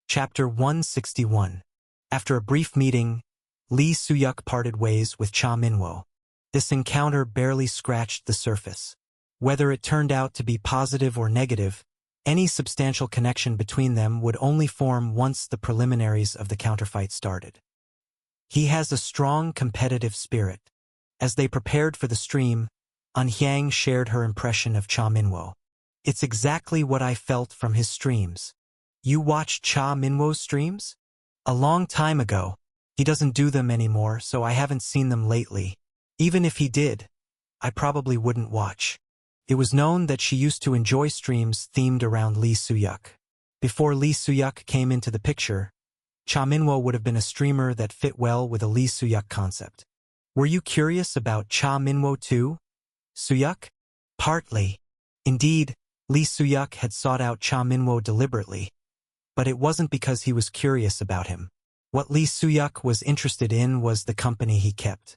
Chapter 161. After a brief meeting, Lee Soo-yuk parted ways with Cha Min-woo. This encounter barely scratched the surface. Whether it turned out to be positive or negative, any substantial connection between them would only form once the preliminaries of the counterfight started. He has a strong competitive spirit. As they prepared for the stream, An Hyang shared her impression of Cha Min-woo. It's exactly what I felt from his streams. You watched Cha Min-woo's streams? A long time ago. He doesn't do them anymore, so I haven't seen them lately. Even if he did, I probably wouldn't watch. It was known that she used to enjoy streams themed around Lee Soo-yuk. Before Lee Soo-yuk came into the picture, Cha Min-woo would have been a streamer that fit well with a Lee Soo-yuk concept. Were you curious about Cha Min-woo too, Soo-yuk? Partly. Indeed, Lee Soo-yuk had sought out Cha Min-woo deliberately, but it wasn't because he was curious about him. What Lee Soo-yuk was interested in was the company he kept.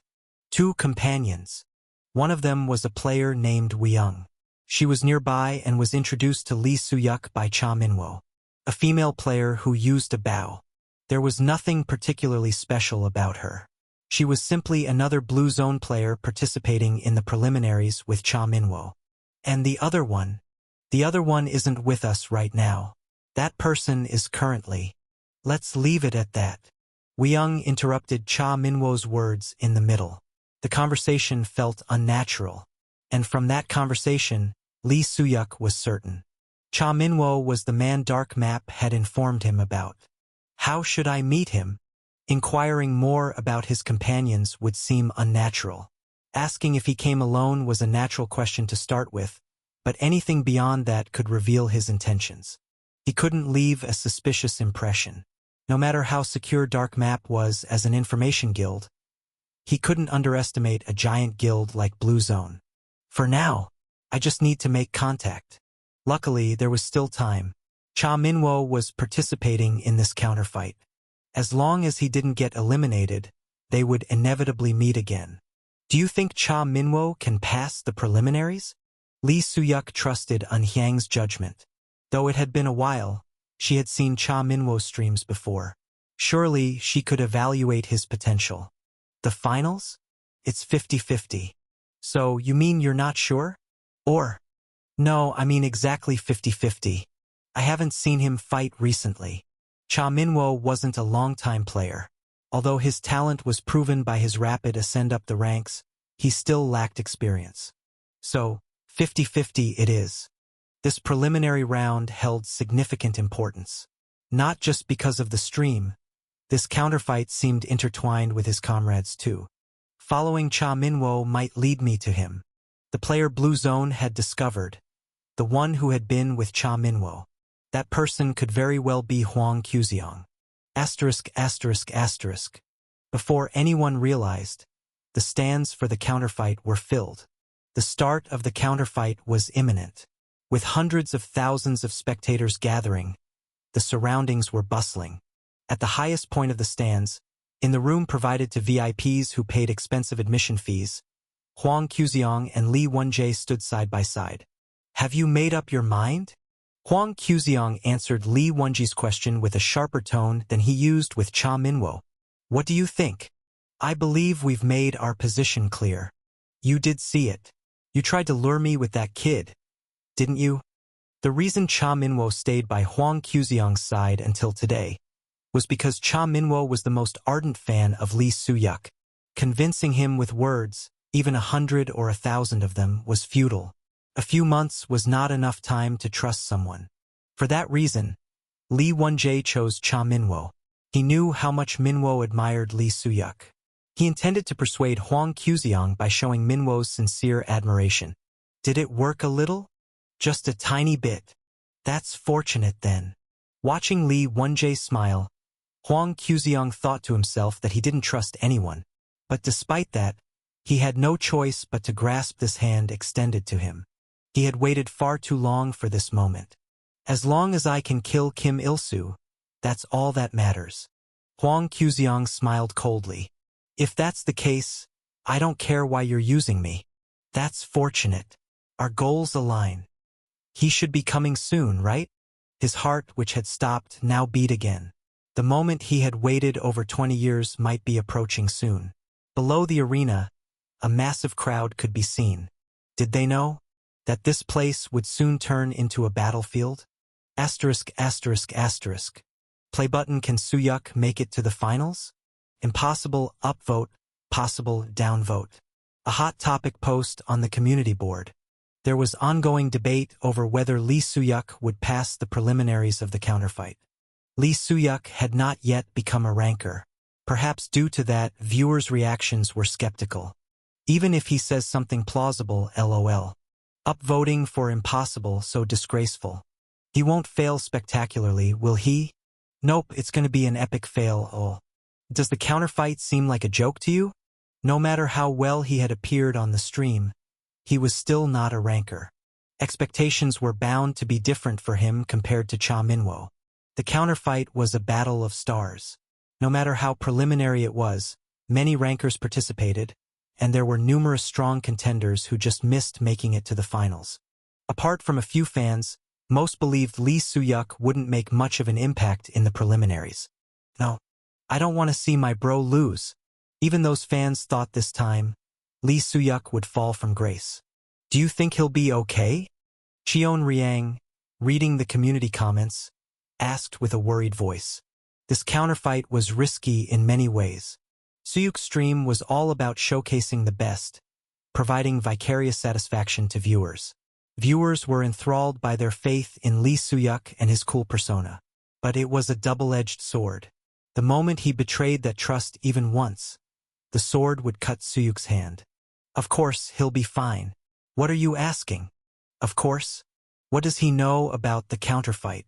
2 companions. One of them was a player named Woo-young. She was nearby and was introduced to Lee Soo-yuk by Cha Min-woo, a female player who used a bow. There was nothing particularly special about her. She was simply another Blue Zone player participating in the preliminaries with Cha Min-woo. And the other one isn't with us right now. That person is currently. Let's leave it at that. Woo-young interrupted Cha Min-woo's words in the middle. The conversation felt unnatural, and from that conversation, Lee Soo-yuk was certain. Cha Min-woo was the man Dark Map had informed him about. How should I meet him? Inquiring more about his companions would seem unnatural. Asking if he came alone was a natural question to start with, but anything beyond that could reveal his intentions. He couldn't leave a suspicious impression. No matter how secure Dark Map was as an information guild, he couldn't underestimate a giant guild like Blue Zone. For now, I just need to make contact. Luckily, there was still time. Cha Min-woo was participating in this counterfight. As long as he didn't get eliminated, they would inevitably meet again. Do you think Cha Min-woo can pass the preliminaries? Lee Soo-yuk trusted An Hyang's judgment. Though it had been a while, she had seen Cha Min-woo's streams before. Surely she could evaluate his potential. The finals? It's 50-50. So, you mean you're not sure? Or? No, I mean exactly 50-50. I haven't seen him fight recently. Cha Min-woo wasn't a long-time player. Although his talent was proven by his rapid ascent up the ranks, he still lacked experience. So, 50-50 it is. This preliminary round held significant importance. Not just because of the stream. This counterfight seemed intertwined with his comrades too. Following Cha Min-woo might lead me to him. The player Blue Zone had discovered. The one who had been with Cha Min-woo. That person could very well be Hwang Kyu-seong. *****. Before anyone realized, the stands for the counterfight were filled. The start of the counterfight was imminent. With hundreds of thousands of spectators gathering, the surroundings were bustling. At the highest point of the stands, in the room provided to VIPs who paid expensive admission fees, Hwang Kyu-seong and Lee Won-jae stood side by side. Have you made up your mind? Hwang Kyu-seong answered Lee Won-jae's question with a sharper tone than he used with Cha Min-woo. What do you think? I believe we've made our position clear. You did see it. You tried to lure me with that kid, didn't you? The reason Cha Min-woo stayed by Hwang Kyu-seong's side until today was because Cha Min-woo was the most ardent fan of Lee Soo-yuk. Convincing him with words, even 100 or 1,000 of them, was futile. A few months was not enough time to trust someone. For that reason, Lee Won-jae chose Cha Min-woo. He knew how much Min-woo admired Lee Soo-yuk. He intended to persuade Hwang Kyu-seong by showing Min-woo's sincere admiration. Did it work a little? Just a tiny bit. That's fortunate then. Watching Lee Won-jae smile, Hwang Kyu-seong thought to himself that he didn't trust anyone. But despite that, he had no choice but to grasp this hand extended to him. He had waited far too long for this moment. As long as I can kill Kim Il-soo, that's all that matters. Hwang Kyu-seong smiled coldly. If that's the case, I don't care why you're using me. That's fortunate. Our goals align. He should be coming soon, right? His heart, which had stopped, now beat again. The moment he had waited over 20 years might be approaching soon. Below the arena, a massive crowd could be seen. Did they know that this place would soon turn into a battlefield? Asterisk, asterisk, asterisk. Play button. Can Suyuk make it to the finals? Impossible. Upvote. Possible. Downvote. A hot topic post on the community board. There was ongoing debate over whether Lee Suyuk would pass the preliminaries of the counterfight. Lee Suyuk had not yet become a ranker. Perhaps due to that, viewers' reactions were skeptical. Even if he says something plausible, lol. Upvoting for impossible, so disgraceful. He won't fail spectacularly, will he? Nope, it's gonna be an epic fail, oh. Does the counterfight seem like a joke to you? No matter how well he had appeared on the stream, he was still not a ranker. Expectations were bound to be different for him compared to Cha Minwo. The counterfight was a battle of stars. No matter how preliminary it was, many rankers participated, and there were numerous strong contenders who just missed making it to the finals. Apart from a few fans, most believed Lee Suyuk wouldn't make much of an impact in the preliminaries. No, I don't want to see my bro lose. Even those fans thought this time, Lee Suyuk would fall from grace. Do you think he'll be okay? Cheon Riang, reading the community comments, asked with a worried voice. This counterfight was risky in many ways. Suyuk's stream was all about showcasing the best, providing vicarious satisfaction to viewers. Viewers were enthralled by their faith in Lee Suyuk and his cool persona. But it was a double-edged sword. The moment he betrayed that trust even once, the sword would cut Suyuk's hand. Of course, he'll be fine. What are you asking? Of course. What does he know about the counterfight?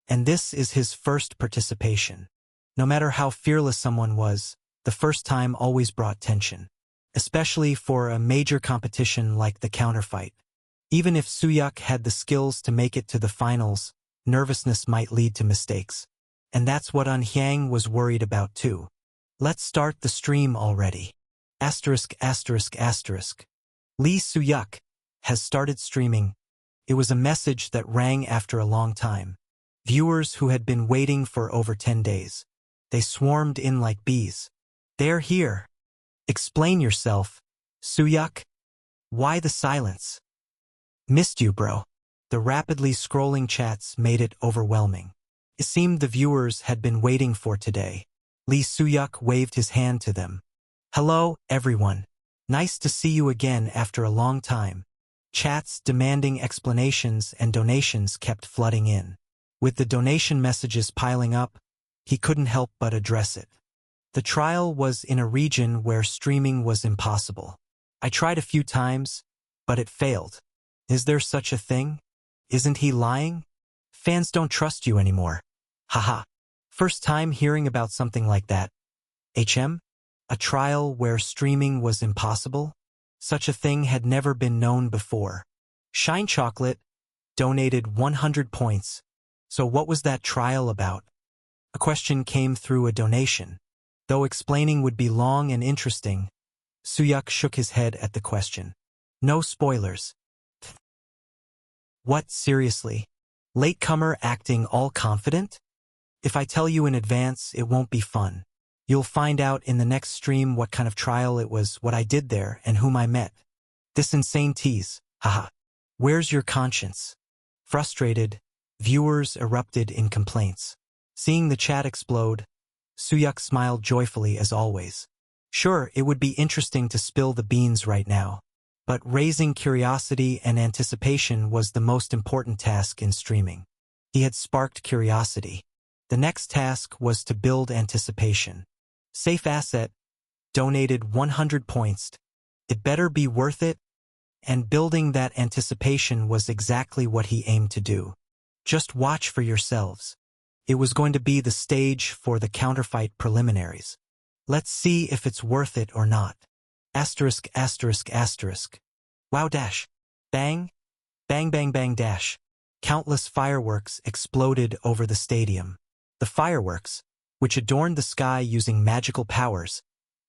And this is his first participation. No matter how fearless someone was, the first time always brought tension. Especially for a major competition like the counterfight. Even if Suyuk had the skills to make it to the finals, nervousness might lead to mistakes. And that's what An Hyang was worried about too. Let's start the stream already. Asterisk, asterisk, asterisk. Lee Suyuk has started streaming. It was a message that rang after a long time. Viewers who had been waiting for over 10 days. They swarmed in like bees. They're here. Explain yourself, Suyuk. Why the silence? Missed you, bro. The rapidly scrolling chats made it overwhelming. It seemed the viewers had been waiting for today. Lee Suyuk waved his hand to them. Hello, everyone. Nice to see you again after a long time. Chats demanding explanations and donations kept flooding in. With the donation messages piling up, he couldn't help but address it. The trial was in a region where streaming was impossible. I tried a few times, but it failed. Is there such a thing? Isn't he lying? Fans don't trust you anymore. Haha. First time hearing about something like that. HM? A trial where streaming was impossible? Such a thing had never been known before. Shine Chocolate donated 100 points. So what was that trial about? A question came through a donation. Though explaining would be long and interesting, Suyuk shook his head at the question. No spoilers. What, seriously? Latecomer acting all confident? If I tell you in advance, it won't be fun. You'll find out in the next stream what kind of trial it was, what I did there, and whom I met. This insane tease, haha. Where's your conscience? Frustrated, viewers erupted in complaints. Seeing the chat explode, Suyuk smiled joyfully as always. Sure, it would be interesting to spill the beans right now. But raising curiosity and anticipation was the most important task in streaming. He had sparked curiosity. The next task was to build anticipation. Safe Asset donated 100 points. It better be worth it. And building that anticipation was exactly what he aimed to do. Just watch for yourselves. It was going to be the stage for the counterfight preliminaries. Let's see if it's worth it or not. Asterisk, asterisk, asterisk. Wow dash. Bang. Bang bang bang dash. Countless fireworks exploded over the stadium. The fireworks, which adorned the sky using magical powers,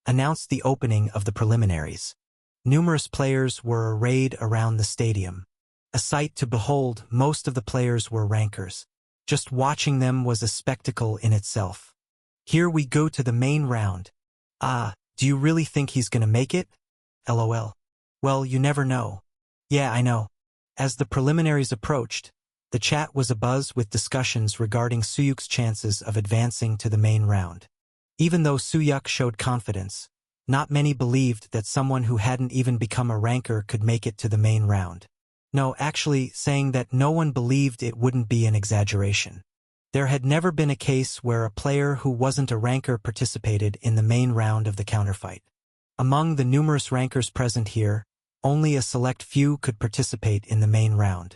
announced the opening of the preliminaries. Numerous players were arrayed around the stadium. A sight to behold, most of the players were rankers. Just watching them was a spectacle in itself. Here we go to the main round. Ah, do you really think he's gonna make it? LOL. Well, you never know. Yeah, I know. As the preliminaries approached, the chat was abuzz with discussions regarding Suyuk's chances of advancing to the main round. Even though Suyuk showed confidence, not many believed that someone who hadn't even become a ranker could make it to the main round. No, actually, saying that no one believed it wouldn't be an exaggeration. There had never been a case where a player who wasn't a ranker participated in the main round of the counterfight. Among the numerous rankers present here, only a select few could participate in the main round.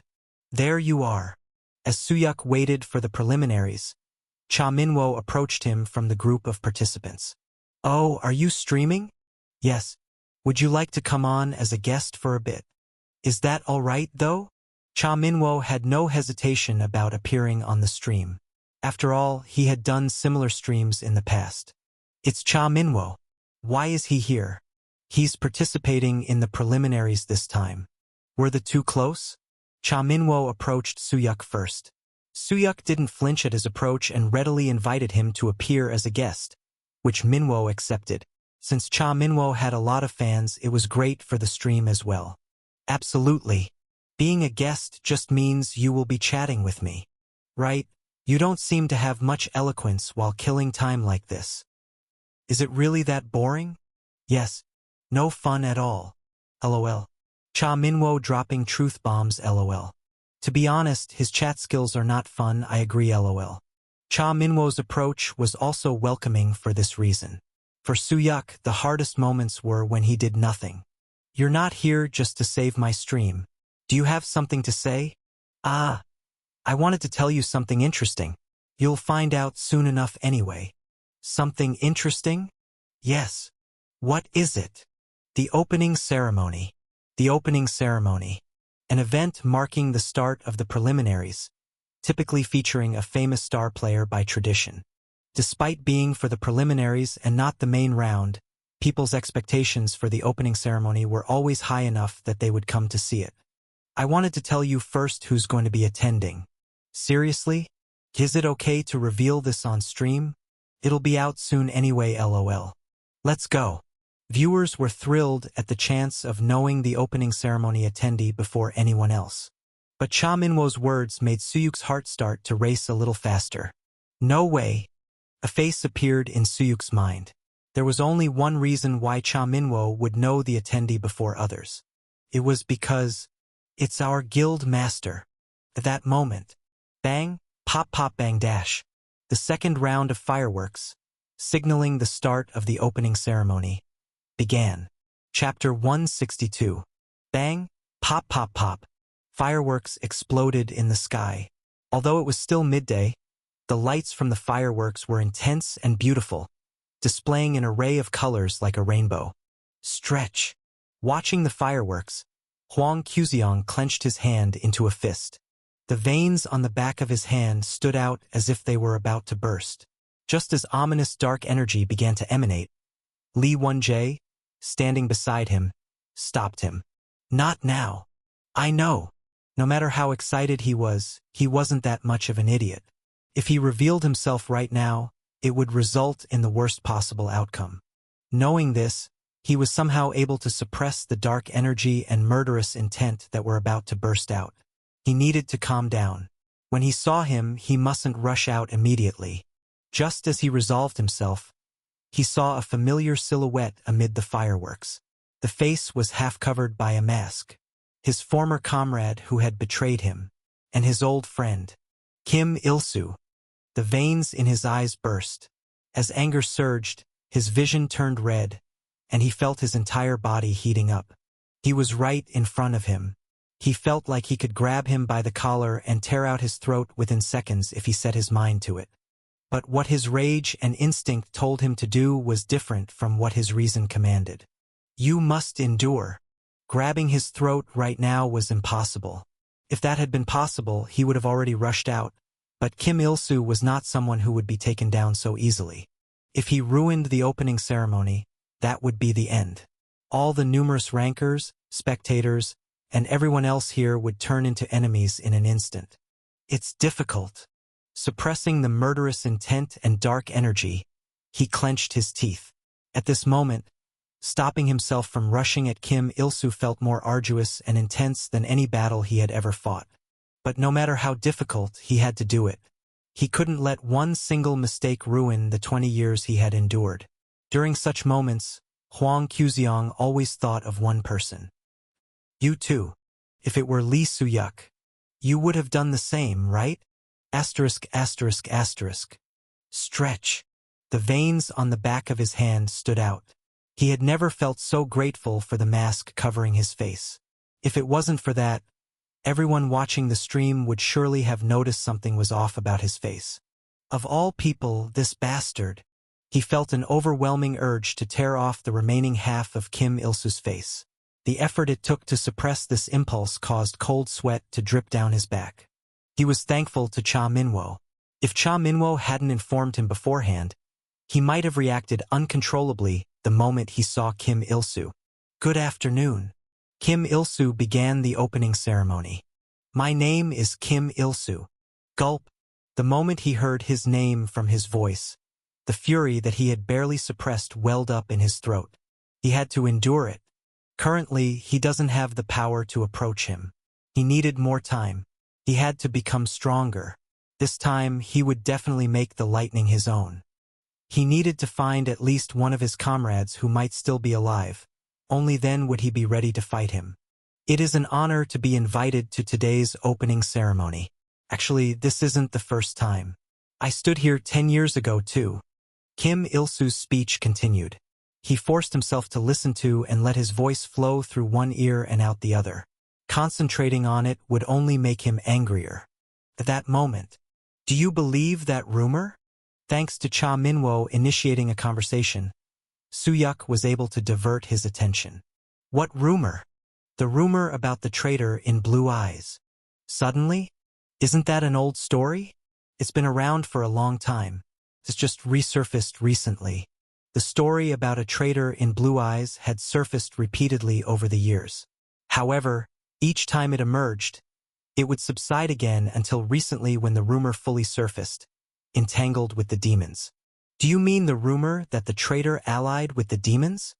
There you are. As Suyuk waited for the preliminaries, Cha Minwo approached him from the group of participants. Oh, are you streaming? Yes. Would you like to come on as a guest for a bit? Is that all right, though? Cha Minwo had no hesitation about appearing on the stream. After all, he had done similar streams in the past. It's Cha Minwo. Why is he here? He's participating in the preliminaries this time. Were the two close? Cha Minwo approached Suyuk first. Suyuk didn't flinch at his approach and readily invited him to appear as a guest, which Minwo accepted. Since Cha Minwo had a lot of fans, it was great for the stream as well. Absolutely. Being a guest just means you will be chatting with me. Right? You don't seem to have much eloquence while killing time like this. Is it really that boring? Yes. No fun at all. LOL. Cha Minwo dropping truth bombs LOL. To be honest, his chat skills are not fun, I agree LOL. Cha Minwo's approach was also welcoming for this reason. For Suyuk, the hardest moments were when he did nothing. You're not here just to save my stream. Do you have something to say? Ah, I wanted to tell you something interesting. You'll find out soon enough anyway. Something interesting? Yes. What is it? The opening ceremony. The opening ceremony. An event marking the start of the preliminaries, typically featuring a famous star player by tradition. Despite being for the preliminaries and not the main round, people's expectations for the opening ceremony were always high enough that they would come to see it. I wanted to tell you first who's going to be attending. Seriously? Is it okay to reveal this on stream? It'll be out soon anyway LOL. Let's go. Viewers were thrilled at the chance of knowing the opening ceremony attendee before anyone else. But Cha Minwo's words made Suyuk's heart start to race a little faster. No way. A face appeared in Suyuk's mind. There was only one reason why Cha Minwo would know the attendee before others. It was because it's our guild master. At that moment, bang, pop pop bang dash. The second round of fireworks, signaling the start of the opening ceremony, began. Chapter 162. Bang, pop pop pop. Fireworks exploded in the sky. Although it was still midday, the lights from the fireworks were intense and beautiful, displaying an array of colors like a rainbow. Stretch. Watching the fireworks, Huang Xuziang clenched his hand into a fist. The veins on the back of his hand stood out as if they were about to burst. Just as ominous dark energy began to emanate, Li Wenjie, standing beside him, stopped him. Not now. I know. No matter how excited he wasn't that much of an idiot. If he revealed himself right now, it would result in the worst possible outcome. Knowing this, he was somehow able to suppress the dark energy and murderous intent that were about to burst out. He needed to calm down. When he saw him, he mustn't rush out immediately. Just as he resolved himself, he saw a familiar silhouette amid the fireworks. The face was half covered by a mask. His former comrade who had betrayed him, and his old friend, Kim Il-soo. The veins in his eyes burst. As anger surged, his vision turned red, and he felt his entire body heating up. He was right in front of him. He felt like he could grab him by the collar and tear out his throat within seconds if he set his mind to it. But what his rage and instinct told him to do was different from what his reason commanded. You must endure. Grabbing his throat right now was impossible. If that had been possible, he would have already rushed out. But Kim Il-soo was not someone who would be taken down so easily. If he ruined the opening ceremony, that would be the end. All the numerous rankers, spectators, and everyone else here would turn into enemies in an instant. It's difficult. Suppressing the murderous intent and dark energy, he clenched his teeth. At this moment, stopping himself from rushing at Kim Il-soo felt more arduous and intense than any battle he had ever fought. But no matter how difficult, he had to do it. He couldn't let one single mistake ruin the 20 years he had endured. During such moments, Huang Qiuxiang always thought of one person. You too. If it were Lee Soo-yuk, you would have done the same, right? Asterisk, asterisk, asterisk. Stretch. The veins on the back of his hand stood out. He had never felt so grateful for the mask covering his face. If it wasn't for that, everyone watching the stream would surely have noticed something was off about his face. Of all people, this bastard. He felt an overwhelming urge to tear off the remaining half of Kim Il-soo's face. The effort it took to suppress this impulse caused cold sweat to drip down his back. He was thankful to Cha Minwo. If Cha Minwo hadn't informed him beforehand, he might have reacted uncontrollably the moment he saw Kim Il-soo. Good afternoon. Kim Il-soo began the opening ceremony. My name is Kim Il-soo. Gulp. The moment he heard his name from his voice, the fury that he had barely suppressed welled up in his throat. He had to endure it. Currently, he doesn't have the power to approach him. He needed more time. He had to become stronger. This time, he would definitely make the lightning his own. He needed to find at least one of his comrades who might still be alive. Only then would he be ready to fight him. It is an honor to be invited to today's opening ceremony. Actually, this isn't the first time. I stood here 10 years ago too. Kim Il-soo's speech continued. He forced himself to listen to and let his voice flow through one ear and out the other. Concentrating on it would only make him angrier. At that moment, do you believe that rumor? Thanks to Cha Minwo initiating a conversation, Soo-yuk was able to divert his attention. What rumor? The rumor about the traitor in blue eyes. Suddenly? Isn't that an old story? It's been around for a long time. It's just resurfaced recently. The story about a traitor in blue eyes had surfaced repeatedly over the years. However, each time it emerged, it would subside again until recently when the rumor fully surfaced, entangled with the demons. Do you mean the rumor that the traitor allied with the demons?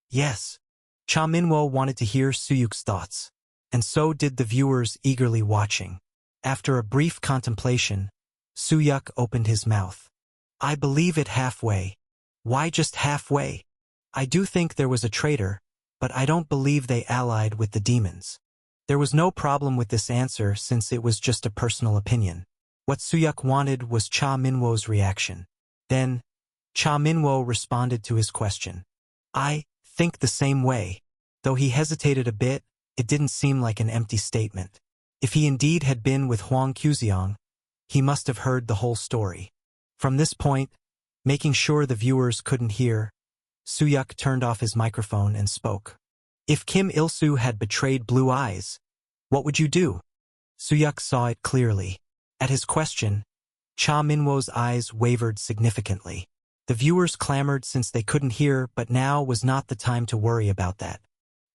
Yes. Cha Minwo wanted to hear Soo-yuk's thoughts, and so did the viewers eagerly watching. After a brief contemplation, Soo-yuk opened his mouth. I believe it halfway. Why just halfway? I do think there was a traitor, but I don't believe they allied with the demons. There was no problem with this answer since it was just a personal opinion. What Soo-yuk wanted was Cha Minwo's reaction. Then, Cha Minwo responded to his question. I think the same way. Though he hesitated a bit, it didn't seem like an empty statement. If he indeed had been with Huang Qiuxiang, he must have heard the whole story. From this point, making sure the viewers couldn't hear, Soo-yuk turned off his microphone and spoke. If Kim Il-soo had betrayed Blue Eyes, what would you do? Soo-yuk saw it clearly. At his question, Cha Minwo's eyes wavered significantly. The viewers clamored since they couldn't hear, but now was not the time to worry about that.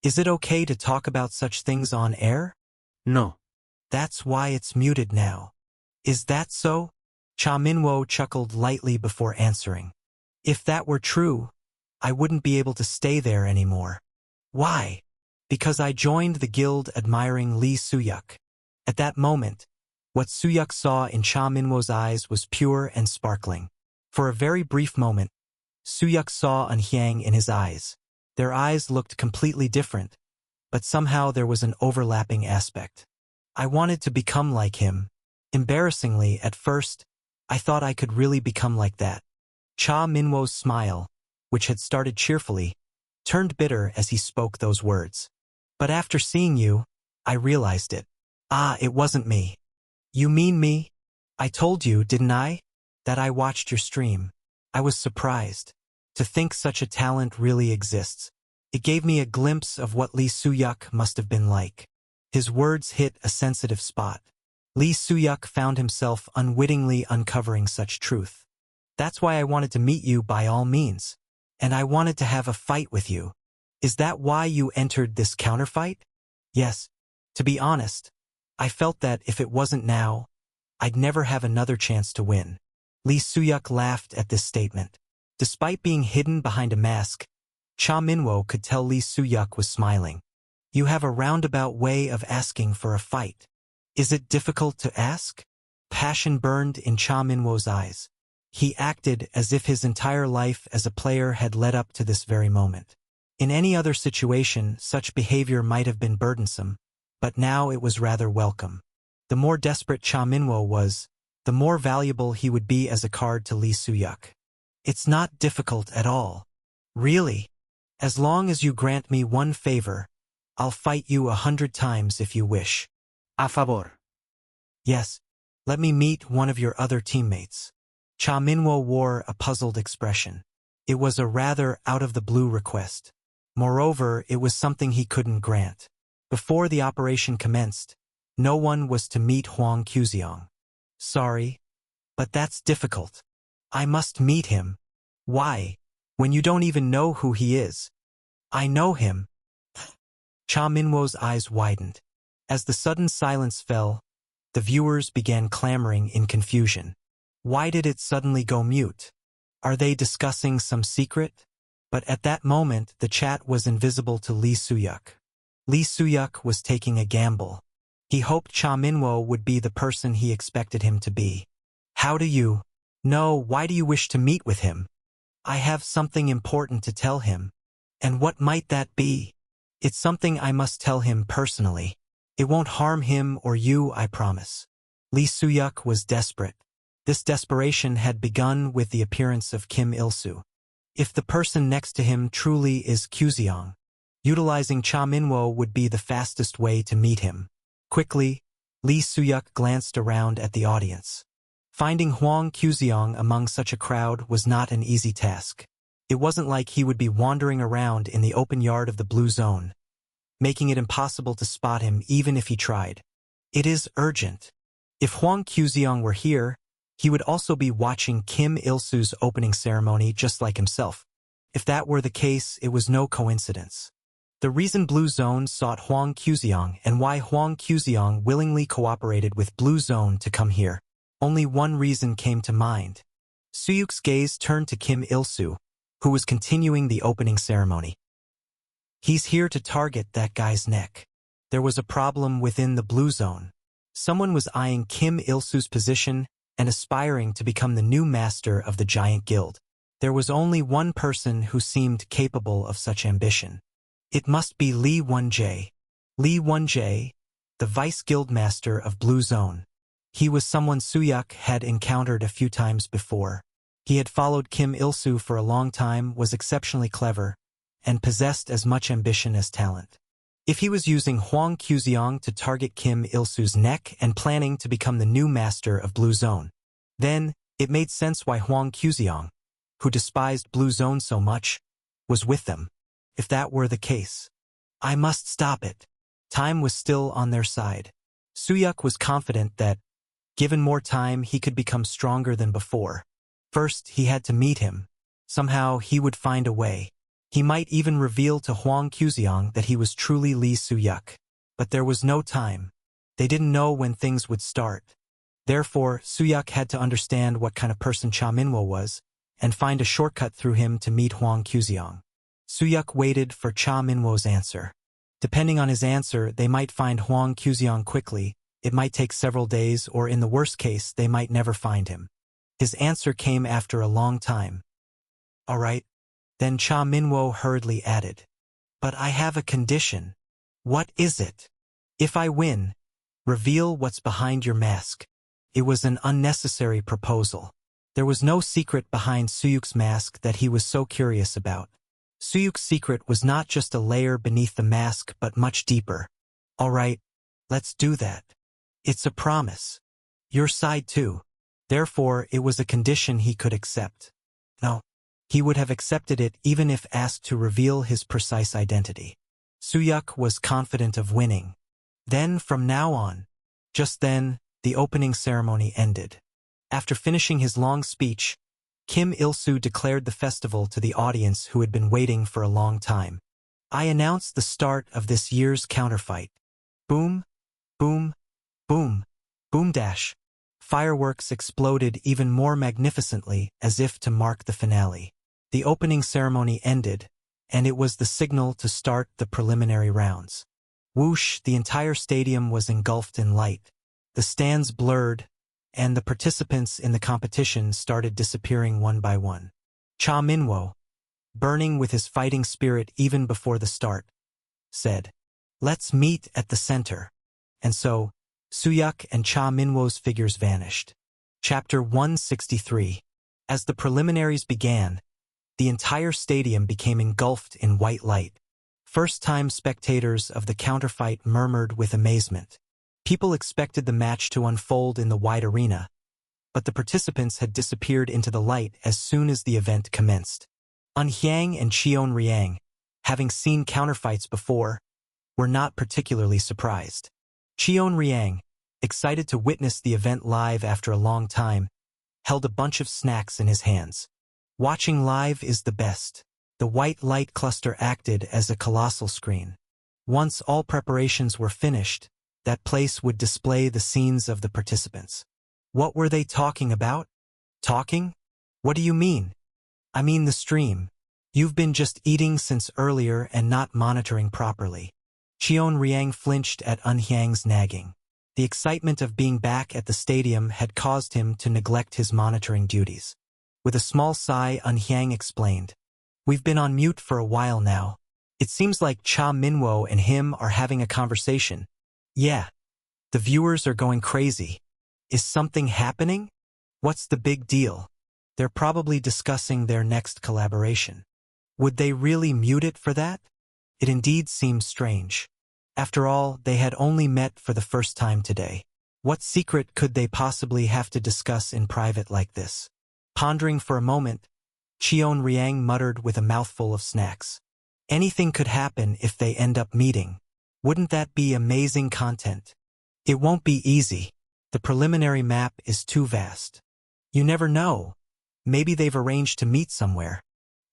Is it okay to talk about such things on air? No. That's why it's muted now. Is that so? Cha Minwo chuckled lightly before answering. If that were true, I wouldn't be able to stay there anymore. Why? Because I joined the guild admiring Lee Soo-yuk. At that moment, what Soo-yuk saw in Cha Minwo's eyes was pure and sparkling. For a very brief moment, Soo-yuk saw Hyang in his eyes. Their eyes looked completely different, but somehow there was an overlapping aspect. I wanted to become like him. Embarrassingly, at first, I thought I could really become like that. Cha Minwo's smile, which had started cheerfully, turned bitter as he spoke those words. But after seeing you, I realized it. Ah, it wasn't me. You mean me? I told you, didn't I? That I watched your stream. I was surprised. To think such a talent really exists. It gave me a glimpse of what Lee Soo-yuk must have been like. His words hit a sensitive spot. Lee Soo-yuk found himself unwittingly uncovering such truth. That's why I wanted to meet you by all means. And I wanted to have a fight with you. Is that why you entered this counterfight? Yes. To be honest, I felt that if it wasn't now, I'd never have another chance to win. Lee Soo-yuk laughed at this statement. Despite being hidden behind a mask, Cha Min-woo could tell Lee Soo-yuk was smiling. You have a roundabout way of asking for a fight. Is it difficult to ask? Passion burned in Cha Min-woo's eyes. He acted as if his entire life as a player had led up to this very moment. In any other situation, such behavior might have been burdensome, but now it was rather welcome. The more desperate Cha Min-woo was, the more valuable he would be as a card to Lee Soo-yuk. It's not difficult at all. Really? As long as you grant me one favor, I'll fight you 100 times if you wish. A favor. Yes, let me meet one of your other teammates. Cha Min-woo wore a puzzled expression. It was a rather out-of-the-blue request. Moreover, it was something he couldn't grant. Before the operation commenced, no one was to meet Hwang Kyu-seong. Sorry, but that's difficult. I must meet him. Why? When you don't even know who he is. I know him. Cha Min-woo's eyes widened. As the sudden silence fell, the viewers began clamoring in confusion. Why did it suddenly go mute? Are they discussing some secret? But at that moment, the chat was invisible to Lee Soo-yuk. Lee Soo-yuk was taking a gamble. He hoped Cha Min-woo would be the person he expected him to be. How do you know? Why do you wish to meet with him? I have something important to tell him. And what might that be? It's something I must tell him personally. It won't harm him or you, I promise. Lee Soo-yuk was desperate. This desperation had begun with the appearance of Kim Il-soo. If the person next to him truly is Kyu-seong, utilizing Cha Min-woo would be the fastest way to meet him. Quickly, Lee Soo-yuk glanced around at the audience. Finding Hwang Kyu-seong among such a crowd was not an easy task. It wasn't like he would be wandering around in the open yard of the blue zone, making it impossible to spot him even if he tried. It is urgent. If Hwang Kyu-seong were here, he would also be watching Kim Il-soo's opening ceremony just like himself. If that were the case, it was no coincidence. The reason Blue Zone sought Hwang Kyu-seong and why Hwang Kyu-seong willingly cooperated with Blue Zone to come here, only one reason came to mind. Soo-yuk's gaze turned to Kim Il-soo, who was continuing the opening ceremony. He's here to target that guy's neck. There was a problem within the Blue Zone. Someone was eyeing Kim Il-soo's position and aspiring to become the new master of the Giant Guild. There was only one person who seemed capable of such ambition. It must be Lee Won-jae. Lee Won-jae, the vice guildmaster of Blue Zone. He was someone Soo-yuk had encountered a few times before. He had followed Kim Il-soo for a long time, was exceptionally clever, and possessed as much ambition as talent. If he was using Hwang Kyu-seong to target Kim Il-soo's neck and planning to become the new master of Blue Zone, then it made sense why Hwang Kyu-seong, who despised Blue Zone so much, was with them. If that were the case, I must stop it. Time was still on their side. Soo-yuk was confident that, given more time, he could become stronger than before. First, he had to meet him. Somehow, he would find a way. He might even reveal to Hwang Kyu-seong that he was truly Lee Soo-yuk. But there was no time. They didn't know when things would start. Therefore, Soo-yuk had to understand what kind of person Cha Min-woo was, and find a shortcut through him to meet Hwang Kyu-seong. Soo-yuk waited for Cha Min-woo's answer. Depending on his answer, they might find Hwang Kyu-seong quickly. It might take several days, or in the worst case, they might never find him. His answer came after a long time. All right. Then Cha Min-woo hurriedly added, but I have a condition. What is it? If I win, reveal what's behind your mask. It was an unnecessary proposal. There was no secret behind Soo-yuk's mask that he was so curious about. Soo-yuk's secret was not just a layer beneath the mask but much deeper. All right, let's do that. It's a promise. Your side too. Therefore, it was a condition he could accept. No. He would have accepted it even if asked to reveal his precise identity. Soo-yuk was confident of winning. Then, from now on, just then, the opening ceremony ended. After finishing his long speech, Kim Il-soo declared the festival to the audience who had been waiting for a long time. I announce the start of this year's counterfight. Boom, boom, boom, boom dash. Fireworks exploded even more magnificently as if to mark the finale. The opening ceremony ended, and it was the signal to start the preliminary rounds. Whoosh, the entire stadium was engulfed in light. The stands blurred, and the participants in the competition started disappearing one by one. Cha Minwo, burning with his fighting spirit even before the start, said, "Let's meet at the center." And so, Suyuk and Cha Minwo's figures vanished. Chapter 163. As the preliminaries began, the entire stadium became engulfed in white light. First-time spectators of the counterfight murmured with amazement. People expected the match to unfold in the wide arena, but the participants had disappeared into the light as soon as the event commenced. An Hyang and Cheon Riang, having seen counterfights before, were not particularly surprised. Cheon Riang, excited to witness the event live after a long time, held a bunch of snacks in his hands. Watching live is the best. The white light cluster acted as a colossal screen. Once all preparations were finished, that place would display the scenes of the participants. What were they talking about? Talking? What do you mean? I mean the stream. You've been just eating since earlier and not monitoring properly. Cheon Riang flinched at An Hyang's nagging. The excitement of being back at the stadium had caused him to neglect his monitoring duties. With a small sigh, An Hyang explained, "We've been on mute for a while now. It seems like Cha Minwo and him are having a conversation. Yeah. The viewers are going crazy. Is something happening? What's the big deal? They're probably discussing their next collaboration. Would they really mute it for that?" It indeed seemed strange. After all, they had only met for the first time today. What secret could they possibly have to discuss in private like this? Pondering for a moment, Cheon Riang muttered with a mouthful of snacks. Anything could happen if they end up meeting. Wouldn't that be amazing content? It won't be easy. The preliminary map is too vast. You never know. Maybe they've arranged to meet somewhere.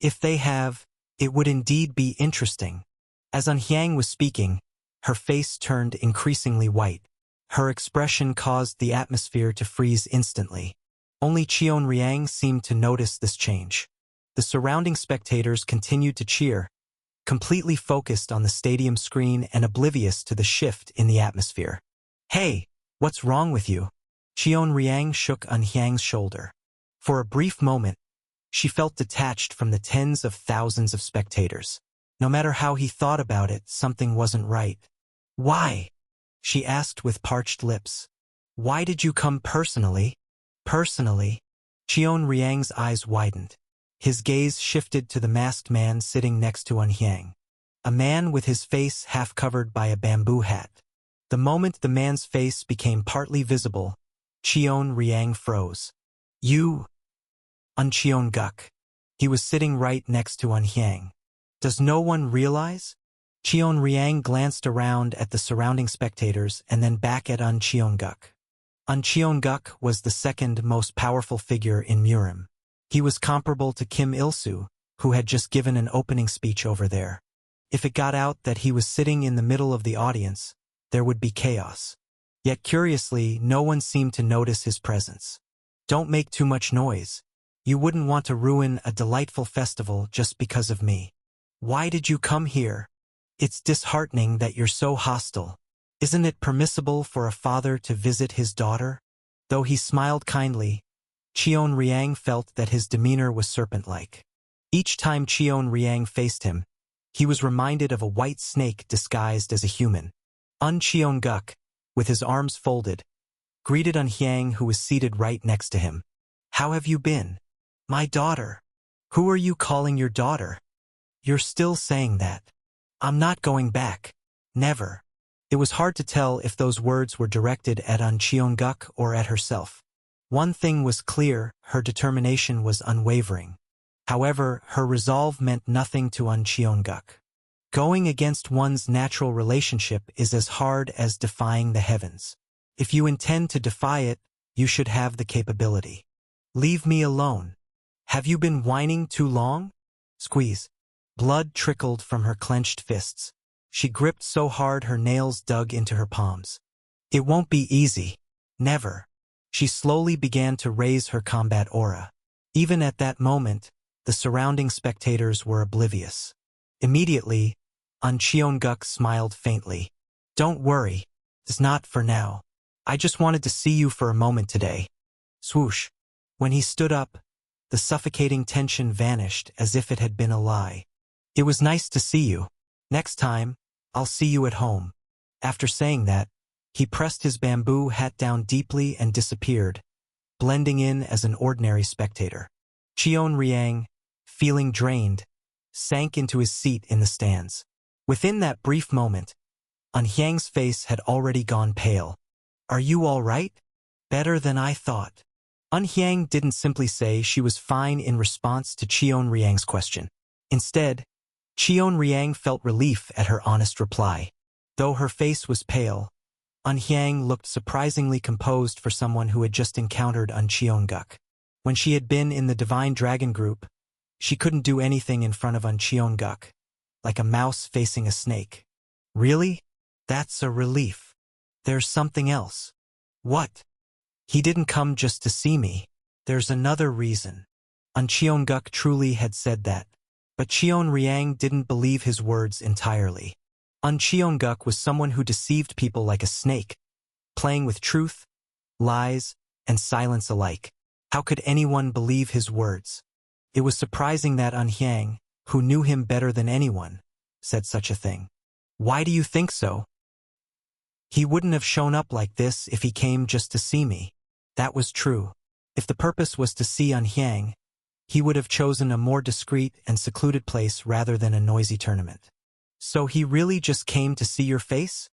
If they have, it would indeed be interesting. As An Hyang was speaking, her face turned increasingly white. Her expression caused the atmosphere to freeze instantly. Only Cheon Riang seemed to notice this change. The surrounding spectators continued to cheer, completely focused on the stadium screen and oblivious to the shift in the atmosphere. "Hey, what's wrong with you?" Cheon Riang shook An Hyang's shoulder. For a brief moment, she felt detached from the tens of thousands of spectators. No matter how he thought about it, something wasn't right. "Why?" she asked with parched lips. "Why did you come personally?" "Personally?" Cheon Riang's eyes widened. His gaze shifted to the masked man sitting next to An Hyang. A man with his face half covered by a bamboo hat. The moment the man's face became partly visible, Cheon Riang froze. "You?" An Cheon Guk. He was sitting right next to An Hyang. "Does no one realize?" Cheon Riang glanced around at the surrounding spectators and then back at An Cheon Guk. An Cheon Guk was the second most powerful figure in Murim. He was comparable to Kim Il-soo, who had just given an opening speech over there. If it got out that he was sitting in the middle of the audience, there would be chaos. Yet curiously, no one seemed to notice his presence. "Don't make too much noise. You wouldn't want to ruin a delightful festival just because of me. Why did you come here? It's disheartening that you're so hostile. Isn't it permissible for a father to visit his daughter?" Though he smiled kindly, Cheon Riang felt that his demeanor was serpent-like. Each time Cheon Riang faced him, he was reminded of a white snake disguised as a human. An Cheon Guk, with his arms folded, greeted An Hyang, who was seated right next to him. "How have you been?" "My daughter." "Who are you calling your daughter?" "You're still saying that." "I'm not going back. Never." It was hard to tell if those words were directed at An Cheon Guk or at herself. One thing was clear, her determination was unwavering. However, her resolve meant nothing to An Cheon Guk. Going against one's natural relationship is as hard as defying the heavens. If you intend to defy it, you should have the capability. "Leave me alone. Have you been whining too long?" Squeeze. Blood trickled from her clenched fists. She gripped so hard her nails dug into her palms. "It won't be easy. Never." She slowly began to raise her combat aura. Even at that moment, the surrounding spectators were oblivious. Immediately, An Cheonguk smiled faintly. "Don't worry. It's not for now. I just wanted to see you for a moment today." Swoosh. When he stood up, the suffocating tension vanished as if it had been a lie. "It was nice to see you. Next time, I'll see you at home." After saying that, he pressed his bamboo hat down deeply and disappeared, blending in as an ordinary spectator. Cheon Riang, feeling drained, sank into his seat in the stands. Within that brief moment, An Hyang's face had already gone pale. "Are you all right?" "Better than I thought." An Hyang didn't simply say she was fine in response to Cheon Riang's question. Instead, Cheon Riang felt relief at her honest reply. Though her face was pale, An Hyang looked surprisingly composed for someone who had just encountered An Cheonguk. When she had been in the Divine Dragon group, she couldn't do anything in front of An Cheonguk, like a mouse facing a snake. "Really? That's a relief. There's something else." "What?" "He didn't come just to see me. There's another reason." An Cheonguk truly had said that, but Cheon Riang didn't believe his words entirely. An Cheonguk was someone who deceived people like a snake, playing with truth, lies, and silence alike. How could anyone believe his words? It was surprising that An Hyang, who knew him better than anyone, said such a thing. "Why do you think so?" "He wouldn't have shown up like this if he came just to see me." That was true. If the purpose was to see An Hyang, he would have chosen a more discreet and secluded place rather than a noisy tournament. "So he really just came to see your face?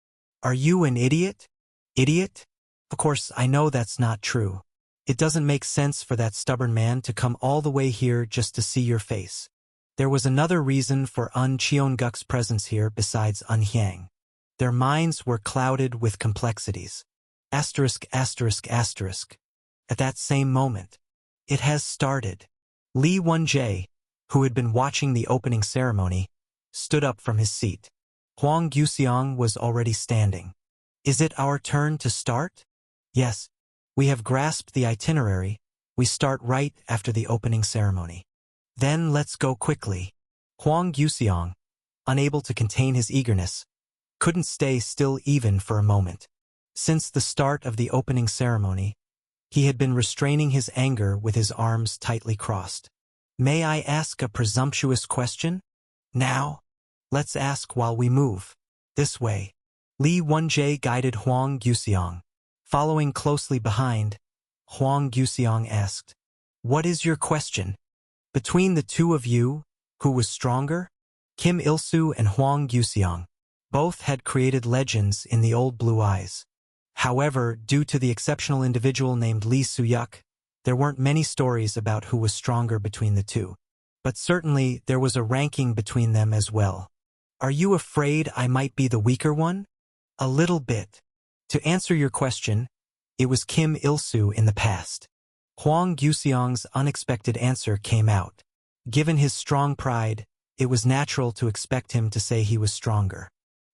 Are you an idiot?" "Idiot? Of course, I know that's not true. It doesn't make sense for that stubborn man to come all the way here just to see your face." There was another reason for An Cheonguk's presence here besides An Hyang. Their minds were clouded with complexities. Asterisk, asterisk, asterisk. At that same moment, it has started. Lee Won-jae, who had been watching the opening ceremony, stood up from his seat. Huang Yuxiang was already standing. "Is it our turn to start?" "Yes. We have grasped the itinerary. We start right after the opening ceremony." "Then let's go quickly." Huang Yuxiang, unable to contain his eagerness, couldn't stay still even for a moment. Since the start of the opening ceremony, he had been restraining his anger with his arms tightly crossed. "May I ask a presumptuous question?" "Now?" "Let's ask while we move. This way." Lee Won-jae guided Huang Yuxiang. Following closely behind, Huang Yuxiang asked, "What is your question?" "Between the two of you, who was stronger?" Kim Il-soo and Huang Yuxiang both had created legends in the old Blue Eyes. However, due to the exceptional individual named Lee Soo-yuk, there weren't many stories about who was stronger between the two. But certainly there was a ranking between them as well. "Are you afraid I might be the weaker one?" "A little bit." To answer your question, it was Kim Il-soo in the past. Huang Yuxiang's unexpected answer came out. Given his strong pride, it was natural to expect him to say he was stronger.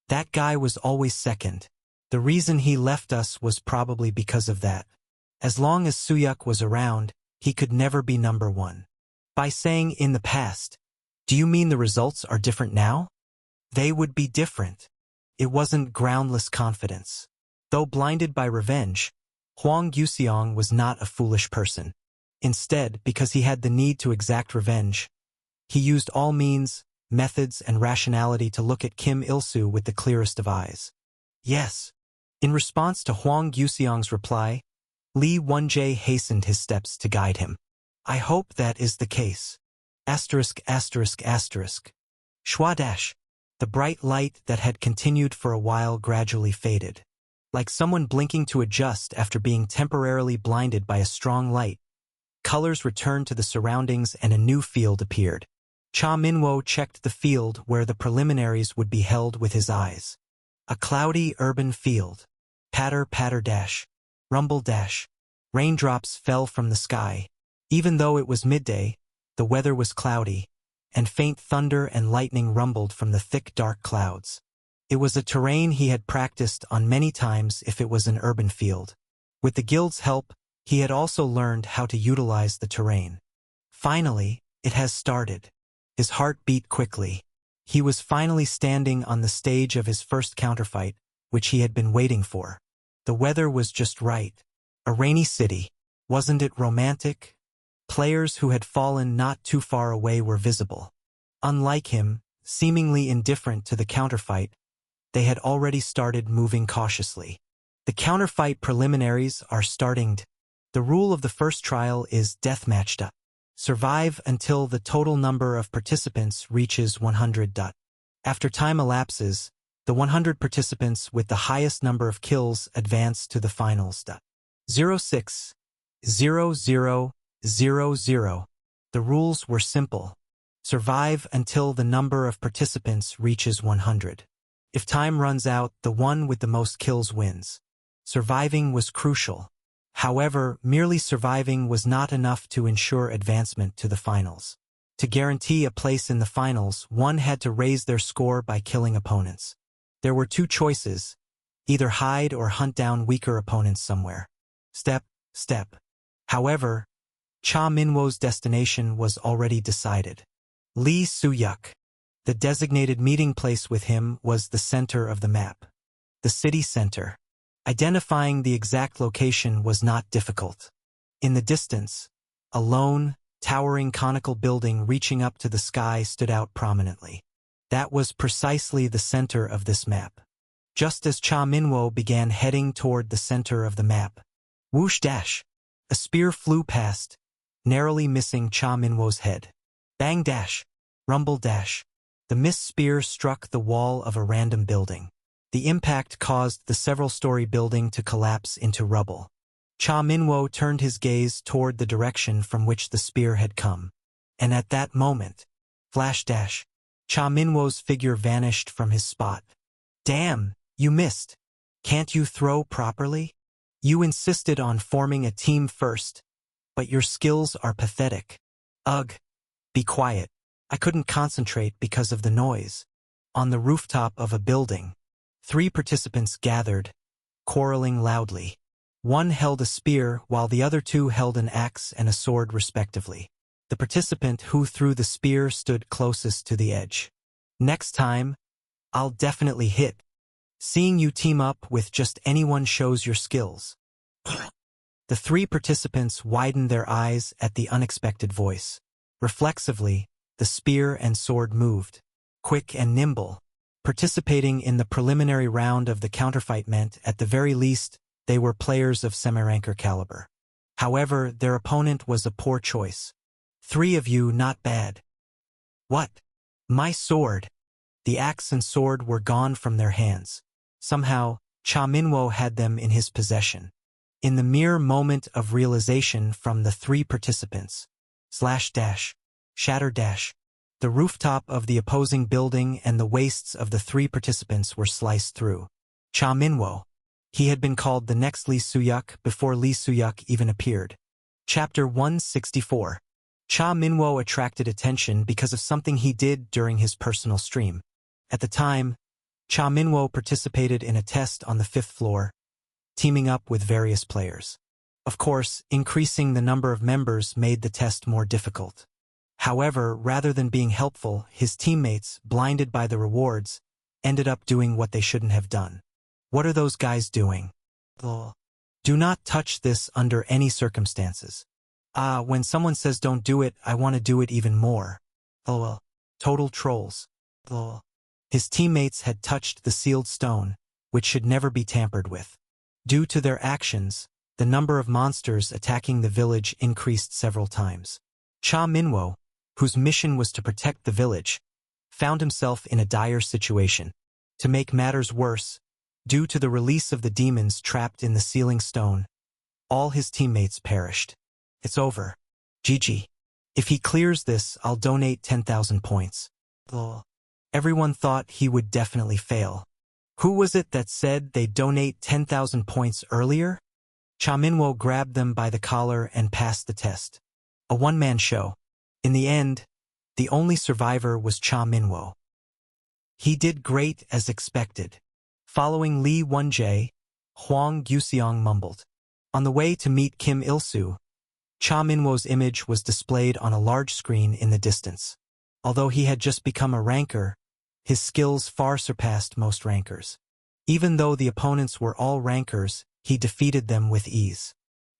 "That guy was always second. The reason he left us was probably because of that. As long as Soo-yuk was around, he could never be number one." By saying "in the past," do you mean the results are different now? They would be different. It wasn't groundless confidence. Though blinded by revenge, Huang Yuxiang was not a foolish person. Instead, because he had the need to exact revenge, he used all means, methods, and rationality to look at Kim Il-soo with the clearest of eyes. "Yes." In response to Huang Yuxiang's reply, Lee Won-jae hastened his steps to guide him. "I hope that is the case." Asterisk, asterisk, asterisk. Schwadash. The bright light that had continued for a while gradually faded. Like someone blinking to adjust after being temporarily blinded by a strong light, colors returned to the surroundings and a new field appeared. Cha Minwo checked the field where the preliminaries would be held with his eyes. A cloudy urban field. Patter, patter, dash. Rumble, dash. Raindrops fell from the sky. Even though it was midday, the weather was cloudy, and faint thunder and lightning rumbled from the thick dark clouds. It was a terrain he had practiced on many times if it was an urban field. With the guild's help, He had also learned how to utilize the terrain. Finally, it has started. His heart beat quickly. He was finally standing on the stage of his first counterfight, which he had been waiting for. The weather was just right. A rainy city. Wasn't it romantic? Players who had fallen not too far away were visible. Unlike him, seemingly indifferent to the counterfight, they had already started moving cautiously. The counterfight preliminaries are starting. The rule of the first trial is deathmatch. Survive until the total number of participants reaches 100. After time elapses, the 100 participants with the highest number of kills advance to the finals. 06 00 00. The rules were simple. Survive until the number of participants reaches 100. If time runs out, the one with the most kills wins. Surviving was crucial. However, merely surviving was not enough to ensure advancement to the finals. To guarantee a place in the finals, one had to raise their score by killing opponents. There were two choices: either hide or hunt down weaker opponents somewhere. Step. However, Cha Minwo's destination was already decided. Lee Soo-yuk. The designated meeting place with him was the center of the map. The city center. Identifying the exact location was not difficult. In the distance, a lone, towering conical building reaching up to the sky stood out prominently. That was precisely the center of this map. Just as Cha Minwo began heading toward the center of the map, whoosh dash! A spear flew past, narrowly missing Cha Minwo's head. Bang dash! Rumble dash! The missed spear struck the wall of a random building. The impact caused the several-story building to collapse into rubble. Cha Minwo turned his gaze toward the direction from which the spear had come. And at that moment, flash dash! Cha Minwo's figure vanished from his spot. Damn, you missed. Can't you throw properly? You insisted on forming a team first, but your skills are pathetic. Ugh. Be quiet. I couldn't concentrate because of the noise. On the rooftop of a building, 3 participants gathered, quarreling loudly. One held a spear while the other 2 held an axe and a sword respectively. The participant who threw the spear stood closest to the edge. Next time, I'll definitely hit. Seeing you team up with just anyone shows your skills. The 3 participants widened their eyes at the unexpected voice. Reflexively, the spear and sword moved, quick and nimble. Participating in the preliminary round of the counterfight meant, at the very least, they were players of semi-ranker caliber. However, their opponent was a poor choice. 3 of you, not bad. What? My sword! The axe and sword were gone from their hands. Somehow, Cha Minwo had them in his possession. In the mere moment of realization from the 3 participants, slash dash, shatter dash, the rooftop of the opposing building and the waists of the 3 participants were sliced through. Cha Minwo. He had been called the next Lee Soo-yuk before Lee Soo-yuk even appeared. Chapter 164. Cha Minwo attracted attention because of something he did during his personal stream. At the time, Cha Minwo participated in a test on the 5th floor, teaming up with various players. Of course, increasing the number of members made the test more difficult. However, rather than being helpful, his teammates, blinded by the rewards, ended up doing what they shouldn't have done. What are those guys doing? Lol. Do not touch this under any circumstances. When someone says don't do it, I want to do it even more. Lol. Total trolls. Lol. His teammates had touched the sealed stone, which should never be tampered with. Due to their actions, the number of monsters attacking the village increased several times. Cha Minwo, whose mission was to protect the village, found himself in a dire situation. To make matters worse, due to the release of the demons trapped in the sealing stone, all his teammates perished. It's over. GG. If he clears this, I'll donate 10,000 points. Lol. Everyone thought he would definitely fail. Who was it that said they'd donate 10,000 points earlier? Cha Minwo grabbed them by the collar and passed the test. A one-man show. In the end, the only survivor was Cha Minwo. He did great as expected. Following Li Wenjie, Huang Guxiang mumbled. On the way to meet Kim Il-soo, Cha Minwo's image was displayed on a large screen in the distance. Although he had just become a ranker, his skills far surpassed most rankers. Even though the opponents were all rankers, he defeated them with ease.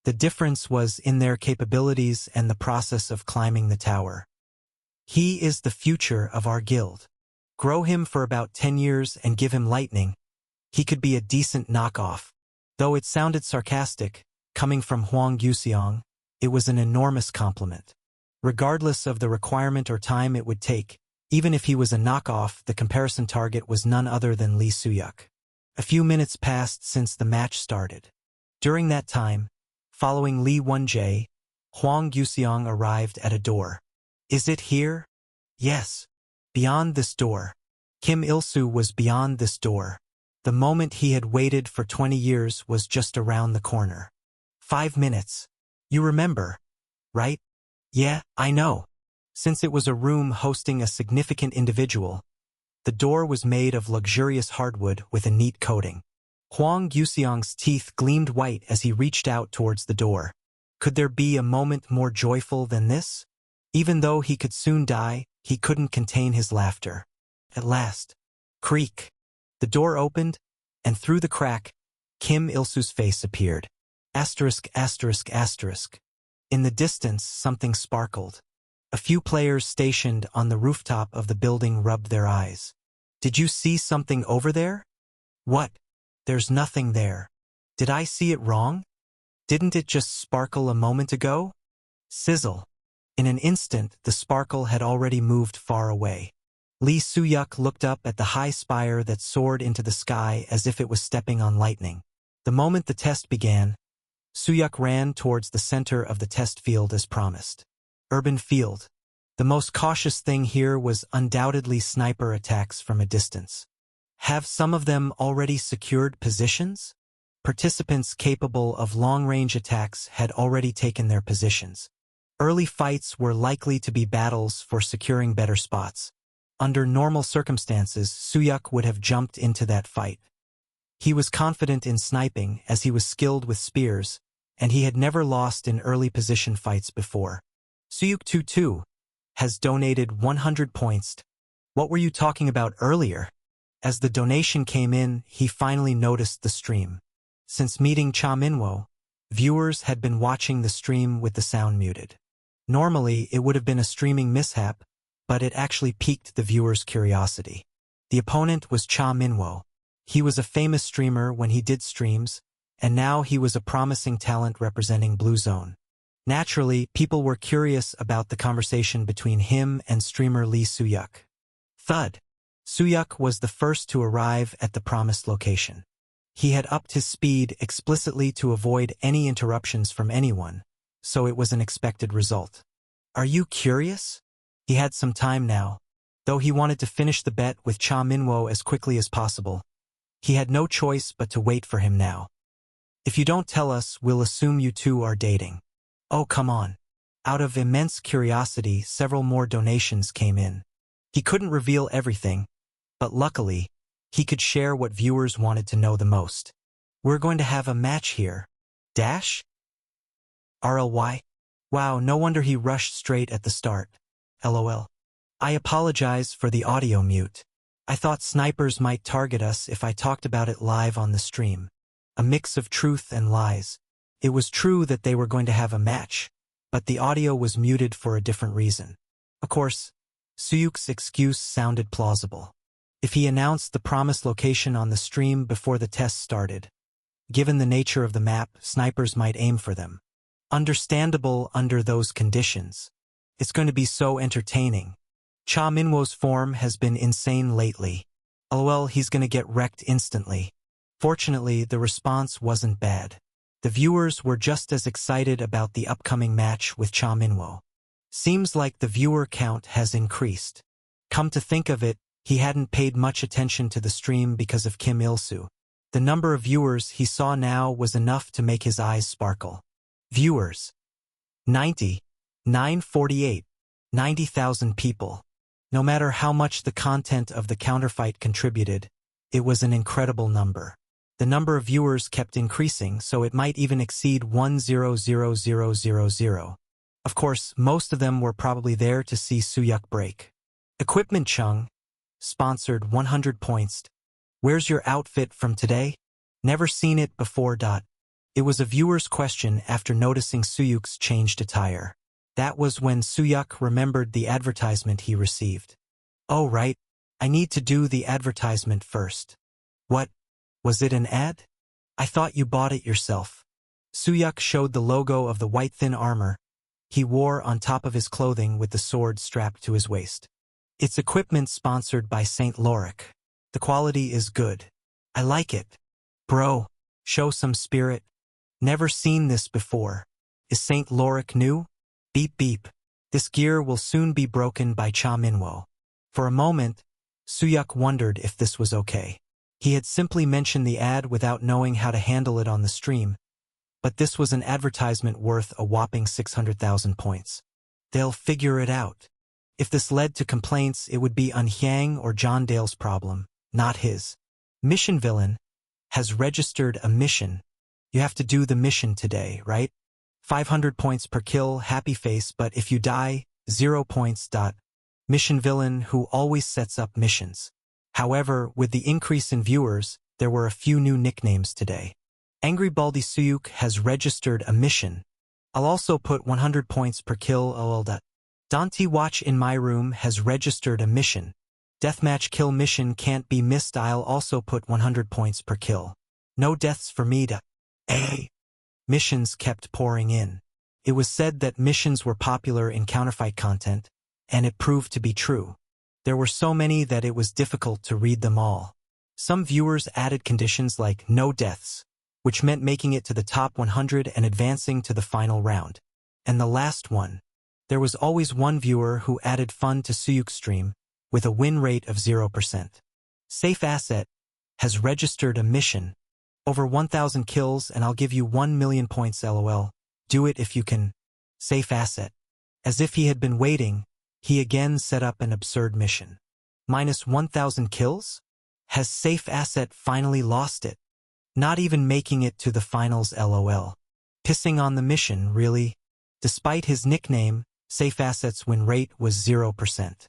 The difference was in their capabilities and the process of climbing the tower. He is the future of our guild. Grow him for about 10 years and give him lightning. He could be a decent knockoff. Though it sounded sarcastic, coming from Huang Yuxiang, it was an enormous compliment. Regardless of the requirement or time it would take, even if he was a knockoff, the comparison target was none other than Lee Soo-yuk. A few minutes passed since the match started. During that time, following Lee Won-jae, Huang Yuxiang arrived at a door. Is it here? Yes. Beyond this door. Kim Il-soo was beyond this door. The moment he had waited for 20 years was just around the corner. 5 minutes. You remember, right? Yeah, I know. Since it was a room hosting a significant individual, the door was made of luxurious hardwood with a neat coating. Huang Yuxiang's teeth gleamed white as he reached out towards the door. Could there be a moment more joyful than this? Even though he could soon die, he couldn't contain his laughter. At last, creak. The door opened, and through the crack, Kim Il-soo's face appeared. Asterisk, asterisk, asterisk. In the distance, something sparkled. A few players stationed on the rooftop of the building rubbed their eyes. Did you see something over there? What? There's nothing there. Did I see it wrong? Didn't it just sparkle a moment ago? Sizzle. In an instant, the sparkle had already moved far away. Lee Soo-yuk looked up at the high spire that soared into the sky as if it was stepping on lightning. The moment the test began, Soo-yuk ran towards the center of the test field as promised. Urban field. The most cautious thing here was undoubtedly sniper attacks from a distance. Have some of them already secured positions? Participants capable of long-range attacks had already taken their positions. Early fights were likely to be battles for securing better spots. Under normal circumstances, Soo-yuk would have jumped into that fight. He was confident in sniping as he was skilled with spears, and he had never lost in early position fights before. Soo-yuk 22 has donated 100 points. What were you talking about earlier? As the donation came in, he finally noticed the stream. Since meeting Cha Minwo, viewers had been watching the stream with the sound muted. Normally, it would have been a streaming mishap, but it actually piqued the viewers' curiosity. The opponent was Cha Minwo. He was a famous streamer when he did streams, and now he was a promising talent representing Blue Zone. Naturally, people were curious about the conversation between him and streamer Lee Soo-yuk. Thud. Soo-yuk was the first to arrive at the promised location. He had upped his speed explicitly to avoid any interruptions from anyone, so it was an expected result. Are you curious? He had some time now. Though he wanted to finish the bet with Cha Minwo as quickly as possible, he had no choice but to wait for him now. If you don't tell us, we'll assume you two are dating. Oh, come on. Out of immense curiosity, several more donations came in. He couldn't reveal everything, but luckily, he could share what viewers wanted to know the most. We're going to have a match here. Dash? RLY? Wow, no wonder he rushed straight at the start. LOL. I apologize for the audio mute. I thought snipers might target us if I talked about it live on the stream. A mix of truth and lies. It was true that they were going to have a match, but the audio was muted for a different reason. Of course, Soo-yuk's excuse sounded plausible. If he announced the promised location on the stream before the test started, given the nature of the map, snipers might aim for them. Understandable under those conditions. It's going to be so entertaining. Cha Minwo's form has been insane lately. LOL, he's going to get wrecked instantly. Fortunately, the response wasn't bad. The viewers were just as excited about the upcoming match with Cha Minwo. Seems like the viewer count has increased. Come to think of it, he hadn't paid much attention to the stream because of Kim Il-soo. The number of viewers he saw now was enough to make his eyes sparkle. Viewers. 90. 948. 90,000 people. No matter how much the content of the counterfight contributed, it was an incredible number. The number of viewers kept increasing, so it might even exceed 100,000. Of course, most of them were probably there to see Suyuk break. Equipment Chung, sponsored 100 points. Where's your outfit from today? Never seen it before. It was a viewer's question after noticing Suyuk's changed attire. That was when Suyuk remembered the advertisement he received. Oh right, I need to do the advertisement first. What? Was it an ad? I thought you bought it yourself. Suyuk showed the logo of the white thin armor he wore on top of his clothing with the sword strapped to his waist. It's equipment sponsored by St. Loric. The quality is good. I like it. Bro, show some spirit. Never seen this before. Is St. Loric new? Beep beep. This gear will soon be broken by Cha Minwo. For a moment, Suyuk wondered if this was okay. He had simply mentioned the ad without knowing how to handle it on the stream, but this was an advertisement worth a whopping 600,000 points. They'll figure it out. If this led to complaints, it would be Hyang or John Dale's problem, not his. Mission Villain has registered a mission. You have to do the mission today, right? 500 points per kill, happy face, but if you die, 0 points. Mission Villain who always sets up missions. However, with the increase in viewers, there were a few new nicknames today. Angry Baldy Suyuk has registered a mission. I'll also put 100 points per kill. Dante Watch in my room has registered a mission. Deathmatch kill mission can't be missed. I'll also put 100 points per kill. No deaths for me. Missions kept pouring in. It was said that missions were popular in counterfight content, and it proved to be true. There were so many that it was difficult to read them all. Some viewers added conditions like no deaths, which meant making it to the top 100 and advancing to the final round. And the last one. There was always one viewer who added fun to Suyuk's stream, with a win rate of 0%. Safe Asset has registered a mission. Over 1,000 kills and I'll give you 1 million points LOL. Do it if you can. Safe Asset. As if he had been waiting, he again set up an absurd mission. Minus 1,000 kills? Has Safe Asset finally lost it? Not even making it to the finals LOL. Pissing on the mission, really? Despite his nickname, Safe Asset's win rate was 0%.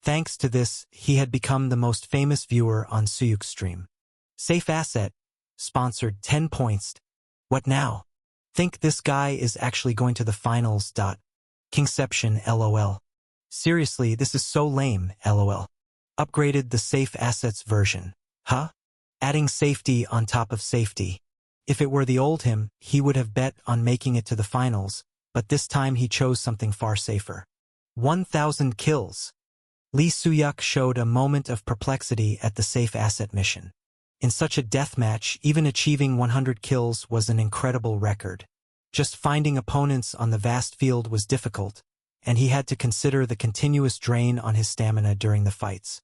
Thanks to this, he had become the most famous viewer on Suyuk's stream. Safe Asset sponsored 10 points. What now? Think this guy is actually going to the finals. Kingception LOL. Seriously, this is so lame, LOL. Upgraded the Safe Assets version. Huh? Adding safety on top of safety. If it were the old him, he would have bet on making it to the finals, but this time he chose something far safer. 1,000 kills. Lee Suyuk showed a moment of perplexity at the Safe Asset mission. In such a deathmatch, even achieving 100 kills was an incredible record. Just finding opponents on the vast field was difficult, and he had to consider the continuous drain on his stamina during the fights.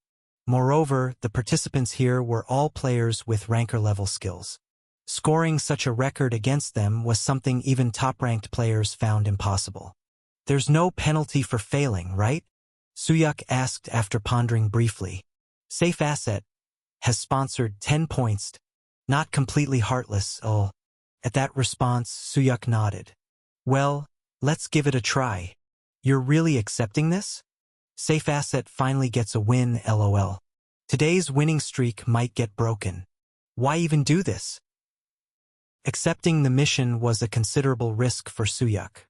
Moreover, the participants here were all players with ranker-level skills. Scoring such a record against them was something even top-ranked players found impossible. There's no penalty for failing, right? Suyuk asked after pondering briefly. Safe Asset has sponsored 10 points. Not completely heartless, oh. At that response, Suyuk nodded. Well, let's give it a try. You're really accepting this? Safe Asset finally gets a win, LOL. Today's winning streak might get broken. Why even do this? Accepting the mission was a considerable risk for Suyuk.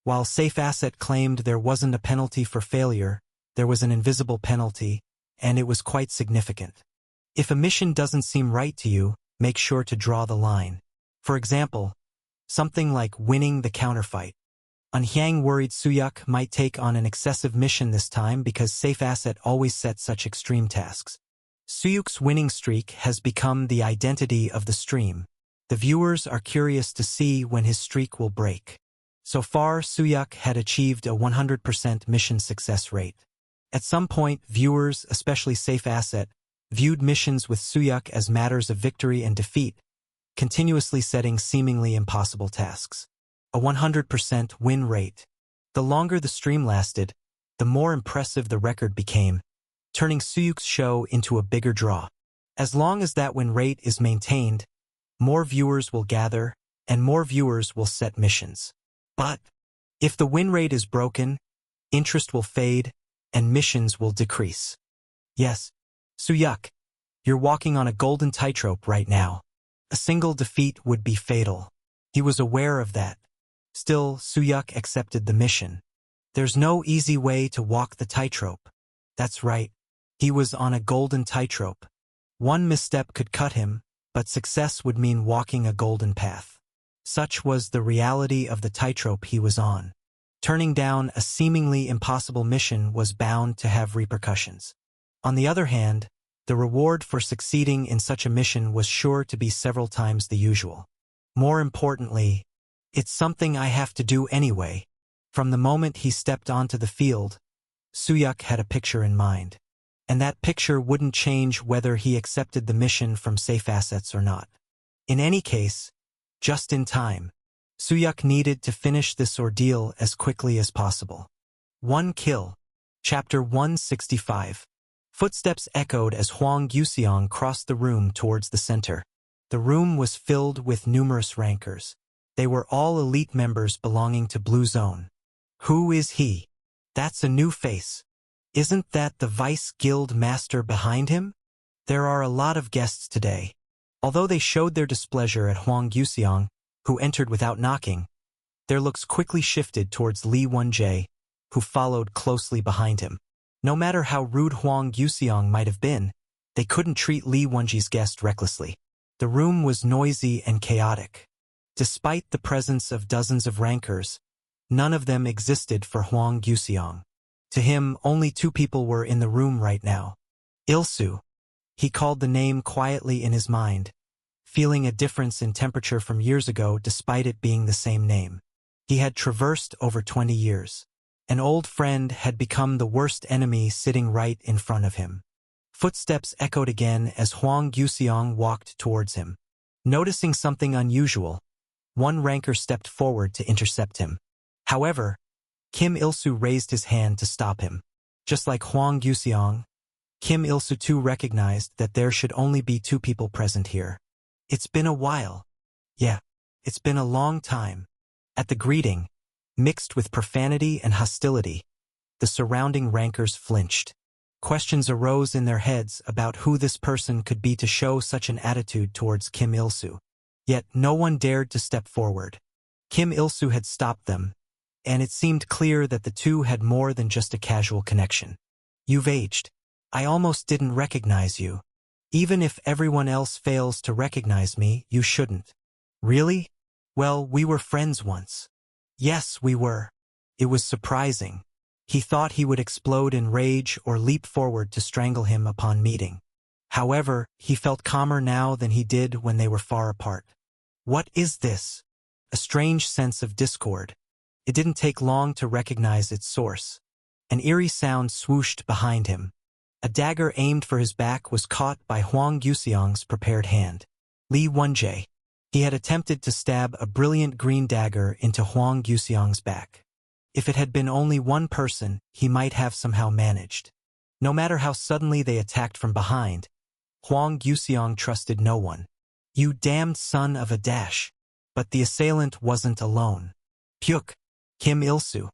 While Safe Asset claimed there wasn't a penalty for failure, there was an invisible penalty, and it was quite significant. If a mission doesn't seem right to you, make sure to draw the line. For example, something like winning the counterfight. Hyang worried Suyuk might take on an excessive mission this time because Safe Asset always set such extreme tasks. Suyuk's winning streak has become the identity of the stream. The viewers are curious to see when his streak will break. So far, Suyuk had achieved a 100% mission success rate. At some point, viewers, especially Safe Asset, viewed missions with Suyuk as matters of victory and defeat, continuously setting seemingly impossible tasks. A 100% win rate. The longer the stream lasted, the more impressive the record became, turning Suyuk's show into a bigger draw. As long as that win rate is maintained, more viewers will gather, and more viewers will set missions. But if the win rate is broken, interest will fade, and missions will decrease. Yes, Suyuk, you're walking on a golden tightrope right now. A single defeat would be fatal. He was aware of that. Still, Suyuk accepted the mission. There's no easy way to walk the tightrope. That's right. He was on a golden tightrope. One misstep could cut him, but success would mean walking a golden path. Such was the reality of the tightrope he was on. Turning down a seemingly impossible mission was bound to have repercussions. On the other hand, the reward for succeeding in such a mission was sure to be several times the usual. More importantly, it's something I have to do anyway. From the moment he stepped onto the field, Suyuk had a picture in mind. And that picture wouldn't change whether he accepted the mission from safe assets or not. In any case, just in time, Suyuk needed to finish this ordeal as quickly as possible. One kill. Chapter 165. Footsteps echoed as Huang Yuxiang crossed the room towards the center. The room was filled with numerous rankers. They were all elite members belonging to Blue Zone. Who is he? That's a new face. Isn't that the Vice Guild Master behind him? There are a lot of guests today. Although they showed their displeasure at Huang Yuxiang, who entered without knocking, their looks quickly shifted towards Li Wenjie, who followed closely behind him. No matter how rude Huang Yuxiang might have been, they couldn't treat Li Wenjie's guest recklessly. The room was noisy and chaotic. Despite the presence of dozens of rankers, none of them existed for Huang Yuxiang. To him, only two people were in the room right now. Ilsu. He called the name quietly in his mind, feeling a difference in temperature from years ago despite it being the same name. He had traversed over 20 years. An old friend had become the worst enemy sitting right in front of him. Footsteps echoed again as Huang Yuxiang walked towards him. Noticing something unusual, one ranker stepped forward to intercept him. However, Kim Ilsu raised his hand to stop him. Just like Huang Yuxiang, Kim Ilsu too recognized that there should only be two people present here. It's been a while. Yeah, it's been a long time. At the greeting, mixed with profanity and hostility, the surrounding rankers flinched. Questions arose in their heads about who this person could be to show such an attitude towards Kim Ilsu. Yet no one dared to step forward. Kim Ilsu had stopped them, and it seemed clear that the two had more than just a casual connection. You've aged. I almost didn't recognize you. Even if everyone else fails to recognize me, you shouldn't. Really? Well, we were friends once. Yes, we were. It was surprising. He thought he would explode in rage or leap forward to strangle him upon meeting. However, he felt calmer now than he did when they were far apart. What is this? A strange sense of discord. It didn't take long to recognize its source. An eerie sound swooshed behind him. A dagger aimed for his back was caught by Huang Yuxiang's prepared hand. Li Wenjie. He had attempted to stab a brilliant green dagger into Huang Yuxiang's back. If it had been only one person, he might have somehow managed. No matter how suddenly they attacked from behind, Huang Yuxiang trusted no one. You damned son of a dash. But the assailant wasn't alone. Pyuk. Kim Ilsu.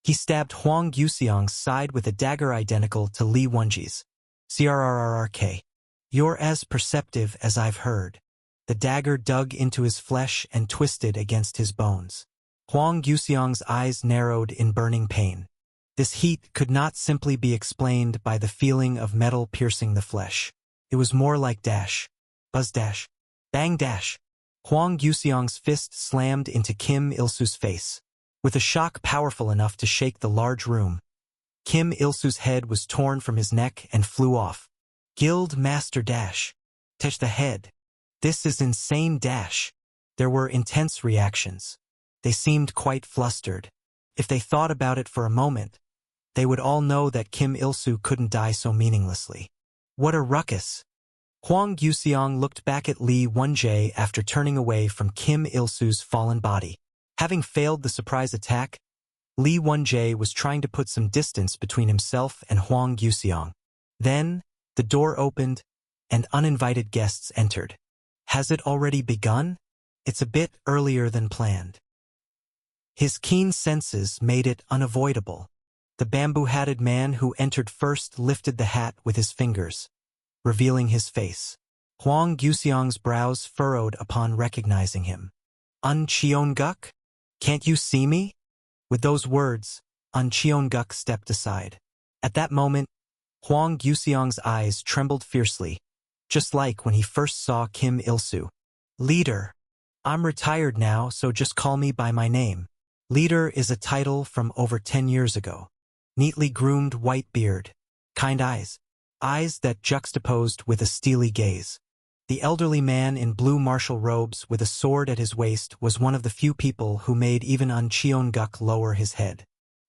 He stabbed Huang Yuxiang's side with a dagger identical to Li Wenjie's. Crrrrk. You're as perceptive as I've heard. The dagger dug into his flesh and twisted against his bones. Huang Yuxiang's eyes narrowed in burning pain. This heat could not simply be explained by the feeling of metal piercing the flesh. It was more like dash. Buzz dash. Bang dash. Huang Yuxiang's fist slammed into Kim Ilsu's face. With a shock powerful enough to shake the large room, Kim Ilsu's head was torn from his neck and flew off. Guild Master Dash. Touch the head. This is insane dash. There were intense reactions. They seemed quite flustered. If they thought about it for a moment, they would all know that Kim Ilsu couldn't die so meaninglessly. What a ruckus. Huang Yuxiang looked back at Li Wenjie after turning away from Kim Ilsu's fallen body. Having failed the surprise attack, Li Wenjie was trying to put some distance between himself and Huang Yuxiang. Then, the door opened, and uninvited guests entered. Has it already begun? It's a bit earlier than planned. His keen senses made it unavoidable. The bamboo-hatted man who entered first lifted the hat with his fingers, revealing his face. Huang Guxiang's brows furrowed upon recognizing him. Un Cheonguk? Can't you see me? With those words, Un Cheonguk stepped aside. At that moment, Huang Guxiang's eyes trembled fiercely, just like when he first saw Kim Il-soo. Leader. I'm retired now, so just call me by my name. Leader is a title from over 10 years ago. Neatly groomed white beard, kind eyes that juxtaposed with a steely gaze. The elderly man in blue martial robes with a sword at his waist was one of the few people who made even Un Cheonguk lower his head.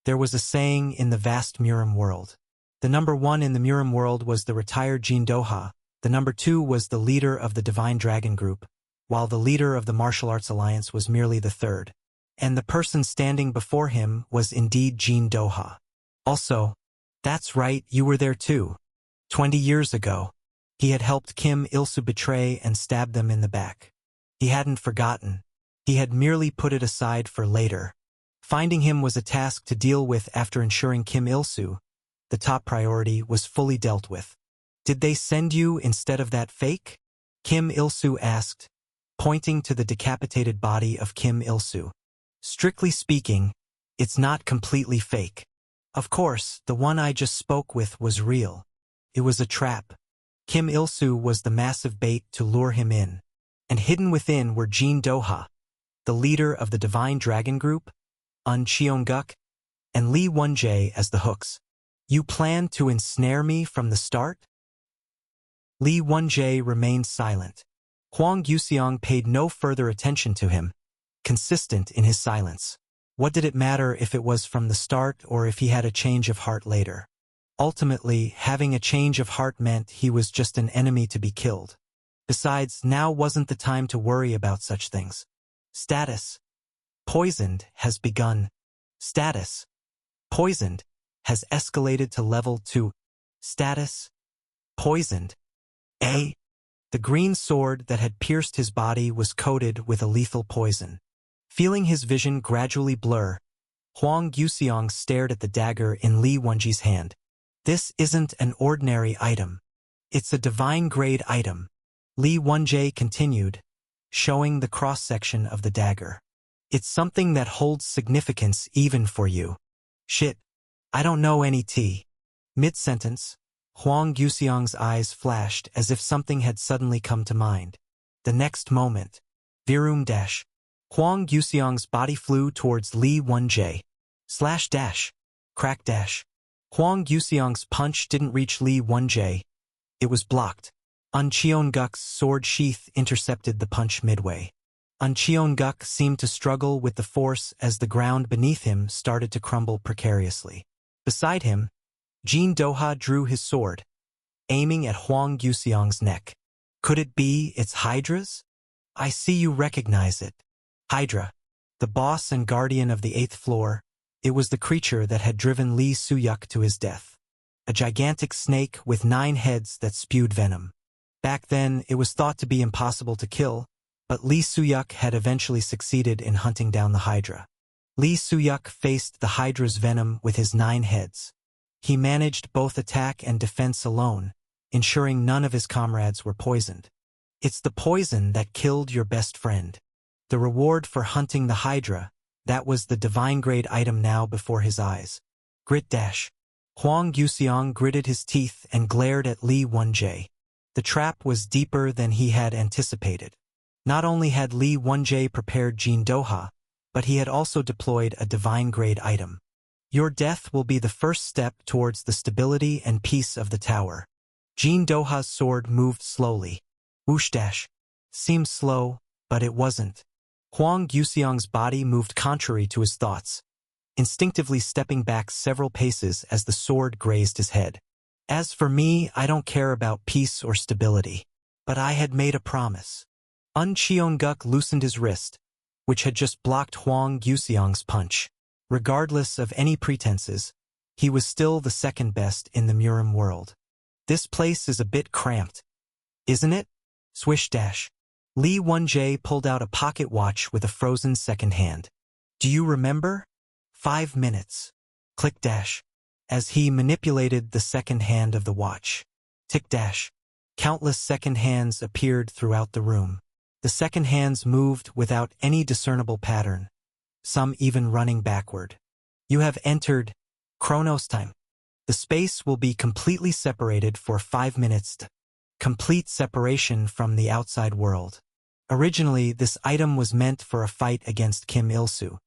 There was a saying in the vast Murim world. The number one in the Murim world was the retired Jin Doha, the number two was the leader of the Divine Dragon Group, while the leader of the Martial Arts Alliance was merely the third. And the person standing before him was indeed Jin Doha. Also, that's right, you were there too. 20 years ago, he had helped Kim Il-soo betray and stab them in the back. He hadn't forgotten. He had merely put it aside for later. Finding him was a task to deal with after ensuring Kim Il-soo. The top priority was fully dealt with. Did they send you instead of that fake? Kim Il-soo asked, pointing to the decapitated body of Kim Il-soo. Strictly speaking, it's not completely fake. Of course, the one I just spoke with was real. It was a trap. Kim Il-soo was the massive bait to lure him in. And hidden within were Jin Doha, the leader of the Divine Dragon Group, Un Cheonguk, and Lee Won-jae as the hooks. You planned to ensnare me from the start? Lee Won-jae remained silent. Huang Guxiang paid no further attention to him, consistent in his silence. What did it matter if it was from the start or if he had a change of heart later? Ultimately, having a change of heart meant he was just an enemy to be killed. Besides, now wasn't the time to worry about such things. Status. Poisoned has begun. Status. Poisoned has escalated to level 2. Status. Poisoned. A. The green sword that had pierced his body was coated with a lethal poison. Feeling his vision gradually blur, Huang Guxiang stared at the dagger in Li Wenji's hand. This isn't an ordinary item. It's a divine-grade item. Li Wenji continued, showing the cross-section of the dagger. It's something that holds significance even for you. Shit, I don't know any tea. Mid-sentence, Huang Guxiang's eyes flashed as if something had suddenly come to mind. The next moment, Virum dash. Huang Guxiang's body flew towards Li Wenji. Slash dash. Crack dash. Huang Guxiang's punch didn't reach Li Wenji. It was blocked. Un Cheonguk's sword sheath intercepted the punch midway. Un Cheonguk seemed to struggle with the force as the ground beneath him started to crumble precariously. Beside him, Jin Doha drew his sword, aiming at Huang Guxiang's neck. Could it be its Hydra's? I see you recognize it. Hydra, the boss and guardian of the 8th floor, it was the creature that had driven Lee Soo-yuk to his death. A gigantic snake with 9 heads that spewed venom. Back then, it was thought to be impossible to kill, but Lee Soo-yuk had eventually succeeded in hunting down the Hydra. Lee Soo-yuk faced the Hydra's venom with his 9 heads. He managed both attack and defense alone, ensuring none of his comrades were poisoned. It's the poison that killed your best friend. The reward for hunting the Hydra, that was the divine-grade item now before his eyes. Grit dash. Huang Guxiang gritted his teeth and glared at Li Wenji. The trap was deeper than he had anticipated. Not only had Li Wenji prepared Jin Doha, but he had also deployed a divine-grade item. Your death will be the first step towards the stability and peace of the tower. Jin Doha's sword moved slowly. Whoosh dash. Seemed slow, but it wasn't. Huang Guxiang's body moved contrary to his thoughts, instinctively stepping back several paces as the sword grazed his head. As for me, I don't care about peace or stability. But I had made a promise. Un Cheonguk loosened his wrist, which had just blocked Huang Guxiang's punch. Regardless of any pretenses, he was still the second best in the Murim world. This place is a bit cramped, isn't it? Swish dash. Li Wenjie pulled out a pocket watch with a frozen second hand. Do you remember? 5 minutes. Click dash. As he manipulated the second hand of the watch. Tick dash. Countless second hands appeared throughout the room. The second hands moved without any discernible pattern, some even running backward. You have entered Chronos time. The space will be completely separated for 5 minutes. Complete separation from the outside world. Originally, this item was meant for a fight against Kim Il-soo.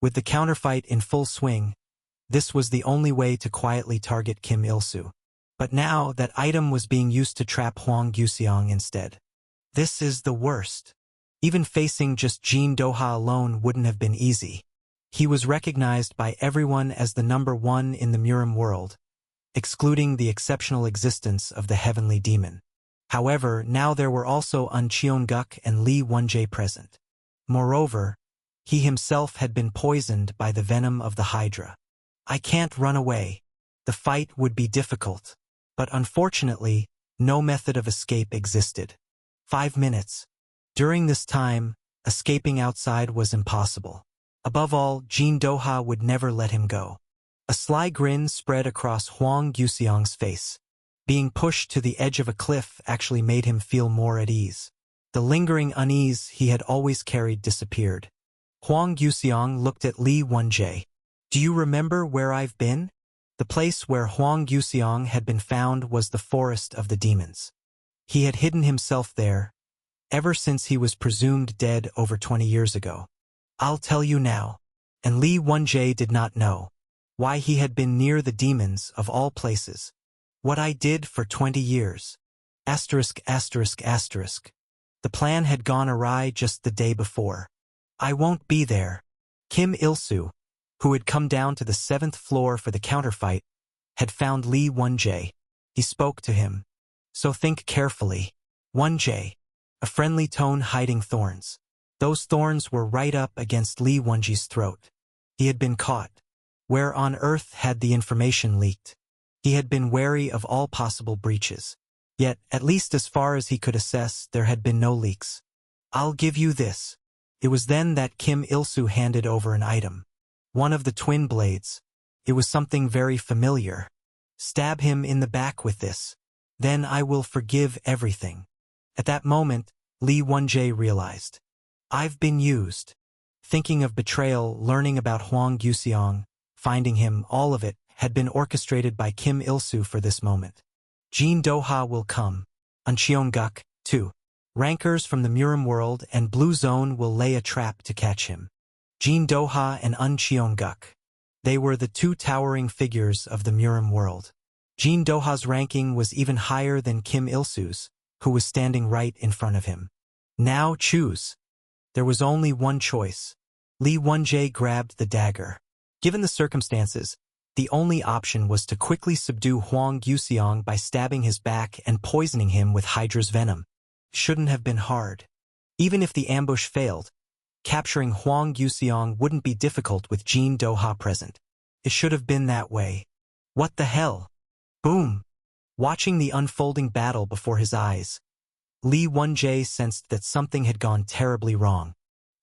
With the counterfight in full swing, this was the only way to quietly target Kim Il-soo. But now, that item was being used to trap Huang Yuxiang instead. This is the worst. Even facing just Jin Doha alone wouldn't have been easy. He was recognized by everyone as the #1 in the Murim world, excluding the exceptional existence of the heavenly demon. However, now there were also An Cheon-guk and Li Wenjie present. Moreover, he himself had been poisoned by the venom of the Hydra. I can't run away. The fight would be difficult. But unfortunately, no method of escape existed. 5 minutes. During this time, escaping outside was impossible. Above all, Jin Doha would never let him go. A sly grin spread across Huang Yuxiang's face. Being pushed to the edge of a cliff actually made him feel more at ease. The lingering unease he had always carried disappeared. Huang Yuxiang looked at Li Wenjie. Do you remember where I've been? The place where Huang Yuxiang had been found was the Forest of the Demons. He had hidden himself there, ever since he was presumed dead over 20 years ago. I'll tell you now. And Li Wenjie did not know why he had been near the demons of all places. What I did for 20 years. Asterisk, asterisk, asterisk. The plan had gone awry just the day before. I won't be there. Kim Il-soo, who had come down to the 7th floor for the counterfight, had found Li Wenjie. He spoke to him. So think carefully. Wenjie. A friendly tone hiding thorns. Those thorns were right up against Li Wenjie's throat. He had been caught. Where on earth had the information leaked? He had been wary of all possible breaches. Yet, at least as far as he could assess, there had been no leaks. I'll give you this. It was then that Kim Il-soo handed over an item. One of the twin blades. It was something very familiar. Stab him in the back with this. Then I will forgive everything. At that moment, Li Wenjie realized. I've been used. Thinking of betrayal, learning about Huang Yuxiang, finding him, all of it, had been orchestrated by Kim Il-soo for this moment. Jin Doha will come. An Cheon-guk, too. Rankers from the Murim world and Blue Zone will lay a trap to catch him. Jin Doha and An Cheon-guk. They were the two towering figures of the Murim world. Jin Doha's ranking was even higher than Kim Il-soo's, who was standing right in front of him. Now choose. There was only one choice. Li Wenjie grabbed the dagger. Given the circumstances, the only option was to quickly subdue Huang Yuxiang by stabbing his back and poisoning him with Hydra's venom. Shouldn't have been hard. Even if the ambush failed, capturing Huang Yuxiang wouldn't be difficult with Jin Doha present. It should have been that way. What the hell? Boom! Watching the unfolding battle before his eyes, Li Wenjie sensed that something had gone terribly wrong.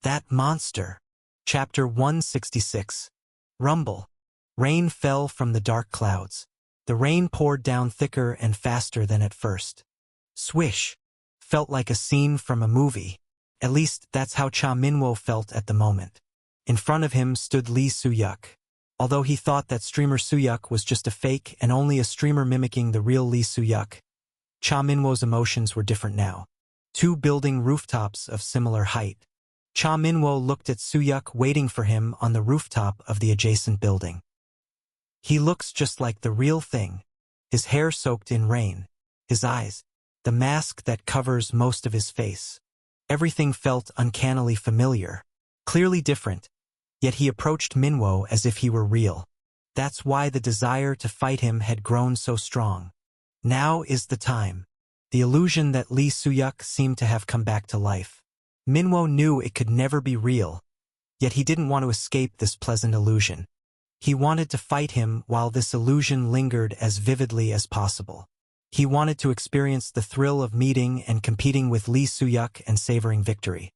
That monster. Chapter 166. Rumble. Rain fell from the dark clouds. The rain poured down thicker and faster than at first. Swish. Felt like a scene from a movie. At least that's how Cha Minwo felt at the moment. In front of him stood Lee Soo-yuk. Although he thought that streamer Soo-yuk was just a fake and only a streamer mimicking the real Lee Soo-yuk, Cha Minwo's emotions were different now. Two building rooftops of similar height. Cha Minwo looked at Soo-yuk waiting for him on the rooftop of the adjacent building. He looks just like the real thing. His hair soaked in rain. His eyes. The mask that covers most of his face. Everything felt uncannily familiar. Clearly different. Yet he approached Minwo as if he were real. That's why the desire to fight him had grown so strong. Now is the time. The illusion that Lee Soo-yuk seemed to have come back to life. Minwo knew it could never be real. Yet he didn't want to escape this pleasant illusion. He wanted to fight him while this illusion lingered as vividly as possible. He wanted to experience the thrill of meeting and competing with Lee Soo-yuk and savoring victory.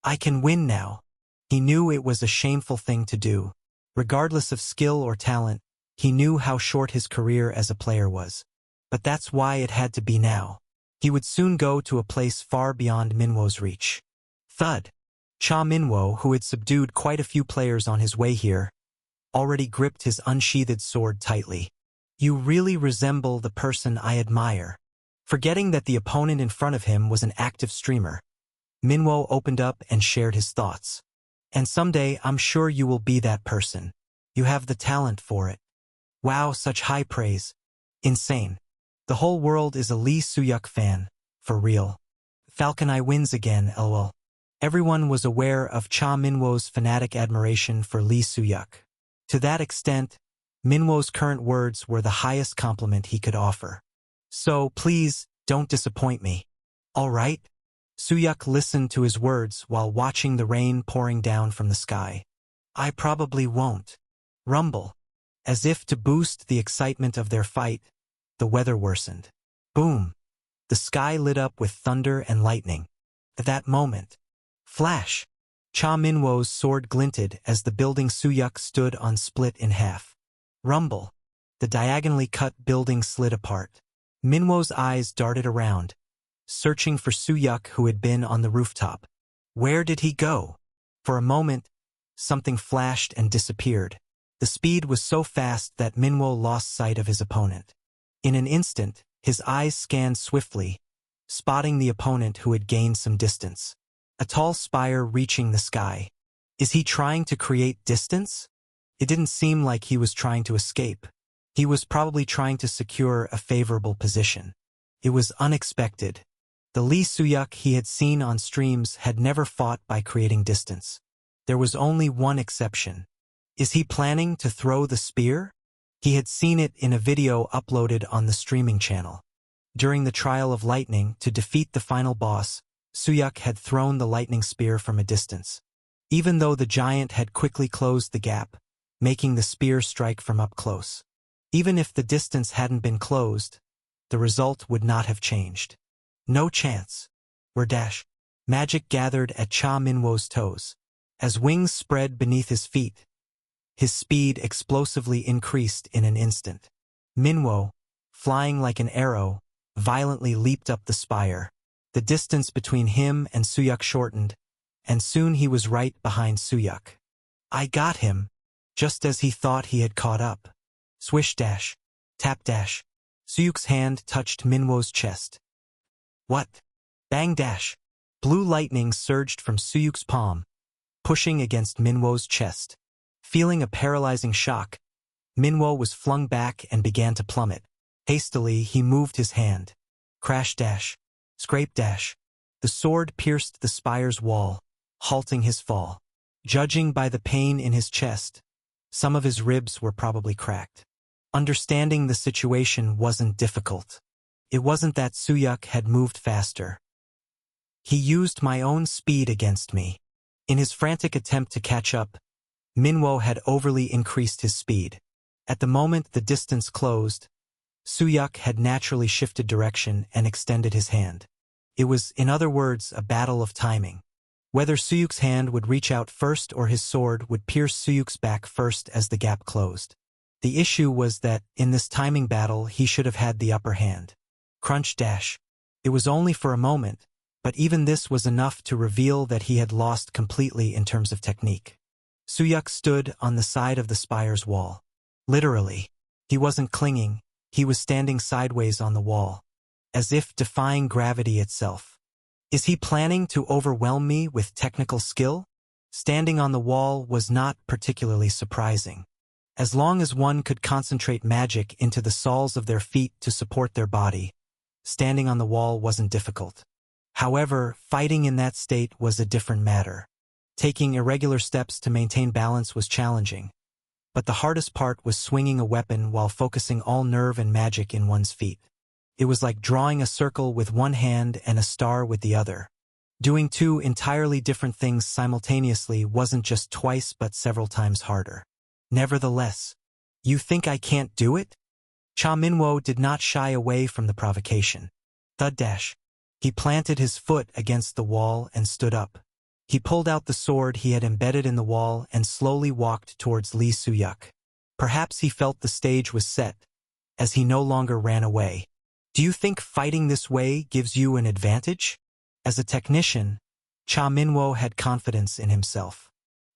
I can win now. He knew it was a shameful thing to do. Regardless of skill or talent, he knew how short his career as a player was. But that's why it had to be now. He would soon go to a place far beyond Minwo's reach. Thud. Cha Minwo, who had subdued quite a few players on his way here, already gripped his unsheathed sword tightly. You really resemble the person I admire. Forgetting that the opponent in front of him was an active streamer, Minwo opened up and shared his thoughts. And someday I'm sure you will be that person. You have the talent for it. Wow, such high praise. Insane. The whole world is a Lee Soo-yuk fan. For real. Falcon Eye wins again, lol. Everyone was aware of Cha Minwo's fanatic admiration for Lee Soo-yuk. To that extent, Minwo's current words were the highest compliment he could offer. So, please, don't disappoint me. All right? Soo-yuk listened to his words while watching the rain pouring down from the sky. I probably won't. Rumble. As if to boost the excitement of their fight, the weather worsened. Boom. The sky lit up with thunder and lightning. At that moment, flash. Cha Minwo's sword glinted as the building Soo-yuk stood on split in half. Rumble. The diagonally cut building slid apart. Minwo's eyes darted around, searching for Soo-yuk who had been on the rooftop. Where did he go? For a moment, something flashed and disappeared. The speed was so fast that Minwo lost sight of his opponent. In an instant, his eyes scanned swiftly, spotting the opponent who had gained some distance. A tall spire reaching the sky. Is he trying to create distance? It didn't seem like he was trying to escape. He was probably trying to secure a favorable position. It was unexpected. The Lee Soo-yuk he had seen on streams had never fought by creating distance. There was only one exception. Is he planning to throw the spear? He had seen it in a video uploaded on the streaming channel. During the trial of lightning to defeat the final boss, Soo-yuk had thrown the lightning spear from a distance. Even though the giant had quickly closed the gap, making the spear strike from up close. Even if the distance hadn't been closed, the result would not have changed. No chance. Where dash. Magic gathered at Cha Minwo's toes. As wings spread beneath his feet, his speed explosively increased in an instant. Minwo, flying like an arrow, violently leaped up the spire. The distance between him and Soo-yuk shortened, and soon he was right behind Soo-yuk. I got him, just as he thought he had caught up. Swish dash. Tap dash. Soo-yuk's hand touched Minwo's chest. What? Bang dash. Blue lightning surged from Soo-yuk's palm, pushing against Minwo's chest. Feeling a paralyzing shock, Minwo was flung back and began to plummet. Hastily, he moved his hand. Crash dash. Scrape dash. The sword pierced the spire's wall, halting his fall. Judging by the pain in his chest, some of his ribs were probably cracked. Understanding the situation wasn't difficult. It wasn't that Soo-yuk had moved faster. He used my own speed against me. In his frantic attempt to catch up, Minwo had overly increased his speed. At the moment the distance closed, Soo-yuk had naturally shifted direction and extended his hand. It was, in other words, a battle of timing. Whether Soo-yuk's hand would reach out first or his sword would pierce Soo-yuk's back first as the gap closed. The issue was that, in this timing battle, he should have had the upper hand. Crunch dash. It was only for a moment, but even this was enough to reveal that he had lost completely in terms of technique. Soo-yuk stood on the side of the spire's wall. Literally. He wasn't clinging, he was standing sideways on the wall, as if defying gravity itself. Is he planning to overwhelm me with technical skill? Standing on the wall was not particularly surprising. As long as one could concentrate magic into the soles of their feet to support their body, standing on the wall wasn't difficult. However, fighting in that state was a different matter. Taking irregular steps to maintain balance was challenging, but the hardest part was swinging a weapon while focusing all nerve and magic in one's feet. It was like drawing a circle with one hand and a star with the other. Doing two entirely different things simultaneously wasn't just twice but several times harder. Nevertheless, you think I can't do it? Cha Minwo did not shy away from the provocation. Thud dash. He planted his foot against the wall and stood up. He pulled out the sword he had embedded in the wall and slowly walked towards Lee Soo-yuk. Perhaps he felt the stage was set, as he no longer ran away. Do you think fighting this way gives you an advantage? As a technician, Cha Minwo had confidence in himself.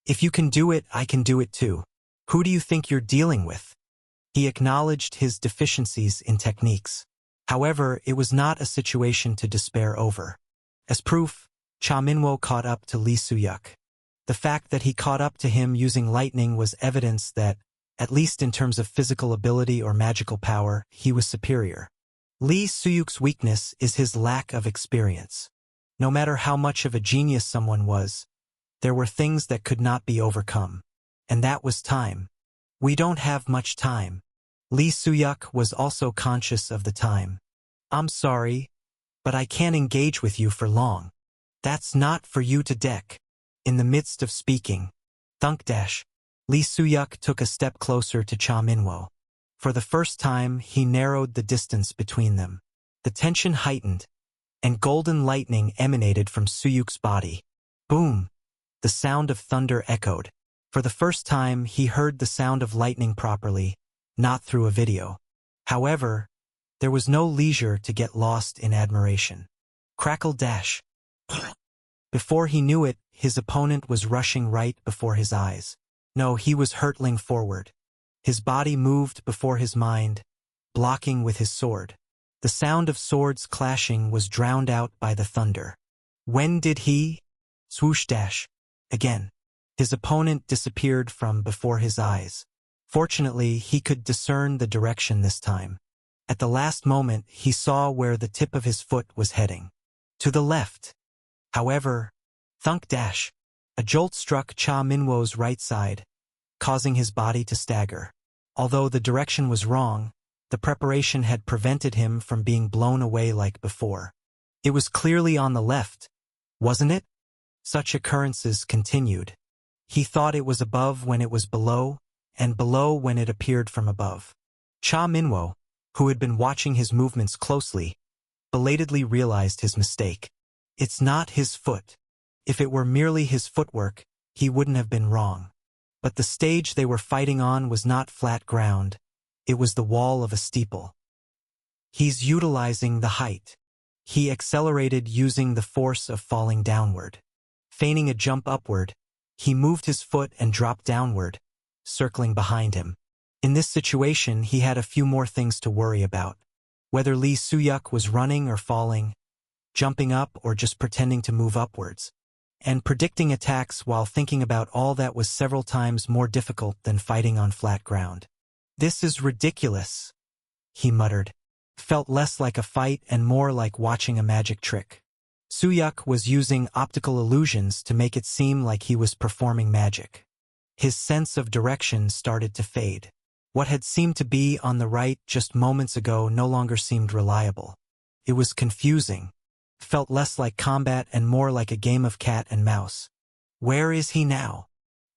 If you can do it, I can do it too. Who do you think you're dealing with? He acknowledged his deficiencies in techniques. However, it was not a situation to despair over. As proof, Cha Minwo caught up to Lee Soo-yuk. The fact that he caught up to him using lightning was evidence that, at least in terms of physical ability or magical power, he was superior. Lee Soo-yuk's weakness is his lack of experience. No matter how much of a genius someone was, there were things that could not be overcome. And that was time. We don't have much time. Lee Soo-yuk was also conscious of the time. I'm sorry, but I can't engage with you for long. That's not for you to deck. In the midst of speaking, thunk dash, Lee Soo-yuk took a step closer to Cha Minwo. For the first time, he narrowed the distance between them. The tension heightened, and golden lightning emanated from Soo-yuk's body. Boom! The sound of thunder echoed. For the first time, he heard the sound of lightning properly, not through a video. However, there was no leisure to get lost in admiration. Crackle dash. Before he knew it, his opponent was rushing right before his eyes. No, he was hurtling forward. His body moved before his mind, blocking with his sword. The sound of swords clashing was drowned out by the thunder. When did he? Swoosh dash. Again. His opponent disappeared from before his eyes. Fortunately, he could discern the direction this time. At the last moment, he saw where the tip of his foot was heading. To the left. However, thunk dash. A jolt struck Cha Minwo's right side, causing his body to stagger. Although the direction was wrong, the preparation had prevented him from being blown away like before. It was clearly on the left, wasn't it? Such occurrences continued. He thought it was above when it was below, and below when it appeared from above. Cha Minwo, who had been watching his movements closely, belatedly realized his mistake. It's not his foot. If it were merely his footwork, he wouldn't have been wrong. But the stage they were fighting on was not flat ground. It was the wall of a steeple. He's utilizing the height. He accelerated using the force of falling downward. Feigning a jump upward, he moved his foot and dropped downward, circling behind him. In this situation, he had a few more things to worry about. Whether Lee Soo-yuk was running or falling, jumping up or just pretending to move upwards. And predicting attacks while thinking about all that was several times more difficult than fighting on flat ground. This is ridiculous, he muttered. Felt less like a fight and more like watching a magic trick. Soo-yuk was using optical illusions to make it seem like he was performing magic. His sense of direction started to fade. What had seemed to be on the right just moments ago no longer seemed reliable. It was confusing. Felt less like combat and more like a game of cat and mouse. Where is he now?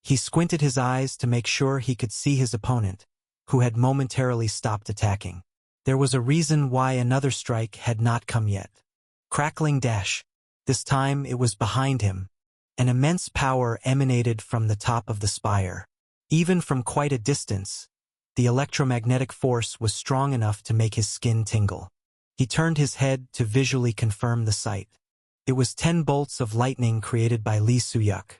He squinted his eyes to make sure he could see his opponent, who had momentarily stopped attacking. There was a reason why another strike had not come yet. Crackling dash. This time it was behind him. An immense power emanated from the top of the spire. Even from quite a distance, the electromagnetic force was strong enough to make his skin tingle. He turned his head to visually confirm the sight. It was 10 bolts of lightning created by Lee Soo-yuk.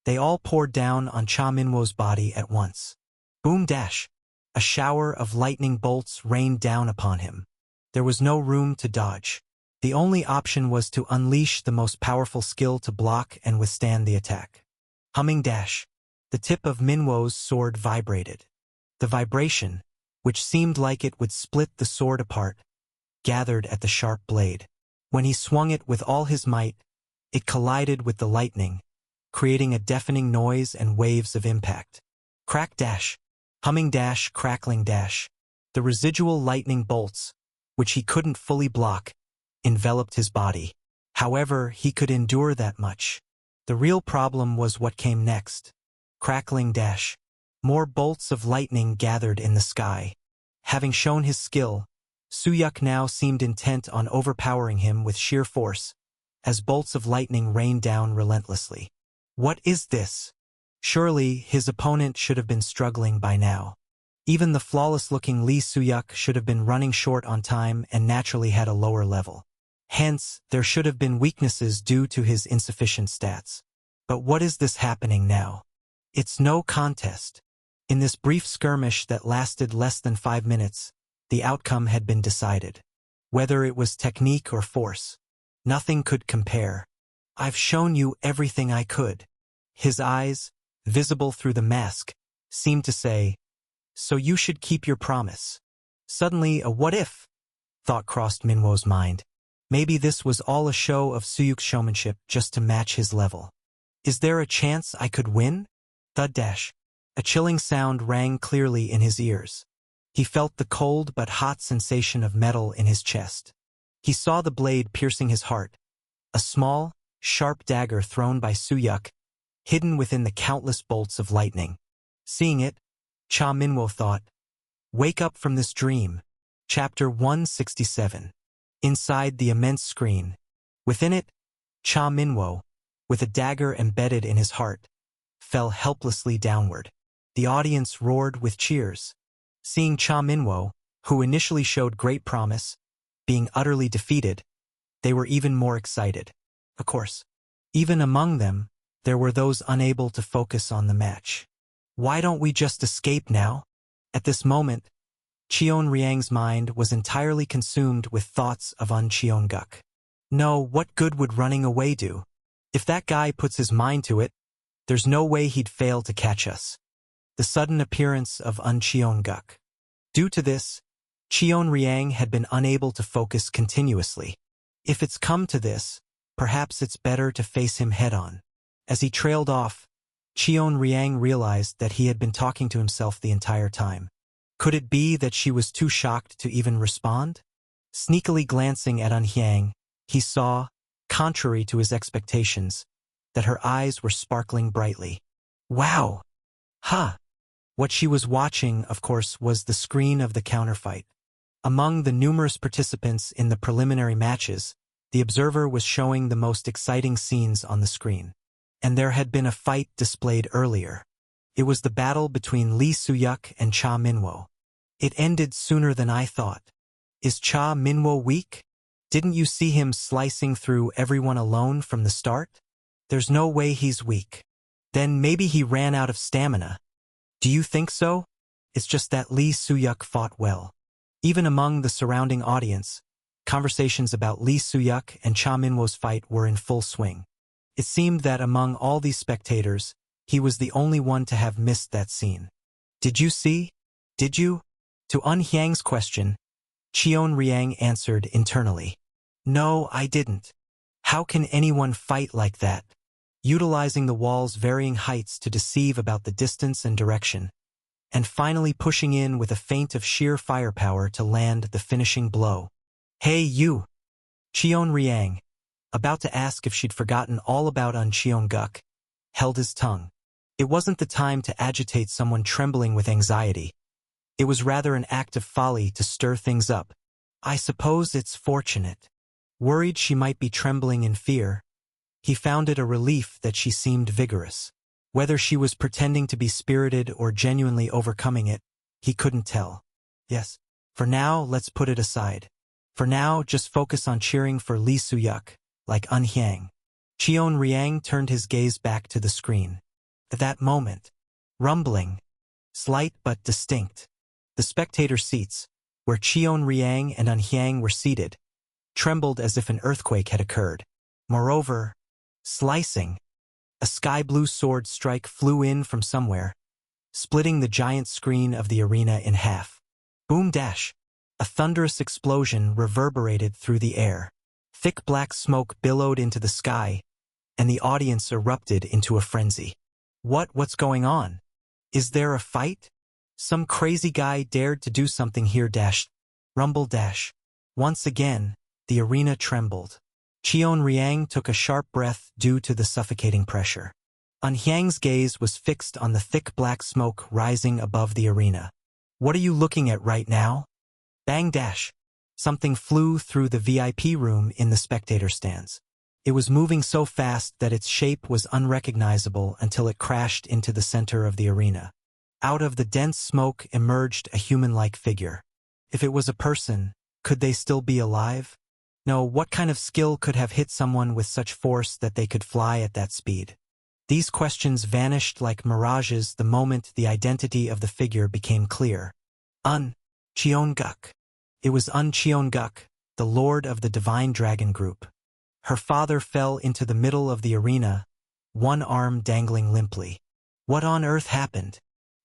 They all poured down on Cha Minwo's body at once. Boom dash. A shower of lightning bolts rained down upon him. There was no room to dodge. The only option was to unleash the most powerful skill to block and withstand the attack. Humming dash. The tip of Minwo's sword vibrated. The vibration, which seemed like it would split the sword apart, gathered at the sharp blade. When he swung it with all his might, it collided with the lightning, creating a deafening noise and waves of impact. Crack dash. Humming dash, crackling dash. The residual lightning bolts, which he couldn't fully block, enveloped his body. However, he could endure that much. The real problem was what came next. Crackling dash. More bolts of lightning gathered in the sky. Having shown his skill, Suyuk now seemed intent on overpowering him with sheer force, as bolts of lightning rained down relentlessly. What is this? Surely his opponent should have been struggling by now. Even the flawless-looking Lee Suyuk should have been running short on time and naturally had a lower level. Hence, there should have been weaknesses due to his insufficient stats. But what is this happening now? It's no contest. In this brief skirmish that lasted less than 5 minutes, the outcome had been decided. Whether it was technique or force, nothing could compare. I've shown you everything I could. His eyes, visible through the mask, seemed to say, so you should keep your promise. Suddenly a what-if thought crossed Minwo's mind. Maybe this was all a show of Suyuk's showmanship just to match his level. Is there a chance I could win? Thud dash. A chilling sound rang clearly in his ears. He felt the cold but hot sensation of metal in his chest. He saw the blade piercing his heart, a small, sharp dagger thrown by Suyuk, hidden within the countless bolts of lightning. Seeing it, Cha Minwo thought, wake up from this dream. Chapter 167. Inside the immense screen. Within it, Cha Minwo, with a dagger embedded in his heart, fell helplessly downward. The audience roared with cheers. Seeing Cha Minwo, who initially showed great promise, being utterly defeated, they were even more excited. Of course, even among them, there were those unable to focus on the match. Why don't we just escape now? At this moment, Cheon Riang's mind was entirely consumed with thoughts of Cheonguk. No, what good would running away do? If that guy puts his mind to it, there's no way he'd fail to catch us. The sudden appearance of Cheonguk. Due to this, Cheon Riang had been unable to focus continuously. If it's come to this, perhaps it's better to face him head-on. As he trailed off, Cheon Riang realized that he had been talking to himself the entire time. Could it be that she was too shocked to even respond? Sneakily glancing at Hyang, he saw, contrary to his expectations, that her eyes were sparkling brightly. Wow! Huh! What she was watching, of course, was the screen of the counterfight. Among the numerous participants in the preliminary matches, the observer was showing the most exciting scenes on the screen. And there had been a fight displayed earlier. It was the battle between Lee Suyuk and Cha Minwo. It ended sooner than I thought. Is Cha Minwo weak? Didn't you see him slicing through everyone alone from the start? There's no way he's weak. Then maybe he ran out of stamina. Do you think so? It's just that Lee Suyuk fought well. Even among the surrounding audience, conversations about Lee Suyuk and Cha Minwo's fight were in full swing. It seemed that among all these spectators, he was the only one to have missed that scene. Did you see? Did you? To Hyang's question, Cheon Riang answered internally. No, I didn't. How can anyone fight like that? Utilizing the wall's varying heights to deceive about the distance and direction, and finally pushing in with a feint of sheer firepower to land the finishing blow. Hey you! Cheon Riang, about to ask if she'd forgotten all about Cheonguk, held his tongue. It wasn't the time to agitate someone trembling with anxiety. It was rather an act of folly to stir things up. I suppose it's fortunate. Worried she might be trembling in fear, he found it a relief that she seemed vigorous. Whether she was pretending to be spirited or genuinely overcoming it, he couldn't tell. Yes, for now, let's put it aside. For now, just focus on cheering for Lee Suyuk, like Hyang. Cheon Riang turned his gaze back to the screen. At that moment, rumbling, slight but distinct, the spectator seats, where Cheon Riang and Hyang were seated, trembled as if an earthquake had occurred. Moreover, slicing, a sky-blue sword strike flew in from somewhere, splitting the giant screen of the arena in half. Boom dash! A thunderous explosion reverberated through the air. Thick black smoke billowed into the sky, and the audience erupted into a frenzy. What's going on? Is there a fight? Some crazy guy dared to do something here dash. Rumble dash. Once again, the arena trembled. Cheon Riang took a sharp breath due to the suffocating pressure. Hyang's gaze was fixed on the thick black smoke rising above the arena. What are you looking at right now? Bang dash. Something flew through the VIP room in the spectator stands. It was moving so fast that its shape was unrecognizable until it crashed into the center of the arena. Out of the dense smoke emerged a human-like figure. If it was a person, could they still be alive? No, what kind of skill could have hit someone with such force that they could fly at that speed? These questions vanished like mirages the moment the identity of the figure became clear. Cheonguk. It was Cheonguk, the lord of the Divine Dragon Group. Her father fell into the middle of the arena, one arm dangling limply. What on earth happened?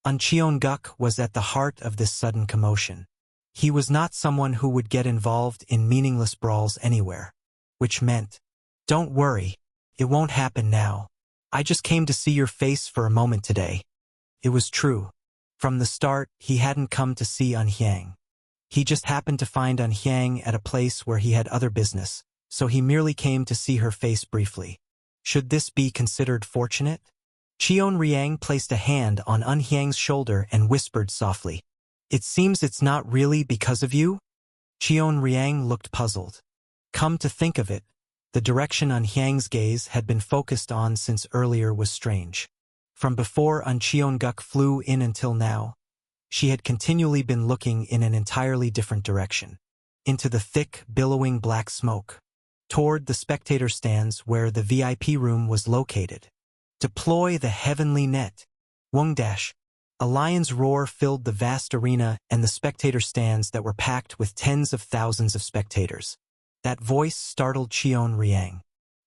Cheonguk was at the heart of this sudden commotion. He was not someone who would get involved in meaningless brawls anywhere. Which meant, don't worry, it won't happen now. I just came to see your face for a moment today. It was true. From the start, he hadn't come to see Hyang. He just happened to find Hyang at a place where he had other business, so he merely came to see her face briefly. Should this be considered fortunate? Cheon Riang placed a hand on Hyang's shoulder and whispered softly, "It seems it's not really because of you?" Cheon Riang looked puzzled. Come to think of it, the direction Hyang's gaze had been focused on since earlier was strange. From before Cheonguk flew in until now, she had continually been looking in an entirely different direction, into the thick, billowing black smoke, toward the spectator stands where the VIP room was located. Deploy the heavenly net. Wongdash. A lion's roar filled the vast arena and the spectator stands that were packed with tens of thousands of spectators. That voice startled Cheon Riang.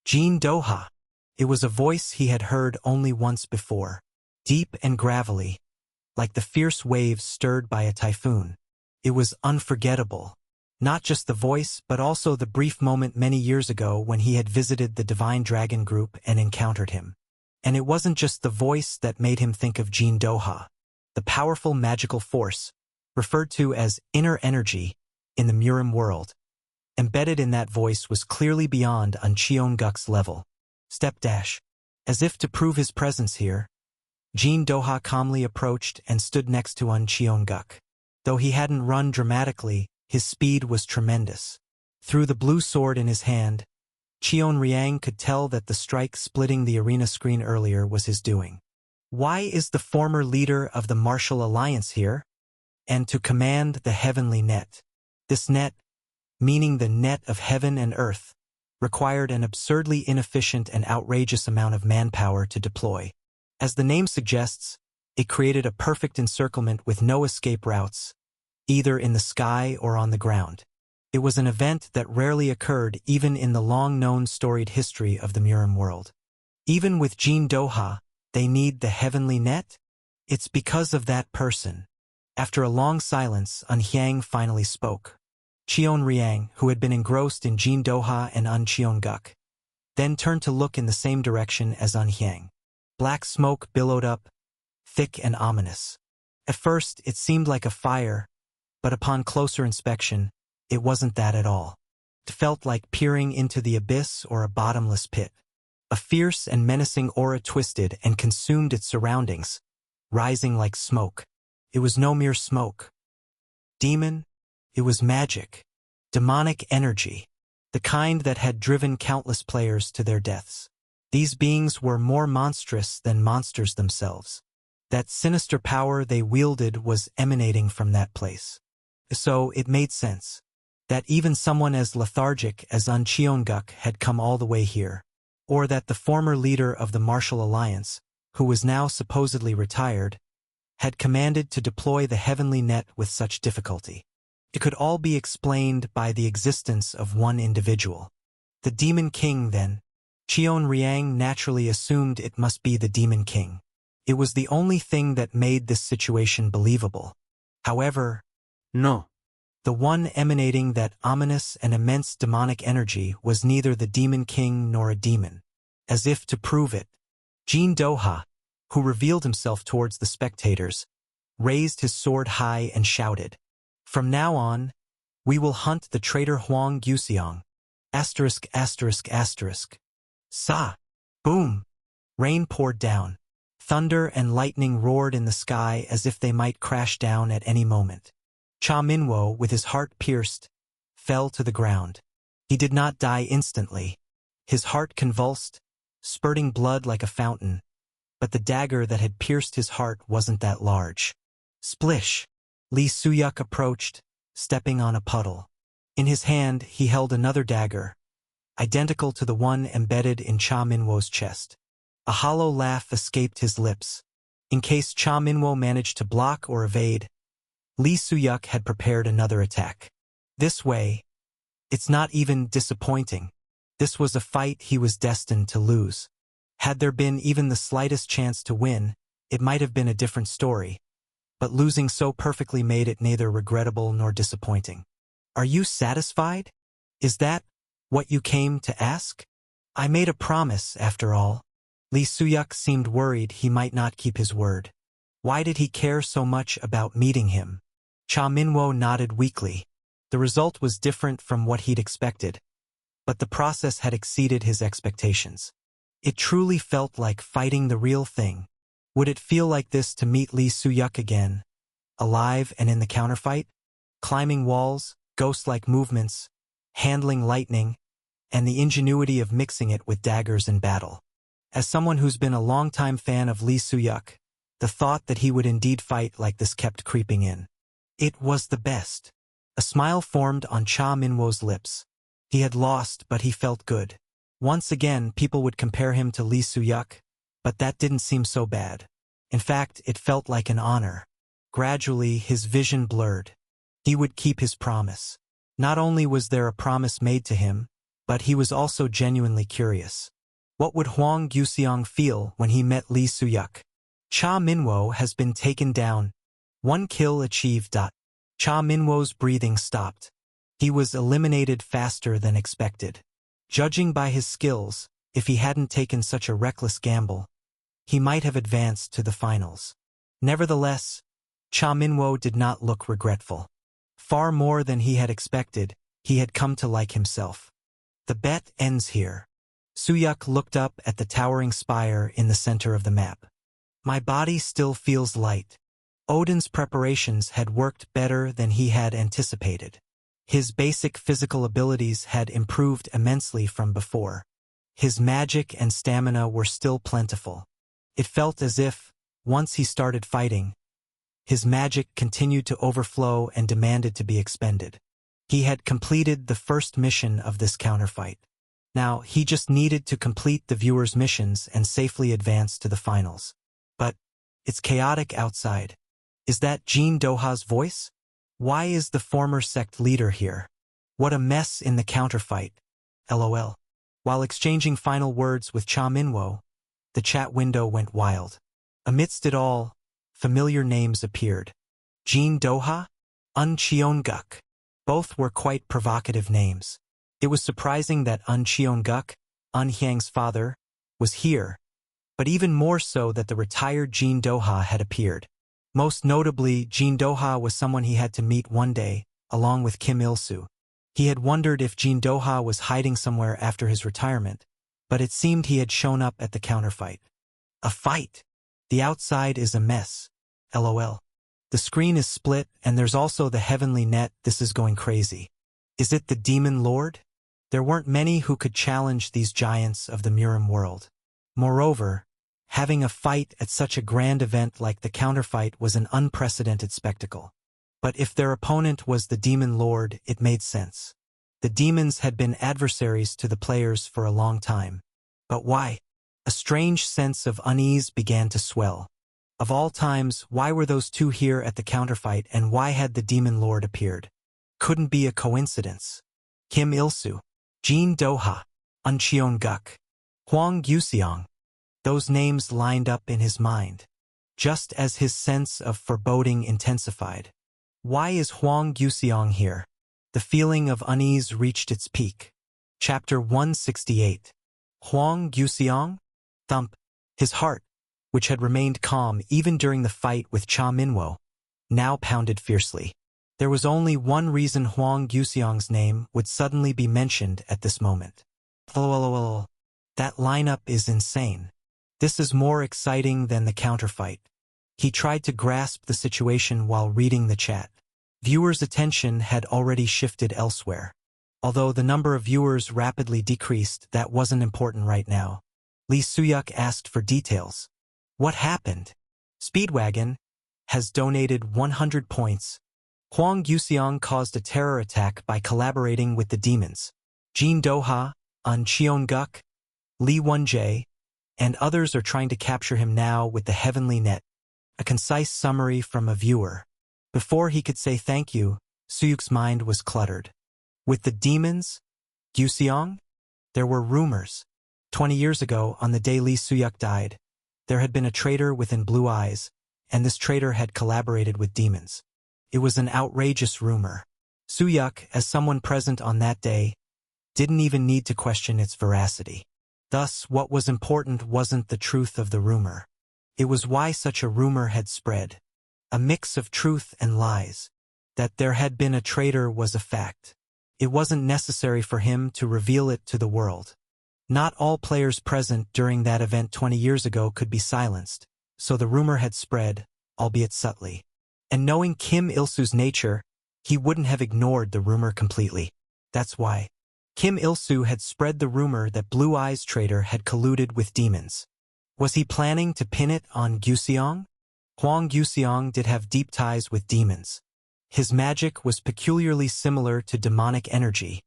Jin Doha. It was a voice he had heard only once before, deep and gravelly, like the fierce waves stirred by a typhoon. It was unforgettable. Not just the voice, but also the brief moment many years ago when he had visited the Divine Dragon Group and encountered him. And it wasn't just the voice that made him think of Jin Doha. The powerful magical force, referred to as inner energy, in the Murim world, embedded in that voice was clearly beyond Cheonguk's level. Step dash. As if to prove his presence here, Jin Doha calmly approached and stood next to Cheonguk. Though he hadn't run dramatically, his speed was tremendous. Through the blue sword in his hand, Cheon Riang could tell that the strike splitting the arena screen earlier was his doing. Why is the former leader of the Martial Alliance here? And to command the heavenly net. This net, meaning the net of heaven and earth, required an absurdly inefficient and outrageous amount of manpower to deploy. As the name suggests, it created a perfect encirclement with no escape routes, either in the sky or on the ground. It was an event that rarely occurred even in the long-known storied history of the Murim world. Even with Jin Doha, they need the heavenly net? It's because of that person. After a long silence, Hyang finally spoke. Cheon Riang, who had been engrossed in Jin Doha and Cheonguk, then turned to look in the same direction as Hyang. Black smoke billowed up, thick and ominous. At first, it seemed like a fire, but upon closer inspection, it wasn't that at all. It felt like peering into the abyss or a bottomless pit. A fierce and menacing aura twisted and consumed its surroundings, rising like smoke. It was no mere smoke. Demon? It was magic. Demonic energy. The kind that had driven countless players to their deaths. These beings were more monstrous than monsters themselves. That sinister power they wielded was emanating from that place. So it made sense that even someone as lethargic as Cheonguk had come all the way here, or that the former leader of the Martial Alliance, who was now supposedly retired, had commanded to deploy the heavenly net with such difficulty. It could all be explained by the existence of one individual. The Demon King, then. Cheon Riang naturally assumed it must be the Demon King. It was the only thing that made this situation believable. However, No. the one emanating that ominous and immense demonic energy was neither the Demon King nor a demon. As if to prove it, Jin Doha, who revealed himself towards the spectators, raised his sword high and shouted, "From now on, we will hunt the traitor Huang Yuxiang. Asterisk, asterisk, asterisk." Sa! Boom! Rain poured down. Thunder and lightning roared in the sky as if they might crash down at any moment. Cha Minwo, with his heart pierced, fell to the ground. He did not die instantly. His heart convulsed, spurting blood like a fountain, but the dagger that had pierced his heart wasn't that large. Splish! Lee Suyuk approached, stepping on a puddle. In his hand, he held another dagger, identical to the one embedded in Cha Minwo's chest. A hollow laugh escaped his lips. In case Cha Minwo managed to block or evade, Lee Suyuk had prepared another attack. This way, it's not even disappointing. This was a fight he was destined to lose. Had there been even the slightest chance to win, it might have been a different story, but losing so perfectly made it neither regrettable nor disappointing. Are you satisfied? Is that what you came to ask? I made a promise, after all. Lee Suyuk seemed worried he might not keep his word. Why did he care so much about meeting him? Cha Minwo nodded weakly. The result was different from what he'd expected, but the process had exceeded his expectations. It truly felt like fighting the real thing. Would it feel like this to meet Lee Suyuk again, alive and in the counterfight? Climbing walls, ghost-like movements, handling lightning, and the ingenuity of mixing it with daggers in battle. As someone who's been a longtime fan of Lee Suyuk, the thought that he would indeed fight like this kept creeping in. It was the best. A smile formed on Cha Minwo's lips. He had lost, but he felt good. Once again, people would compare him to Lee Suyuk, but that didn't seem so bad. In fact, it felt like an honor. Gradually, his vision blurred. He would keep his promise. Not only was there a promise made to him, but he was also genuinely curious. What would Huang Guxiang feel when he met Lee Suyuk? Cha Minwo has been taken down. 1 kill achieved. Cha Minwo's breathing stopped. He was eliminated faster than expected. Judging by his skills, if he hadn't taken such a reckless gamble, he might have advanced to the finals. Nevertheless, Cha Minwo did not look regretful. Far more than he had expected, he had come to like himself. The bet ends here. Suyuk looked up at the towering spire in the center of the map. My body still feels light. Odin's preparations had worked better than he had anticipated. His basic physical abilities had improved immensely from before. His magic and stamina were still plentiful. It felt as if, once he started fighting, his magic continued to overflow and demanded to be expended. He had completed the first mission of this counterfight. Now, he just needed to complete the viewers' missions and safely advance to the finals. But it's chaotic outside. Is that Jean Doha's voice? Why is the former sect leader here? What a mess in the counterfight. LOL. While exchanging final words with Cha Minwo, the chat window went wild. Amidst it all, familiar names appeared. Jean Doha? Un Cheon-guk. Both were quite provocative names. It was surprising that Un Cheon-guk, Un Hyang's father, was here, but even more so that the retired Jean Doha had appeared. Most notably, Jean Doha was someone he had to meet one day, along with Kim Il-soo. He had wondered if Jean Doha was hiding somewhere after his retirement, but it seemed he had shown up at the counterfight. A fight! The outside is a mess. LOL. The screen is split, and there's also the heavenly net. This is going crazy. Is it the Demon Lord? There weren't many who could challenge these giants of the Murim world. Moreover, having a fight at such a grand event like the counterfight was an unprecedented spectacle. But if their opponent was the Demon Lord, it made sense. The demons had been adversaries to the players for a long time. But why? A strange sense of unease began to swell. Of all times, why were those two here at the counterfight, and why had the Demon Lord appeared? Couldn't be a coincidence. Kim Il-soo, Jean Doha, Un Cheon-guk, Huang Guxiang. Those names lined up in his mind, just as his sense of foreboding intensified. Why is Huang Guxiang here? The feeling of unease reached its peak. Chapter 168. Huang Guxiang? Thump. His heart, which had remained calm even during the fight with Cha Minwo, now pounded fiercely. There was only one reason Huang Guxiang's name would suddenly be mentioned at this moment. LOL. That lineup is insane. This is more exciting than the counterfight. He tried to grasp the situation while reading the chat. Viewers' attention had already shifted elsewhere. Although the number of viewers rapidly decreased, that wasn't important right now. Lee Suyuk asked for details. What happened? Speedwagon has donated 100 points. Huang Yuxiang caused a terror attack by collaborating with the demons. Jin Doha, An Cheonguk, Li Wenjie, and others are trying to capture him now with the heavenly net. A concise summary from a viewer. Before he could say thank you, Suyuk's mind was cluttered. With the demons? Yuxiang? There were rumors. 20 years ago, on the day Lee Suyuk died, there had been a traitor within Blue Eyes, and this traitor had collaborated with demons. It was an outrageous rumor. Suyuk, as someone present on that day, didn't even need to question its veracity. Thus, what was important wasn't the truth of the rumor. It was why such a rumor had spread. A mix of truth and lies. That there had been a traitor was a fact. It wasn't necessary for him to reveal it to the world. Not all players present during that event 20 years ago could be silenced, so the rumor had spread, albeit subtly. And knowing Kim Il-soo's nature, he wouldn't have ignored the rumor completely. That's why. Kim Il-soo had spread the rumor that Blue Eyes traitor had colluded with demons. Was he planning to pin it on Yuxiang? Huang Yuxiang did have deep ties with demons. His magic was peculiarly similar to demonic energy,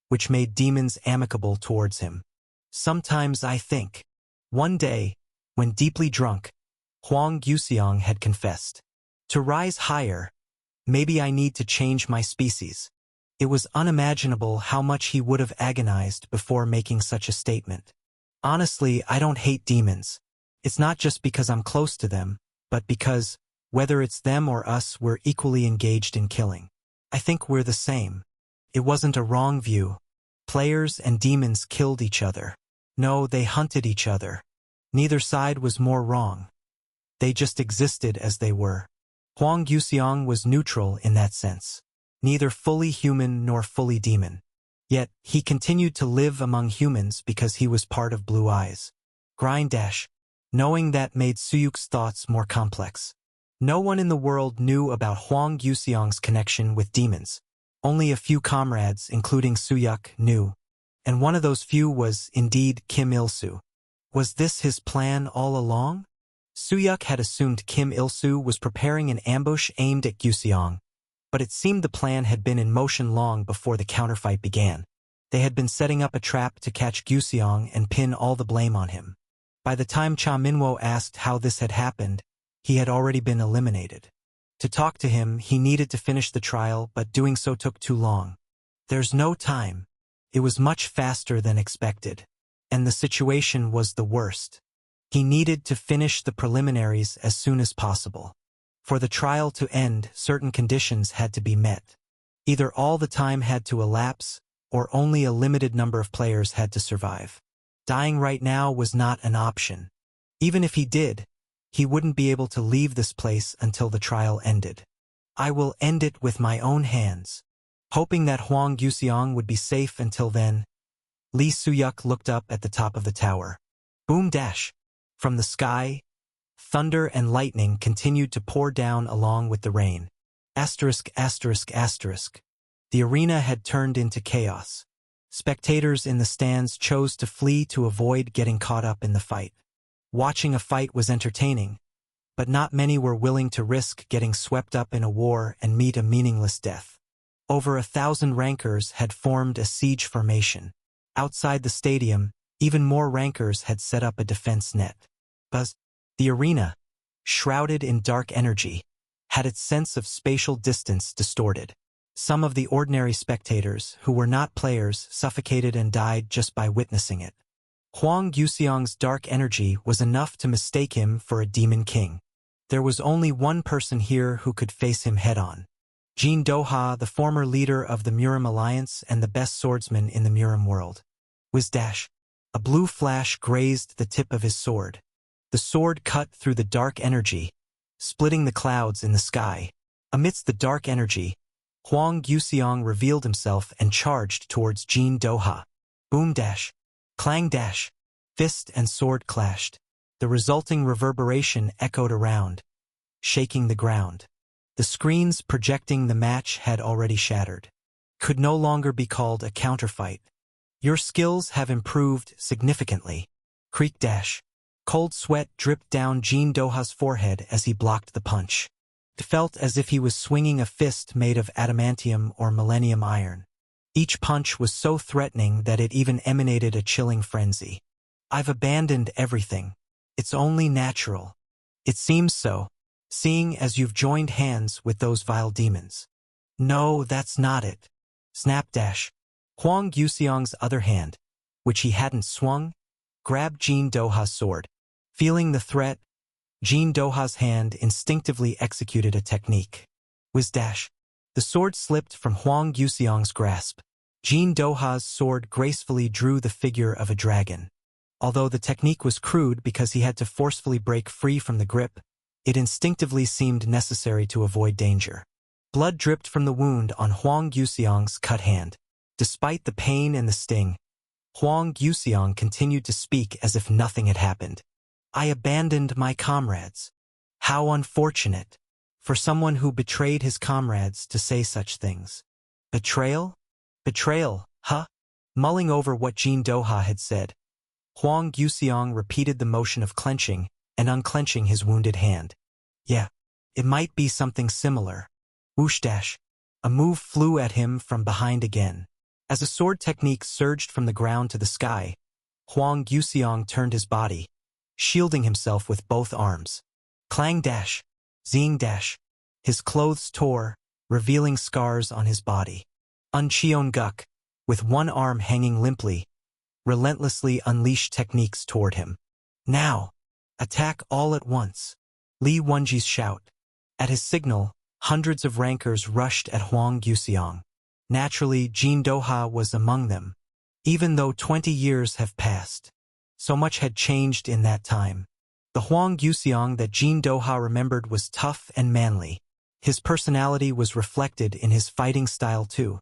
which made demons amicable towards him. Sometimes I think. One day, when deeply drunk, Huang Yuxiang had confessed. To rise higher, maybe I need to change my species. It was unimaginable how much he would have agonized before making such a statement. Honestly, I don't hate demons. It's not just because I'm close to them, but because, whether it's them or us, we're equally engaged in killing. I think we're the same. It wasn't a wrong view. Players and demons killed each other. No, they hunted each other. Neither side was more wrong. They just existed as they were. Huang Yuxiang was neutral in that sense. Neither fully human nor fully demon. Yet, he continued to live among humans because he was part of Blue Eyes. Grind dash. Knowing that made Suyuk's thoughts more complex. No one in the world knew about Huang Yuxiang's connection with demons. Only a few comrades, including Suyuk, knew. And one of those few was, indeed, Kim Il-soo. Was this his plan all along? Suyuk had assumed Kim Il-soo was preparing an ambush aimed at Yuxiang. But it seemed the plan had been in motion long before the counterfight began. They had been setting up a trap to catch Yuxiang and pin all the blame on him. By the time Cha Minwo asked how this had happened, he had already been eliminated. To talk to him, he needed to finish the trial, but doing so took too long. There's no time. It was much faster than expected. And the situation was the worst. He needed to finish the preliminaries as soon as possible. For the trial to end, certain conditions had to be met. Either all the time had to elapse, or only a limited number of players had to survive. Dying right now was not an option. Even if he did, he wouldn't be able to leave this place until the trial ended. I will end it with my own hands. Hoping that Huang Yuxiang would be safe until then, Lee Suyuk looked up at the top of the tower. Boom dash. From the sky, thunder and lightning continued to pour down along with the rain. Asterisk, asterisk, asterisk. The arena had turned into chaos. Spectators in the stands chose to flee to avoid getting caught up in the fight. Watching a fight was entertaining, but not many were willing to risk getting swept up in a war and meet a meaningless death. Over 1,000 rankers had formed a siege formation. Outside the stadium, even more rankers had set up a defense net. But the arena, shrouded in dark energy, had its sense of spatial distance distorted. Some of the ordinary spectators, who were not players, suffocated and died just by witnessing it. Huang Yuxiang's dark energy was enough to mistake him for a demon king. There was only one person here who could face him head-on. Jin Doha, the former leader of the Murim Alliance and the best swordsman in the Murim world. Whiz-dash. A blue flash grazed the tip of his sword. The sword cut through the dark energy, splitting the clouds in the sky. Amidst the dark energy, Huang Yuxiang revealed himself and charged towards Jin Doha. Boom dash. Clang dash. Fist and sword clashed. The resulting reverberation echoed around, shaking the ground. The screens projecting the match had already shattered. Could no longer be called a counterfight. Your skills have improved significantly. Creak dash. Cold sweat dripped down Jean Doha's forehead as he blocked the punch. It felt as if he was swinging a fist made of adamantium or millennium iron. Each punch was so threatening that it even emanated a chilling frenzy. I've abandoned everything. It's only natural. It seems so, seeing as you've joined hands with those vile demons. No, that's not it. Snap dash. Huang Yuxiang's other hand, which he hadn't swung, grabbed Jean Doha's sword. Feeling the threat, Jean Doha's hand instinctively executed a technique. Whiz dash. The sword slipped from Huang Yuxiang's grasp. Jean Doha's sword gracefully drew the figure of a dragon. Although the technique was crude because he had to forcefully break free from the grip, it instinctively seemed necessary to avoid danger. Blood dripped from the wound on Huang Yuxiang's cut hand. Despite the pain and the sting, Huang Yuxiang continued to speak as if nothing had happened. I abandoned my comrades. How unfortunate for someone who betrayed his comrades to say such things. Betrayal? Betrayal, huh? Mulling over what Jean Doha had said, Huang Yuxiang repeated the motion of clenching and unclenching his wounded hand. Yeah, it might be something similar. Whoosh dash. A move flew at him from behind again. As a sword technique surged from the ground to the sky, Huang Yuxiang turned his body, shielding himself with both arms. Clang dash. Zing dash. His clothes tore, revealing scars on his body. Uncheon Guk, with one arm hanging limply, relentlessly unleashed techniques toward him. Now! Attack all at once! Li Wenji's shout. At his signal, hundreds of rankers rushed at Huang Yuxiang. Naturally, Jean Doha was among them. Even though 20 years have passed, so much had changed in that time. The Huang Yuxiang that Jean Doha remembered was tough and manly. His personality was reflected in his fighting style too,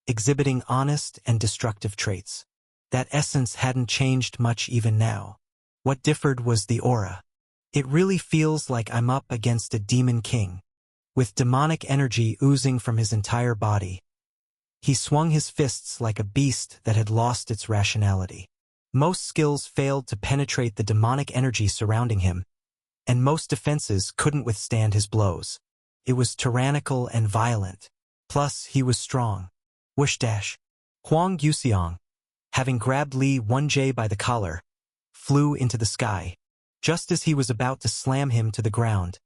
exhibiting honest and destructive traits. That essence hadn't changed much even now. What differed was the aura. It really feels like I'm up against a demon king, with demonic energy oozing from his entire body. He swung his fists like a beast that had lost its rationality. Most skills failed to penetrate the demonic energy surrounding him, and most defenses couldn't withstand his blows. It was tyrannical and violent. Plus, he was strong. Whoosh dash. Huang Yuxiang, having grabbed Li Wenji by the collar, flew into the sky. Just as he was about to slam him to the ground,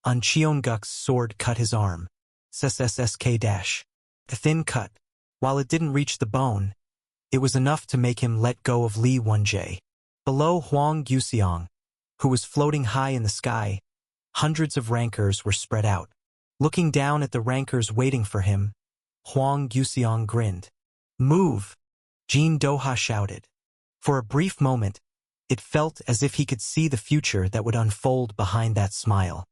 Uncheon Guk's sword cut his arm. SSSK dash. A thin cut. While it didn't reach the bone, it was enough to make him let go of Li Wenji. Below Huang Yuxiang, who was floating high in the sky, hundreds of rankers were spread out. Looking down at the rankers waiting for him, Huang Yuxiang grinned. Move! Jean Doha shouted. For a brief moment, it felt as if he could see the future that would unfold behind that smile,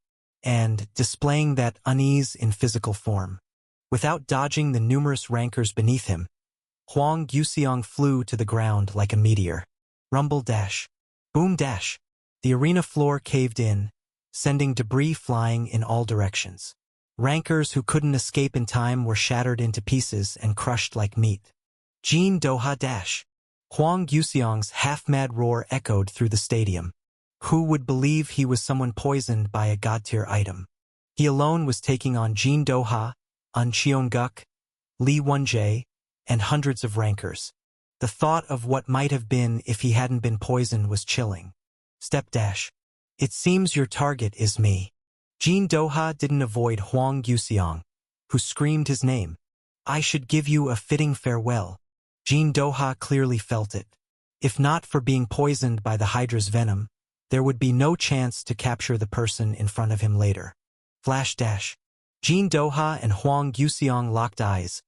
and displaying that unease in physical form. Without dodging the numerous rankers beneath him, Huang Yuxiang flew to the ground like a meteor. Rumble dash. Boom dash. The arena floor caved in, sending debris flying in all directions. Rankers who couldn't escape in time were shattered into pieces and crushed like meat. Jean Doha dash. Huang Yuxiang's half-mad roar echoed through the stadium. Who would believe he was someone poisoned by a god-tier item? He alone was taking on Jean Doha, Uncheon Guk, Li Wenji, and hundreds of rankers. The thought of what might have been if he hadn't been poisoned was chilling. Step dash. It seems your target is me. Jean Doha didn't avoid Huang Yuxiang, who screamed his name. I should give you a fitting farewell. Jean Doha clearly felt it. If not for being poisoned by the Hydra's venom, there would be no chance to capture the person in front of him later. Flash dash. Jean Doha and Huang Yuxiang locked eyes,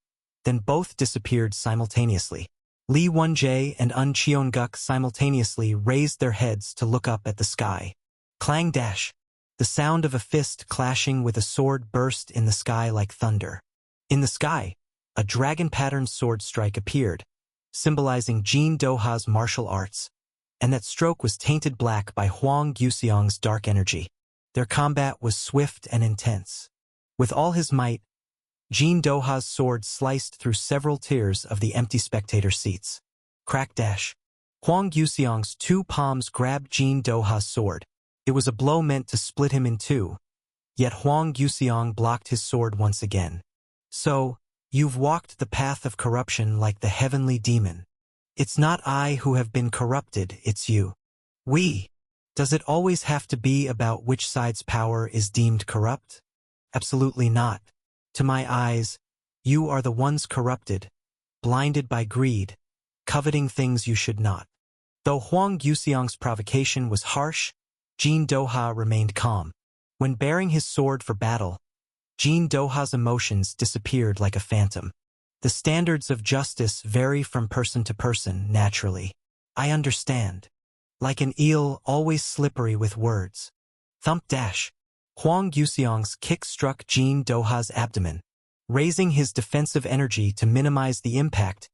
then both disappeared simultaneously. Li Wenji and Uncheon Guk simultaneously raised their heads to look up at the sky. Clang dash. The sound of a fist clashing with a sword burst in the sky like thunder. In the sky, a dragon-patterned sword strike appeared, symbolizing Jean Doha's martial arts. and that stroke was tainted black by Huang Yuxiang's dark energy. Their combat was swift and intense. With all his might, Jin Doha's sword sliced through several tiers of the empty spectator seats. Crack dash. Huang Yuxiang's two palms grabbed Jin Doha's sword. It was a blow meant to split him in two, yet Huang Yuxiang blocked his sword once again. So, you've walked the path of corruption like the heavenly demon. It's not I who have been corrupted, it's you. We. Does it always have to be about which side's power is deemed corrupt? Absolutely not. To my eyes, you are the ones corrupted, blinded by greed, coveting things you should not. Though Huang Yuxiang's provocation was harsh, Jin Doha remained calm. When bearing his sword for battle, Jin Doha's emotions disappeared like a phantom. The standards of justice vary from person to person, naturally. I understand. Like an eel always slippery with words. Thump dash. Huang Yuxiang's kick struck Jin Doha's abdomen. Raising his defensive energy to minimize the impact,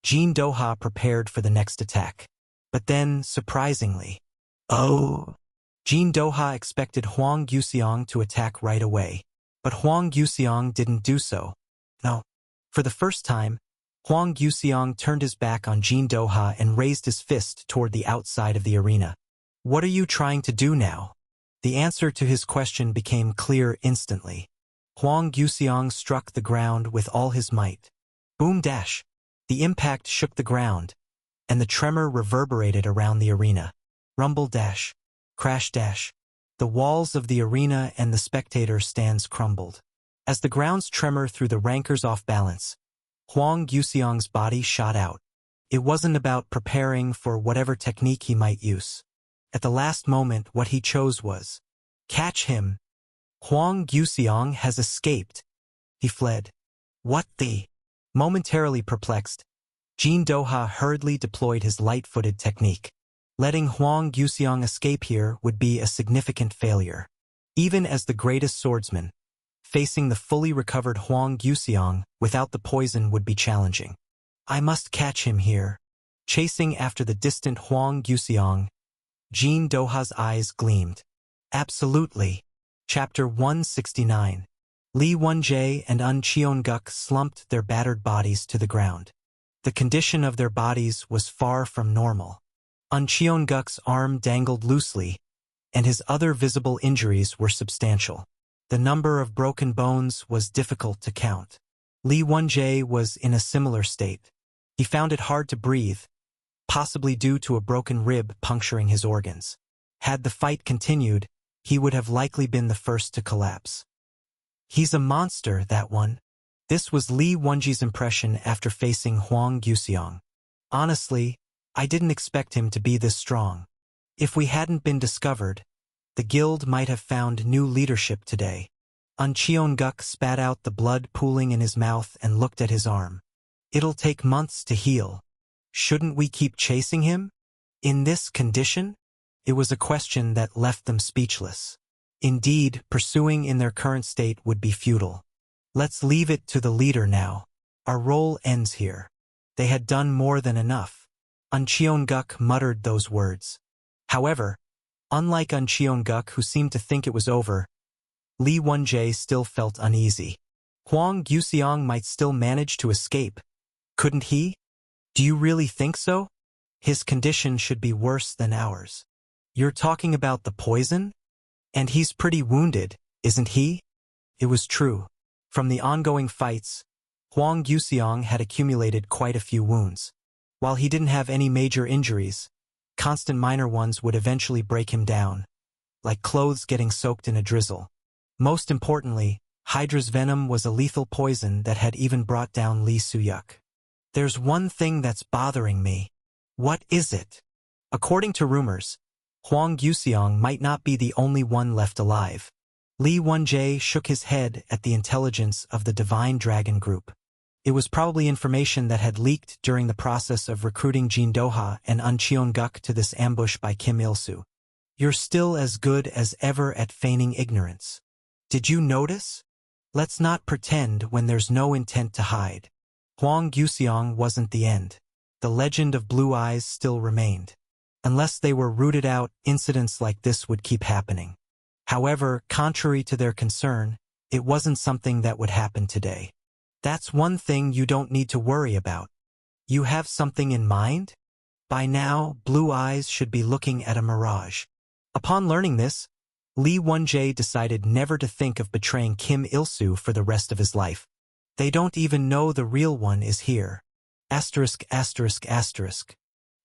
Jin Doha prepared for the next attack. But then, surprisingly, Jin Doha expected Huang Yuxiang to attack right away. But Huang Yuxiang didn't do so. No. For the first time, Huang Yuxiang turned his back on Jin Doha and raised his fist toward the outside of the arena. What are you trying to do now? The answer to his question became clear instantly. Huang Yuxiang struck the ground with all his might. Boom dash. The impact shook the ground, and the tremor reverberated around the arena. Rumble dash. Crash dash. The walls of the arena and the spectator stands crumbled. As the grounds tremor through the rankers off balance, Huang Yuxiang's body shot out. It wasn't about preparing for whatever technique he might use. At the last moment, what he chose was, catch him. Huang Yuxiang has escaped. He fled. What the? Momentarily perplexed, Jin Doha hurriedly deployed his light-footed technique. Letting Huang Yuxiang escape here would be a significant failure. Even as the greatest swordsman, facing the fully recovered Huang Yuxiang without the poison would be challenging. I must catch him here. Chasing after the distant Huang Yuxiang, Jin Doha's eyes gleamed. Absolutely. Chapter 169. Li Wenjie and Un Cheonguk slumped their battered bodies to the ground. The condition of their bodies was far from normal. Un Cheonguk's arm dangled loosely, and his other visible injuries were substantial. The number of broken bones was difficult to count. Li Wenjie was in a similar state. He found it hard to breathe, possibly due to a broken rib puncturing his organs. Had the fight continued, he would have likely been the first to collapse. He's a monster, that one. This was Li Wenjie's impression after facing Huang Yuxiang. Honestly, I didn't expect him to be this strong. If we hadn't been discovered, the guild might have found new leadership today. Un Cheonguk spat out the blood pooling in his mouth and looked at his arm. It'll take months to heal. Shouldn't we keep chasing him? In this condition? It was a question that left them speechless. Indeed, pursuing in their current state would be futile. Let's leave it to the leader now. Our role ends here. They had done more than enough. Un Cheonguk muttered those words. However, unlike Un Cheonguk, who seemed to think it was over, Li Wenjie still felt uneasy. Huang Yuxiang might still manage to escape. Couldn't he? Do you really think so? His condition should be worse than ours. You're talking about the poison? And he's pretty wounded, isn't he? It was true. From the ongoing fights, Huang Yuxiang had accumulated quite a few wounds. While he didn't have any major injuries, constant minor ones would eventually break him down, like clothes getting soaked in a drizzle. Most importantly, Hydra's venom was a lethal poison that had even brought down Li Suyuk. There's one thing that's bothering me. What is it? According to rumors, Huang Yuxiang might not be the only one left alive. Li Wenjie shook his head at the intelligence of the Divine Dragon Group. It was probably information that had leaked during the process of recruiting Jin Doha and Un Cheonguk to this ambush by Kim Il-soo. You're still as good as ever at feigning ignorance. Did you notice? Let's not pretend when there's no intent to hide. Huang Yuxiang wasn't the end. The legend of blue eyes still remained. Unless they were rooted out, incidents like this would keep happening. However, contrary to their concern, it wasn't something that would happen today. That's one thing you don't need to worry about. You have something in mind? By now, Blue Eyes should be looking at a mirage. Upon learning this, Lee Won-jae decided never to think of betraying Kim Il-soo for the rest of his life. They don't even know the real one is here. Asterisk, asterisk, asterisk.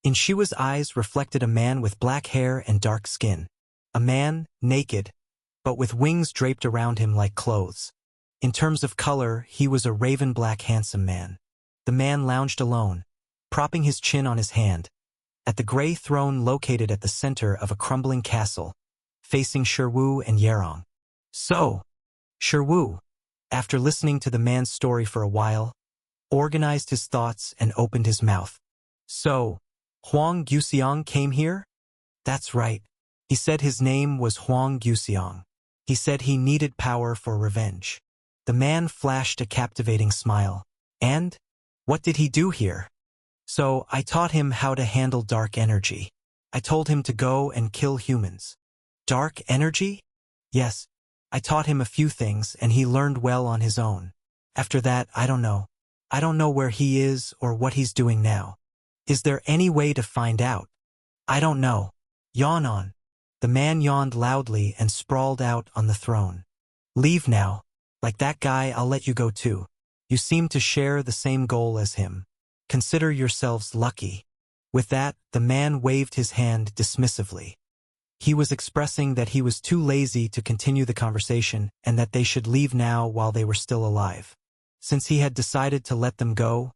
In Shiwa's eyes reflected a man with black hair and dark skin. A man, naked, but with wings draped around him like clothes. In terms of color, he was a raven-black handsome man. The man lounged alone, propping his chin on his hand, at the gray throne located at the center of a crumbling castle, facing Sherwoo and Yerong. So, Sherwoo, after listening to the man's story for a while, organized his thoughts and opened his mouth. So, Hwang Guseong came here? That's right. He said his name was Hwang Guseong. He said he needed power for revenge. The man flashed a captivating smile. And? What did he do here? So, I taught him how to handle dark energy. I told him to go and kill humans. Dark energy? Yes. I taught him a few things and he learned well on his own. After that, I don't know. I don't know where he is or what he's doing now. Is there any way to find out? I don't know. Yawn on. The man yawned loudly and sprawled out on the throne. Leave now. Like that guy, I'll let you go too. You seem to share the same goal as him. Consider yourselves lucky. With that, the man waved his hand dismissively. He was expressing that he was too lazy to continue the conversation and that they should leave now while they were still alive. Since he had decided to let them go,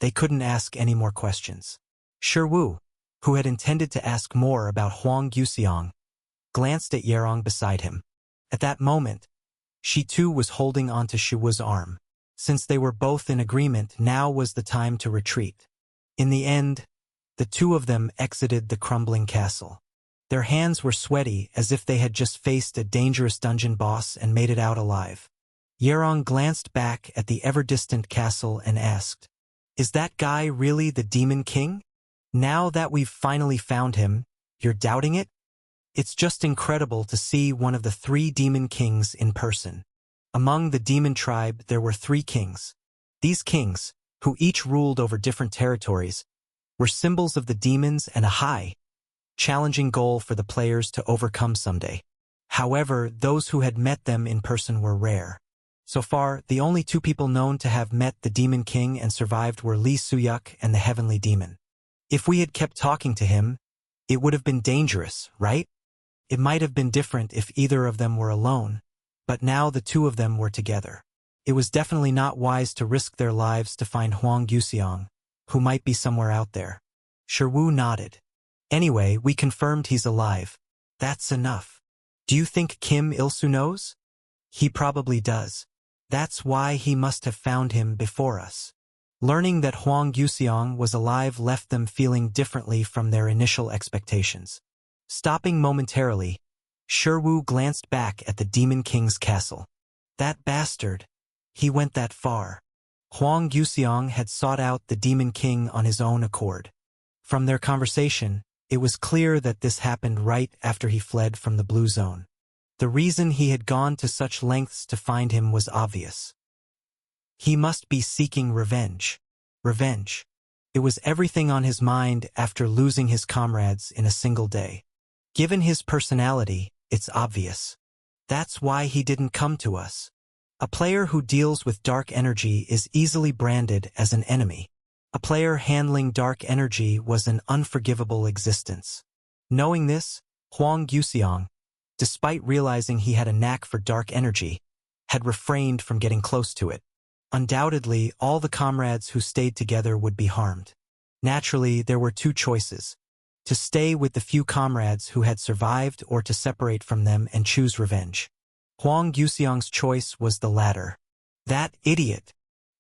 they couldn't ask any more questions. Sherwoo, who had intended to ask more about Hwang Guseong, glanced at Yerong beside him. At that moment, she too was holding onto Shiwa's arm. Since they were both in agreement, now was the time to retreat. In the end, the two of them exited the crumbling castle. Their hands were sweaty as if they had just faced a dangerous dungeon boss and made it out alive. Yerong glanced back at the ever-distant castle and asked, "Is that guy really the Demon King? Now that we've finally found him, you're doubting it? It's just incredible to see one of the 3 Demon Kings in person." Among the demon tribe, there were 3 kings. These kings, who each ruled over different territories, were symbols of the demons and a high, challenging goal for the players to overcome someday. However, those who had met them in person were rare. So far, the only 2 people known to have met the Demon King and survived were Lee Soo-yuk and the Heavenly Demon. If we had kept talking to him, it would have been dangerous, right? It might have been different if either of them were alone, but now the 2 of them were together. It was definitely not wise to risk their lives to find Hwang Guseong, who might be somewhere out there. Sherwoo nodded. Anyway, we confirmed he's alive. That's enough. Do you think Kim Il-soo knows? He probably does. That's why he must have found him before us. Learning that Hwang Guseong was alive left them feeling differently from their initial expectations. Stopping momentarily, Sherwoo glanced back at the Demon King's castle. That bastard. He went that far. Hwang Guseong had sought out the Demon King on his own accord. From their conversation, it was clear that this happened right after he fled from the Blue Zone. The reason he had gone to such lengths to find him was obvious. He must be seeking revenge. Revenge. It was everything on his mind after losing his comrades in a single day. Given his personality, it's obvious. That's why he didn't come to us. A player who deals with dark energy is easily branded as an enemy. A player handling dark energy was an unforgivable existence. Knowing this, Hwang Guseong, despite realizing he had a knack for dark energy, had refrained from getting close to it. Undoubtedly, all the comrades who stayed together would be harmed. Naturally, there were 2 choices: to stay with the few comrades who had survived or to separate from them and choose revenge. Hwang Guseong's choice was the latter. That idiot!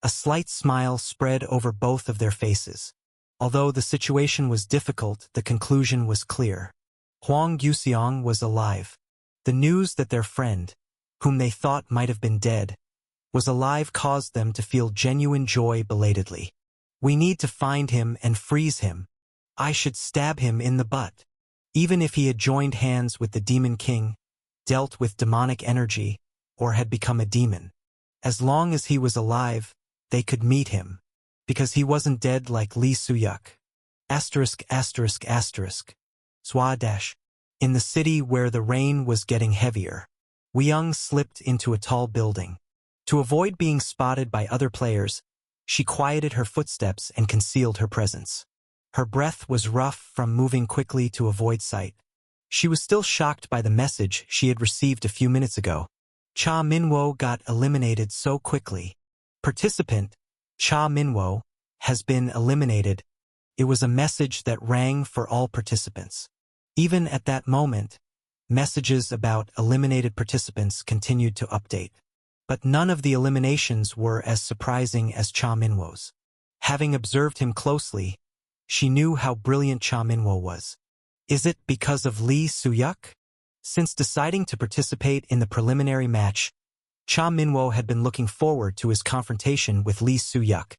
A slight smile spread over both of their faces. Although the situation was difficult, the conclusion was clear. Hwang Guseong was alive. The news that their friend, whom they thought might have been dead, was alive caused them to feel genuine joy belatedly. We need to find him and freeze him. I should stab him in the butt. Even if he had joined hands with the Demon King, dealt with demonic energy, or had become a demon. As long as he was alive, they could meet him. Because he wasn't dead like Lee Soo-yuk. Asterisk asterisk asterisk. Swadash. In the city where the rain was getting heavier, Woo-young slipped into a tall building. To avoid being spotted by other players, she quieted her footsteps and concealed her presence. Her breath was rough from moving quickly to avoid sight. She was still shocked by the message she had received a few minutes ago. Cha Minwo got eliminated so quickly. Participant, Cha Minwo, has been eliminated. It was a message that rang for all participants. Even at that moment, messages about eliminated participants continued to update. But none of the eliminations were as surprising as Cha Minwo's. Having observed him closely, she knew how brilliant Cha Minwo was. Is it because of Lee Soo-yuk? Since deciding to participate in the preliminary match, Cha Minwo had been looking forward to his confrontation with Lee Soo-yuk.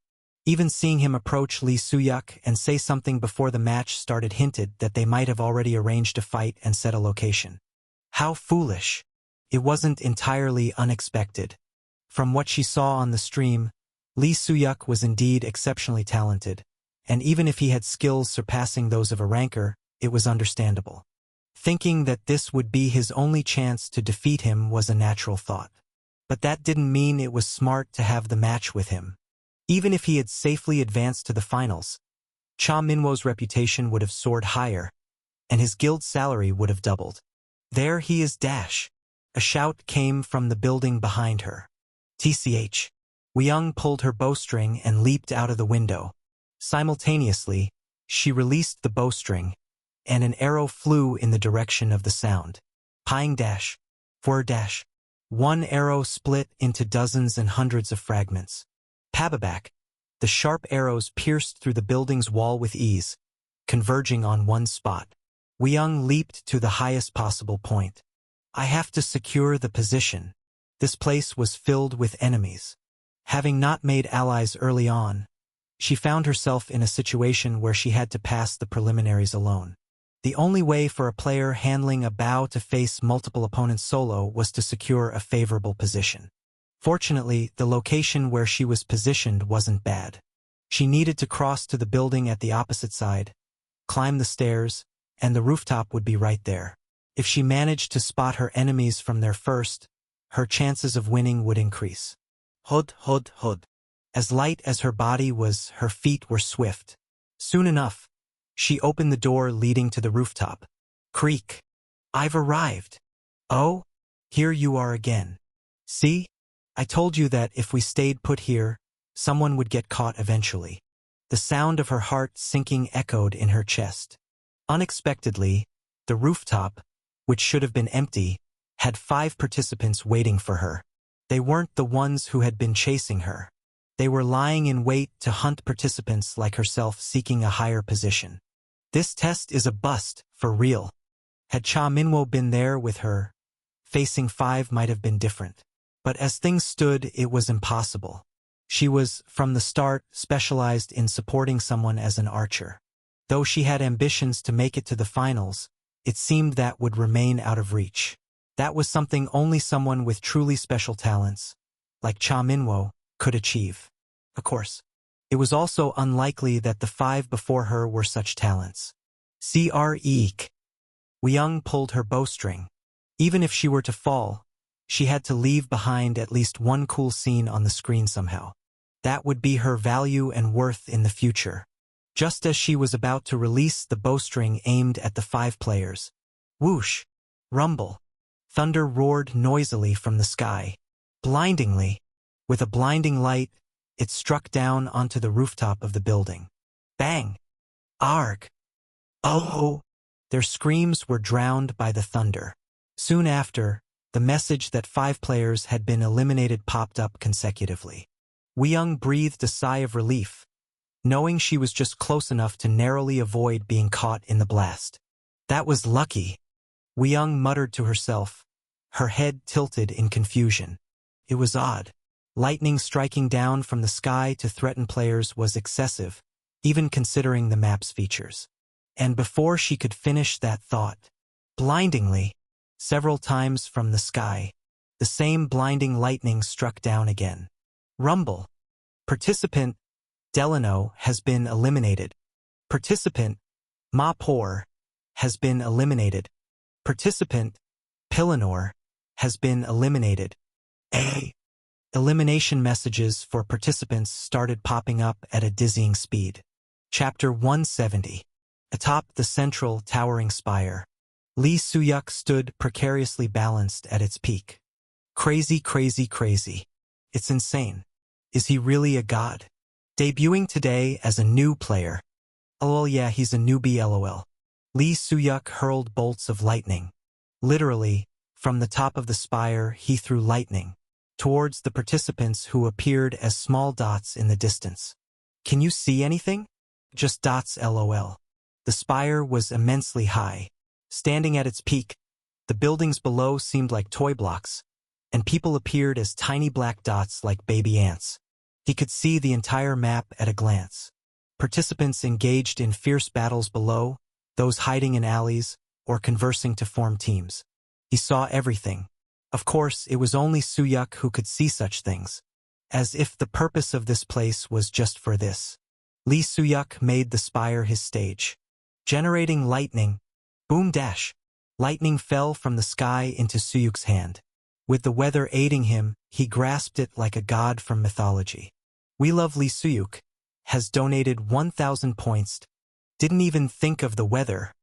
Even seeing him approach Lee Soo-yuk and say something before the match started hinted that they might have already arranged a fight and set a location. How foolish. It wasn't entirely unexpected. From what she saw on the stream, Lee Soo-yuk was indeed exceptionally talented, and even if he had skills surpassing those of a ranker, it was understandable. Thinking that this would be his only chance to defeat him was a natural thought. But that didn't mean it was smart to have the match with him. Even if he had safely advanced to the finals, Cha Minwo's reputation would have soared higher, and his guild salary would have doubled. There he is dash. A shout came from the building behind her. TCH. Woo-young pulled her bowstring and leaped out of the window. Simultaneously, she released the bowstring, and an arrow flew in the direction of the sound. Ping dash. For dash. One arrow split into dozens and hundreds of fragments. Pababak. The sharp arrows pierced through the building's wall with ease, converging on one spot. Woo-young leaped to the highest possible point. I have to secure the position. This place was filled with enemies. Having not made allies early on, she found herself in a situation where she had to pass the preliminaries alone. The only way for a player handling a bow to face multiple opponents solo was to secure a favorable position. Fortunately, the location where she was positioned wasn't bad. She needed to cross to the building at the opposite side, climb the stairs, and the rooftop would be right there. If she managed to spot her enemies from there first, her chances of winning would increase. Hud, hud, hud. As light as her body was, her feet were swift. Soon enough, she opened the door leading to the rooftop. Creak. I've arrived. Oh, here you are again. See? I told you that if we stayed put here, someone would get caught eventually. The sound of her heart sinking echoed in her chest. Unexpectedly, the rooftop, which should have been empty, had 5 participants waiting for her. They weren't the ones who had been chasing her. They were lying in wait to hunt participants like herself seeking a higher position. This test is a bust, for real. Had Cha Minwo been there with her, facing 5 might have been different. But as things stood, it was impossible. She was, from the start, specialized in supporting someone as an archer. Though she had ambitions to make it to the finals, it seemed that would remain out of reach. That was something only someone with truly special talents, like Cha Minwo, could achieve. Of course, it was also unlikely that the 5 before her were such talents. Eek. Woo-young pulled her bowstring. Even if she were to fall, she had to leave behind at least one cool scene on the screen somehow. That would be her value and worth in the future. Just as she was about to release the bowstring aimed at the 5 players. Whoosh! Rumble! Thunder roared noisily from the sky. Blindingly, with a blinding light, it struck down onto the rooftop of the building. Bang! Arg! Oh! Their screams were drowned by the thunder. Soon after, the message that 5 players had been eliminated popped up consecutively. Woo-young breathed a sigh of relief, knowing she was just close enough to narrowly avoid being caught in the blast. That was lucky. Woo-young muttered to herself, her head tilted in confusion. It was odd. Lightning striking down from the sky to threaten players was excessive, even considering the map's features. And before she could finish that thought, blindingly, several times from the sky, the same blinding lightning struck down again. Rumble. Participant Delano has been eliminated. Participant Ma Poor has been eliminated. Participant Pilanor has been eliminated. Elimination messages for participants started popping up at a dizzying speed. Chapter 170. Atop the central towering spire, Lee Soo-yuk stood precariously balanced at its peak. Crazy, crazy, crazy. It's insane. Is he really a god? Debuting today as a new player. Oh yeah, he's a newbie lol. Lee Soo-yuk hurled bolts of lightning. Literally, from the top of the spire he threw lightning towards the participants who appeared as small dots in the distance. Can you see anything? Just dots lol. The spire was immensely high. Standing at its peak, the buildings below seemed like toy blocks, and people appeared as tiny black dots like baby ants. He could see the entire map at a glance. Participants engaged in fierce battles below, those hiding in alleys, or conversing to form teams. He saw everything. Of course, it was only Soo-yuk who could see such things. As if the purpose of this place was just for this. Lee Soo-yuk made the spire his stage. Generating lightning. Boom dash. Lightning fell from the sky into Soo-yuk's hand. With the weather aiding him, he grasped it like a god from mythology. We Love Lee Soo-yuk has donated 1,000 points. Didn't even think of the weather.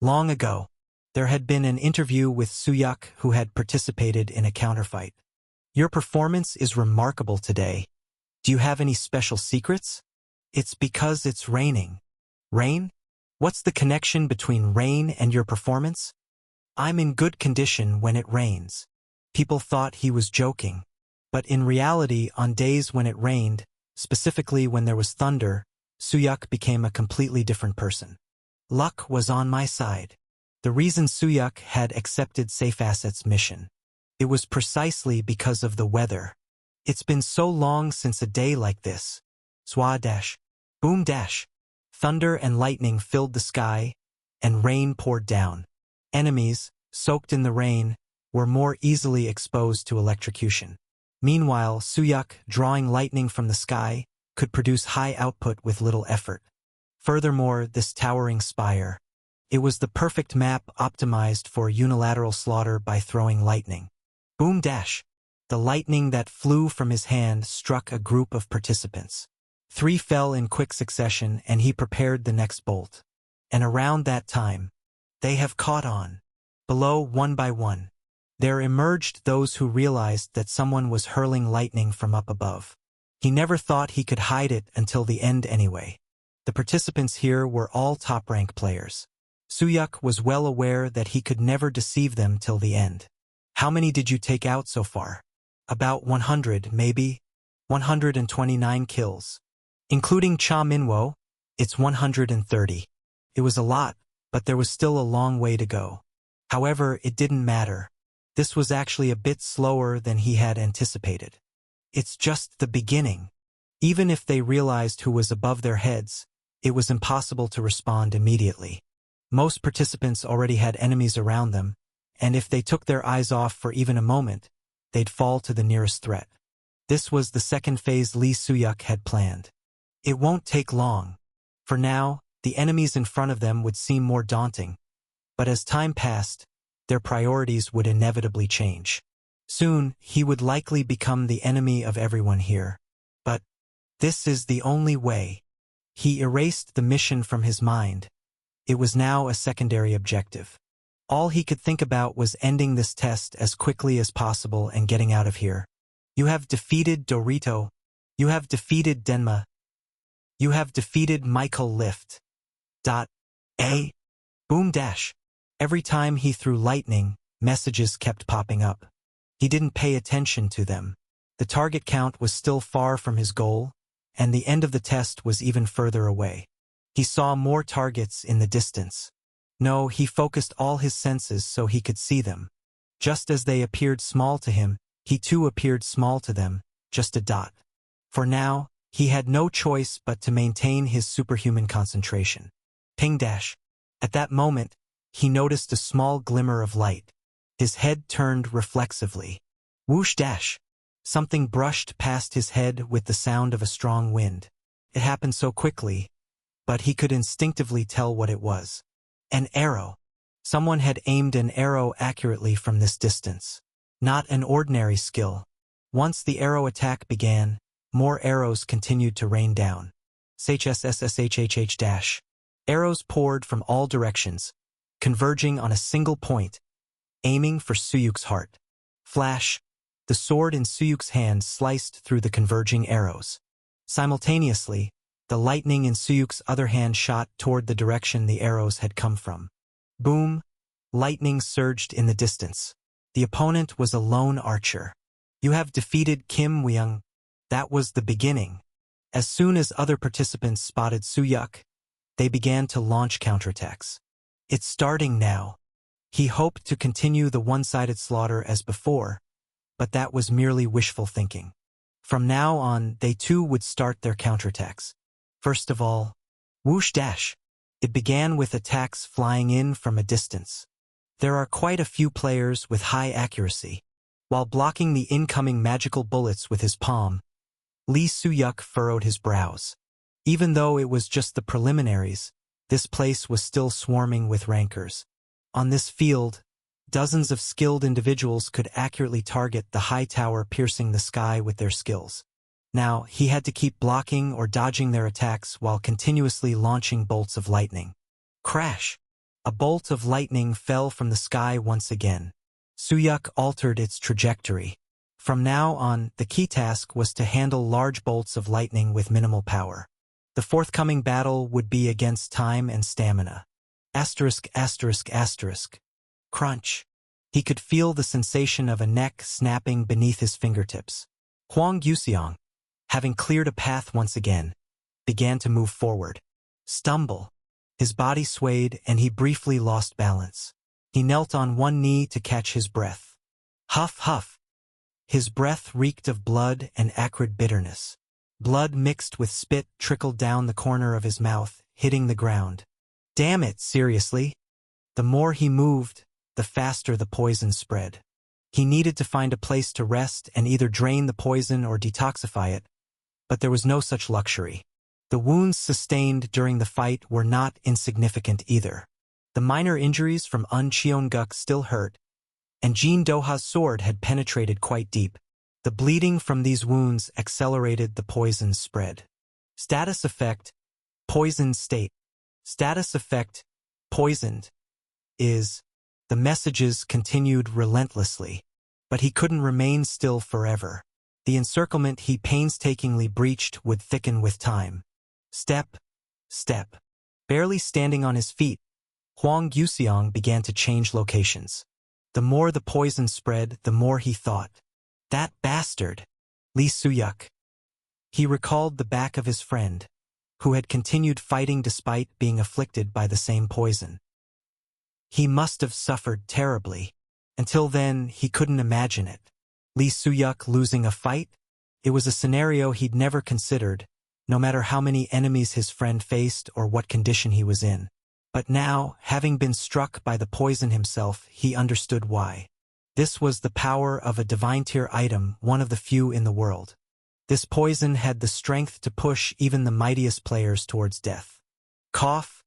Long ago, there had been an interview with Soo-yuk who had participated in a counterfight. Your performance is remarkable today. Do you have any special secrets? It's because it's raining. Rain? What's the connection between rain and your performance? I'm in good condition when it rains. People thought he was joking. But in reality, on days when it rained, specifically when there was thunder, Soo-yuk became a completely different person. Luck was on my side. The reason Soo-yuk had accepted Safe Assets mission. It was precisely because of the weather. It's been so long since a day like this. Swa dash. Boom dash. Thunder and lightning filled the sky, and rain poured down. Enemies, soaked in the rain, were more easily exposed to electrocution. Meanwhile, Soo-yuk, drawing lightning from the sky, could produce high output with little effort. Furthermore, this towering spire. It was the perfect map optimized for unilateral slaughter by throwing lightning. Boom dash. The lightning that flew from his hand struck a group of participants. 3 fell in quick succession and he prepared the next bolt. And around that time, they have caught on. Below, one by one, there emerged those who realized that someone was hurling lightning from up above. He never thought he could hide it until the end anyway. The participants here were all top-rank players. Soo-yuk was well aware that he could never deceive them till the end. How many did you take out so far? About 100, maybe? 129 kills. Including Cha Minwo, it's 130. It was a lot, but there was still a long way to go. However, it didn't matter. This was actually a bit slower than he had anticipated. It's just the beginning. Even if they realized who was above their heads, it was impossible to respond immediately. Most participants already had enemies around them, and if they took their eyes off for even a moment, they'd fall to the nearest threat. This was the second phase Lee Soo-yuk had planned. It won't take long. For now, the enemies in front of them would seem more daunting, but as time passed, their priorities would inevitably change. Soon, he would likely become the enemy of everyone here. But this is the only way. He erased the mission from his mind. It was now a secondary objective. All he could think about was ending this test as quickly as possible and getting out of here. You have defeated Dorito. You have defeated Denma. You have defeated Michael Lift. Boom dash. Every time he threw lightning, messages kept popping up. He didn't pay attention to them. The target count was still far from his goal, and the end of the test was even further away. He saw more targets in the distance. No, he focused all his senses so he could see them. Just as they appeared small to him, he too appeared small to them, just a dot. For now, he had no choice but to maintain his superhuman concentration. Ping dash. At that moment, he noticed a small glimmer of light. His head turned reflexively. Whoosh dash! Something brushed past his head with the sound of a strong wind. It happened so quickly, but he could instinctively tell what it was. An arrow. Someone had aimed an arrow accurately from this distance. Not an ordinary skill. Once the arrow attack began, more arrows continued to rain down. SHSSSHHH. Arrows poured from all directions, converging on a single point, aiming for Suyuk's heart. Flash! The sword in Suyuk's hand sliced through the converging arrows. Simultaneously, the lightning in Suyuk's other hand shot toward the direction the arrows had come from. Boom! Lightning surged in the distance. The opponent was a lone archer. You have defeated Kim Weung. That was the beginning. As soon as other participants spotted Suyuk, they began to launch counterattacks. It's starting now. He hoped to continue the one-sided slaughter as before, but that was merely wishful thinking. From now on, they too would start their counterattacks. First of all, whoosh dash. It began with attacks flying in from a distance. There are quite a few players with high accuracy. While blocking the incoming magical bullets with his palm, Lee Suyuk furrowed his brows. Even though it was just the preliminaries, this place was still swarming with rankers. On this field, dozens of skilled individuals could accurately target the high tower piercing the sky with their skills. Now, he had to keep blocking or dodging their attacks while continuously launching bolts of lightning. Crash! A bolt of lightning fell from the sky once again. Suyuk altered its trajectory. From now on, the key task was to handle large bolts of lightning with minimal power. The forthcoming battle would be against time and stamina. Asterisk, asterisk, asterisk. Crunch. He could feel the sensation of a neck snapping beneath his fingertips. Huang Yuxiang, having cleared a path once again, began to move forward. Stumble. His body swayed and he briefly lost balance. He knelt on one knee to catch his breath. Huff, huff. His breath reeked of blood and acrid bitterness. Blood mixed with spit trickled down the corner of his mouth, hitting the ground. Damn it, seriously. The more he moved, the faster the poison spread. He needed to find a place to rest and either drain the poison or detoxify it, but there was no such luxury. The wounds sustained during the fight were not insignificant either. The minor injuries from Un Cheonguk still hurt, and Jin Doha's sword had penetrated quite deep. The bleeding from these wounds accelerated the poison's spread. Status effect, poisoned state. Status effect, poisoned, is. The messages continued relentlessly, but he couldn't remain still forever. The encirclement he painstakingly breached would thicken with time. Step, step. Barely standing on his feet, Huang Yuxiang began to change locations. The more the poison spread, the more he thought, that bastard, Lee Suyuk. He recalled the back of his friend, who had continued fighting despite being afflicted by the same poison. He must have suffered terribly. Until then, he couldn't imagine it. Lee Suyuk losing a fight? It was a scenario he'd never considered, no matter how many enemies his friend faced or what condition he was in. But now, having been struck by the poison himself, he understood why. This was the power of a divine-tier item, one of the few in the world. This poison had the strength to push even the mightiest players towards death. Cough.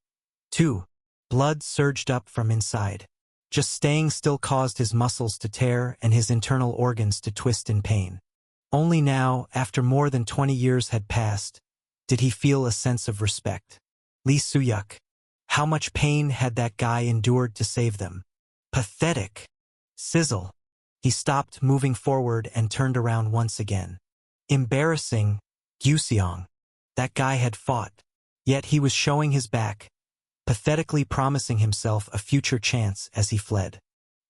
2. Blood surged up from inside. Just staying still caused his muscles to tear and his internal organs to twist in pain. Only now, after more than 20 years had passed, did he feel a sense of respect. Lee Suyuk. How much pain had that guy endured to save them? Pathetic. Sizzle. He stopped moving forward and turned around once again. Embarrassing. Yuxiang. That guy had fought. Yet he was showing his back, pathetically promising himself a future chance as he fled.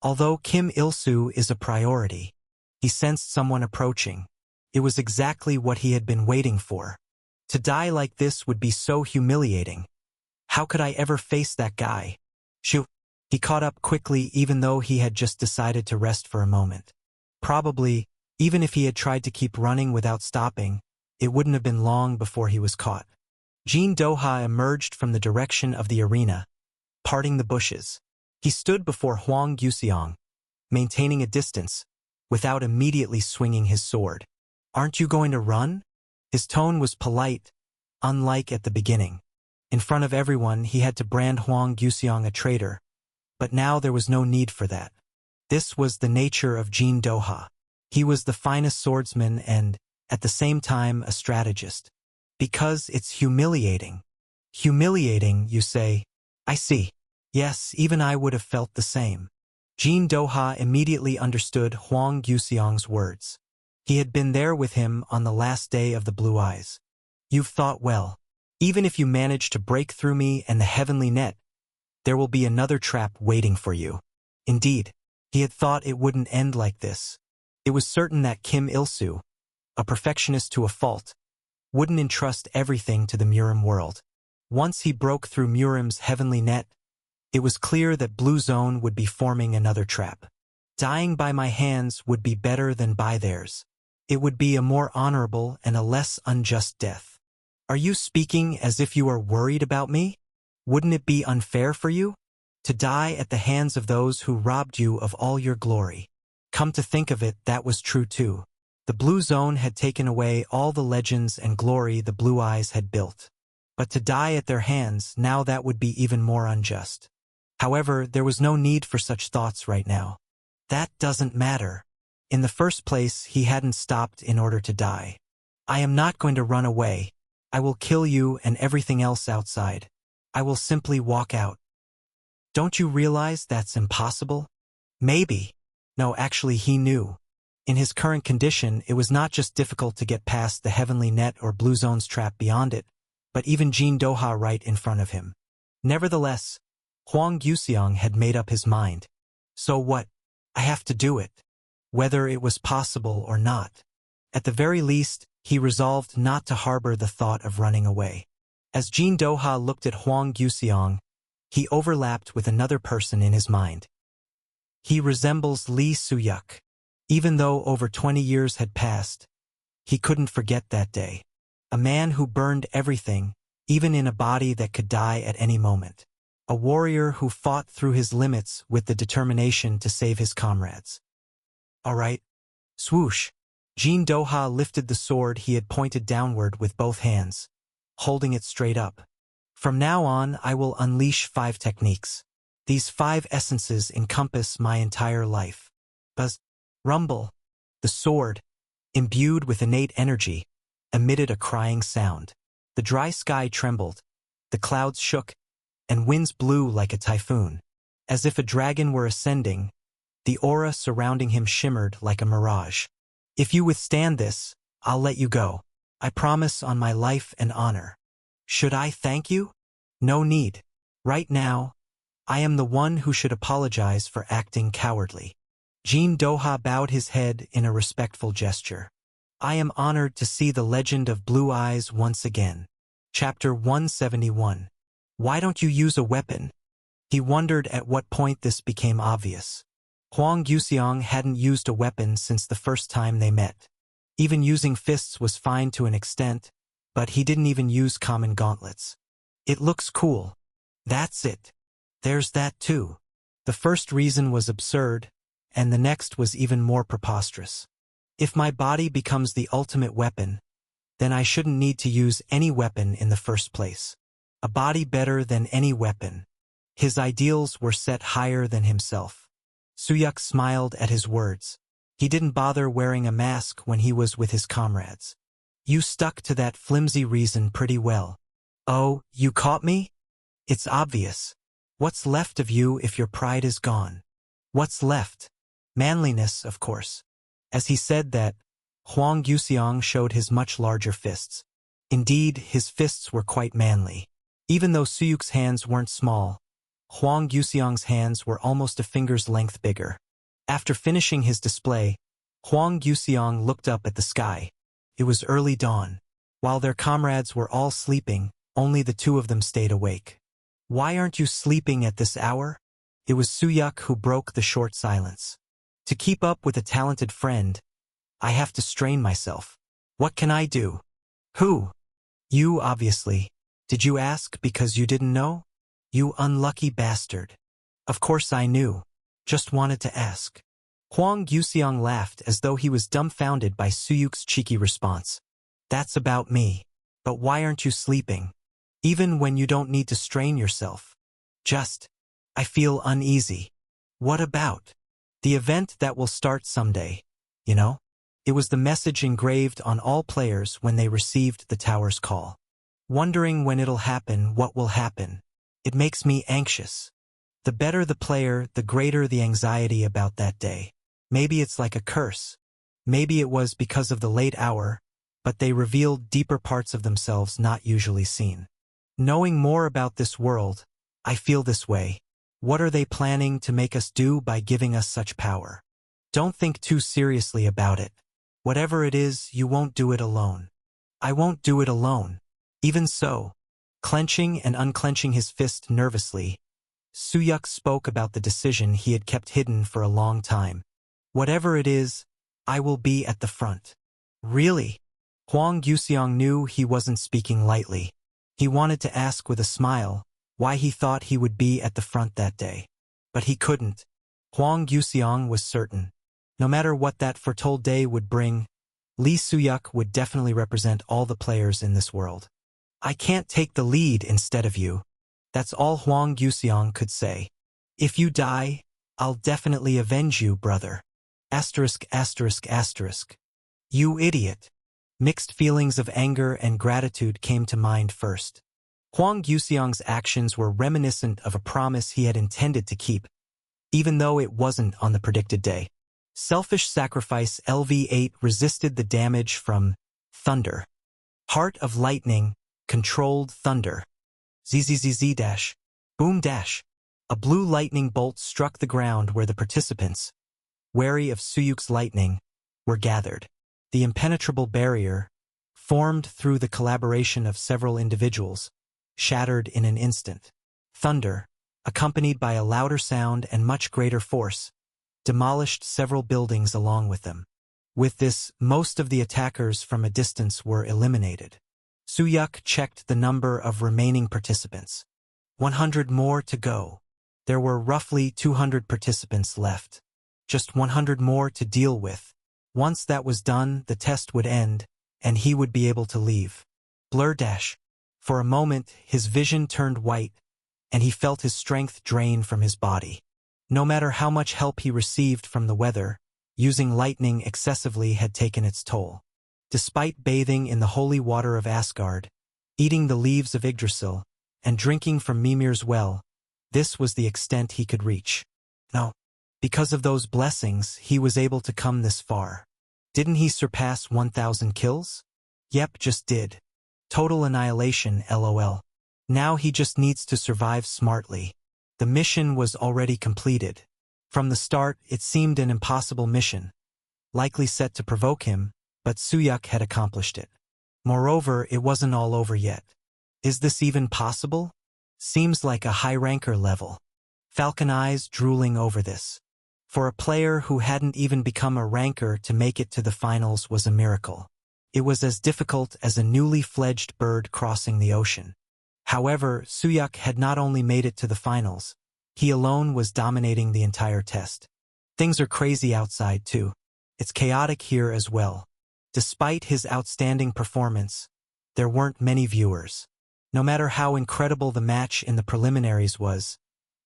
Although Kim Il-soo is a priority, he sensed someone approaching. It was exactly what he had been waiting for. To die like this would be so humiliating. How could I ever face that guy? Shoo! He caught up quickly even though he had just decided to rest for a moment. Probably, even if he had tried to keep running without stopping, it wouldn't have been long before he was caught. Jin Doha emerged from the direction of the arena, parting the bushes. He stood before Huang Yuxiang, maintaining a distance, without immediately swinging his sword. "Aren't you going to run?" His tone was polite, unlike at the beginning. In front of everyone, he had to brand Huang Yuxiang a traitor, but now there was no need for that. This was the nature of Jin Doha. He was the finest swordsman and, at the same time, a strategist. Because it's humiliating. Humiliating, you say? I see. Yes, even I would have felt the same. Jin Doha immediately understood Huang Yuxiang's words. He had been there with him on the last day of the Blue Eyes. You've thought well. Even if you manage to break through me and the heavenly net, there will be another trap waiting for you. Indeed, he had thought it wouldn't end like this. It was certain that Kim Il-soo, a perfectionist to a fault, wouldn't entrust everything to the Murim world. Once he broke through Murim's heavenly net, it was clear that Blue Zone would be forming another trap. Dying by my hands would be better than by theirs. It would be a more honorable and a less unjust death. Are you speaking as if you are worried about me? Wouldn't it be unfair for you to die at the hands of those who robbed you of all your glory? Come to think of it, that was true too. The Blue Zone had taken away all the legends and glory the Blue Eyes had built. But to die at their hands, now that would be even more unjust. However, there was no need for such thoughts right now. That doesn't matter. In the first place, he hadn't stopped in order to die. I am not going to run away. I will kill you and everything else outside. I will simply walk out. Don't you realize that's impossible? Maybe. No, actually, he knew. In his current condition, it was not just difficult to get past the heavenly net or Blue Zone's trap beyond it, but even Jin Doha right in front of him. Nevertheless, Huang Yuxiang had made up his mind. So what? I have to do it. Whether it was possible or not. At the very least, he resolved not to harbor the thought of running away. As Jin Doha looked at Huang Yuxiang, he overlapped with another person in his mind. He resembles Lee Suyuk. Even though over 20 years had passed, he couldn't forget that day. A man who burned everything, even in a body that could die at any moment. A warrior who fought through his limits with the determination to save his comrades. All right. Swoosh. Jin Doha lifted the sword he had pointed downward with both hands, holding it straight up. From now on, I will unleash 5 techniques. These 5 essences encompass my entire life. Buzz. Rumble. The sword, imbued with innate energy, emitted a crying sound. The dry sky trembled, the clouds shook, and winds blew like a typhoon. As if a dragon were ascending, the aura surrounding him shimmered like a mirage. If you withstand this, I'll let you go. I promise on my life and honor. Should I thank you? No need. Right now, I am the one who should apologize for acting cowardly. Jin Doha bowed his head in a respectful gesture. I am honored to see the legend of Blue Eyes once again. Chapter 171. Why don't you use a weapon? He wondered at what point this became obvious. Huang Yuxiang hadn't used a weapon since the first time they met. Even using fists was fine to an extent, but he didn't even use common gauntlets. It looks cool. That's it. There's that too. The first reason was absurd, and the next was even more preposterous. If my body becomes the ultimate weapon, then I shouldn't need to use any weapon in the first place. A body better than any weapon. His ideals were set higher than himself. Suyuk smiled at his words. He didn't bother wearing a mask when he was with his comrades. You stuck to that flimsy reason pretty well. Oh, you caught me? It's obvious. What's left of you if your pride is gone? What's left? Manliness, of course. As he said that, Huang Yuxiang showed his much larger fists. Indeed, his fists were quite manly. Even though Suyuk's hands weren't small, Huang Yuxiang's hands were almost a finger's length bigger. After finishing his display, Huang Yuxiang looked up at the sky. It was early dawn. While their comrades were all sleeping, only the 2 of them stayed awake. Why aren't you sleeping at this hour? It was Suyuk who broke the short silence. To keep up with a talented friend, I have to strain myself. What can I do? Who? You, obviously. Did you ask because you didn't know? You unlucky bastard. Of course I knew. Just wanted to ask. Huang Yuxiang laughed as though he was dumbfounded by Suyuk's cheeky response. That's about me. But why aren't you sleeping? Even when you don't need to strain yourself. I feel uneasy. What about? The event that will start someday, you know? It was the message engraved on all players when they received the tower's call. Wondering when it'll happen, what will happen. It makes me anxious. The better the player, the greater the anxiety about that day. Maybe it's like a curse. Maybe it was because of the late hour, but they revealed deeper parts of themselves not usually seen. Knowing more about this world, I feel this way. What are they planning to make us do by giving us such power? Don't think too seriously about it. Whatever it is, you won't do it alone. I won't do it alone. Even so, clenching and unclenching his fist nervously, Suyuk spoke about the decision he had kept hidden for a long time. Whatever it is, I will be at the front. Really? Huang Yuxiang knew he wasn't speaking lightly. He wanted to ask with a smile why he thought he would be at the front that day. But he couldn't. Huang Yuxiang was certain. No matter what that foretold day would bring, Li Suyuk would definitely represent all the players in this world. I can't take the lead instead of you. That's all Huang Yuxiang could say. If you die, I'll definitely avenge you, brother. ****. You idiot. Mixed feelings of anger and gratitude came to mind first. Huang Yuxiang's actions were reminiscent of a promise he had intended to keep, even though it wasn't on the predicted day. Selfish sacrifice LV8 resisted the damage from thunder. Heart of lightning, controlled thunder. ZZZZ-. Boom dash. A blue lightning bolt struck the ground where the participants, wary of Suyuk's lightning, were gathered. The impenetrable barrier, formed through the collaboration of several individuals, shattered in an instant. Thunder, accompanied by a louder sound and much greater force, demolished several buildings along with them. With this, most of the attackers from a distance were eliminated. Suyuk checked the number of remaining participants. 100 more to go. There were roughly 200 participants left. Just 100 more to deal with. Once that was done, the test would end, and he would be able to leave. Blur dash. For a moment, his vision turned white, and he felt his strength drain from his body. No matter how much help he received from the weather, using lightning excessively had taken its toll. Despite bathing in the holy water of Asgard, eating the leaves of Yggdrasil, and drinking from Mimir's well, this was the extent he could reach. No. Because of those blessings, he was able to come this far. Didn't he surpass 1,000 kills? Yep, just did. Total annihilation, LOL. Now he just needs to survive smartly. The mission was already completed. From the start, it seemed an impossible mission, likely set to provoke him, but Suyuk had accomplished it. Moreover, it wasn't all over yet. Is this even possible? Seems like a high-ranker level. Falcon Eyes drooling over this. For a player who hadn't even become a ranker to make it to the finals was a miracle. It was as difficult as a newly fledged bird crossing the ocean. However, Suyuk had not only made it to the finals, he alone was dominating the entire test. Things are crazy outside too. It's chaotic here as well. Despite his outstanding performance, there weren't many viewers. No matter how incredible the match in the preliminaries was,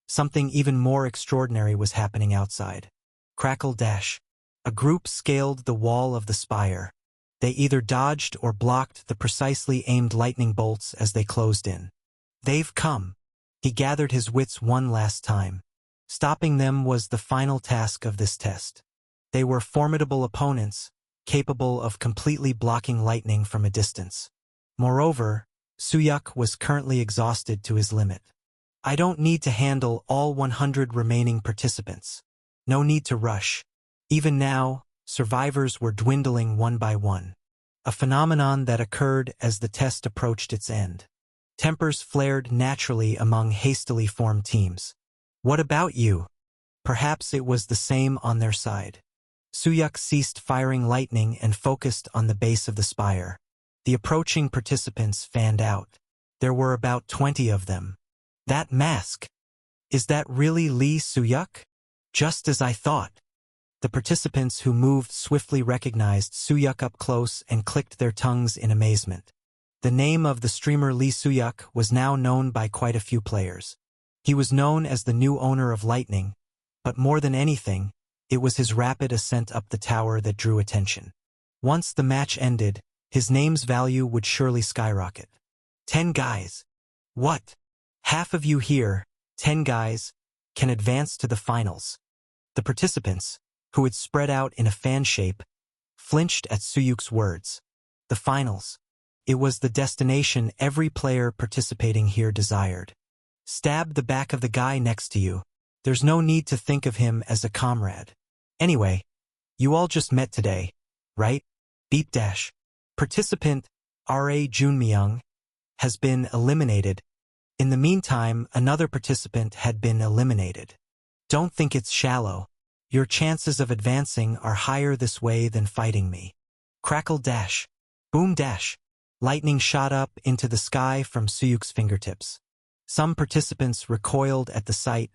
something even more extraordinary was happening outside. Crackle dash. A group scaled the wall of the spire. They either dodged or blocked the precisely aimed lightning bolts as they closed in. They've come. He gathered his wits one last time. Stopping them was the final task of this test. They were formidable opponents, capable of completely blocking lightning from a distance. Moreover, Suyuk was currently exhausted to his limit. I don't need to handle all 100 remaining participants. No need to rush. Even now, survivors were dwindling one by one. A phenomenon that occurred as the test approached its end. Tempers flared naturally among hastily formed teams. What about you? Perhaps it was the same on their side. Suyuk ceased firing lightning and focused on the base of the spire. The approaching participants fanned out. There were about 20 of them. That mask. Is that really Lee Soo-yuk? Just as I thought. The participants who moved swiftly recognized Soo-yuk up close and clicked their tongues in amazement. The name of the streamer Lee Soo-yuk was now known by quite a few players. He was known as the new owner of Lightning, but more than anything, it was his rapid ascent up the tower that drew attention. Once the match ended, his name's value would surely skyrocket. 10 guys. What? Half of you here, 10 guys, can advance to the finals. The participants, who had spread out in a fan shape, flinched at Soo-yuk's words. The finals. It was the destination every player participating here desired. Stab the back of the guy next to you. There's no need to think of him as a comrade. Anyway, you all just met today, right? Beep dash. Participant R.A. Junmyeong has been eliminated. In the meantime, another participant had been eliminated. Don't think it's shallow. Your chances of advancing are higher this way than fighting me. Crackle dash. Boom dash. Lightning shot up into the sky from Soo-yuk's fingertips. Some participants recoiled at the sight,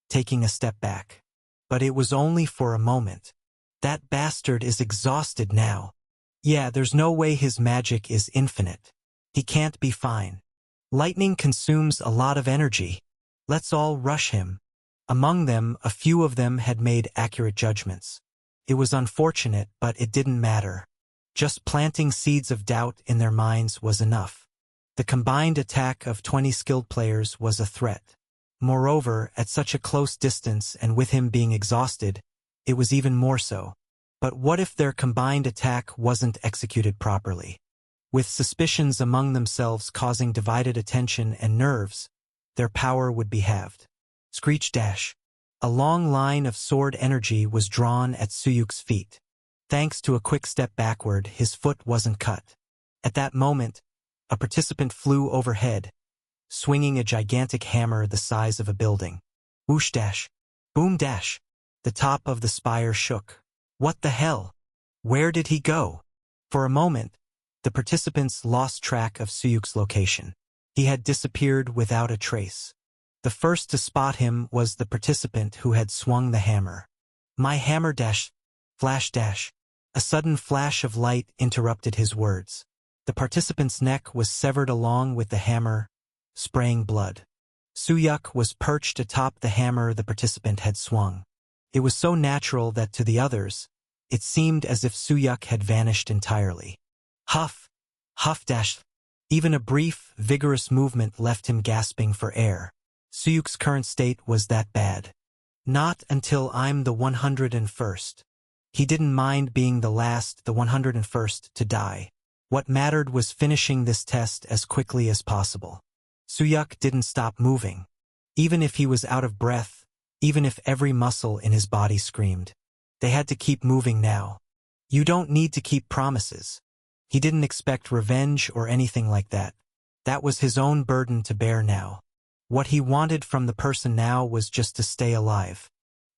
taking a step back. But it was only for a moment. That bastard is exhausted now. Yeah, there's no way his magic is infinite. He can't be fine. Lightning consumes a lot of energy. Let's all rush him. Among them, a few of them had made accurate judgments. It was unfortunate, but it didn't matter. Just planting seeds of doubt in their minds was enough. The combined attack of 20 skilled players was a threat. Moreover, at such a close distance and with him being exhausted, it was even more so. But what if their combined attack wasn't executed properly? With suspicions among themselves causing divided attention and nerves, their power would be halved. Screech dash. A long line of sword energy was drawn at Soo-yuk's feet. Thanks to a quick step backward, his foot wasn't cut. At that moment, a participant flew overhead, swinging a gigantic hammer the size of a building. Whoosh dash. Boom dash. The top of the spire shook. What the hell? Where did he go? For a moment, the participants lost track of Soo-yuk's location. He had disappeared without a trace. The first to spot him was the participant who had swung the hammer. My hammer dash. Flash dash. A sudden flash of light interrupted his words. The participant's neck was severed along with the hammer, spraying blood. Soo-yuk was perched atop the hammer the participant had swung. It was so natural that to the others, it seemed as if Soo-yuk had vanished entirely. Huff. Huff dash. Even a brief, vigorous movement left him gasping for air. Soo-yuk's current state was that bad. Not until I'm the 101st. He didn't mind being the 101st to die. What mattered was finishing this test as quickly as possible. Soo-yuk didn't stop moving. Even if he was out of breath, even if every muscle in his body screamed. They had to keep moving now. You don't need to keep promises. He didn't expect revenge or anything like that. That was his own burden to bear now. What he wanted from the person now was just to stay alive.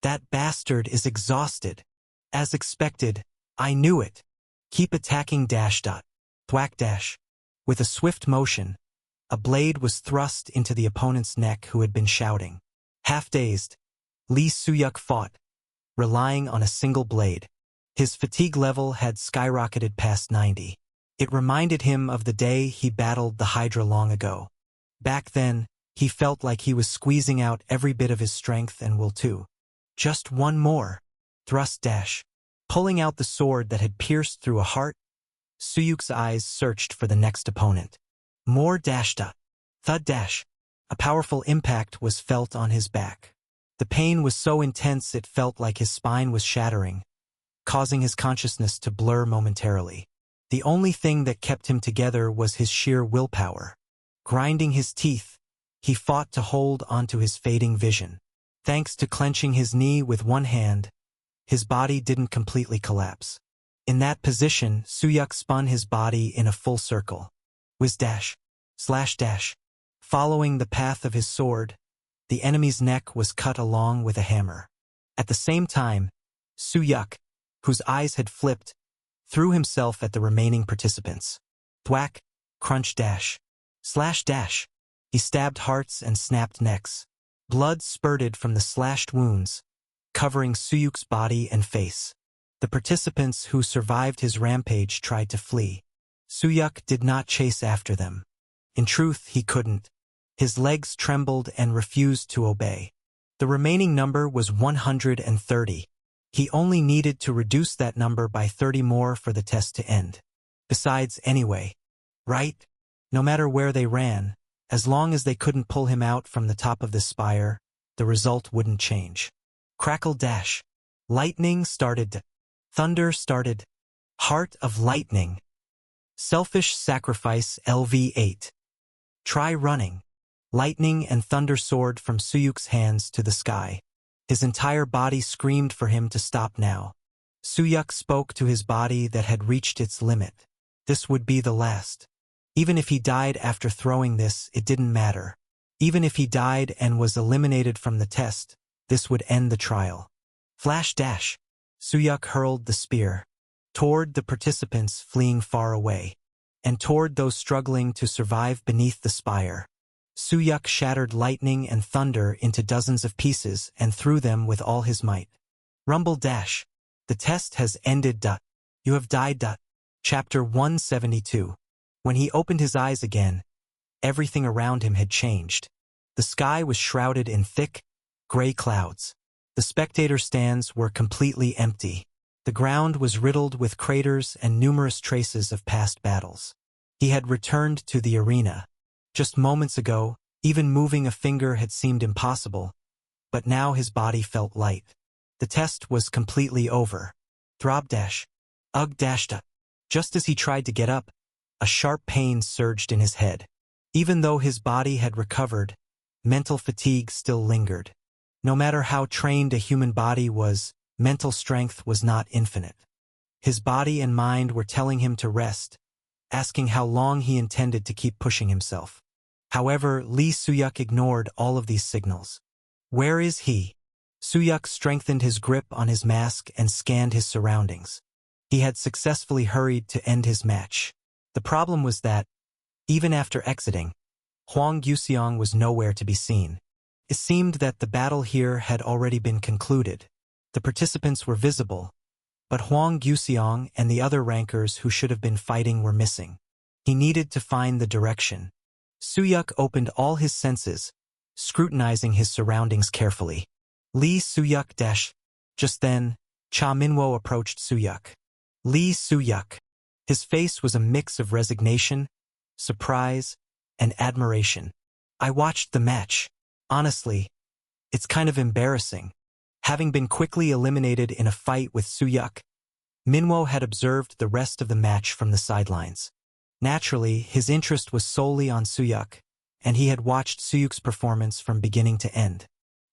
That bastard is exhausted. As expected, I knew it. Keep attacking dash dot. Thwack dash. With a swift motion, a blade was thrust into the opponent's neck who had been shouting. Half-dazed, Lee Soo-yuk fought, relying on a single blade. His fatigue level had skyrocketed past 90. It reminded him of the day he battled the Hydra long ago. Back then, he felt like he was squeezing out every bit of his strength and will too. Just one more. Thrust dash. Pulling out the sword that had pierced through a heart, Soo-yuk's eyes searched for the next opponent. More dash dot. Thud dash. A powerful impact was felt on his back. The pain was so intense it felt like his spine was shattering, causing his consciousness to blur momentarily. The only thing that kept him together was his sheer willpower. Grinding his teeth, he fought to hold onto his fading vision. Thanks to clenching his knee with one hand, his body didn't completely collapse. In that position, Soo-yuk spun his body in a full circle. Whiz dash. Slash dash. Following the path of his sword, the enemy's neck was cut along with a hammer. At the same time, Soo-yuk, whose eyes had flipped, threw himself at the remaining participants. Thwack, crunch dash. Slash dash. He stabbed hearts and snapped necks. Blood spurted from the slashed wounds, covering Suyuk's body and face. The participants who survived his rampage tried to flee. Suyuk did not chase after them. In truth, he couldn't. His legs trembled and refused to obey. The remaining number was 130. He only needed to reduce that number by 30 more for the test to end. Besides, anyway, right? No matter where they ran, as long as they couldn't pull him out from the top of the spire, the result wouldn't change. Crackle dash. Lightning started. Thunder started. Heart of lightning. Selfish sacrifice LV8. Try running. Lightning and thunder soared from Suyuk's hands to the sky. His entire body screamed for him to stop now. Suyuk spoke to his body that had reached its limit. This would be the last. Even if he died after throwing this, it didn't matter. Even if he died and was eliminated from the test, this would end the trial. Flash dash. Suyuk hurled the spear toward the participants fleeing far away, and toward those struggling to survive beneath the spire. Suyuk shattered lightning and thunder into dozens of pieces and threw them with all his might. Rumble dash. The test has ended. You have died. Chapter 172. When he opened his eyes again, everything around him had changed. The sky was shrouded in thick, gray clouds. The spectator stands were completely empty. The ground was riddled with craters and numerous traces of past battles. He had returned to the arena. Just moments ago, even moving a finger had seemed impossible, but now his body felt light. The test was completely over. Throb dash. Ugh dash. Just as he tried to get up, a sharp pain surged in his head. Even though his body had recovered, mental fatigue still lingered. No matter how trained a human body was, mental strength was not infinite. His body and mind were telling him to rest, asking how long he intended to keep pushing himself. However, Lee Suyuk ignored all of these signals. Where is he? Suyuk strengthened his grip on his mask and scanned his surroundings. He had successfully hurried to end his match. The problem was that, even after exiting, Huang Yuxiang was nowhere to be seen. It seemed that the battle here had already been concluded. The participants were visible, but Huang Yuxiang and the other rankers who should have been fighting were missing. He needed to find the direction. Suyuk opened all his senses, scrutinizing his surroundings carefully. Lee Suyuk dash. Just then, Cha Minwo approached Suyuk. Lee Suyuk. His face was a mix of resignation, surprise, and admiration. I watched the match. Honestly, it's kind of embarrassing. Having been quickly eliminated in a fight with Suyuk, Minwo had observed the rest of the match from the sidelines. Naturally, his interest was solely on Suyuk, and he had watched Suyuk's performance from beginning to end.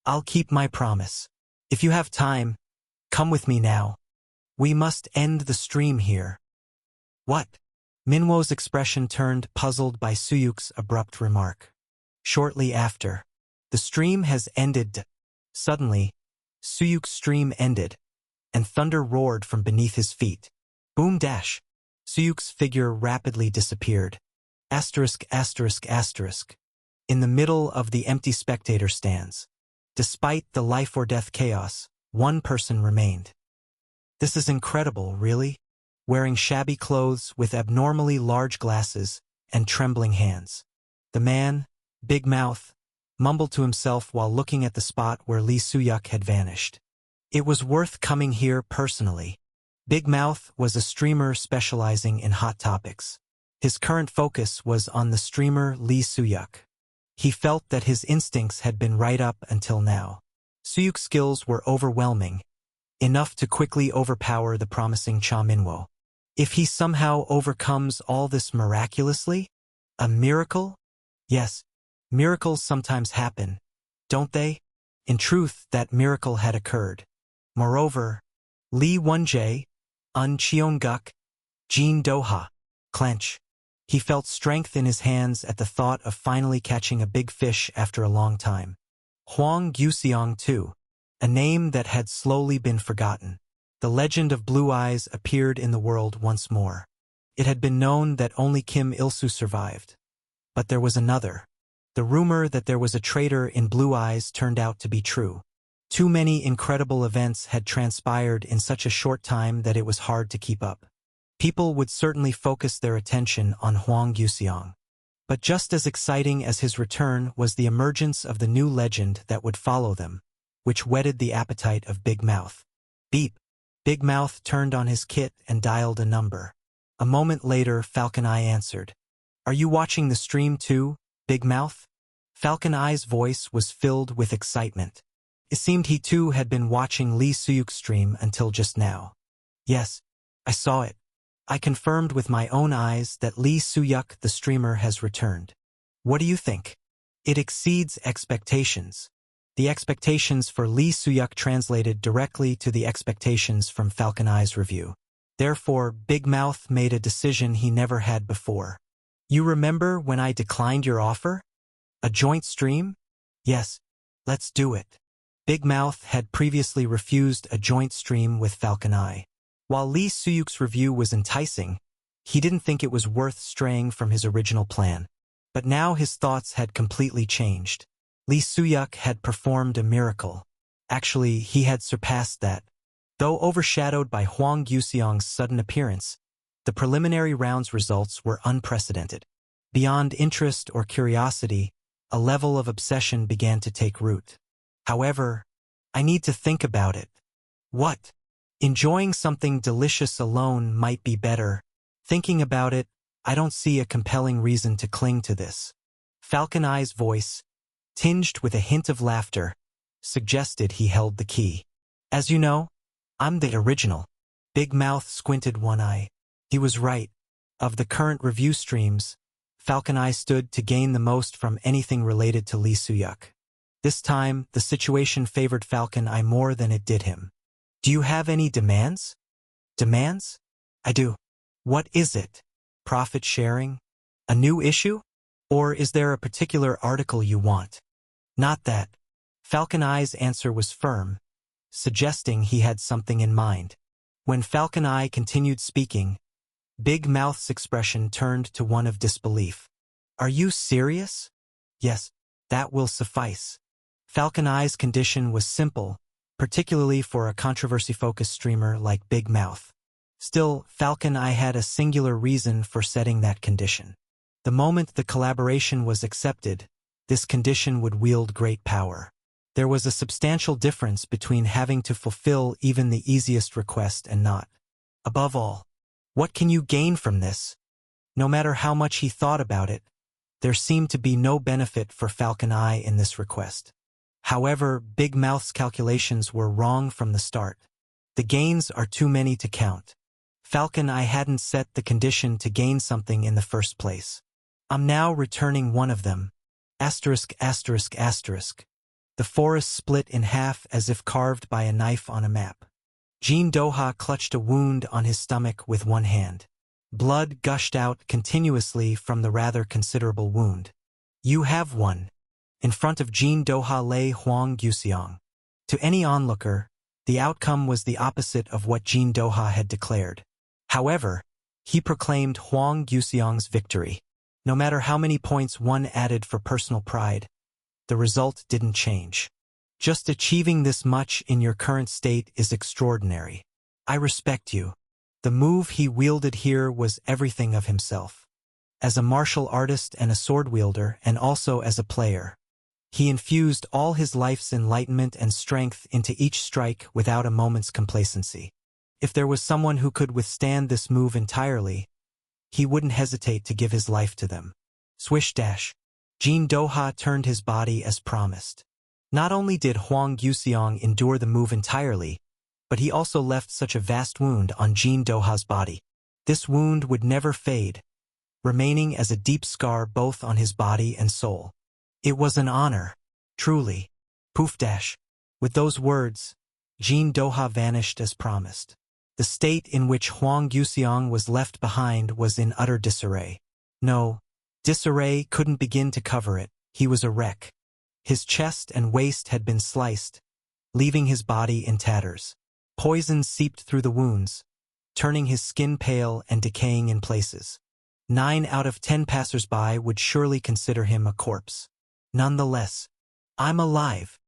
I'll keep my promise. If you have time, come with me now. We must end the stream here. What? Minwo's expression turned puzzled by Suyuk's abrupt remark. Shortly after, the stream has ended. Suddenly, Suyuk's stream ended, and thunder roared from beneath his feet. Boom dash. Suyuk's figure rapidly disappeared. Asterisk asterisk asterisk. In the middle of the empty spectator stands. Despite the life-or-death chaos, one person remained. This is incredible, really? Wearing shabby clothes with abnormally large glasses and trembling hands. The man, big mouth, mumbled to himself while looking at the spot where Lee Suyuk had vanished. It was worth coming here personally. Big Mouth was a streamer specializing in hot topics. His current focus was on the streamer Lee Suyuk. He felt that his instincts had been right up until now. Suyuk's skills were overwhelming, enough to quickly overpower the promising Cha Minwo. If he somehow overcomes all this miraculously? A miracle? Yes, miracles sometimes happen, don't they? In truth, that miracle had occurred. Moreover, Li Wenjie, Un Cheonguk, Jin Doha, clench. He felt strength in his hands at the thought of finally catching a big fish after a long time. Huang Yuxiang too, a name that had slowly been forgotten. The legend of Blue Eyes appeared in the world once more. It had been known that only Kim Il-soo survived. But there was another. The rumor that there was a traitor in Blue Eyes turned out to be true. Too many incredible events had transpired in such a short time that it was hard to keep up. People would certainly focus their attention on Huang Yuxiang. But just as exciting as his return was the emergence of the new legend that would follow them, which whetted the appetite of Big Mouth. Beep. Big Mouth turned on his kit and dialed a number. A moment later, Falcon Eye answered. "Are you watching the stream too, Big Mouth?" Falcon Eye's voice was filled with excitement. It seemed he too had been watching Lee Suyuk's stream until just now. "Yes, I saw it. I confirmed with my own eyes that Lee Suyuk, the streamer, has returned. What do you think?" "It exceeds expectations." The expectations for Lee Suyuk translated directly to the expectations from Falcon Eye's review. Therefore, Big Mouth made a decision he never had before. "You remember when I declined your offer? A joint stream?" "Yes, let's do it." Big Mouth had previously refused a joint stream with Falcon Eye. While Lee Suyuk's review was enticing, he didn't think it was worth straying from his original plan. But now his thoughts had completely changed. Lee Suyuk had performed a miracle. Actually, he had surpassed that. Though overshadowed by Huang Yuxiang's sudden appearance, the preliminary round's results were unprecedented. Beyond interest or curiosity, a level of obsession began to take root. "However, I need to think about it." "What?" "Enjoying something delicious alone might be better. Thinking about it, I don't see a compelling reason to cling to this." Falcon Eye's voice, tinged with a hint of laughter, suggested he held the key. "As you know, I'm the original." Big Mouth squinted one eye. He was right. Of the current review streams, Falcon Eye stood to gain the most from anything related to Lee Suyuk. This time, the situation favored Falcon Eye more than it did him. "Do you have any demands?" "Demands? I do." "What is it? Profit sharing? A new issue? Or is there a particular article you want?" "Not that." Falcon Eye's answer was firm, suggesting he had something in mind. When Falcon Eye continued speaking, Big Mouth's expression turned to one of disbelief. "Are you serious?" "Yes, that will suffice." Falcon Eye's condition was simple, particularly for a controversy-focused streamer like Big Mouth. Still, Falcon Eye had a singular reason for setting that condition. The moment the collaboration was accepted, this condition would wield great power. There was a substantial difference between having to fulfill even the easiest request and not. Above all, what can you gain from this? No matter how much he thought about it, there seemed to be no benefit for Falcon Eye in this request. However, Big Mouth's calculations were wrong from the start. The gains are too many to count. Falcon Eye hadn't set the condition to gain something in the first place. "I'm now returning one of them. Asterisk, asterisk, asterisk." The forest split in half as if carved by a knife on a map. Jean Doha clutched a wound on his stomach with one hand. Blood gushed out continuously from the rather considerable wound. "You have one." In front of Jean Doha lay Huang Yuxiang. To any onlooker, the outcome was the opposite of what Jean Doha had declared. However, he proclaimed Huang Yuxiang's victory. No matter how many points one added for personal pride, the result didn't change. "Just achieving this much in your current state is extraordinary. I respect you." The move he wielded here was everything of himself. As a martial artist and a sword wielder, and also as a player, he infused all his life's enlightenment and strength into each strike without a moment's complacency. If there was someone who could withstand this move entirely, he wouldn't hesitate to give his life to them. Swish dash. Jean Doha turned his body as promised. Not only did Huang Yuxiang endure the move entirely, but he also left such a vast wound on Jean Doha's body. This wound would never fade, remaining as a deep scar both on his body and soul. It was an honor, truly. Poof dash. With those words, Jean Doha vanished as promised. The state in which Huang Yuxiang was left behind was in utter disarray. No, disarray couldn't begin to cover it. He was a wreck. His chest and waist had been sliced, leaving his body in tatters. Poison seeped through the wounds, turning his skin pale and decaying in places. 9 out of 10 passers-by would surely consider him a corpse. Nonetheless, I'm alive.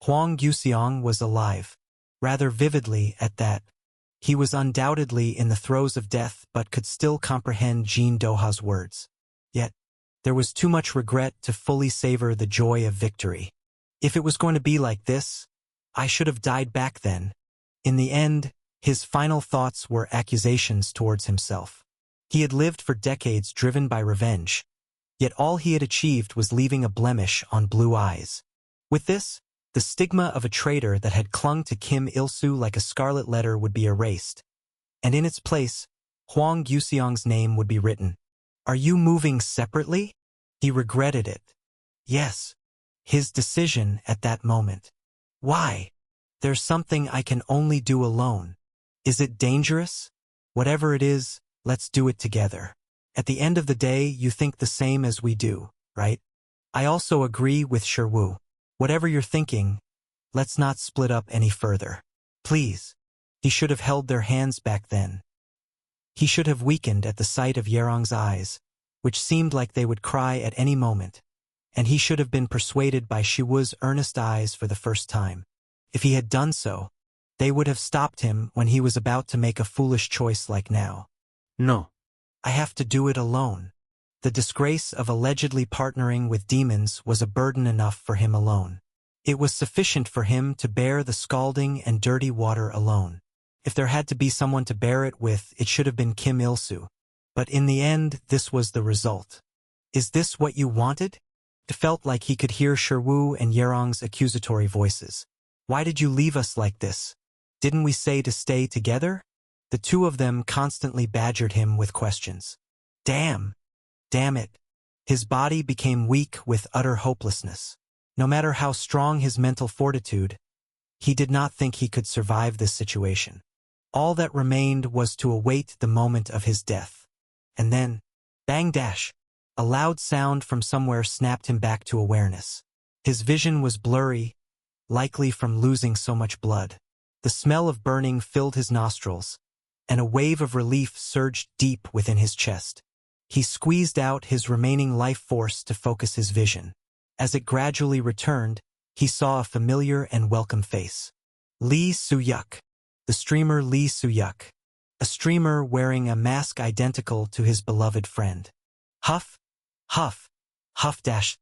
Huang Yuxiang was alive. Rather vividly at that. He was undoubtedly in the throes of death but could still comprehend Jin Doha's words. Yet, there was too much regret to fully savor the joy of victory. If it was going to be like this, I should have died back then. In the end, his final thoughts were accusations towards himself. He had lived for decades driven by revenge, yet all he had achieved was leaving a blemish on Blue Eyes. With this, the stigma of a traitor that had clung to Kim Il-soo like a scarlet letter would be erased, and in its place, Huang Yuxiang's name would be written. Are you moving separately? He regretted it. Yes. His decision at that moment. Why? There's something I can only do alone. Is it dangerous? Whatever it is, let's do it together. At the end of the day, you think the same as we do, right? I also agree with Sherwu. Whatever you're thinking, let's not split up any further. Please. He should have held their hands back then. He should have weakened at the sight of Yerong's eyes, which seemed like they would cry at any moment, and he should have been persuaded by Shiwu's earnest eyes for the first time. If he had done so, they would have stopped him when he was about to make a foolish choice like now. No. I have to do it alone. The disgrace of allegedly partnering with demons was a burden enough for him alone. It was sufficient for him to bear the scalding and dirty water alone. If there had to be someone to bear it with, it should have been Kim Il-soo. But in the end, this was the result. Is this what you wanted? It felt like he could hear Sherwu and Yerong's accusatory voices. Why did you leave us like this? Didn't we say to stay together? The two of them constantly badgered him with questions. Damn it. His body became weak with utter hopelessness. No matter how strong his mental fortitude, he did not think he could survive this situation. All that remained was to await the moment of his death. And then, bang dash, a loud sound from somewhere snapped him back to awareness. His vision was blurry, likely from losing so much blood. The smell of burning filled his nostrils, and a wave of relief surged deep within his chest. He squeezed out his remaining life force to focus his vision. As it gradually returned, he saw a familiar and welcome face. Lee Soo-yuk. The streamer Lee Soo-yuk. A streamer wearing a mask identical to his beloved friend. Huff, huff, huff dash.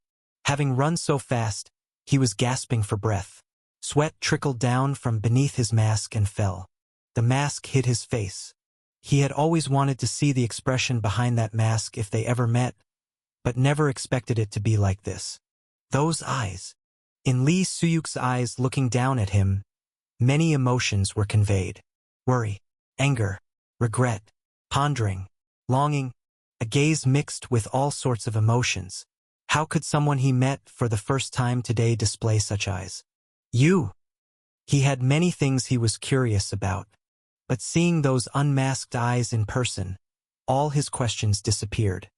Having run so fast, he was gasping for breath. Sweat trickled down from beneath his mask and fell. The mask hid his face. He had always wanted to see the expression behind that mask if they ever met, but never expected it to be like this. Those eyes. In Lee Soo-yuk's eyes looking down at him, many emotions were conveyed. Worry, anger, regret, pondering, longing, a gaze mixed with all sorts of emotions. How could someone he met for the first time today display such eyes? You. He had many things he was curious about, but seeing those unmasked eyes in person, all his questions disappeared.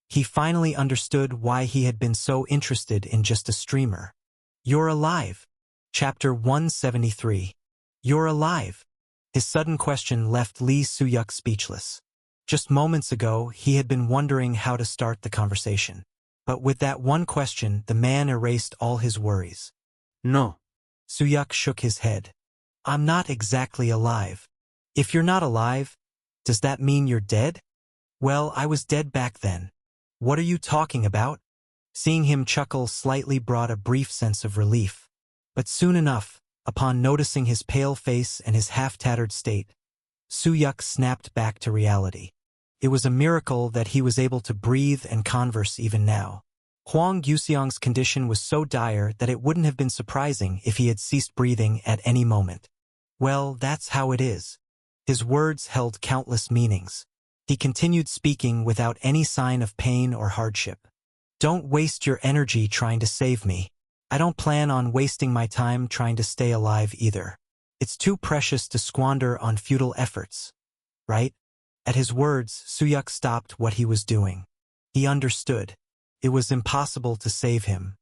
He finally understood why he had been so interested in just a streamer. You're alive. Chapter 173. You're alive. His sudden question left Lee Soo-yuk speechless. Just moments ago, he had been wondering how to start the conversation. But with that one question, the man erased all his worries. No. Soo-yuk shook his head. I'm not exactly alive. If you're not alive, does that mean you're dead? Well, I was dead back then. What are you talking about? Seeing him chuckle slightly brought a brief sense of relief. But soon enough, upon noticing his pale face and his half-tattered state, Soo-yuk snapped back to reality. It was a miracle that he was able to breathe and converse even now. Huang Yuxiang's condition was so dire that it wouldn't have been surprising if he had ceased breathing at any moment. Well, that's how it is. His words held countless meanings. He continued speaking without any sign of pain or hardship. Don't waste your energy trying to save me. I don't plan on wasting my time trying to stay alive either. It's too precious to squander on futile efforts. Right? At his words, Soo-yuk stopped what he was doing. He understood. It was impossible to save him.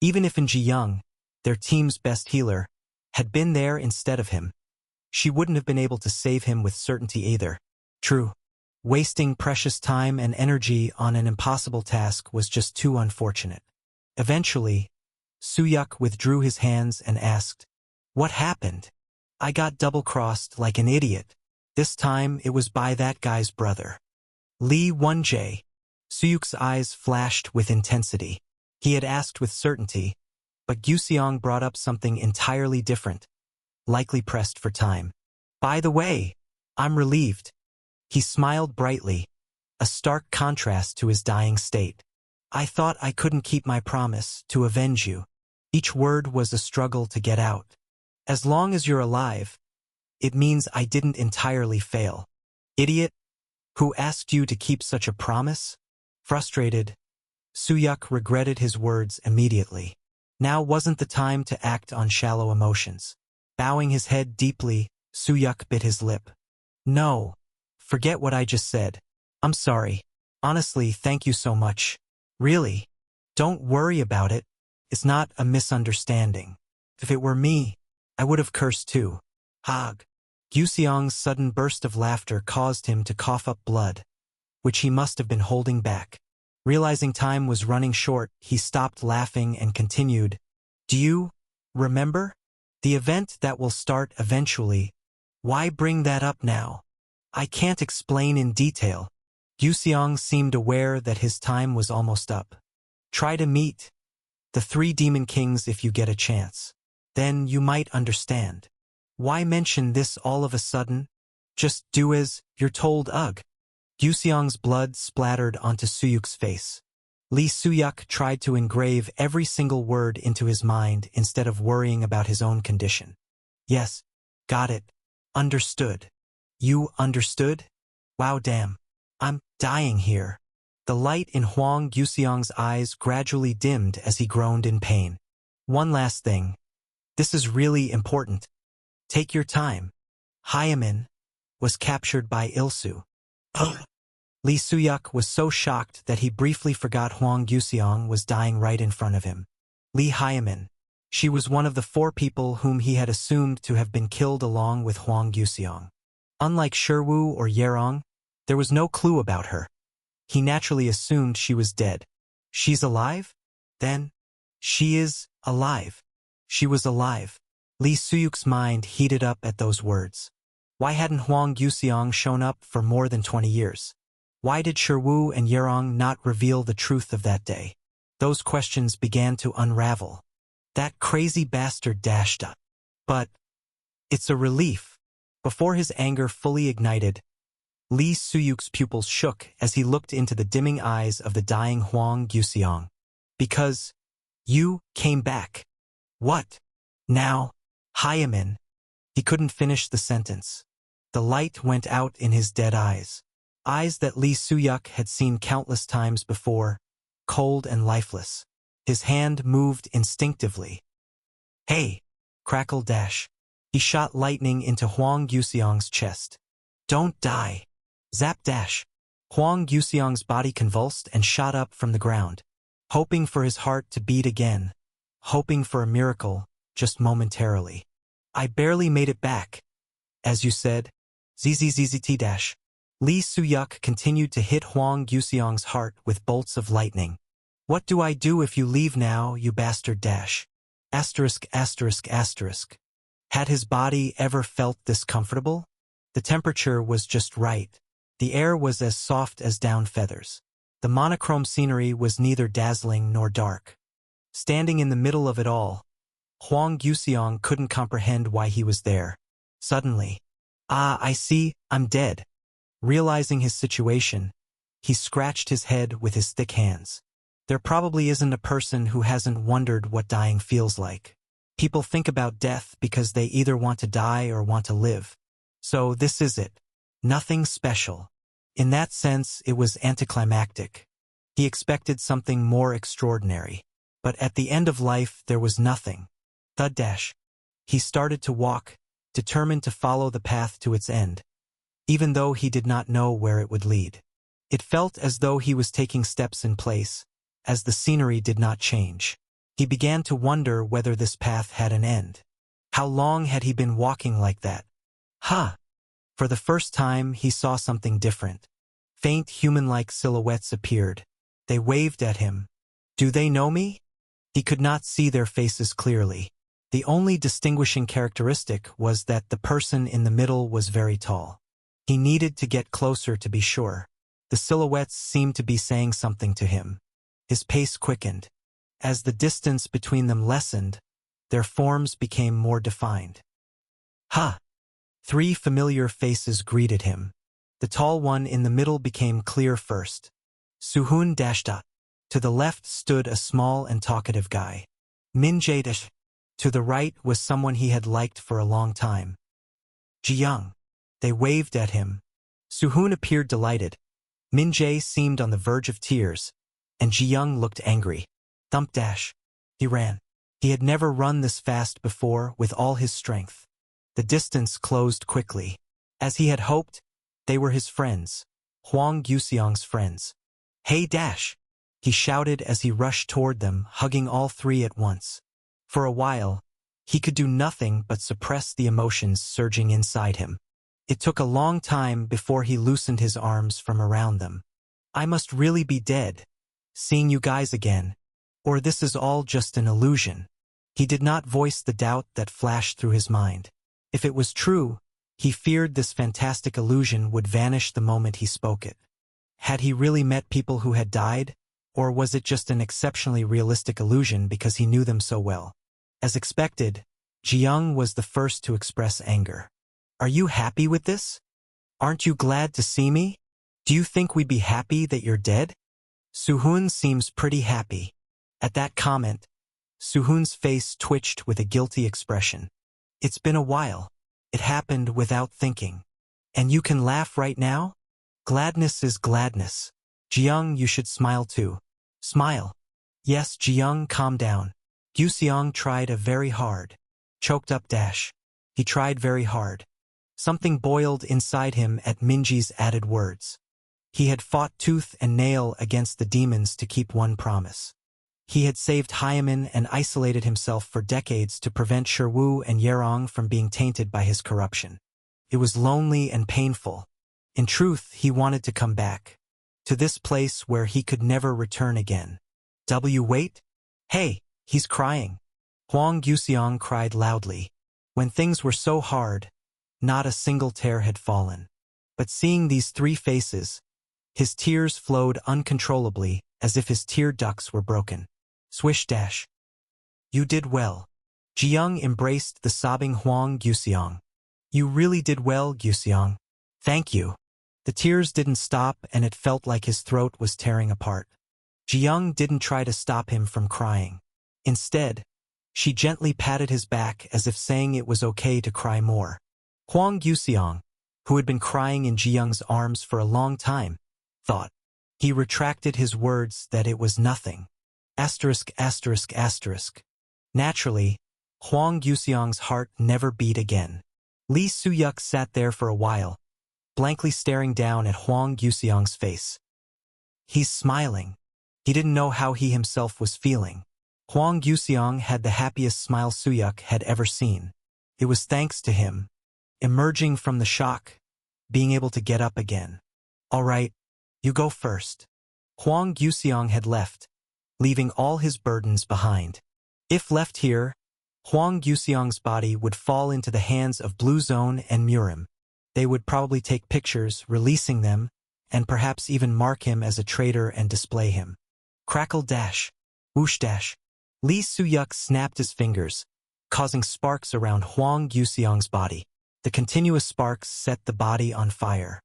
Even if Ji-young, their team's best healer, had been there instead of him, she wouldn't have been able to save him with certainty either. True. Wasting precious time and energy on an impossible task was just too unfortunate. Eventually, Suyuk withdrew his hands and asked, "What happened?" "I got double-crossed like an idiot. This time it was by that guy's brother." Lee Wonjae. Suyuk's eyes flashed with intensity. He had asked with certainty, but Gyu brought up something entirely different, likely pressed for time. "By the way, I'm relieved." He smiled brightly, a stark contrast to his dying state. "I thought I couldn't keep my promise to avenge you." Each word was a struggle to get out. "As long as you're alive, it means I didn't entirely fail." "Idiot! Who asked you to keep such a promise?" Frustrated, Suyuk regretted his words immediately. Now wasn't the time to act on shallow emotions. Bowing his head deeply, Suyuk bit his lip. "No. Forget what I just said. I'm sorry. Honestly, thank you so much. Really. Don't worry about it. It's not a misunderstanding. If it were me, I would have cursed too." Hag. Gyu sudden burst of laughter caused him to cough up blood, which he must have been holding back. Realizing time was running short, he stopped laughing and continued, "Do you remember? The event that will start eventually. Why bring that up now? I can't explain in detail." Gyu seemed aware that his time was almost up. "Try to meet the 3 demon kings if you get a chance. Then you might understand. Why mention this all of a sudden? Just do as you're told." Ugh. Gyu blood splattered onto Suyuk's face. Lee Suyuk tried to engrave every single word into his mind instead of worrying about his own condition. "Yes. Got it. Understood." "You understood? Wow, damn. I'm dying here." The light in Huang Yuxiang's eyes gradually dimmed as he groaned in pain. "One last thing. This is really important. Take your time. Hyamin was captured by Ilsu." Lee Suyuk was so shocked that he briefly forgot Huang Yuxiang was dying right in front of him. Lee Hyamin. She was one of the 4 people whom he had assumed to have been killed along with Huang Yuxiang. Unlike Shiwu or Yerong, there was no clue about her. He naturally assumed she was dead. She's alive? Then, she is alive. She was alive. Lee Suyuk's mind heated up at those words. Why hadn't Huang Yuxiang shown up for more than 20 years? Why did Shiwu and Yerong not reveal the truth of that day? Those questions began to unravel. That crazy bastard dashed up. But it's a relief. Before his anger fully ignited, Lee Suyuk's pupils shook as he looked into the dimming eyes of the dying Huang Yuxiang. "Because you came back." "What? Now, Hyamin." He couldn't finish the sentence. The light went out in his dead eyes. Eyes that Lee Suyuk had seen countless times before, cold and lifeless. His hand moved instinctively. "Hey!" crackled Dash. He shot lightning into Huang Yuxiang's chest. "Don't die!" Zap dash. Huang Yuxiang's body convulsed and shot up from the ground, hoping for his heart to beat again, hoping for a miracle, just momentarily. "I barely made it back. As you said, ZZZZT dash." Lee Suyuk continued to hit Huang Yuxiang's heart with bolts of lightning. "What do I do if you leave now, you bastard dash?" Asterisk asterisk asterisk. Had his body ever felt this comfortable? The temperature was just right. The air was as soft as down feathers. The monochrome scenery was neither dazzling nor dark. Standing in the middle of it all, Huang Yuxiang couldn't comprehend why he was there. Suddenly, I see, I'm dead." Realizing his situation, he scratched his head with his thick hands. There probably isn't a person who hasn't wondered what dying feels like. People think about death because they either want to die or want to live. So this is it. Nothing special. In that sense, it was anticlimactic. He expected something more extraordinary. But at the end of life, there was nothing. Thud dash. He started to walk, determined to follow the path to its end, even though he did not know where it would lead. It felt as though he was taking steps in place, as the scenery did not change. He began to wonder whether this path had an end. How long had he been walking like that? For the first time, he saw something different. Faint human-like silhouettes appeared. They waved at him. "Do they know me?" He could not see their faces clearly. The only distinguishing characteristic was that the person in the middle was very tall. He needed to get closer to be sure. The silhouettes seemed to be saying something to him. His pace quickened. As the distance between them lessened, their forms became more defined. Ha! 3 familiar faces greeted him. The tall one in the middle became clear first. Suhoon dashed up. To the left stood a small and talkative guy. Min-jae dash. To the right was someone he had liked for a long time. Ji-young. They waved at him. Suhoon appeared delighted. Min-jae seemed on the verge of tears, and Ji-young looked angry. Thump dash. He ran. He had never run this fast before with all his strength. The distance closed quickly. As he had hoped, they were his friends. Hwang Yuseong's friends. Hey dash! He shouted as he rushed toward them, hugging all 3 at once. For a while, he could do nothing but suppress the emotions surging inside him. It took a long time before he loosened his arms from around them. I must really be dead, seeing you guys again, or this is all just an illusion. He did not voice the doubt that flashed through his mind. If it was true, he feared this fantastic illusion would vanish the moment he spoke it. Had he really met people who had died, or was it just an exceptionally realistic illusion because he knew them so well? As expected, Ji-young was the first to express anger. Are you happy with this? Aren't you glad to see me? Do you think we'd be happy that you're dead? Suhoon seems pretty happy. At that comment, Suhoon's face twitched with a guilty expression. It's been a while. It happened without thinking. And you can laugh right now? Gladness is gladness. Ji-young, you should smile too. Smile. Yes, Ji-young, calm down. Yuseong tried a very hard. Choked up dash. He tried very hard. Something boiled inside him at Minji's added words. He had fought tooth and nail against the demons to keep one promise. He had saved Hyamin and isolated himself for decades to prevent Sherwoo and Yerong from being tainted by his corruption. It was lonely and painful. In truth, he wanted to come back. To this place where he could never return again. Wait? Hey, he's crying. Hwang Yuseong cried loudly. When things were so hard, not a single tear had fallen. But seeing these 3 faces, his tears flowed uncontrollably as if his tear ducts were broken. Swish dash. You did well. Ji-young embraced the sobbing Hwang Yuseong. You really did well, Yuseong. Thank you. The tears didn't stop and it felt like his throat was tearing apart. Ji-young didn't try to stop him from crying. Instead, she gently patted his back as if saying it was okay to cry more. Hwang Yuseong, who had been crying in Ji-young's arms for a long time, thought. He retracted his words that it was nothing. Asterisk, asterisk, asterisk. Naturally, Hwang Yuseong's heart never beat again. Lee Soo-yuk sat there for a while, blankly staring down at Hwang Yuseong's face. He's smiling. He didn't know how he himself was feeling. Hwang Yuseong had the happiest smile Soo-yuk had ever seen. It was thanks to him. Emerging from the shock, being able to get up again. All right, you go first. Hwang Yuseong had left, leaving all his burdens behind. If left here, Hwang Yuseong's body would fall into the hands of Blue Zone and Murim. They would probably take pictures, releasing them, and perhaps even mark him as a traitor and display him. Crackle dash. Whoosh dash. Lee Soo-yuk snapped his fingers, causing sparks around Hwang Yuseong's body. The continuous sparks set the body on fire.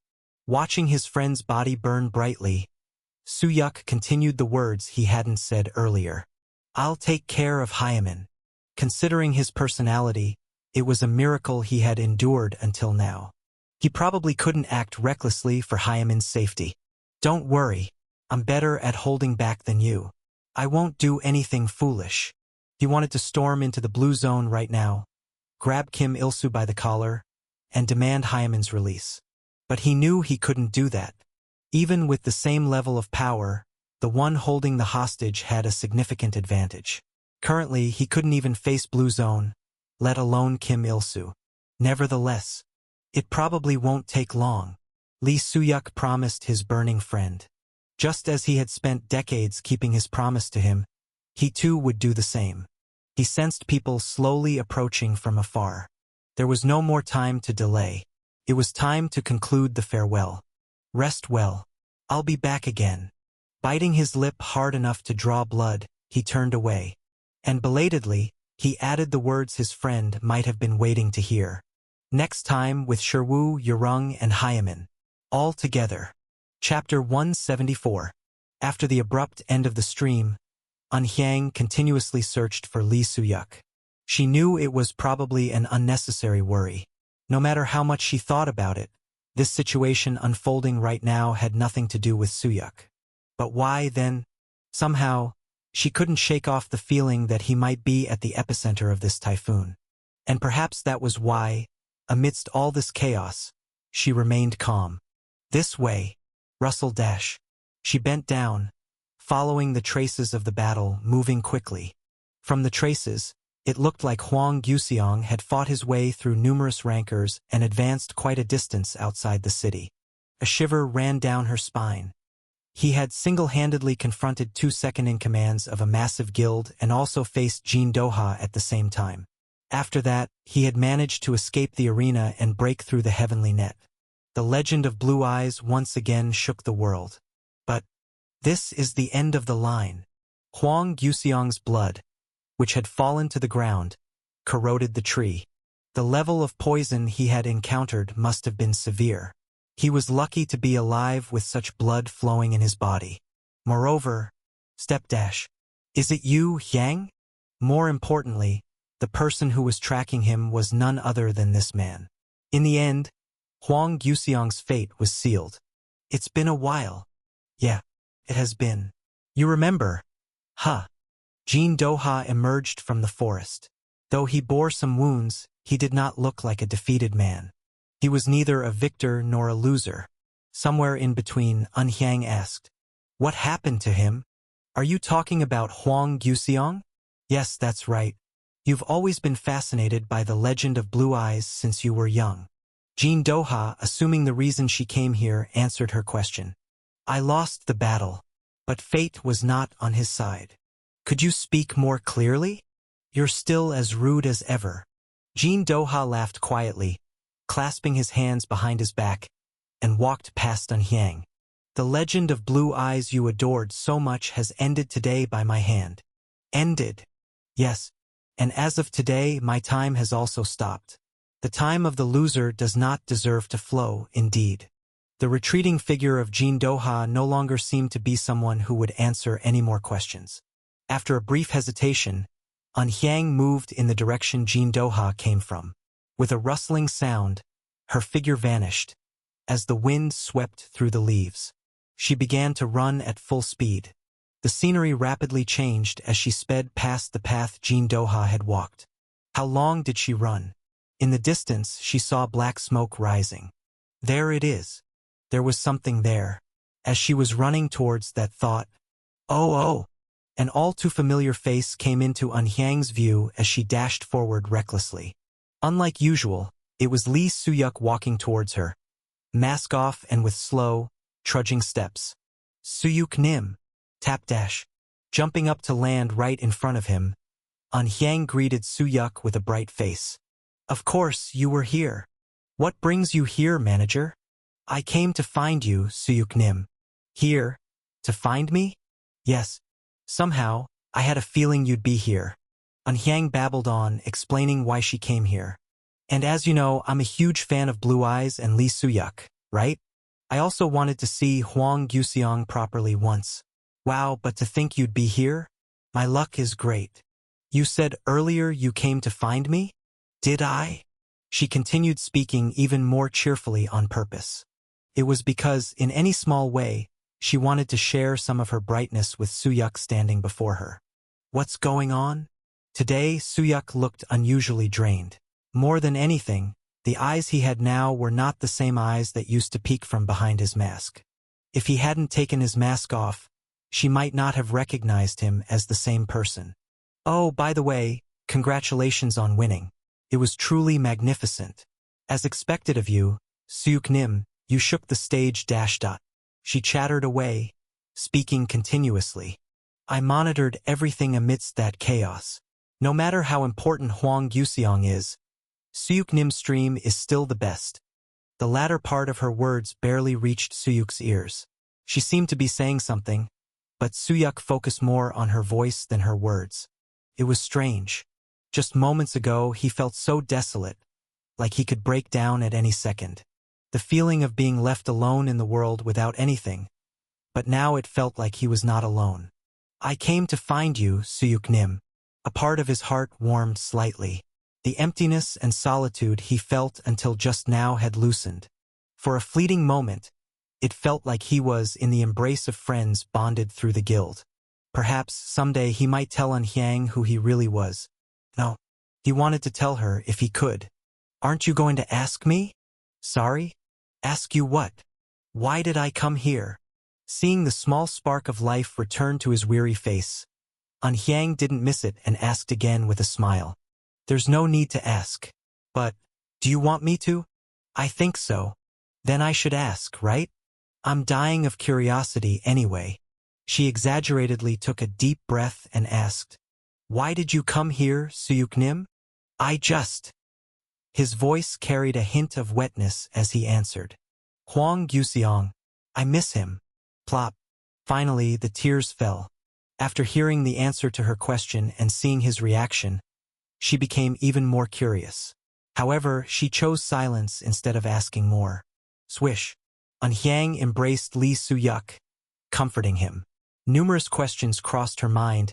Watching his friend's body burn brightly, Soo-yuk continued the words he hadn't said earlier. I'll take care of Hyamin. Considering his personality, it was a miracle he had endured until now. He probably couldn't act recklessly for Hyamin's safety. Don't worry, I'm better at holding back than you. I won't do anything foolish. He wanted to storm into the Blue Zone right now, grab Kim Il-soo by the collar, and demand Hyamin's release. But he knew he couldn't do that. Even with the same level of power, the one holding the hostage had a significant advantage. Currently, he couldn't even face Blue Zone, let alone Kim Il-soo. Nevertheless, it probably won't take long. Lee Soo-yuk promised his burning friend. Just as he had spent decades keeping his promise to him, he too would do the same. He sensed people slowly approaching from afar. There was no more time to delay. It was time to conclude the farewell. Rest well. I'll be back again. Biting his lip hard enough to draw blood, he turned away. And belatedly, he added the words his friend might have been waiting to hear. Next time with Sherwu, Yurung, and Hyaman. All together. Chapter 174. After the abrupt end of the stream, Anhyang continuously searched for Lee Suyuk. She knew it was probably an unnecessary worry. No matter how much she thought about it, this situation unfolding right now had nothing to do with Suyuk. But why, then? Somehow, she couldn't shake off the feeling that he might be at the epicenter of this typhoon. And perhaps that was why, amidst all this chaos, she remained calm. This way. Rustle dash. She bent down, following the traces of the battle, moving quickly. From the traces, it looked like Huang Guxiang had fought his way through numerous rankers and advanced quite a distance outside the city. A shiver ran down her spine. He had single-handedly confronted 2 second-in-commands of a massive guild and also faced Jin Doha at the same time. After that, he had managed to escape the arena and break through the heavenly net. The legend of Blue Eyes once again shook the world. But this is the end of the line. Huang Guxiang's blood, which had fallen to the ground, corroded the tree. The level of poison he had encountered must have been severe. He was lucky to be alive with such blood flowing in his body. Moreover, is it you, Yang? More importantly, the person who was tracking him was none other than this man. In the end, Huang Guxiang's fate was sealed. It's been a while. Yeah, it has been. You remember? Huh. Jin Doha emerged from the forest. Though he bore some wounds, he did not look like a defeated man. He was neither a victor nor a loser. Somewhere in between, Anhyang asked, "What happened to him? Are you talking about Huang Guxiang?" "Yes, that's right. You've always been fascinated by the legend of Blue Eyes since you were young." Jin Doha, assuming the reason she came here, answered her question. "I lost the battle, but fate was not on his side." "Could you speak more clearly? You're still as rude as ever." Jin Doha laughed quietly, clasping his hands behind his back, and walked past Anhyang. "The legend of Blue Eyes you adored so much has ended today by my hand." "Ended?" "Yes, and as of today my time has also stopped. The time of the loser does not deserve to flow, indeed." The retreating figure of Jin Doha no longer seemed to be someone who would answer any more questions. After a brief hesitation, Anhyang moved in the direction Jin Doha came from. With a rustling sound, her figure vanished. As the wind swept through the leaves, she began to run at full speed. The scenery rapidly changed as she sped past the path Jin Doha had walked. How long did she run? In the distance, she saw black smoke rising. There it is. There was something there. As she was running towards that thought, oh, an all too familiar face came into Anhyang's view as she dashed forward recklessly. Unlike usual, it was Lee Suyuk walking towards her, mask off and with slow, trudging steps. "Suyuk Nim." Tap dash. Jumping up to land right in front of him, Anhyang greeted Suyuk with a bright face. "Of course, you were here. What brings you here, manager?" "I came to find you, Suyuk Nim." "Here? To find me?" "Yes. Somehow, I had a feeling you'd be here." Anhyang babbled on, explaining why she came here. "And as you know, I'm a huge fan of Blue Eyes and Lee Suyuk, right? I also wanted to see Huang Guxiang properly once." "Wow, but to think you'd be here? My luck is great." "You said earlier you came to find me?" "Did I?" She continued speaking even more cheerfully on purpose. It was because, in any small way, she wanted to share some of her brightness with Suyuk standing before her. "What's going on?" Today, Suyuk looked unusually drained. More than anything, the eyes he had now were not the same eyes that used to peek from behind his mask. If he hadn't taken his mask off, she might not have recognized him as the same person. "Oh, by the way, congratulations on winning. It was truly magnificent. As expected of you, Suyuk Nim, you shook the stage. She chattered away, speaking continuously. I monitored everything amidst that chaos. No matter how important Huang Yuxiang is, Suyuk Nim's stream is still the best. The latter part of her words barely reached Suyuk's ears. She seemed to be saying something, but Suyuk focused more on her voice than her words. It was strange. Just moments ago, he felt so desolate, like he could break down at any second. The feeling of being left alone in the world without anything. But now it felt like he was not alone. I came to find you, Suyuk Nim. A part of his heart warmed slightly. The emptiness and solitude he felt until just now had loosened. For a fleeting moment, it felt like he was in the embrace of friends bonded through the guild. Perhaps someday he might tell Anhyang who he really was. No, he wanted to tell her if he could. Aren't you going to ask me? Sorry? Ask you what? Why did I come here? Seeing the small spark of life return to his weary face, Anhyang didn't miss it and asked again with a smile. There's no need to ask. But, do you want me to? I think so. Then I should ask, right? I'm dying of curiosity anyway. She exaggeratedly took a deep breath and asked, Why did you come here, Suyuk Nim? I just... His voice carried a hint of wetness as he answered. Huang Yuxiang. I miss him. Plop. Finally, the tears fell. After hearing the answer to her question and seeing his reaction, she became even more curious. However, she chose silence instead of asking more. Swish. Anhyang embraced Li Suyuk, comforting him. Numerous questions crossed her mind,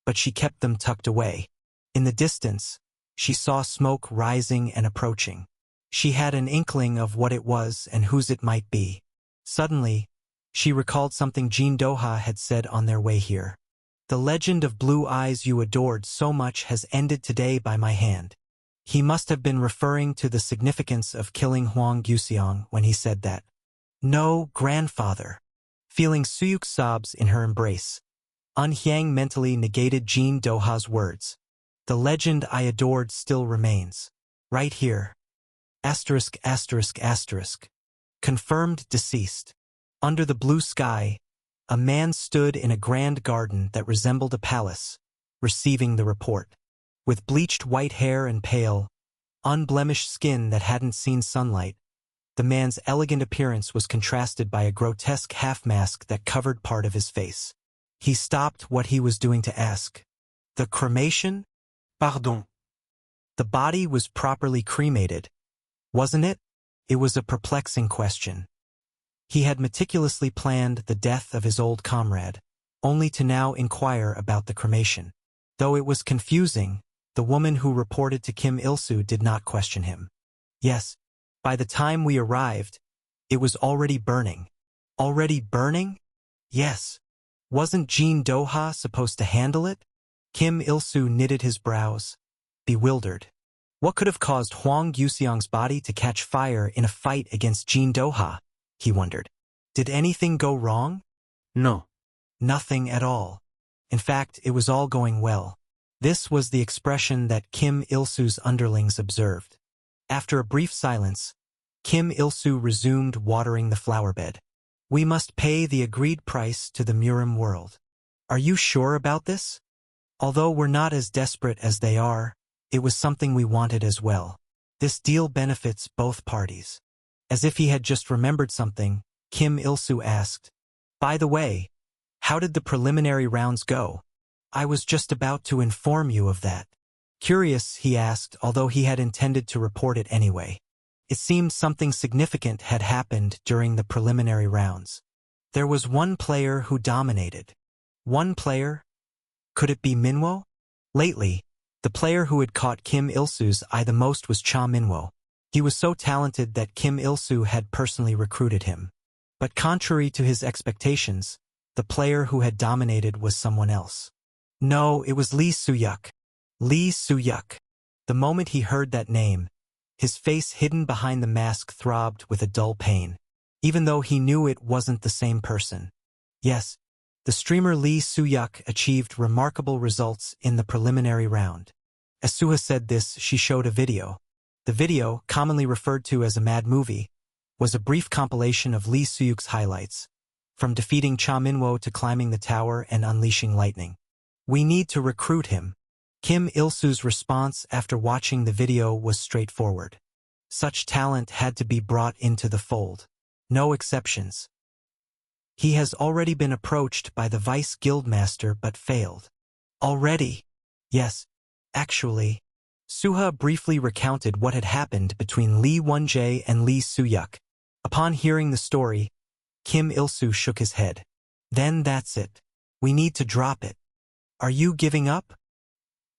but she kept them tucked away. In the distance, she saw smoke rising and approaching. She had an inkling of what it was and whose it might be. Suddenly, she recalled something Jin Doha had said on their way here. The legend of blue eyes you adored so much has ended today by my hand. He must have been referring to the significance of killing Huang Yuxiang when he said that. No, grandfather. Feeling Suyuk's sobs in her embrace, Anhyang mentally negated Jin Doha's words. The legend I adored still remains. Right here. Asterisk, asterisk, asterisk. Confirmed deceased. Under the blue sky, a man stood in a grand garden that resembled a palace, receiving the report. With bleached white hair and pale, unblemished skin that hadn't seen sunlight, the man's elegant appearance was contrasted by a grotesque half-mask that covered part of his face. He stopped what he was doing to ask. The cremation? Pardon. The body was properly cremated, wasn't it? It was a perplexing question. He had meticulously planned the death of his old comrade, only to now inquire about the cremation. Though it was confusing, the woman who reported to Kim Il-soo did not question him. Yes, by the time we arrived, it was already burning. Already burning? Yes. Wasn't Jin Doha supposed to handle it? Kim Il-soo knitted his brows, bewildered. What could have caused Huang Yuxiang's body to catch fire in a fight against Jin Doha? He wondered. Did anything go wrong? No. Nothing at all. In fact, it was all going well. This was the expression that Kim Il-soo's underlings observed. After a brief silence, Kim Il-soo resumed watering the flower bed. We must pay the agreed price to the Murim world. Are you sure about this? Although we're not as desperate as they are, it was something we wanted as well. This deal benefits both parties. As if he had just remembered something, Kim Il-soo asked, By the way, how did the preliminary rounds go? I was just about to inform you of that. Curious, he asked, although he had intended to report it anyway. It seemed something significant had happened during the preliminary rounds. There was one player who dominated. One player? Could it be Minwo? Lately, the player who had caught Kim Il-soo's eye the most was Cha Minwo. He was so talented that Kim Il-soo had personally recruited him. But contrary to his expectations, the player who had dominated was someone else. No, it was Li Suyuk. Li Suyuk. The moment he heard that name, his face hidden behind the mask throbbed with a dull pain, even though he knew it wasn't the same person. Yes, the streamer Li Suyuk achieved remarkable results in the preliminary round. As Suha said this, she showed a video. The video, commonly referred to as a mad movie, was a brief compilation of Li Suyuk's highlights. from defeating Cha Minwo to climbing the tower and unleashing lightning. We need to recruit him. Kim Il-soo's response after watching the video was straightforward. Such talent had to be brought into the fold. No exceptions. He has already been approached by the vice guildmaster but failed. Already? Yes. Actually, Suha briefly recounted what had happened between Lee Won-jae and Lee Soo-yuk. Upon hearing the story, Kim Il-soo shook his head. Then that's it. We need to drop it. Are you giving up?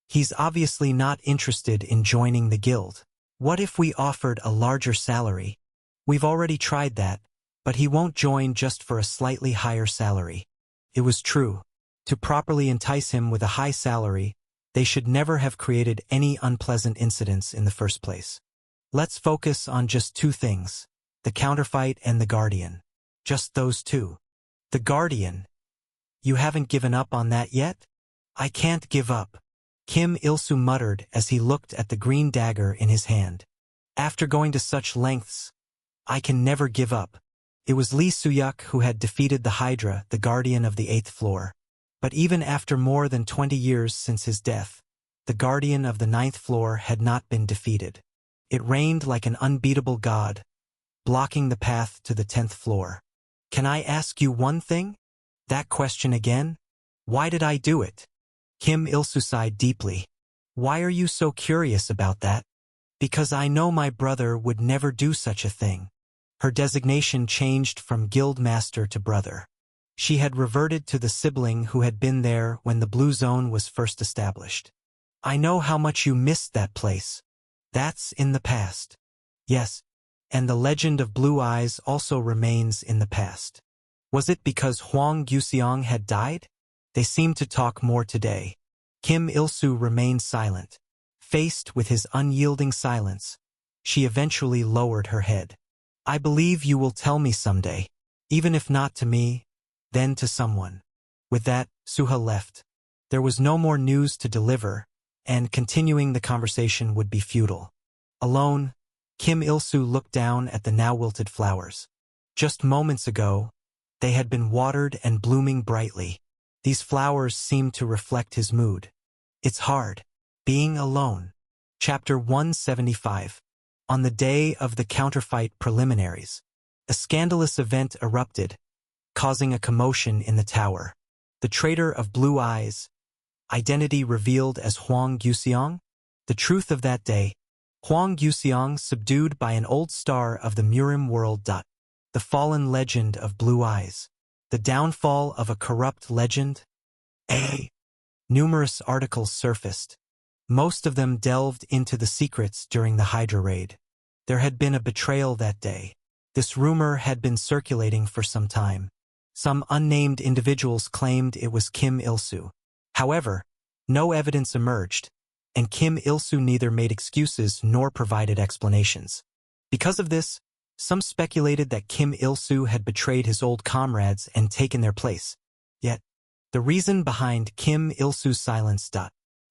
He's obviously not interested in joining the guild. What if we offered a larger salary? We've already tried that, but he won't join just for a slightly higher salary. It was true. To properly entice him with a high salary, they should never have created any unpleasant incidents in the first place. Let's focus on just two things, the counterfight and the Guardian. Just those two. The Guardian. You haven't given up on that yet? I can't give up. Kim Il-soo muttered as he looked at the green dagger in his hand. After going to such lengths, I can never give up. It was Lee Soo-yuk who had defeated the Hydra, the Guardian of the 8th floor. But even after more than 20 years since his death, the Guardian of the 9th floor had not been defeated. It reigned like an unbeatable god, blocking the path to the 10th floor. Can I ask you one thing? That question again? Why did I do it? Kim Il-soo sighed deeply. Why are you so curious about that? Because I know my brother would never do such a thing. Her designation changed from guild master to brother. She had reverted to the sibling who had been there when the Blue Zone was first established. I know how much you missed that place. That's in the past. Yes, and the legend of Blue Eyes also remains in the past. Was it because Huang Yuxiang had died? They seemed to talk more today. Kim Il-soo remained silent. Faced with his unyielding silence, she eventually lowered her head. I believe you will tell me someday, even if not to me, then to someone. With that, Suha left. There was no more news to deliver, and continuing the conversation would be futile. Alone, Kim Il-soo looked down at the now wilted flowers. Just moments ago, they had been watered and blooming brightly. These flowers seemed to reflect his mood. It's hard, being alone. Chapter 175. On the day of the counterfight preliminaries, a scandalous event erupted, causing a commotion in the tower. The traitor of Blue Eyes, identity revealed as Huang Yuxiang? The truth of that day, Huang Yuxiang subdued by an old star of the Murim world. The fallen legend of Blue Eyes. The downfall of a corrupt legend? Numerous articles surfaced. Most of them delved into the secrets during the Hydra raid. There had been a betrayal that day. This rumor had been circulating for some time. Some unnamed individuals claimed it was Kim Il-soo. However, no evidence emerged, and Kim Il-soo neither made excuses nor provided explanations. Because of this, some speculated that Kim Il-soo had betrayed his old comrades and taken their place. Yet, the reason behind Kim Il-soo's silence.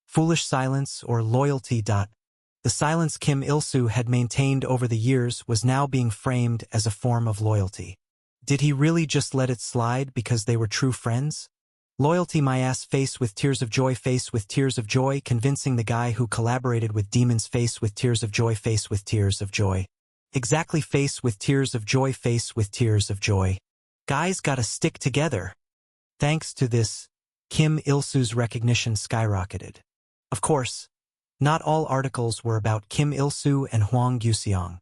Foolish silence or loyalty. The silence Kim Il-soo had maintained over the years was now being framed as a form of loyalty. Did he really just let it slide because they were true friends? Loyalty, my ass, face with tears of joy, face with tears of joy, convincing the guy who collaborated with demons, face with tears of joy, face with tears of joy. Exactly, face with tears of joy, face with tears of joy. Guys gotta stick together. Thanks to this, Kim Il-soo's recognition skyrocketed. Of course, not all articles were about Kim Il-soo and Huang Yuxiang.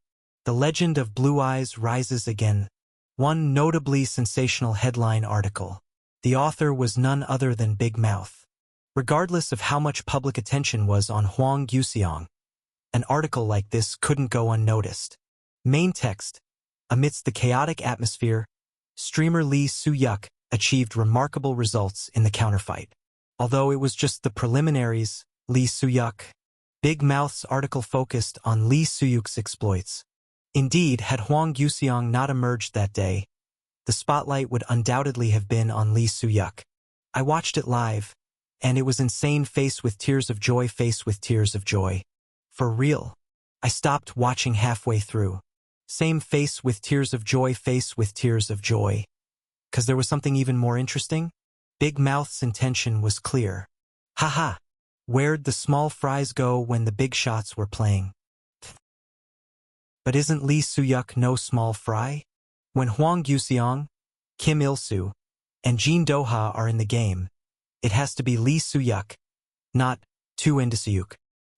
The legend of Blue Eyes rises again. One notably sensational headline article. The author was none other than Big Mouth. Regardless of how much public attention was on Huang Yuxiang, an article like this couldn't go unnoticed. Main text. Amidst the chaotic atmosphere, streamer Lee Soo-yuk achieved remarkable results in the counterfight. Although it was just the preliminaries, Lee Soo-yuk. Big Mouth's article focused on Lee Soo-yuk's exploits. Indeed, had Huang Yuxiang not emerged that day, the spotlight would undoubtedly have been on Lee Soo-yuk. I watched it live, and it was insane, face with tears of joy, face with tears of joy. For real. I stopped watching halfway through. Same, face with tears of joy, face with tears of joy. 'Cause there was something even more interesting? Big Mouth's intention was clear. Haha. Where'd the small fries go when the big shots were playing? But isn't Lee Soo-yuk no small fry? When Hwang Yu-seong, Kim Il-soo, and Jin Do-ha are in the game, it has to be Lee Soo-yuk, not Tu Indisayuk.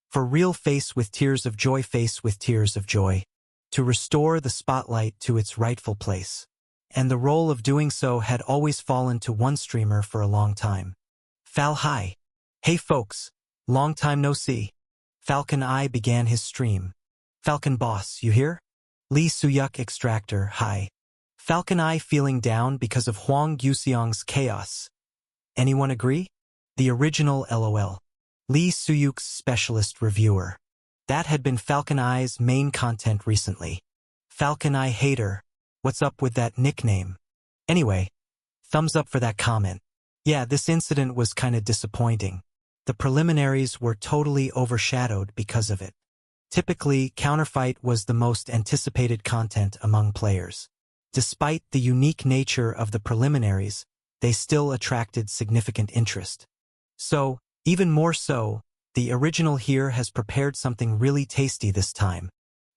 For real, face with tears of joy, face with tears of joy. To restore the spotlight to its rightful place. And the role of doing so had always fallen to one streamer for a long time. Fal Hi. Hey folks, long time no see. Falcon Eye began his stream. Falcon Boss, you here? Lee Soo-yuk Extractor, hi. Falcon Eye feeling down because of Hwang Yu-seong's chaos. Anyone agree? The original LOL. Lee Soo-yuk's specialist reviewer. That had been Falcon Eye's main content recently. Falcon Eye hater. What's up with that nickname? Anyway, thumbs up for that comment. Yeah, this incident was kinda disappointing. The preliminaries were totally overshadowed because of it. Typically, Counterfight was the most anticipated content among players. Despite the unique nature of the preliminaries, they still attracted significant interest. So, even more so, the original here has prepared something really tasty this time.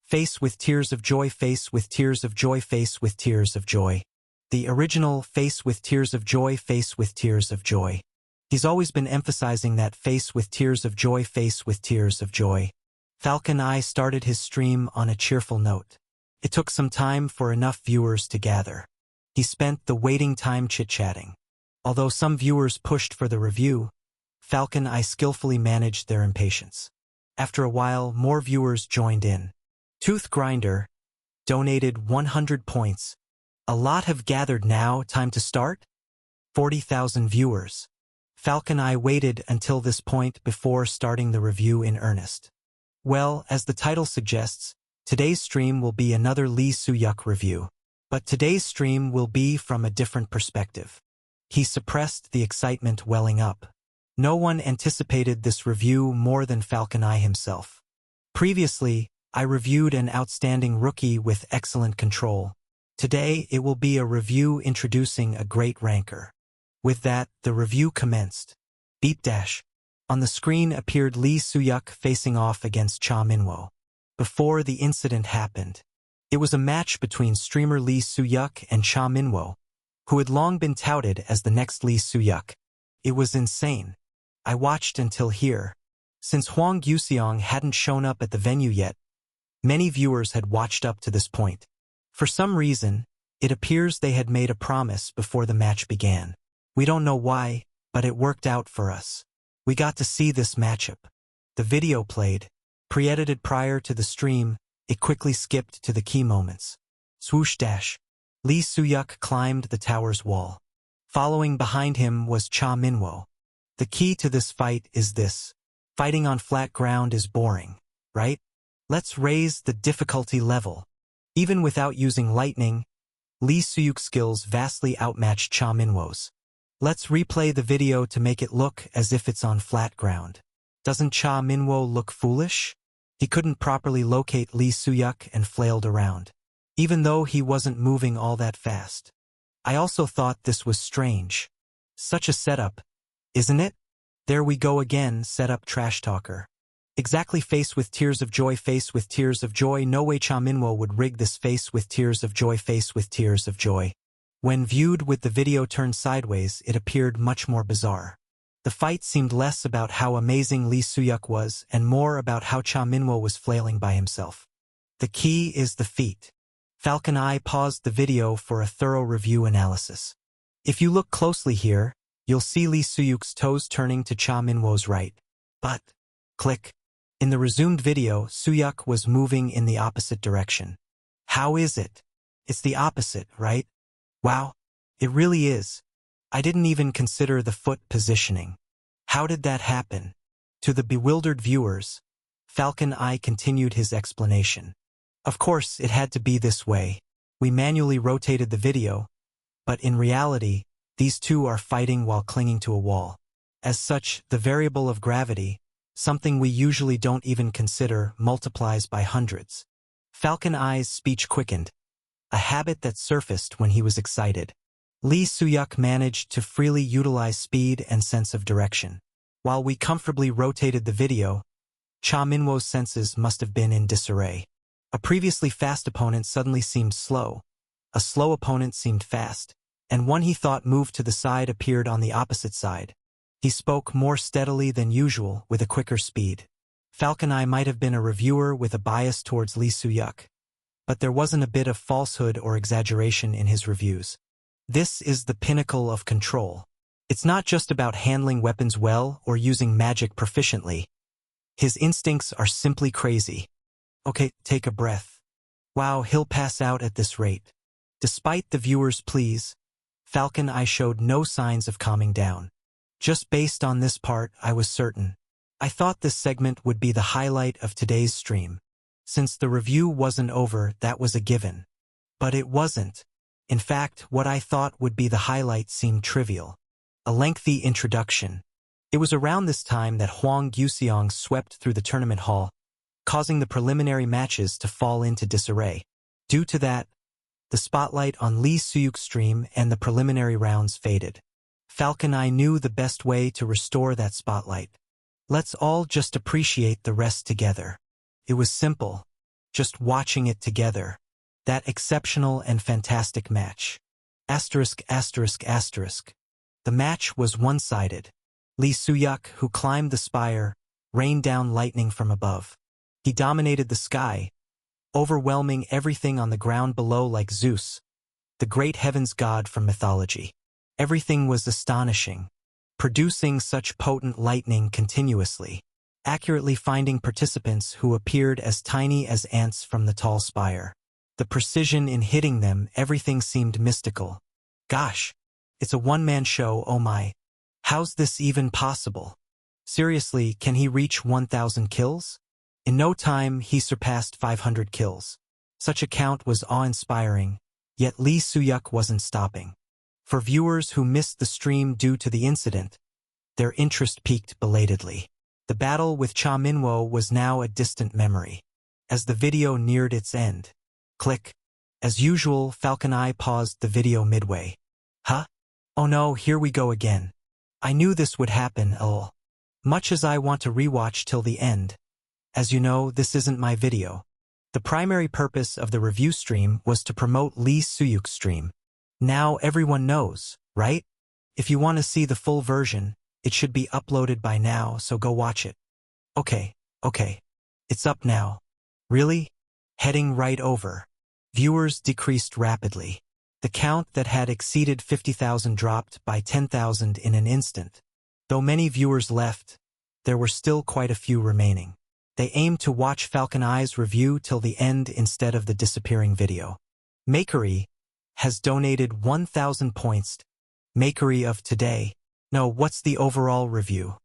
Face with tears of joy, face with tears of joy, face with tears of joy. The original face with tears of joy, face with tears of joy. He's always been emphasizing that face with tears of joy, face with tears of joy. Falcon Eye started his stream on a cheerful note. It took some time for enough viewers to gather. He spent the waiting time chit-chatting. Although some viewers pushed for the review, Falcon Eye skillfully managed their impatience. After a while, more viewers joined in. Tooth Grinder donated 100 points. A lot have gathered now, time to start? 40,000 viewers. Falcon Eye waited until this point before starting the review in earnest. Well, as the title suggests, today's stream will be another Lee Soo-yuk review. But today's stream will be from a different perspective. He suppressed the excitement welling up. No one anticipated this review more than Falcon Eye himself. Previously, I reviewed an outstanding rookie with excellent control. Today, it will be a review introducing a great ranker. With that, the review commenced. Beep dash. On the screen appeared Lee Soo-yuk facing off against Cha Min-woo. Before the incident happened, it was a match between streamer Lee Soo-yuk and Cha Min-woo, who had long been touted as the next Lee Soo-yuk. It was insane. I watched until here. Since Hwang Yu-seong hadn't shown up at the venue yet, many viewers had watched up to this point. For some reason, it appears they had made a promise before the match began. We don't know why, but it worked out for us. We got to see this matchup. The video played. Pre-edited prior to the stream, it quickly skipped to the key moments. Swoosh dash. Lee Soo-yuk climbed the tower's wall. Following behind him was Cha Min-woo. The key to this fight is this. Fighting on flat ground is boring, right? Let's raise the difficulty level. Even without using lightning, Lee Soo-yuk's skills vastly outmatched Cha Min-woo's. Let's replay the video to make it look as if it's on flat ground. Doesn't Cha Min-woo look foolish? He couldn't properly locate Lee Soo-yuk and flailed around, even though he wasn't moving all that fast. I also thought this was strange. Such a setup, isn't it? There we go again, setup trash talker. Exactly, face with tears of joy, face with tears of joy. No way Cha Min-woo would rig this, face with tears of joy, face with tears of joy. When viewed with the video turned sideways, it appeared much more bizarre. The fight seemed less about how amazing Lee Soo-yuk was and more about how Cha Min-woo was flailing by himself. The key is the feet. Falcon Eye paused the video for a thorough review analysis. If you look closely here, you'll see Lee Soo-yuk's toes turning to Cha Min-woo's right. But, click. In the resumed video, Soo-yuk was moving in the opposite direction. How is it? It's the opposite, right? Wow, it really is. I didn't even consider the foot positioning. How did that happen? To the bewildered viewers, Falcon Eye continued his explanation. Of course, it had to be this way. We manually rotated the video, but in reality, these two are fighting while clinging to a wall. As such, the variable of gravity, something we usually don't even consider, multiplies by hundreds. Falcon Eye's speech quickened, a habit that surfaced when he was excited. Lee Suyuk managed to freely utilize speed and sense of direction. While we comfortably rotated the video, Cha Minwo's senses must have been in disarray. A previously fast opponent suddenly seemed slow, a slow opponent seemed fast, and one he thought moved to the side appeared on the opposite side. He spoke more steadily than usual with a quicker speed. Falcon Eye might have been a reviewer with a bias towards Lee Suyuk, but there wasn't a bit of falsehood or exaggeration in his reviews. This is the pinnacle of control. It's not just about handling weapons well or using magic proficiently. His instincts are simply crazy. Okay, take a breath. Wow, he'll pass out at this rate. Despite the viewer's pleas, Falcon Eye showed no signs of calming down. Just based on this part, I was certain. I thought this segment would be the highlight of today's stream. Since the review wasn't over, that was a given. But it wasn't. In fact, what I thought would be the highlight seemed trivial. A lengthy introduction. It was around this time that Huang Yuxiang swept through the tournament hall, causing the preliminary matches to fall into disarray. Due to that, the spotlight on Lee Suyuk's stream and the preliminary rounds faded. Falcon Eye knew the best way to restore that spotlight. Let's all just appreciate the rest together. It was simple, just watching it together. That exceptional and fantastic match. Asterisk, asterisk, asterisk. The match was one-sided. Lee Suyuk, who climbed the spire, rained down lightning from above. He dominated the sky, overwhelming everything on the ground below like Zeus, the great heavens god from mythology. Everything was astonishing, producing such potent lightning continuously, accurately finding participants who appeared as tiny as ants from the tall spire. The precision in hitting them, everything seemed mystical. Gosh, it's a one-man show, oh my. How's this even possible? Seriously, can he reach 1,000 kills? In no time, he surpassed 500 kills. Such a count was awe-inspiring, yet Lee Suyuk wasn't stopping. For viewers who missed the stream due to the incident, their interest peaked belatedly. The battle with Cha Minwo was now a distant memory. As the video neared its end, click. As usual, Falcon Eye paused the video midway. Huh? Oh no, here we go again. I knew this would happen, lol. Much as I want to rewatch till the end. As you know, this isn't my video. The primary purpose of the review stream was to promote Lee Suyuk's stream. Now everyone knows, right? If you want to see the full version, it should be uploaded by now, so go watch it. Okay. It's up now. Really? Heading right over. Viewers decreased rapidly. The count that had exceeded 50,000 dropped by 10,000 in an instant. Though many viewers left, there were still quite a few remaining. They aimed to watch Falcon Eye's review till the end instead of the disappearing video. Makery has donated 1,000 points. Makery of today. No, what's the overall review?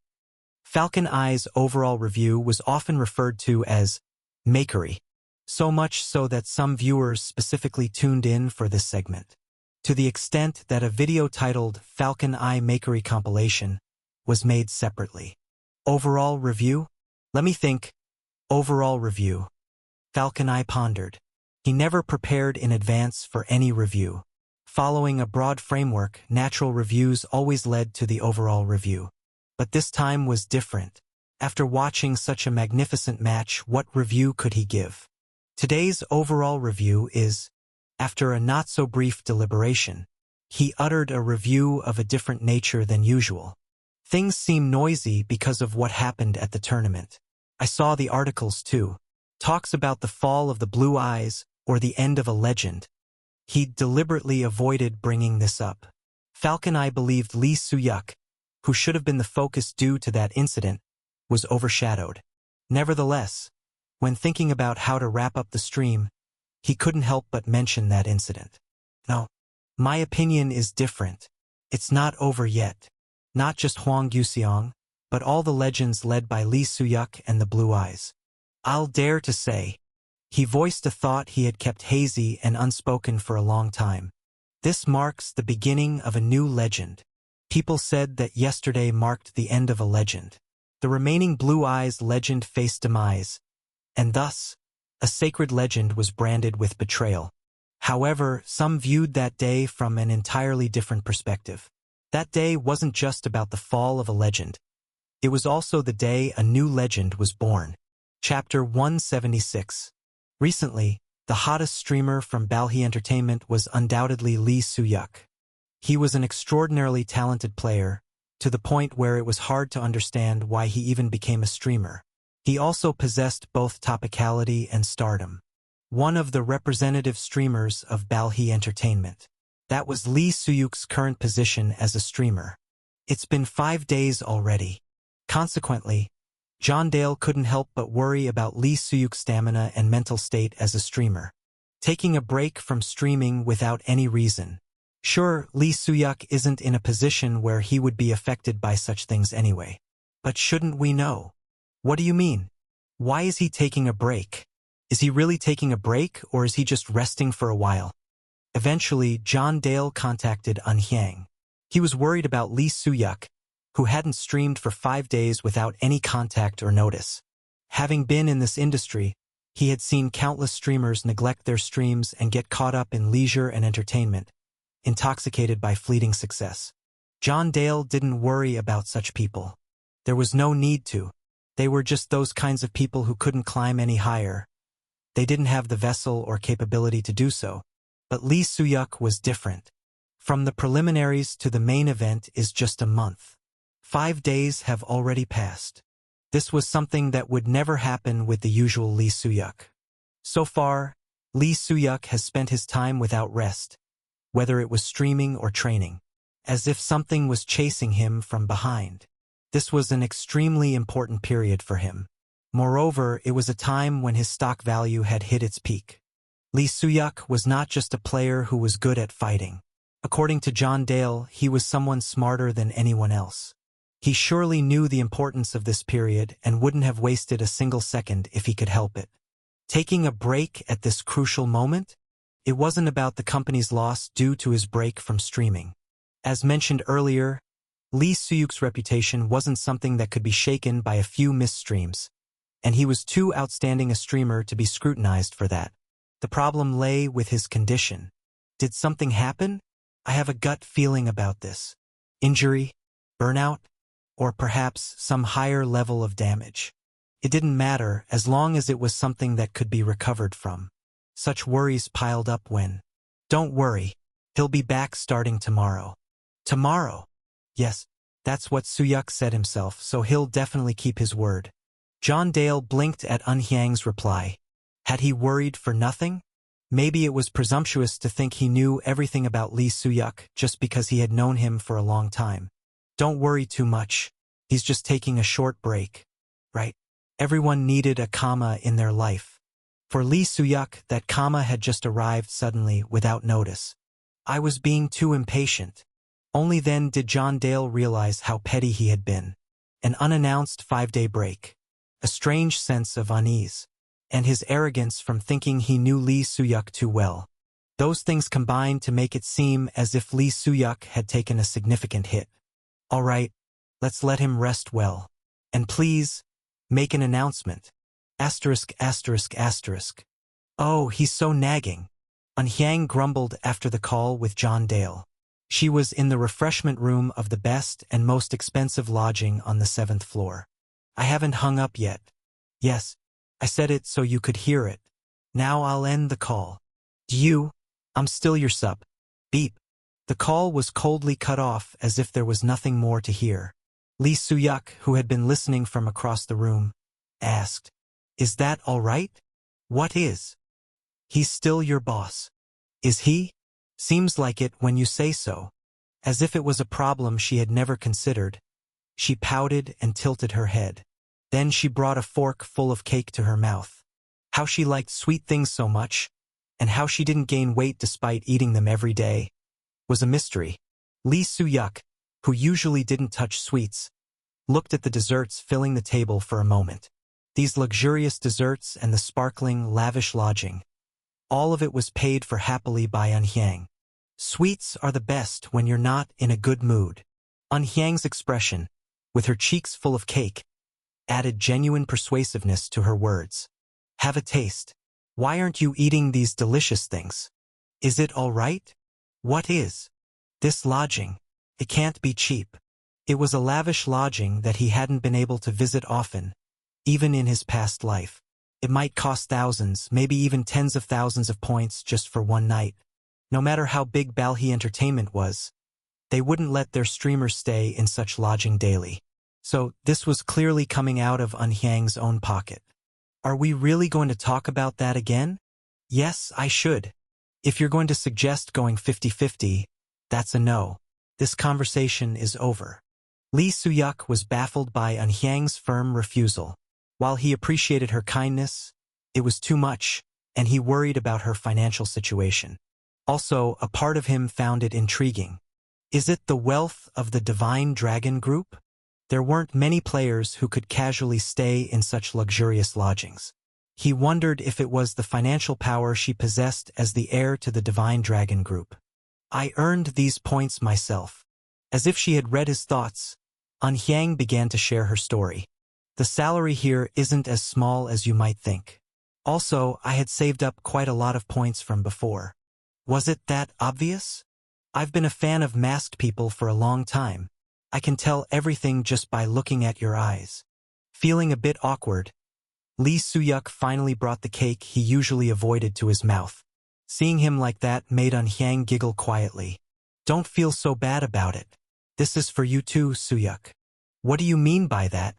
Falcon Eye's overall review was often referred to as Makery. So much so that some viewers specifically tuned in for this segment. To the extent that a video titled Falcon Eye Makery Compilation was made separately. Overall review? Let me think. Overall review. Falcon Eye pondered. He never prepared in advance for any review. Following a broad framework, natural reviews always led to the overall review. But this time was different. After watching such a magnificent match, what review could he give? Today's overall review is, after a not-so-brief deliberation, he uttered a review of a different nature than usual. Things seem noisy because of what happened at the tournament. I saw the articles too. Talks about the fall of the Blue Eyes or the end of a legend. He deliberately avoided bringing this up. Falcon Eye believed Lee Suyuk, who should have been the focus due to that incident, was overshadowed. Nevertheless, when thinking about how to wrap up the stream, he couldn't help but mention that incident. No, my opinion is different. It's not over yet. Not just Huang Yuxiang, but all the legends led by Lee Suyuk and the Blue Eyes. I'll dare to say, he voiced a thought he had kept hazy and unspoken for a long time. This marks the beginning of a new legend. People said that yesterday marked the end of a legend. The remaining Blue Eyes legend faced demise, and thus, a sacred legend was branded with betrayal. However, some viewed that day from an entirely different perspective. That day wasn't just about the fall of a legend. It was also the day a new legend was born. Chapter 176. Recently, the hottest streamer from Balhi Entertainment was undoubtedly Lee Soo-yuk. He was an extraordinarily talented player, to the point where it was hard to understand why he even became a streamer. He also possessed both topicality and stardom. One of the representative streamers of Balhi Entertainment. That was Lee Soo-yuk's current position as a streamer. It's been 5 days already. Consequently, John Dale couldn't help but worry about Lee Soo-yuk's stamina and mental state as a streamer. Taking a break from streaming without any reason. Sure, Lee Soo-yuk isn't in a position where he would be affected by such things anyway. But shouldn't we know? What do you mean? Why is he taking a break? Is he really taking a break, or is he just resting for a while? Eventually, John Dale contacted Eun Hyang. He was worried about Lee Soo-yuk, who hadn't streamed for 5 days without any contact or notice. Having been in this industry, he had seen countless streamers neglect their streams and get caught up in leisure and entertainment, intoxicated by fleeting success. John Dale didn't worry about such people. There was no need to. They were just those kinds of people who couldn't climb any higher. They didn't have the vessel or capability to do so. But Lee Soo-yuk was different. From the preliminaries to the main event is just a month. 5 days have already passed. This was something that would never happen with the usual Lee Soo-yuk. So far, Lee Soo-yuk has spent his time without rest, whether it was streaming or training, as if something was chasing him from behind. This was an extremely important period for him. Moreover, it was a time when his stock value had hit its peak. Lee Soo-yuk was not just a player who was good at fighting. According to John Dale, he was someone smarter than anyone else. He surely knew the importance of this period and wouldn't have wasted a single second if he could help it. Taking a break at this crucial moment? It wasn't about the company's loss due to his break from streaming. As mentioned earlier, Lee Soo-yuk's reputation wasn't something that could be shaken by a few missed streams, and he was too outstanding a streamer to be scrutinized for that. The problem lay with his condition. Did something happen? I have a gut feeling about this. Injury? Burnout? Or perhaps some higher level of damage. It didn't matter as long as it was something that could be recovered from. Such worries piled up when. Don't worry, he'll be back starting tomorrow. Tomorrow? Yes, that's what Soo-yuk said himself, so he'll definitely keep his word. John Dale blinked at Eun Hyang's reply. Had he worried for nothing? Maybe it was presumptuous to think he knew everything about Lee Soo-yuk just because he had known him for a long time. Don't worry too much. He's just taking a short break. Right? Everyone needed a comma in their life. For Lee Soo-yuk, that comma had just arrived suddenly without notice. I was being too impatient. Only then did John Dale realize how petty he had been. An unannounced 5-day break. A strange sense of unease. And his arrogance from thinking he knew Lee Soo-yuk too well. Those things combined to make it seem as if Lee Soo-yuk had taken a significant hit. All right, let's let him rest well. And please, make an announcement. Asterisk, asterisk, asterisk. Oh, he's so nagging. Eun Hyang grumbled after the call with John Dale. She was in the refreshment room of the best and most expensive lodging on the 7th floor. I haven't hung up yet. Yes, I said it so you could hear it. Now I'll end the call. I'm still your sub. Beep. The call was coldly cut off as if there was nothing more to hear. Lee Soo-yuk, who had been listening from across the room, asked, Is that all right? What is? He's still your boss. Is he? Seems like it when you say so. As if it was a problem she had never considered. She pouted and tilted her head. Then she brought a fork full of cake to her mouth. How she liked sweet things so much, and how she didn't gain weight despite eating them every day, was a mystery. Lee Soo-yuk, who usually didn't touch sweets, looked at the desserts filling the table for a moment. These luxurious desserts and the sparkling, lavish lodging. All of it was paid for happily by Eun Hyang. Sweets are the best when you're not in a good mood. Eun Hyang's expression, with her cheeks full of cake, added genuine persuasiveness to her words. Have a taste. Why aren't you eating these delicious things? Is it all right? What is? This lodging. It can't be cheap. It was a lavish lodging that he hadn't been able to visit often, even in his past life. It might cost thousands, maybe even tens of thousands of points just for one night. No matter how big Balhi Entertainment was, they wouldn't let their streamers stay in such lodging daily. So this was clearly coming out of Unhyang's own pocket. Are we really going to talk about that again? Yes, I should. If you're going to suggest going 50-50, that's a no. This conversation is over. Lee Soo-yuk was baffled by Unhyang's firm refusal. While he appreciated her kindness, it was too much, and he worried about her financial situation. Also, a part of him found it intriguing. Is it the wealth of the Divine Dragon Group? There weren't many players who could casually stay in such luxurious lodgings. He wondered if it was the financial power she possessed as the heir to the Divine Dragon Group. I earned these points myself. As if she had read his thoughts, Unhyang began to share her story. The salary here isn't as small as you might think. Also, I had saved up quite a lot of points from before. Was it that obvious? I've been a fan of masked people for a long time. I can tell everything just by looking at your eyes. Feeling a bit awkward, Lee Soo-yuk finally brought the cake he usually avoided to his mouth. Seeing him like that made Unhyang giggle quietly. Don't feel so bad about it. This is for you too, Soo-yuk. What do you mean by that?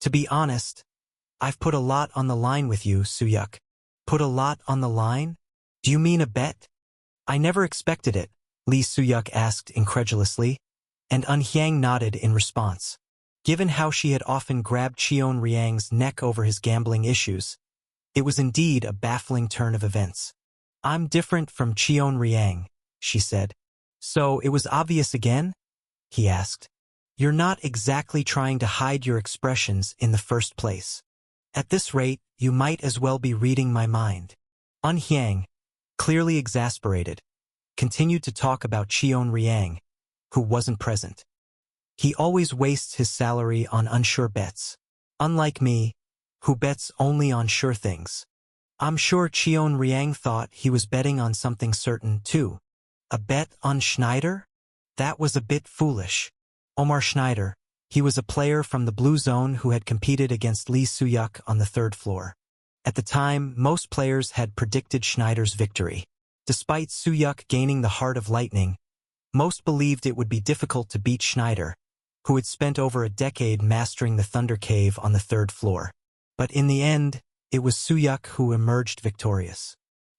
To be honest, I've put a lot on the line with you, Soo-yuk. Put a lot on the line? Do you mean a bet? I never expected it, Lee Soo-yuk asked incredulously, and Unhyang nodded in response. Given how she had often grabbed Cheon Riang's neck over his gambling issues, it was indeed a baffling turn of events. I'm different from Cheon Riang, she said. So it was obvious again? He asked. You're not exactly trying to hide your expressions in the first place. At this rate, you might as well be reading my mind. Unhyang, clearly exasperated, continued to talk about Cheon Riang, who wasn't present. He always wastes his salary on unsure bets. Unlike me, who bets only on sure things. I'm sure Cheon Riang thought he was betting on something certain, too. A bet on Schneider? That was a bit foolish. Omar Schneider, he was a player from the Blue Zone who had competed against Lee Soo-yuk on the third floor. At the time, most players had predicted Schneider's victory. Despite Soo-yuk gaining the Heart of Lightning, most believed it would be difficult to beat Schneider, who had spent over a decade mastering the Thunder Cave on the third floor. But in the end, it was Soo-yuk who emerged victorious.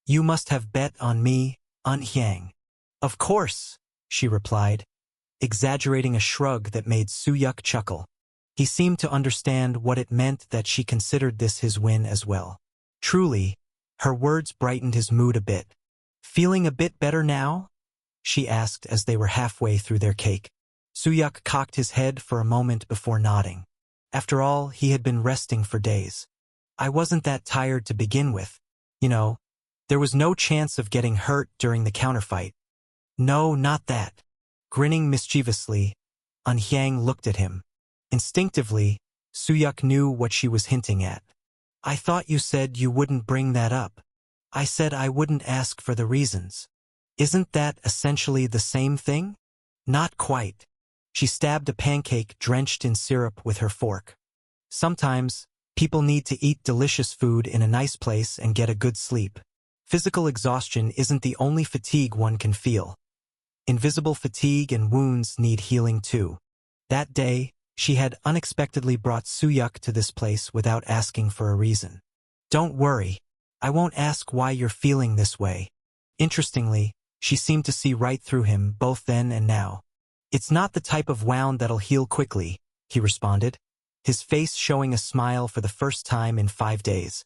You must have bet on me, Unhyang. Of course, she replied, exaggerating a shrug that made Soo-yuk chuckle. He seemed to understand what it meant that she considered this his win as well. Truly, her words brightened his mood a bit. Feeling a bit better now? She asked as they were halfway through their cake. Soo-yuk cocked his head for a moment before nodding. After all, he had been resting for days. I wasn't that tired to begin with. You know, there was no chance of getting hurt during the counterfight. No, not that. Grinning mischievously, Unhyang looked at him. Instinctively, Soo-yuk knew what she was hinting at. I thought you said you wouldn't bring that up. I said I wouldn't ask for the reasons. Isn't that essentially the same thing? Not quite. She stabbed a pancake drenched in syrup with her fork. Sometimes, people need to eat delicious food in a nice place and get a good sleep. Physical exhaustion isn't the only fatigue one can feel. Invisible fatigue and wounds need healing too. That day, she had unexpectedly brought Soo-yuk to this place without asking for a reason. Don't worry, I won't ask why you're feeling this way. Interestingly, she seemed to see right through him both then and now. It's not the type of wound that'll heal quickly, he responded, his face showing a smile for the first time in 5 days.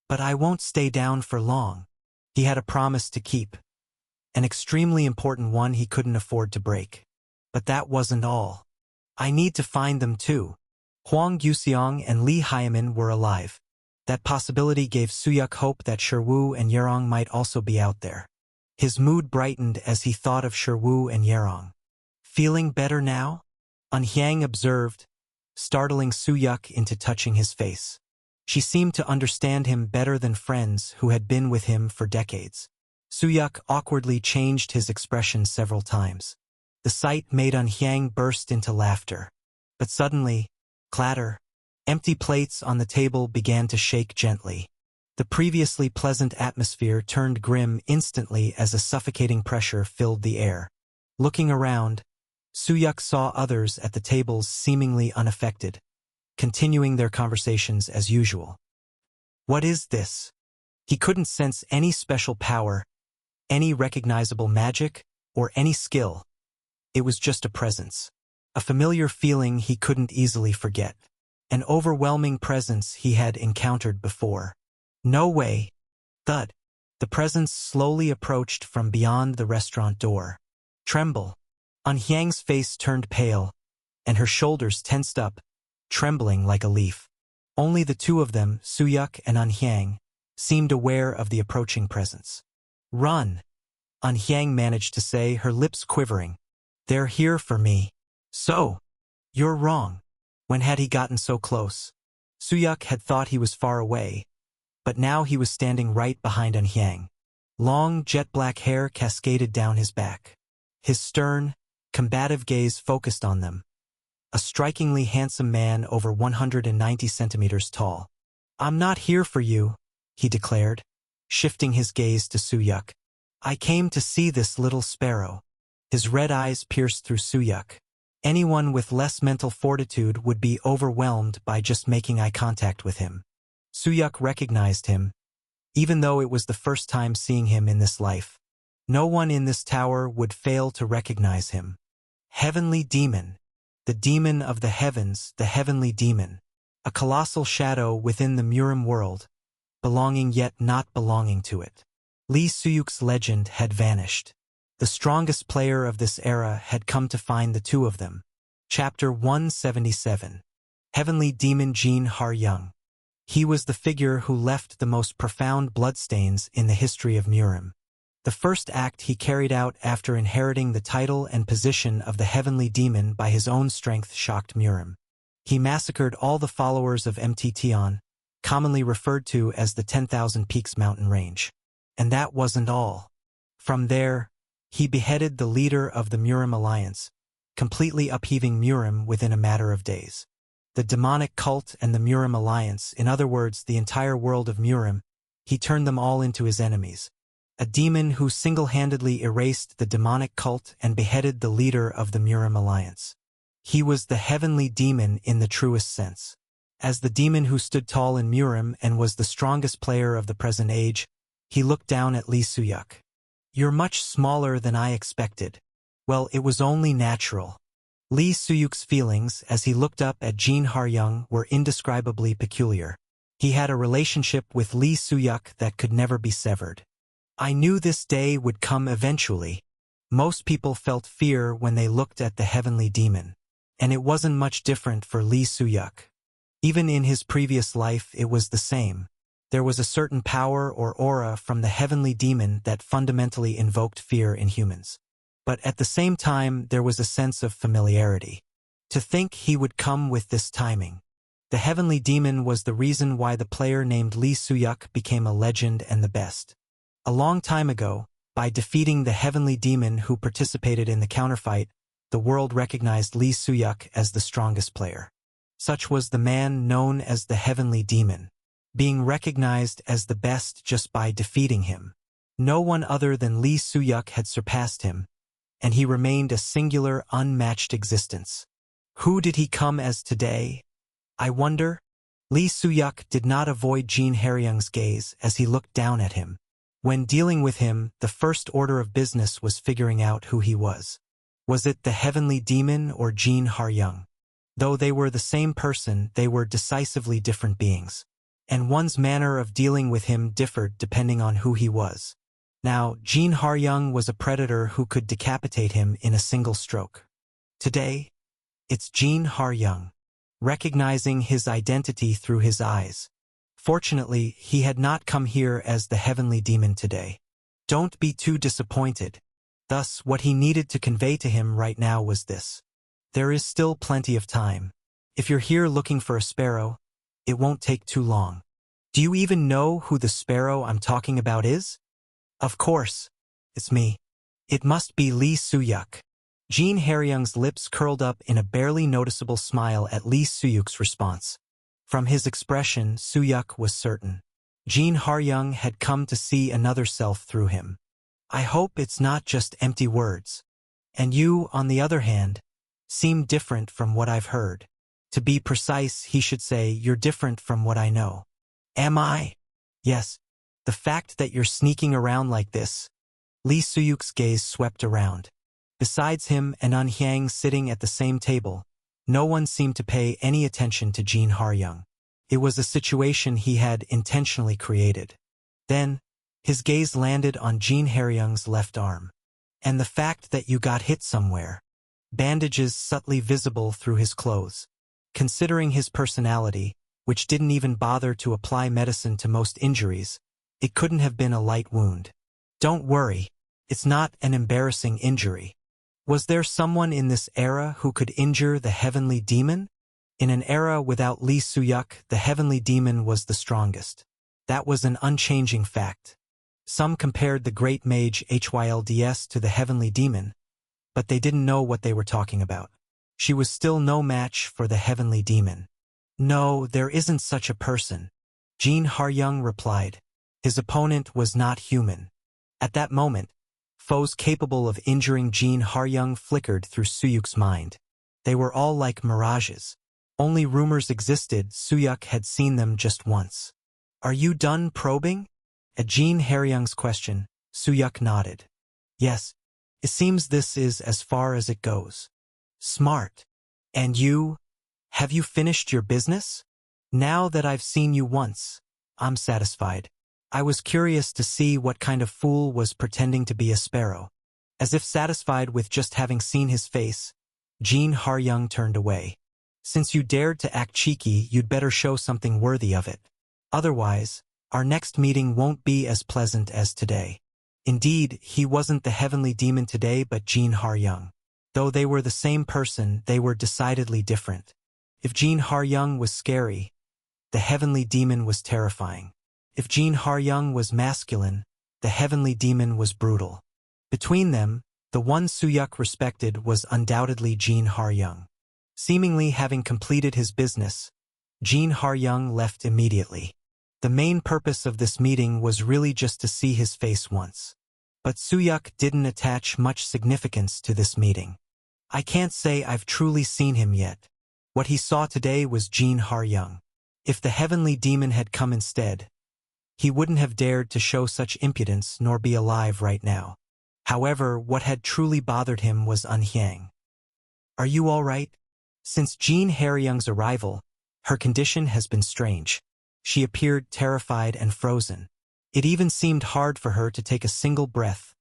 But I won't stay down for long. He had a promise to keep. An extremely important one he couldn't afford to break. But that wasn't all. I need to find them too. Huang Yuxiang and Li Haimin were alive. That possibility gave Soo-yuk hope that Sherwu and Yerong might also be out there. His mood brightened as he thought of Sherwu and Yerong. Feeling better now? Unhyang observed, startling Soo-yuk into touching his face. She seemed to understand him better than friends who had been with him for decades. Suyak awkwardly changed his expression several times. The sight made Unhyang burst into laughter. But suddenly, clatter, empty plates on the table began to shake gently. The previously pleasant atmosphere turned grim instantly as a suffocating pressure filled the air. Looking around, Suyak saw others at the tables seemingly unaffected, continuing their conversations as usual. What is this? He couldn't sense any special power, any recognizable magic, or any skill. It was just a presence. A familiar feeling he couldn't easily forget. An overwhelming presence he had encountered before. No way. Thud. The presence slowly approached from beyond the restaurant door. Tremble. Unhyang's face turned pale, and her shoulders tensed up, trembling like a leaf. Only the two of them, Suyak and Unhyang, seemed aware of the approaching presence. Run, Unhyang managed to say, her lips quivering. They're here for me. So, you're wrong. When had he gotten so close? Suyak had thought he was far away, but now he was standing right behind Unhyang. Long, jet-black hair cascaded down his back. His stern, combative gaze focused on them. A strikingly handsome man over 190 centimeters tall. I'm not here for you, he declared, shifting his gaze to Suyak. I came to see this little sparrow. His red eyes pierced through Suyak. Anyone with less mental fortitude would be overwhelmed by just making eye contact with him. Suyak recognized him, even though it was the first time seeing him in this life. No one in this tower would fail to recognize him. Heavenly Demon. The demon of the heavens, the heavenly demon. A colossal shadow within the Murim world, belonging yet not belonging to it. Lee Suyuk's legend had vanished. The strongest player of this era had come to find the two of them. Chapter 177. Heavenly Demon Jin Har-young. He was the figure who left the most profound bloodstains in the history of Murim. The first act he carried out after inheriting the title and position of the Heavenly Demon by his own strength shocked Murim. He massacred all the followers of Mttion, commonly referred to as the 10,000 Peaks mountain range. And that wasn't all. From there, he beheaded the leader of the Murim alliance, completely upheaving Murim within a matter of days. The demonic cult and the Murim alliance, in other words, the entire world of Murim, he turned them all into his enemies. A demon who single-handedly erased the demonic cult and beheaded the leader of the Murim alliance. He was the heavenly demon in the truest sense. As the demon who stood tall in Murim and was the strongest player of the present age, he looked down at Lee Suyak. You're much smaller than I expected. Well, it was only natural. Lee Suyuk's feelings as he looked up at Jin Har-young were indescribably peculiar. He had a relationship with Lee Suyak that could never be severed. I knew this day would come eventually. Most people felt fear when they looked at the heavenly demon. And it wasn't much different for Lee Suyak. Even in his previous life it was the same. There was a certain power or aura from the heavenly demon that fundamentally invoked fear in humans. But at the same time there was a sense of familiarity. To think he would come with this timing. The heavenly demon was the reason why the player named Lee Suyak became a legend and the best. A long time ago, by defeating the heavenly demon who participated in the counterfight, the world recognized Lee Suyak as the strongest player. Such was the man known as the heavenly demon, being recognized as the best just by defeating him. No one other than Lee Suyak had surpassed him, and he remained a singular, unmatched existence. Who did he come as today? I wonder? Lee Suyak did not avoid Jin Har-young's gaze as he looked down at him. When dealing with him, the first order of business was figuring out who he was. Was it the heavenly demon or Jin Har-young? Though they were the same person, they were decisively different beings. And one's manner of dealing with him differed depending on who he was. Now, Jin Har-young was a predator who could decapitate him in a single stroke. Today, it's Jin Har-young, recognizing his identity through his eyes. Fortunately, he had not come here as the heavenly demon today. Don't be too disappointed. Thus, what he needed to convey to him right now was this. There is still plenty of time. If you're here looking for a sparrow, it won't take too long. Do you even know who the sparrow I'm talking about is? Of course. It's me. It must be Lee Soo-yuk. Jin Haryung's lips curled up in a barely noticeable smile at Lee Soo-yuk's response. From his expression, Soo-yuk was certain. Jin Haryung had come to see another self through him. I hope it's not just empty words. And you, on the other hand, seem different from what I've heard. To be precise, he should say, you're different from what I know. Am I? Yes. The fact that you're sneaking around like this. Lee Soo-yuk's gaze swept around. Besides him and Eun Hyang sitting at the same table, no one seemed to pay any attention to Jin Haryung. It was a situation he had intentionally created. Then, his gaze landed on Jin Haryung's left arm. And the fact that you got hit somewhere. Bandages subtly visible through his clothes. Considering his personality, which didn't even bother to apply medicine to most injuries, it couldn't have been a light wound. Don't worry, it's not an embarrassing injury. Was there someone in this era who could injure the heavenly demon? In an era without Lee Soo-yuk, the heavenly demon was the strongest. That was an unchanging fact. Some compared the great mage Hylds to the heavenly demon, but they didn't know what they were talking about. She was still no match for the heavenly demon. No, there isn't such a person, Jin Haryung replied. His opponent was not human. At that moment, foes capable of injuring Jin Haryung flickered through Soo-yuk's mind. They were all like mirages. Only rumors existed, Soo-yuk had seen them just once. Are you done probing? At Jin Haryung's question, Soo-yuk nodded. Yes, it seems this is as far as it goes. Smart. And you? Have you finished your business? Now that I've seen you once, I'm satisfied. I was curious to see what kind of fool was pretending to be a sparrow. As if satisfied with just having seen his face, Jin Haryung turned away. Since you dared to act cheeky, you'd better show something worthy of it. Otherwise, our next meeting won't be as pleasant as today. Indeed, he wasn't the heavenly demon today but Jin Haryung. Though they were the same person, they were decidedly different. If Jin Haryung was scary, the heavenly demon was terrifying. If Jin Haryung was masculine, the heavenly demon was brutal. Between them, the one Soo-yuk respected was undoubtedly Jin Haryung. Seemingly having completed his business, Jin Haryung left immediately. The main purpose of this meeting was really just to see his face once. But Soo-yuk didn't attach much significance to this meeting. I can't say I've truly seen him yet. What he saw today was Jin Haryung. If the heavenly demon had come instead, he wouldn't have dared to show such impudence nor be alive right now. However, what had truly bothered him was Eun Hyang. Are you all right? Since Jin Haryung's arrival, her condition has been strange. She appeared terrified and frozen. It even seemed hard for her to take a single breath,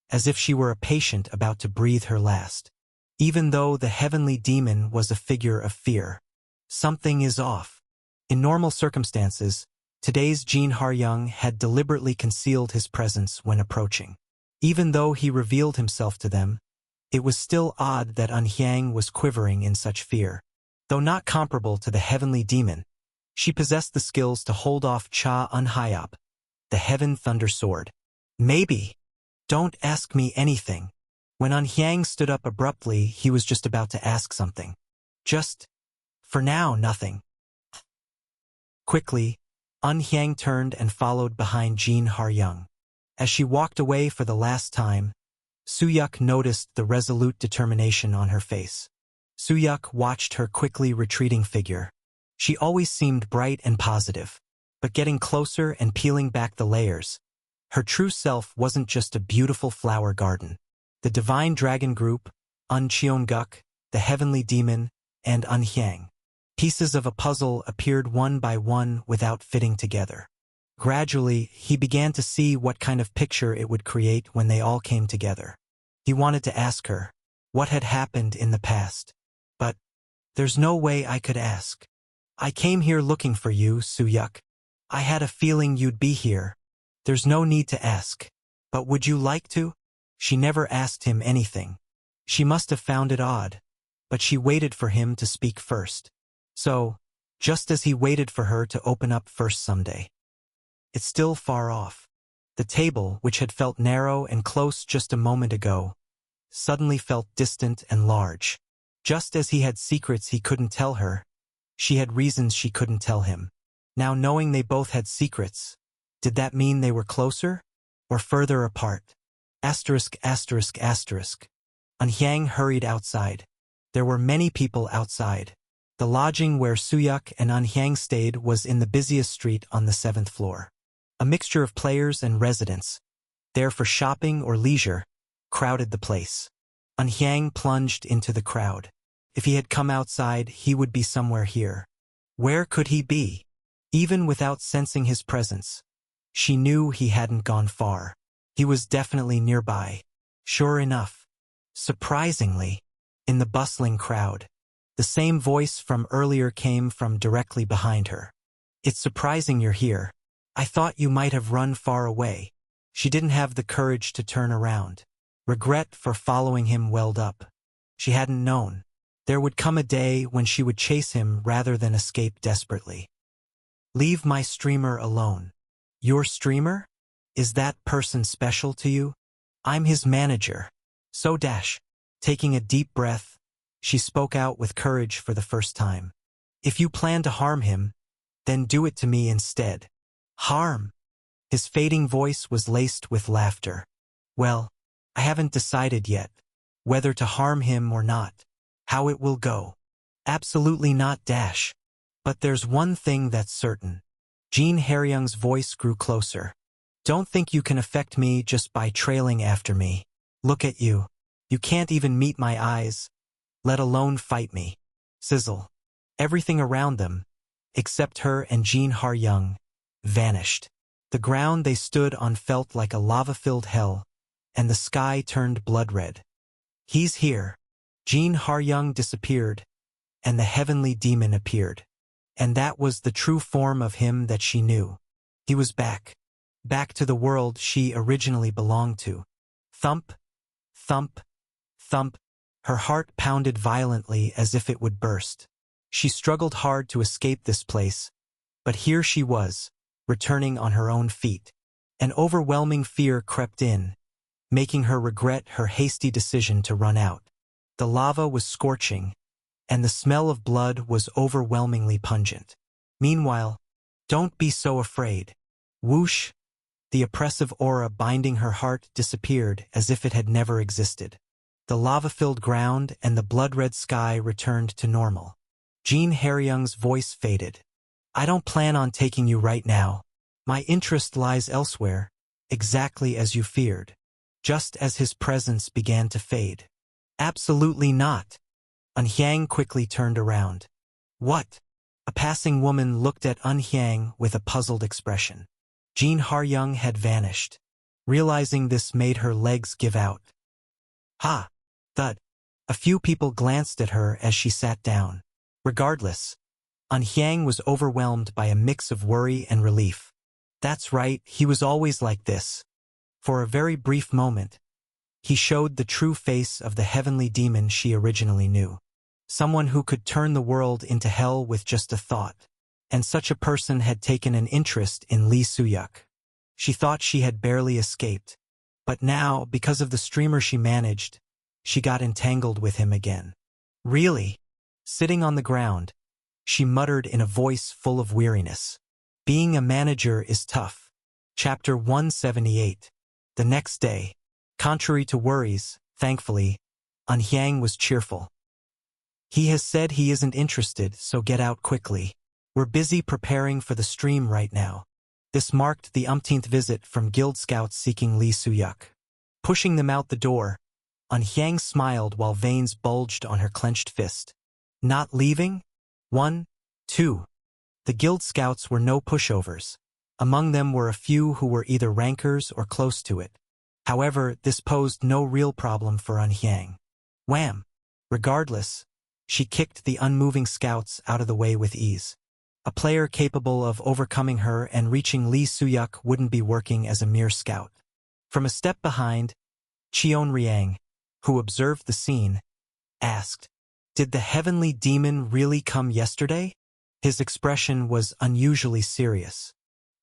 as if she were a patient about to breathe her last. Even though the heavenly demon was a figure of fear. Something is off. In normal circumstances, today's Jin Haryung had deliberately concealed his presence when approaching. Even though he revealed himself to them, it was still odd that Eun Hyang was quivering in such fear. Though not comparable to the heavenly demon, she possessed the skills to hold off Cha Eun Hyop, the Heaven Thunder Sword. Maybe. Don't ask me anything. When Eun Hyang stood up abruptly, he was just about to ask something. Just, for now, nothing. Quickly, Eun Hyang turned and followed behind Jin Haryung. As she walked away for the last time, Soo-yuk noticed the resolute determination on her face. Soo-yuk watched her quickly retreating figure. She always seemed bright and positive, but getting closer and peeling back the layers, her true self wasn't just a beautiful flower garden. The Divine Dragon Group, Eun Cheon-guk, the Heavenly Demon, and Eun Hyang. Pieces of a puzzle appeared one by one without fitting together. Gradually, he began to see what kind of picture it would create when they all came together. He wanted to ask her what had happened in the past. But there's no way I could ask. I came here looking for you, Soo-yuk. I had a feeling you'd be here. There's no need to ask. But would you like to? She never asked him anything. She must have found it odd. But she waited for him to speak first. So, just as he waited for her to open up first someday. It's still far off. The table, which had felt narrow and close just a moment ago, suddenly felt distant and large. Just as he had secrets he couldn't tell her, she had reasons she couldn't tell him. Now, knowing they both had secrets, did that mean they were closer or further apart? Asterisk, asterisk, asterisk. Anhyang hurried outside. There were many people outside. The lodging where Suyuk and Anhyang stayed was in the busiest street on the 7th floor. A mixture of players and residents, there for shopping or leisure, crowded the place. Anhyang plunged into the crowd. If he had come outside, he would be somewhere here. Where could he be? Even without sensing his presence, she knew he hadn't gone far. He was definitely nearby. Sure enough. Surprisingly, in the bustling crowd, the same voice from earlier came from directly behind her. It's surprising you're here. I thought you might have run far away. She didn't have the courage to turn around. Regret for following him welled up. She hadn't known. There would come a day when she would chase him rather than escape desperately. Leave my streamer alone. Your streamer? Is that person special to you? I'm his manager. So taking a deep breath, she spoke out with courage for the first time. If you plan to harm him, then do it to me instead. Harm? His fading voice was laced with laughter. Well, I haven't decided yet whether to harm him or not. How it will go. Absolutely not. But there's one thing that's certain. Jean Haryung's voice grew closer. Don't think you can affect me just by trailing after me. Look at you. You can't even meet my eyes, let alone fight me. Sizzle. Everything around them, except her and Jean Haryung, vanished. The ground they stood on felt like a lava-filled hell, and the sky turned blood-red. He's here. Jean Haryung disappeared, and the heavenly demon appeared. And that was the true form of him that she knew. He was back. Back to the world she originally belonged to. Thump, thump, thump. Her heart pounded violently as if it would burst. She struggled hard to escape this place, but here she was, returning on her own feet. An overwhelming fear crept in, making her regret her hasty decision to run out. The lava was scorching, and the smell of blood was overwhelmingly pungent. Meanwhile, don't be so afraid. Whoosh! The oppressive aura binding her heart disappeared as if it had never existed. The lava-filled ground and the blood-red sky returned to normal. Jean Haryung's voice faded. I don't plan on taking you right now. My interest lies elsewhere, exactly as you feared. Just as his presence began to fade. Absolutely not. Anhyang quickly turned around. What? A passing woman looked at Anhyang with a puzzled expression. Jean Haryung had vanished. Realizing this made her legs give out. Ha! Thud. A few people glanced at her as she sat down. Regardless, Anhyang was overwhelmed by a mix of worry and relief. That's right, he was always like this. For a very brief moment, he showed the true face of the heavenly demon she originally knew. Someone who could turn the world into hell with just a thought. And such a person had taken an interest in Lee Suyuk. She thought she had barely escaped. But now, because of the streamer she managed, she got entangled with him again. Really? Sitting on the ground, she muttered in a voice full of weariness. Being a manager is tough. Chapter 178. The next day, contrary to worries, thankfully, Anhyang was cheerful. He has said he isn't interested, so get out quickly. We're busy preparing for the stream right now. This marked the umpteenth visit from guild scouts seeking Lee Suyuk. Pushing them out the door, Anhyang smiled while veins bulged on her clenched fist. Not leaving? 1, 2. The guild scouts were no pushovers. Among them were a few who were either rankers or close to it. However, this posed no real problem for Anhyang. Wham! Regardless, she kicked the unmoving scouts out of the way with ease. A player capable of overcoming her and reaching Lee Suyuk wouldn't be working as a mere scout. From a step behind, Cheon Riang, who observed the scene, asked, Did the heavenly demon really come yesterday? His expression was unusually serious.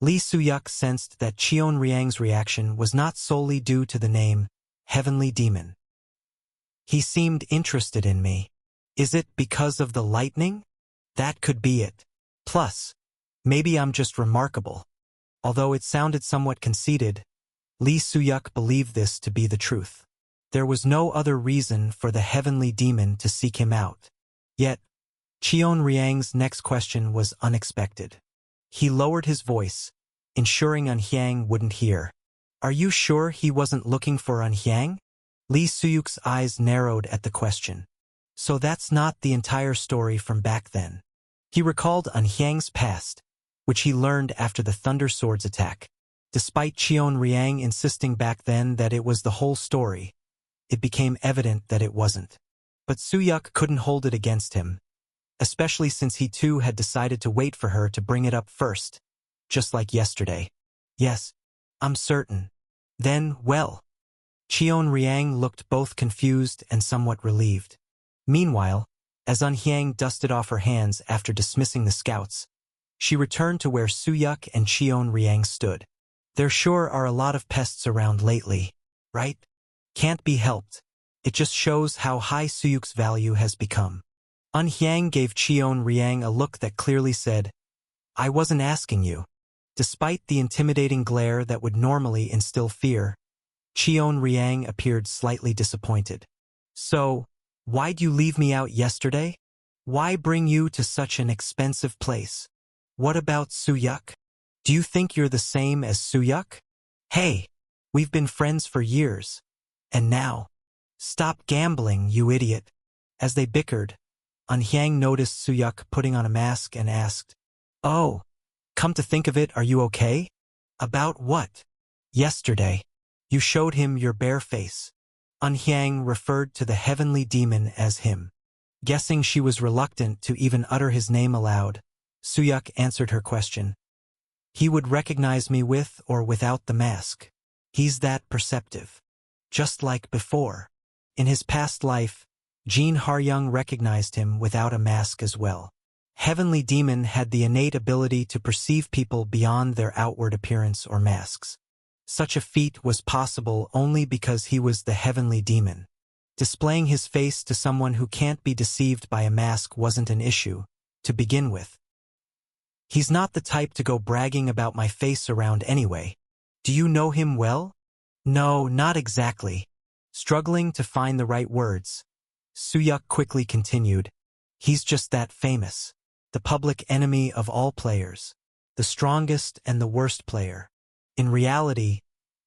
Lee Suyuk sensed that Cheon Riang's reaction was not solely due to the name, Heavenly Demon. He seemed interested in me. Is it because of the lightning? That could be it. Plus, maybe I'm just remarkable. Although it sounded somewhat conceited, Lee Suyuk believed this to be the truth. There was no other reason for the Heavenly Demon to seek him out. Yet, Cheon Riang's next question was unexpected. He lowered his voice, ensuring Unhyang wouldn't hear. Are you sure he wasn't looking for Unhyang? Lee Suyuk's eyes narrowed at the question. So that's not the entire story from back then. He recalled Unhyang's past, which he learned after the Thunder Swords attack. Despite Cheon Riang insisting back then that it was the whole story, it became evident that it wasn't. But Suyuk couldn't hold it against him, especially since he too had decided to wait for her to bring it up first, just like yesterday. Yes, I'm certain. Then, well. Cheon Riang looked both confused and somewhat relieved. Meanwhile, as Unhyang dusted off her hands after dismissing the scouts, she returned to where Suyuk and Cheon Riang stood. There sure are a lot of pests around lately, right? Can't be helped. It just shows how high Suyuk's value has become. Unhyang gave Cheon Riang a look that clearly said, I wasn't asking you. Despite the intimidating glare that would normally instill fear, Cheon Riang appeared slightly disappointed. So, why'd you leave me out yesterday? Why bring you to such an expensive place? What about Suyuk? Do you think you're the same as Suyuk? Hey, we've been friends for years. And now, stop gambling, you idiot. As they bickered, Unhyang noticed Suyuk putting on a mask and asked, Oh, come to think of it, are you okay? About what? Yesterday, you showed him your bare face. Unhyang referred to the Heavenly Demon as him. Guessing she was reluctant to even utter his name aloud, Suyuk answered her question. He would recognize me with or without the mask. He's that perceptive. Just like before. In his past life, Jin Haryoung recognized him without a mask as well. Heavenly Demon had the innate ability to perceive people beyond their outward appearance or masks. Such a feat was possible only because he was the Heavenly Demon. Displaying his face to someone who can't be deceived by a mask wasn't an issue, to begin with. He's not the type to go bragging about my face around anyway. Do you know him well? No, not exactly. Struggling to find the right words, Suyuk quickly continued. He's just that famous. The public enemy of all players. The strongest and the worst player. In reality,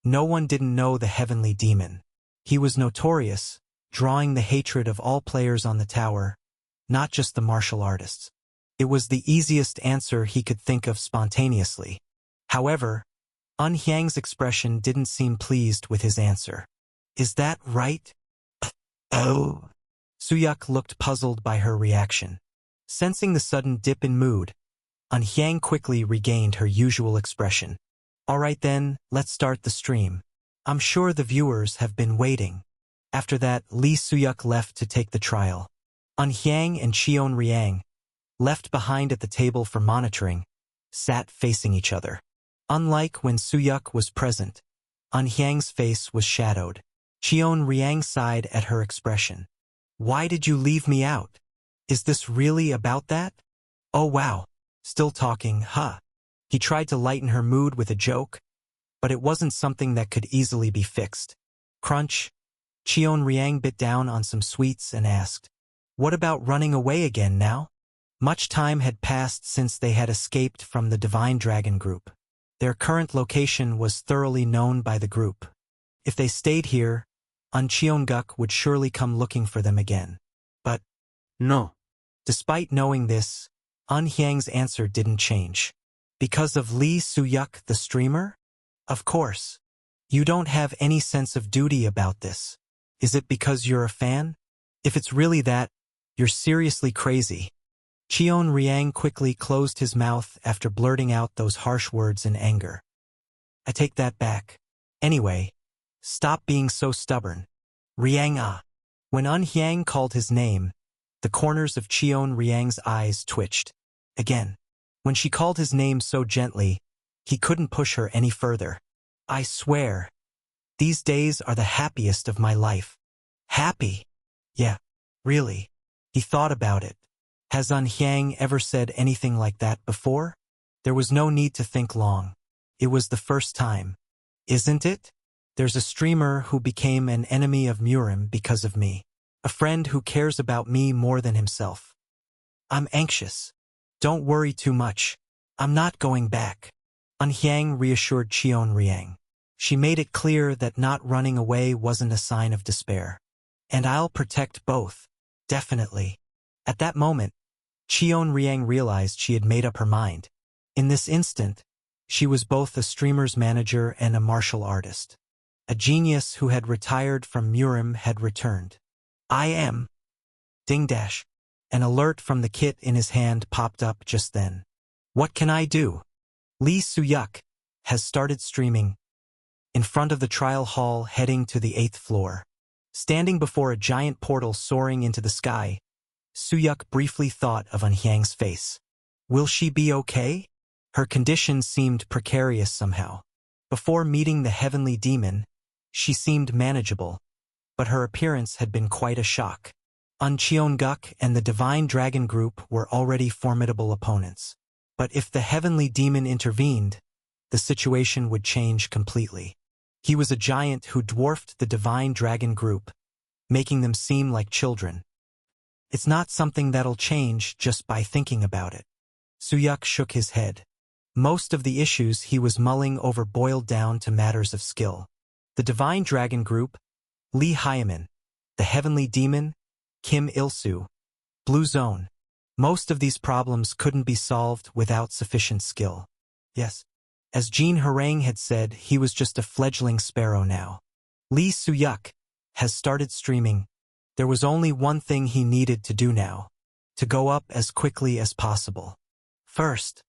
no one didn't know the Heavenly Demon. He was notorious, drawing the hatred of all players on the tower, not just the martial artists. It was the easiest answer he could think of spontaneously. However, Unhyang's expression didn't seem pleased with his answer. Is that right? Oh. Suyuk looked puzzled by her reaction. Sensing the sudden dip in mood, Unhyang quickly regained her usual expression. Alright then, let's start the stream. I'm sure the viewers have been waiting. After that, Lee Suyuk left to take the trial. Unhyang and Cheon Riang, left behind at the table for monitoring, sat facing each other. Unlike when Suyuk was present, Unhyang's face was shadowed. Cheon Riang sighed at her expression. Why did you leave me out? Is this really about that? Oh wow. Still talking, huh? He tried to lighten her mood with a joke, but it wasn't something that could easily be fixed. Crunch. Cheon Riang bit down on some sweets and asked, What about running away again now? Much time had passed since they had escaped from the Divine Dragon group. Their current location was thoroughly known by the group. If they stayed here, Cheonguk would surely come looking for them again. But no. Despite knowing this, Unhyang's answer didn't change. Because of Lee Suyuk, the streamer? Of course. You don't have any sense of duty about this. Is it because you're a fan? If it's really that, you're seriously crazy. Cheon Riang quickly closed his mouth after blurting out those harsh words in anger. I take that back. Anyway, stop being so stubborn. Riang ah. When Unhyang called his name, the corners of Cheon Riang's eyes twitched. Again. When she called his name so gently, He couldn't push her any further. I swear, these days are the happiest of my life. Happy? Yeah, really. He thought about it. Has An Hyang ever said anything like that before? There was no need to think long. It was the first time. Isn't it? There's a streamer who became an enemy of Murim because of me. A friend who cares about me more than himself. I'm anxious. Don't worry too much. I'm not going back. An Hyang reassured Cheon Riang. She made it clear that not running away wasn't a sign of despair. And I'll protect both. Definitely. At that moment, Cheon Riang realized she had made up her mind. In this instant, she was both a streamer's manager and a martial artist. A genius who had retired from Murim had returned. I am. Ding dash. An alert from the kit in his hand popped up just then. What can I do? Lee Soo-yuk has started streaming. In front of the trial hall heading to the 8th floor. Standing before a giant portal soaring into the sky, Soo-yuk briefly thought of An Hyang's face. Will she be okay? Her condition seemed precarious somehow. Before meeting the heavenly demon, she seemed manageable, but her appearance had been quite a shock. An Cheon-guk and the Divine Dragon Group were already formidable opponents. But if the heavenly demon intervened, the situation would change completely. He was a giant who dwarfed the Divine Dragon Group, making them seem like children. It's not something that'll change just by thinking about it. Soo-yuk shook his head. Most of the issues he was mulling over boiled down to matters of skill. The Divine Dragon Group, Lee Hyaman, the Heavenly Demon, Kim Il-soo, Blue Zone. Most of these problems couldn't be solved without sufficient skill. Yes. As Jean Harang had said, he was just a fledgling sparrow now. Lee Soo-yuk has started streaming. There was only one thing he needed to do now. To go up as quickly as possible. First,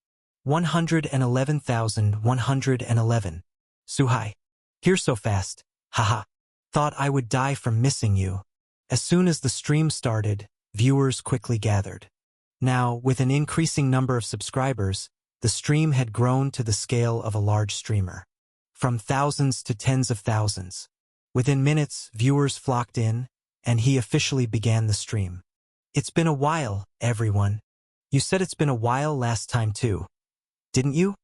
111,111. Suhai. Here so fast. Haha. Thought I would die from missing you. As soon as the stream started, viewers quickly gathered. Now, with an increasing number of subscribers, the stream had grown to the scale of a large streamer. From thousands to tens of thousands. Within minutes, viewers flocked in, and he officially began the stream. It's been a while, everyone. You said it's been a while last time too. Didn't you?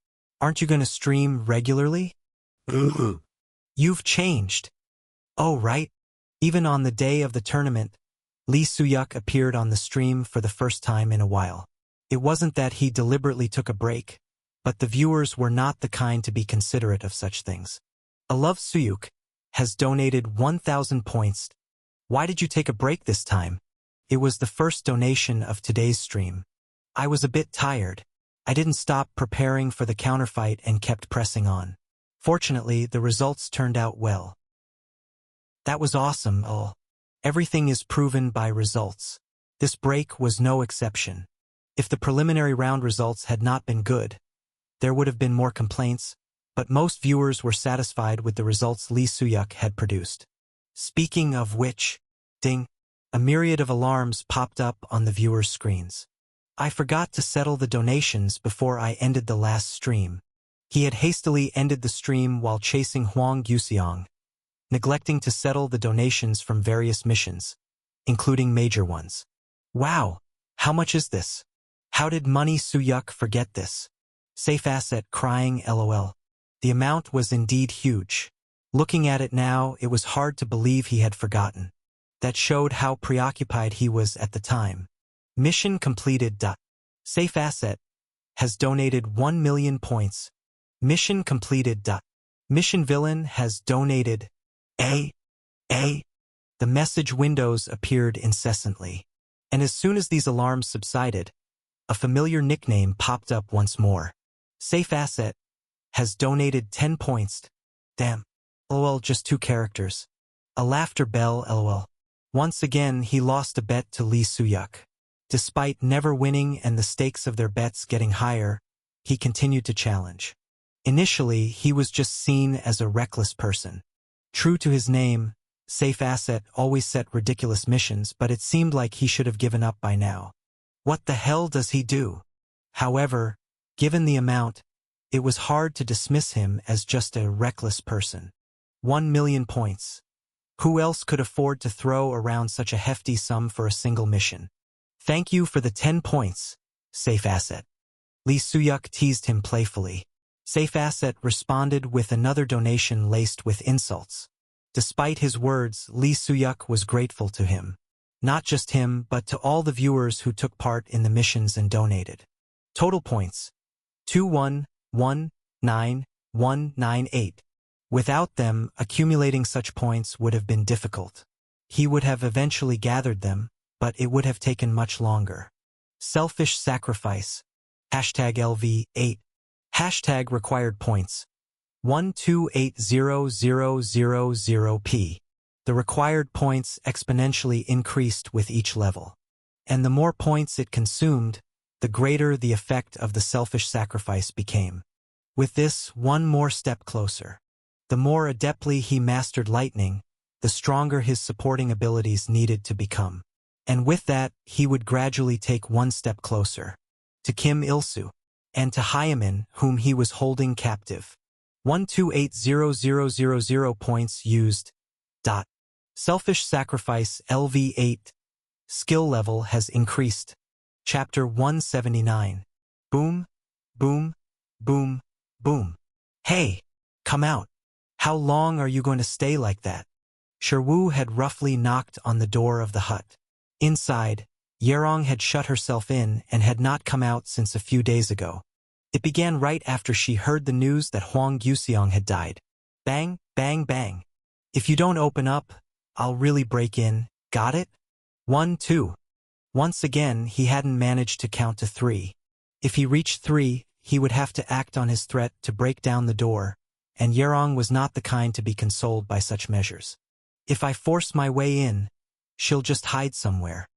Aren't you going to stream regularly? You've changed. Oh, right. Even on the day of the tournament, Lee Soo-yuk appeared on the stream for the first time in a while. It wasn't that he deliberately took a break, but the viewers were not the kind to be considerate of such things. I Love Soo-yuk has donated 1,000 points. Why did you take a break this time? It was the first donation of today's stream. I was a bit tired. I didn't stop preparing for the counterfight and kept pressing on. Fortunately, the results turned out well. That was awesome, oh. Everything is proven by results. This break was no exception. If the preliminary round results had not been good, there would have been more complaints, but most viewers were satisfied with the results Lee Soo-yuk had produced. Speaking of which, ding, a myriad of alarms popped up on the viewers' screens. I forgot to settle the donations before I ended the last stream. He had hastily ended the stream while chasing Huang Yuseong, neglecting to settle the donations from various missions, including major ones. Wow, how much is this? How did Money Soo-yuk forget this? Safe Asset crying LOL. The amount was indeed huge. Looking at it now, it was hard to believe he had forgotten. That showed how preoccupied he was at the time. Mission completed. Safe Asset has donated 1 million points. Mission completed. Mission Villain has donated. The message windows appeared incessantly. And as soon as these alarms subsided, a familiar nickname popped up once more. Safe Asset has donated 10 points. Damn. LOL, just 2 characters. A laughter bell, LOL. Once again, he lost a bet to Lee Soo-yuk. Despite never winning and the stakes of their bets getting higher, he continued to challenge. Initially, he was just seen as a reckless person. True to his name, Safe Asset always set ridiculous missions, but it seemed like he should have given up by now. What the hell does he do? However, given the amount, It was hard to dismiss him as just a reckless person. 1,000,000 points. Who else could afford to throw around such a hefty sum for a single mission? Thank you for the 10 points, Safe Asset. Lee Soo-yuk teased him playfully. Safe Asset responded with another donation laced with insults. Despite his words, Lee Soo-yuk was grateful to him. Not just him, but to all the viewers who took part in the missions and donated. Total points: 2119198. Without them, accumulating such points would have been difficult. He would have eventually gathered them, but it would have taken much longer. Selfish sacrifice. #LV8. Hashtag required points. 1280000p. The required points exponentially increased with each level. And the more points it consumed, the greater the effect of the selfish sacrifice became. With this, one more step closer. The more adeptly he mastered lightning, the stronger his supporting abilities needed to become. And with that, he would gradually take one step closer. To Kim Il-soo. And to Hyamin, whom he was holding captive. 1280000 points used. Selfish sacrifice LV8. Skill level has increased. Chapter 179. Boom, boom, boom, boom. Hey, come out. How long are you going to stay like that? Sherwoo had roughly knocked on the door of the hut. Inside, Yerong had shut herself in and had not come out since a few days ago. It began right after she heard the news that Hwang Yuseong had died. Bang, bang, bang. If you don't open up, I'll really break in, got it? 1, 2. Once again, he hadn't managed to count to 3. If he reached 3, he would have to act on his threat to break down the door, and Yerong was not the kind to be consoled by such measures. If I force my way in, she'll just hide somewhere.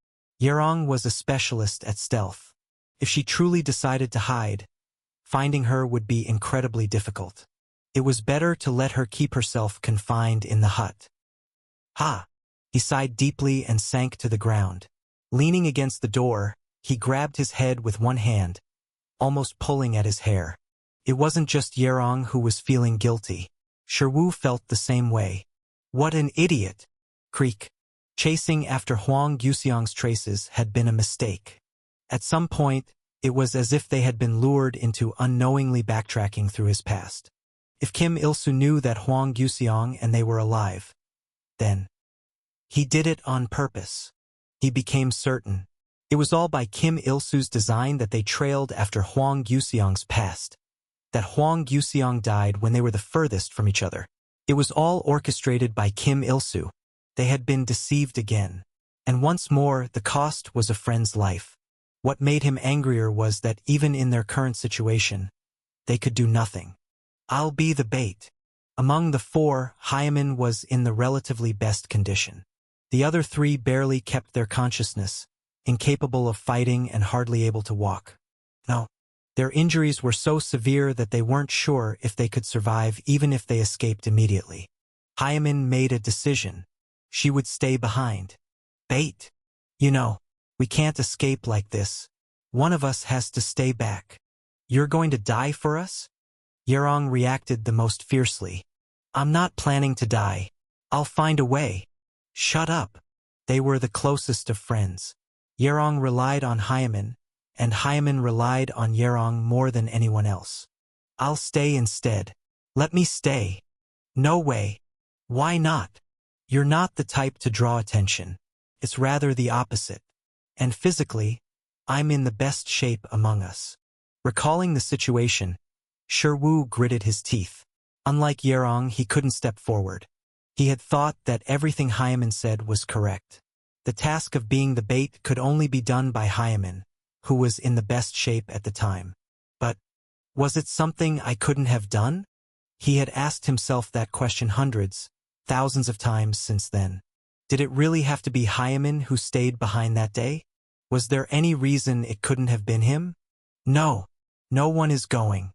Yerong was a specialist at stealth. If she truly decided to hide, finding her would be incredibly difficult. It was better to let her keep herself confined in the hut. Ha! He sighed deeply and sank to the ground. Leaning against the door, he grabbed his head with one hand, almost pulling at his hair. It wasn't just Yerong who was feeling guilty. Sherwoo felt the same way. What an idiot! Creak. Chasing after Hwang Yuseong's traces had been a mistake. At some point, it was as if they had been lured into unknowingly backtracking through his past. If Kim Il-soo knew that Hwang Yuseong and they were alive, then he did it on purpose. He became certain. It was all by Kim Il-soo's design that they trailed after Hwang Yuseong's past. That Hwang Yuseong died when they were the furthest from each other. It was all orchestrated by Kim Il-soo. They had been deceived again. And once more, the cost was a friend's life. What made him angrier was that even in their current situation, they could do nothing. I'll be the bait. Among the 4, Hyamin was in the relatively best condition. The other 3 barely kept their consciousness, incapable of fighting and hardly able to walk. No, their injuries were so severe that they weren't sure if they could survive even if they escaped immediately. Hyamin made a decision. She would stay behind. Bait. You know, we can't escape like this. One of us has to stay back. You're going to die for us? Yerong reacted the most fiercely. I'm not planning to die. I'll find a way. Shut up. They were the closest of friends. Yerong relied on Hyamin, and Hyamin relied on Yerong more than anyone else. I'll stay instead. Let me stay. No way. Why not? You're not the type to draw attention. It's rather the opposite. And physically, I'm in the best shape among us. Recalling the situation, Sherwoo gritted his teeth. Unlike Yerong, he couldn't step forward. He had thought that everything Hyamin said was correct. The task of being the bait could only be done by Hyamin, who was in the best shape at the time. But was it something I couldn't have done? He had asked himself that question hundreds, thousands of times since then. Did it really have to be Hyamin who stayed behind that day? Was there any reason it couldn't have been him? No, no one is going.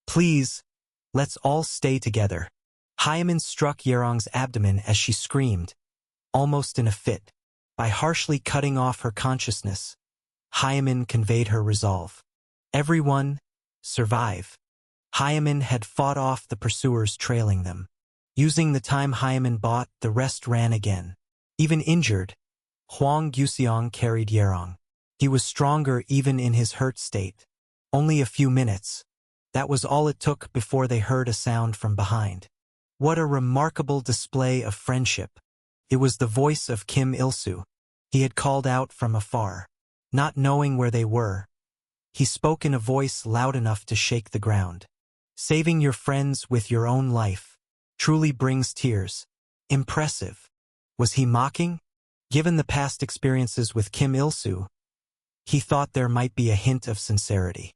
Please, let's all stay together. Hyamin struck Yerong's abdomen as she screamed, almost in a fit. By harshly cutting off her consciousness, Hyamin conveyed her resolve. Everyone, survive. Hyamin had fought off the pursuers trailing them. Using the time Hyamin bought, the rest ran again. Even injured, Huang Guxiang carried Yerong. He was stronger even in his hurt state. Only a few minutes. That was all it took before they heard a sound from behind. What a remarkable display of friendship. It was the voice of Kim Il-soo. He had called out from afar. Not knowing where they were, he spoke in a voice loud enough to shake the ground. Saving your friends with your own life truly brings tears. Impressive. Was he mocking? Given the past experiences with Kim Il-soo, he thought there might be a hint of sincerity.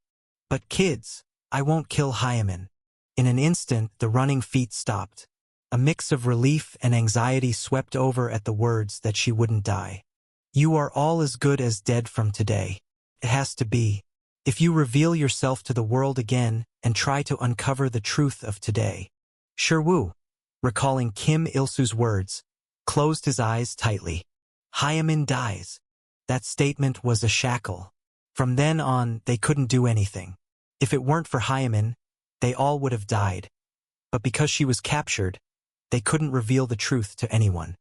But kids, I won't kill Hyamin. In an instant, the running feet stopped. A mix of relief and anxiety swept over at the words that she wouldn't die. You are all as good as dead from today. It has to be. If you reveal yourself to the world again and try to uncover the truth of today. Sherwoo, recalling Kim Il-soo's words, closed his eyes tightly. Hyamin dies. That statement was a shackle. From then on, they couldn't do anything. If it weren't for Hyamin, they all would have died. But because she was captured, they couldn't reveal the truth to anyone.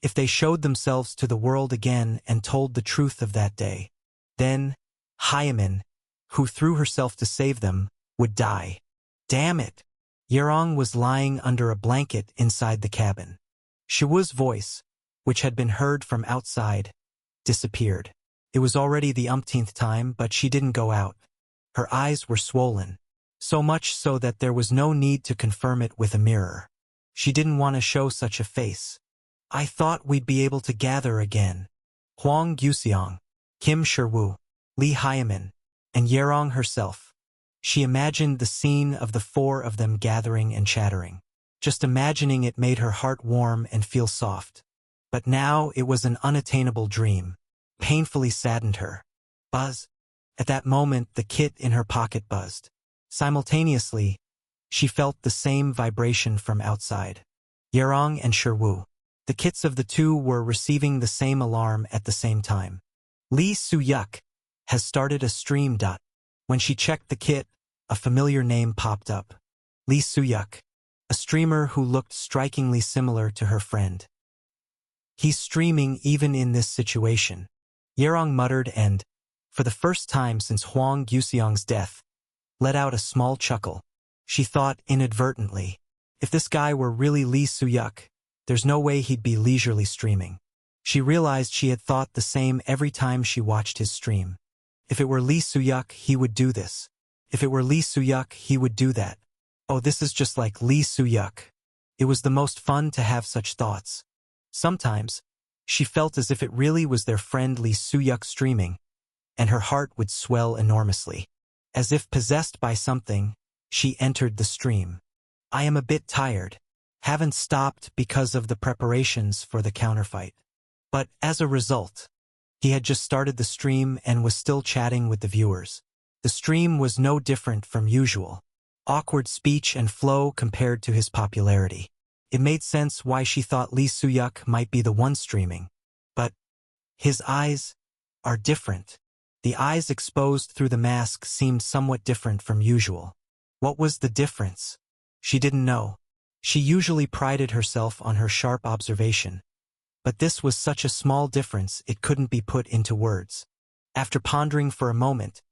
If they showed themselves to the world again and told the truth of that day, then Hyamin, who threw herself to save them, would die. Damn it! Yerong was lying under a blanket inside the cabin. Shuwu's voice, which had been heard from outside, disappeared. It was already the umpteenth time, but she didn't go out. Her eyes were swollen, so much so that there was no need to confirm it with a mirror. She didn't want to show such a face. I thought we'd be able to gather again. Huang Guxiang, Kim Sherwoo, Li Hyamin, and Yerong herself. She imagined the scene of the four of them gathering and chattering. Just imagining it made her heart warm and feel soft. But now it was an unattainable dream. Painfully saddened her. Buzz. At that moment, the kit in her pocket buzzed. Simultaneously, she felt the same vibration from outside. Yerong and Sherwoo. The kits of the two were receiving the same alarm at the same time. Lee Soo-yuk has started a stream. When she checked the kit, a familiar name popped up. Lee Soo-yuk, a streamer who looked strikingly similar to her friend. He's streaming even in this situation. Yerong muttered and, for the first time since Huang Guxiang's death, let out a small chuckle. She thought inadvertently, if this guy were really Lee Soo-yuk, there's no way he'd be leisurely streaming. She realized she had thought the same every time she watched his stream. If it were Lee Soo-yuk, he would do this. If it were Lee Soo-yuk, he would do that. Oh, this is just like Lee Soo-yuk. It was the most fun to have such thoughts. Sometimes, she felt as if it really was their friend Lee Soo-yuk streaming, and her heart would swell enormously. As if possessed by something, she entered the stream. I am a bit tired. Haven't stopped because of the preparations for the counterfight. But as a result, he had just started the stream and was still chatting with the viewers. The stream was no different from usual. Awkward speech and flow compared to his popularity. It made sense why she thought Lee Soo-yuk might be the one streaming. But his eyes are different. The eyes exposed through the mask seemed somewhat different from usual. What was the difference? She didn't know. She usually prided herself on her sharp observation. But this was such a small difference it couldn't be put into words. After pondering for a moment,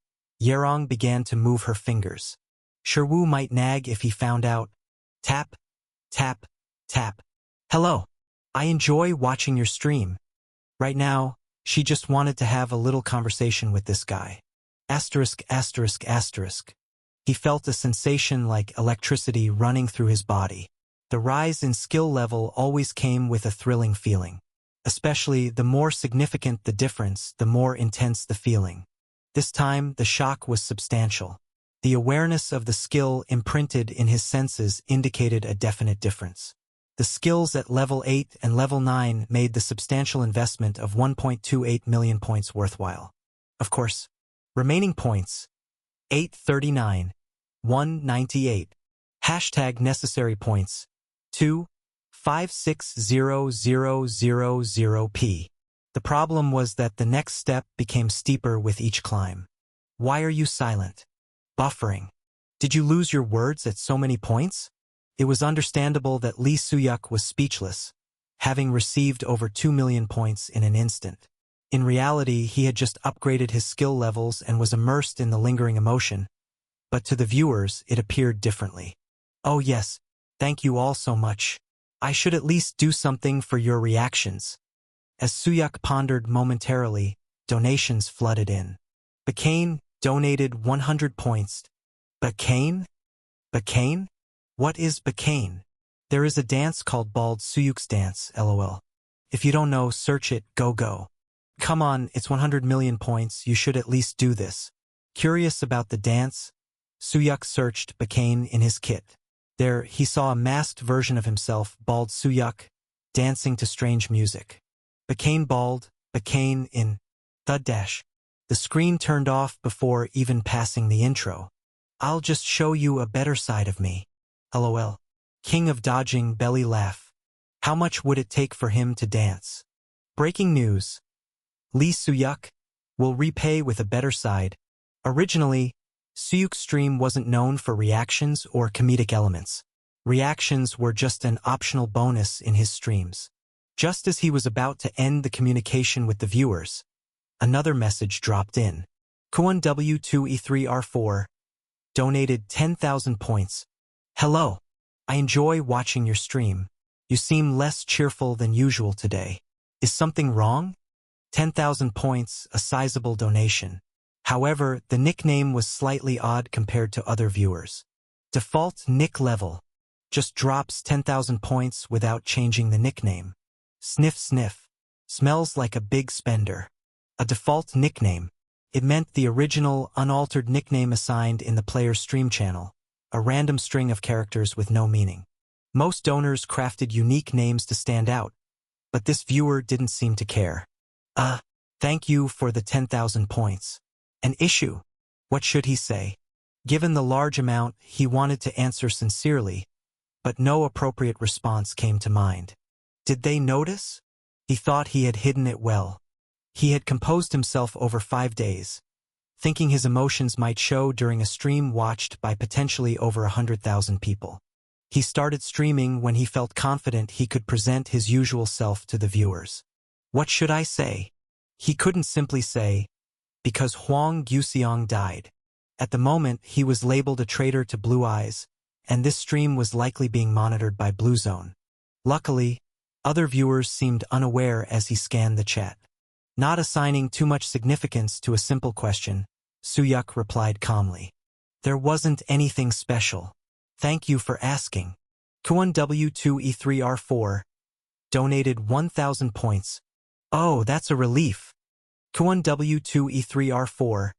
Yerong began to move her fingers. Sherwoo might nag if he found out. Tap, tap, tap. Hello. I enjoy watching your stream. Right now, she just wanted to have a little conversation with this guy. Asterisk, asterisk, asterisk. He felt a sensation like electricity running through his body. The rise in skill level always came with a thrilling feeling. Especially the more significant the difference, the more intense the feeling. This time, the shock was substantial. The awareness of the skill imprinted in his senses indicated a definite difference. The skills at level 8 and level 9 made the substantial investment of 1.28 million points worthwhile. Of course, remaining points, 839, 198. Hashtag necessary points, 2,560,000p. The problem was that the next step became steeper with each climb. Why are you silent? Buffering. Did you lose your words at so many points? It was understandable that Lee Soo-yuk was speechless, having received over 2 million points in an instant. In reality, he had just upgraded his skill levels and was immersed in the lingering emotion, but to the viewers, it appeared differently. Oh yes, thank you all so much. I should at least do something for your reactions. As Soo-yuk pondered momentarily, donations flooded in. Bacane donated 100 points. Bacane? Bacane? What is Bacane? There is a dance called Bald Soo-yuk's Dance, lol. If you don't know, search it, go. Come on, it's 100 million points, you should at least do this. Curious about the dance, Soo-yuk searched Bacane in his kit. There, he saw a masked version of himself, Bald Soo-yuk, dancing to strange music. Bacane bald, Bacane in thud dash. The screen turned off before even passing the intro. I'll just show you a better side of me. LOL. King of dodging belly laugh. How much would it take for him to dance? Breaking news. Lee Soo-yuk will repay with a better side. Originally, Soo-yuk's stream wasn't known for reactions or comedic elements. Reactions were just an optional bonus in his streams. Just as he was about to end the communication with the viewers, another message dropped in. Kwon-W2E3R4 donated 10,000 points. Hello. I enjoy watching your stream. You seem less cheerful than usual today. Is something wrong? 10,000 points, a sizable donation. However, the nickname was slightly odd compared to other viewers. Default nick level just drops 10,000 points without changing the nickname. Sniff sniff. Smells like a big spender. A default nickname. It meant the original, unaltered nickname assigned in the player's stream channel, a random string of characters with no meaning. Most donors crafted unique names to stand out, but this viewer didn't seem to care. Thank you for the 10,000 points. An issue? What should he say? Given the large amount, he wanted to answer sincerely, but no appropriate response came to mind. Did they notice? He thought he had hidden it well. He had composed himself over 5 days, thinking his emotions might show during a stream watched by potentially over 100,000 people. He started streaming when he felt confident he could present his usual self to the viewers. What should I say? He couldn't simply say, because Hwang Guseong died. At the moment, he was labeled a traitor to Blue Eyes, and this stream was likely being monitored by Blue Zone. Luckily, other viewers seemed unaware as he scanned the chat. Not assigning too much significance to a simple question, Soo-yuk replied calmly. There wasn't anything special. Thank you for asking. Kwon-W2E3R4 donated 1,000 points. Oh, that's a relief. Kwon-W2E3R4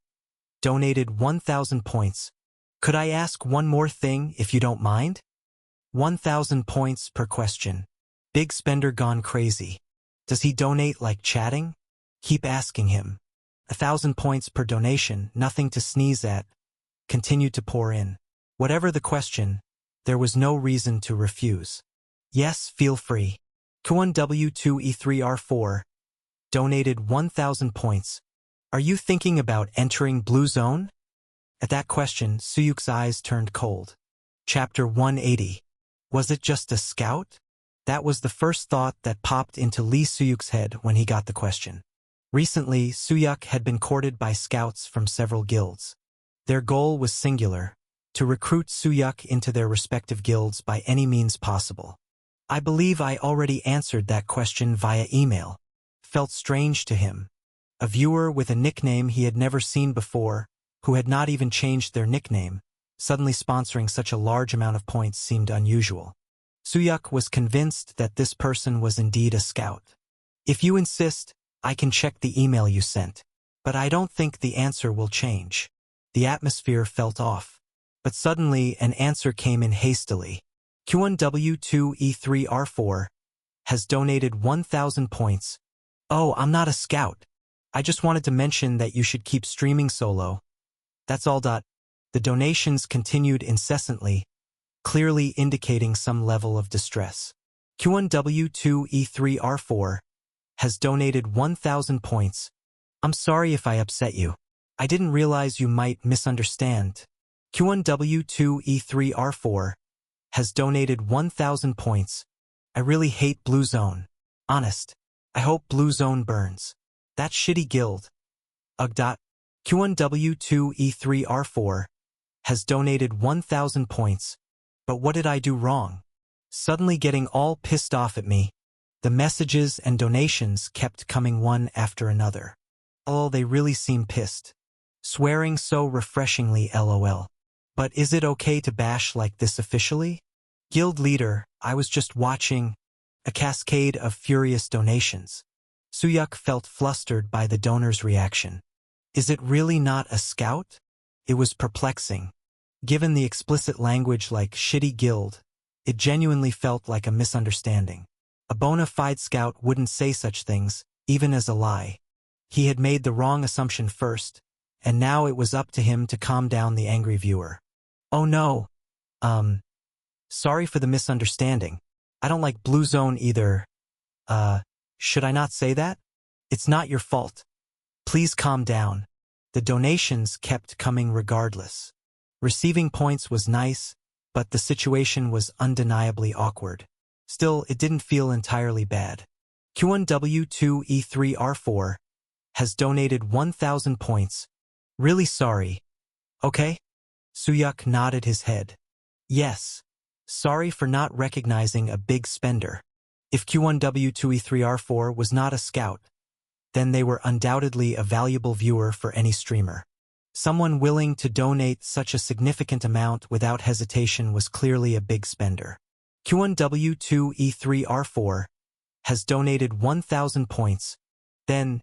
donated 1,000 points. Could I ask one more thing if you don't mind? 1,000 points per question. Big spender gone crazy. Does he donate like chatting? Keep asking him. 1,000 points per donation, nothing to sneeze at, continued to pour in. Whatever the question, there was no reason to refuse. Yes, feel free. Kwon-W2E3R4 donated 1,000 points. Are you thinking about entering Blue Zone? At that question, Soo-yuk's eyes turned cold. Chapter 180. Was it just a scout? That was the first thought that popped into Lee Soo-yuk's head when he got the question. Recently, Soo-yuk had been courted by scouts from several guilds. Their goal was singular, to recruit Soo-yuk into their respective guilds by any means possible. I believe I already answered that question via email. Felt strange to him. A viewer with a nickname he had never seen before, who had not even changed their nickname, suddenly sponsoring such a large amount of points seemed unusual. Soo-yuk was convinced that this person was indeed a scout. If you insist, I can check the email you sent, but I don't think the answer will change. The atmosphere felt off. But suddenly an answer came in hastily. Kwon-W2E3R4 has donated 1,000 points. Oh, I'm not a scout. I just wanted to mention that you should keep streaming solo. That's all. The donations continued incessantly, clearly indicating some level of distress. Kwon-W2E3R4 has donated 1,000 points. I'm sorry if I upset you. I didn't realize you might misunderstand. Q1W2E3R4 has donated 1,000 points. I really hate Blue Zone. Honest. I hope Blue Zone burns. That shitty guild. Ugh. Q1W2E3R4 has donated 1,000 points. But what did I do wrong? Suddenly getting all pissed off at me. The messages and donations kept coming one after another. Oh, they really seem pissed. Swearing so refreshingly, lol. But is it okay to bash like this officially? Guild leader, I was just watching a cascade of furious donations. Suyuk felt flustered by the donor's reaction. Is it really not a scout? It was perplexing. Given the explicit language like shitty guild, it genuinely felt like a misunderstanding. A bona fide scout wouldn't say such things, even as a lie. He had made the wrong assumption first, and now it was up to him to calm down the angry viewer. Oh no. Sorry for the misunderstanding. I don't like Blue Zone either. Should I not say that? It's not your fault. Please calm down. The donations kept coming regardless. Receiving points was nice, but the situation was undeniably awkward. Still, it didn't feel entirely bad. Q1W2E3R4 has donated 1,000 points. Really sorry. Okay? Suyuk nodded his head. Yes. Sorry for not recognizing a big spender. If Q1W2E3R4 was not a scout, then they were undoubtedly a valuable viewer for any streamer. Someone willing to donate such a significant amount without hesitation was clearly a big spender. Q1W2E3R4 has donated 1,000 points. Then,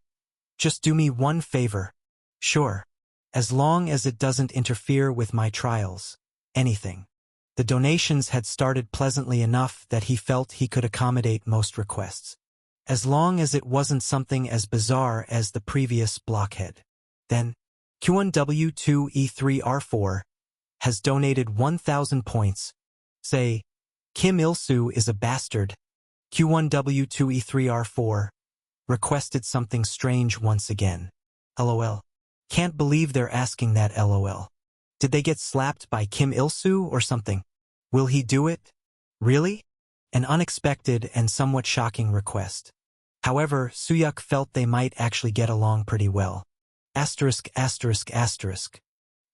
just do me one favor. Sure. As long as it doesn't interfere with my trials. Anything. The donations had started pleasantly enough that he felt he could accommodate most requests. As long as it wasn't something as bizarre as the previous blockhead. Then, Q1W2E3R4 has donated 1,000 points. Say, Kim Il-soo is a bastard. Q1W2E3R4 requested something strange once again. LOL. Can't believe they're asking that, LOL. Did they get slapped by Kim Il-soo or something? Will he do it? Really? An unexpected and somewhat shocking request. However, Suyuk felt they might actually get along pretty well. Asterisk, asterisk, asterisk.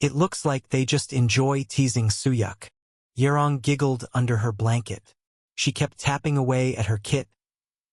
It looks like they just enjoy teasing Suyuk. Yerong giggled under her blanket. She kept tapping away at her kit,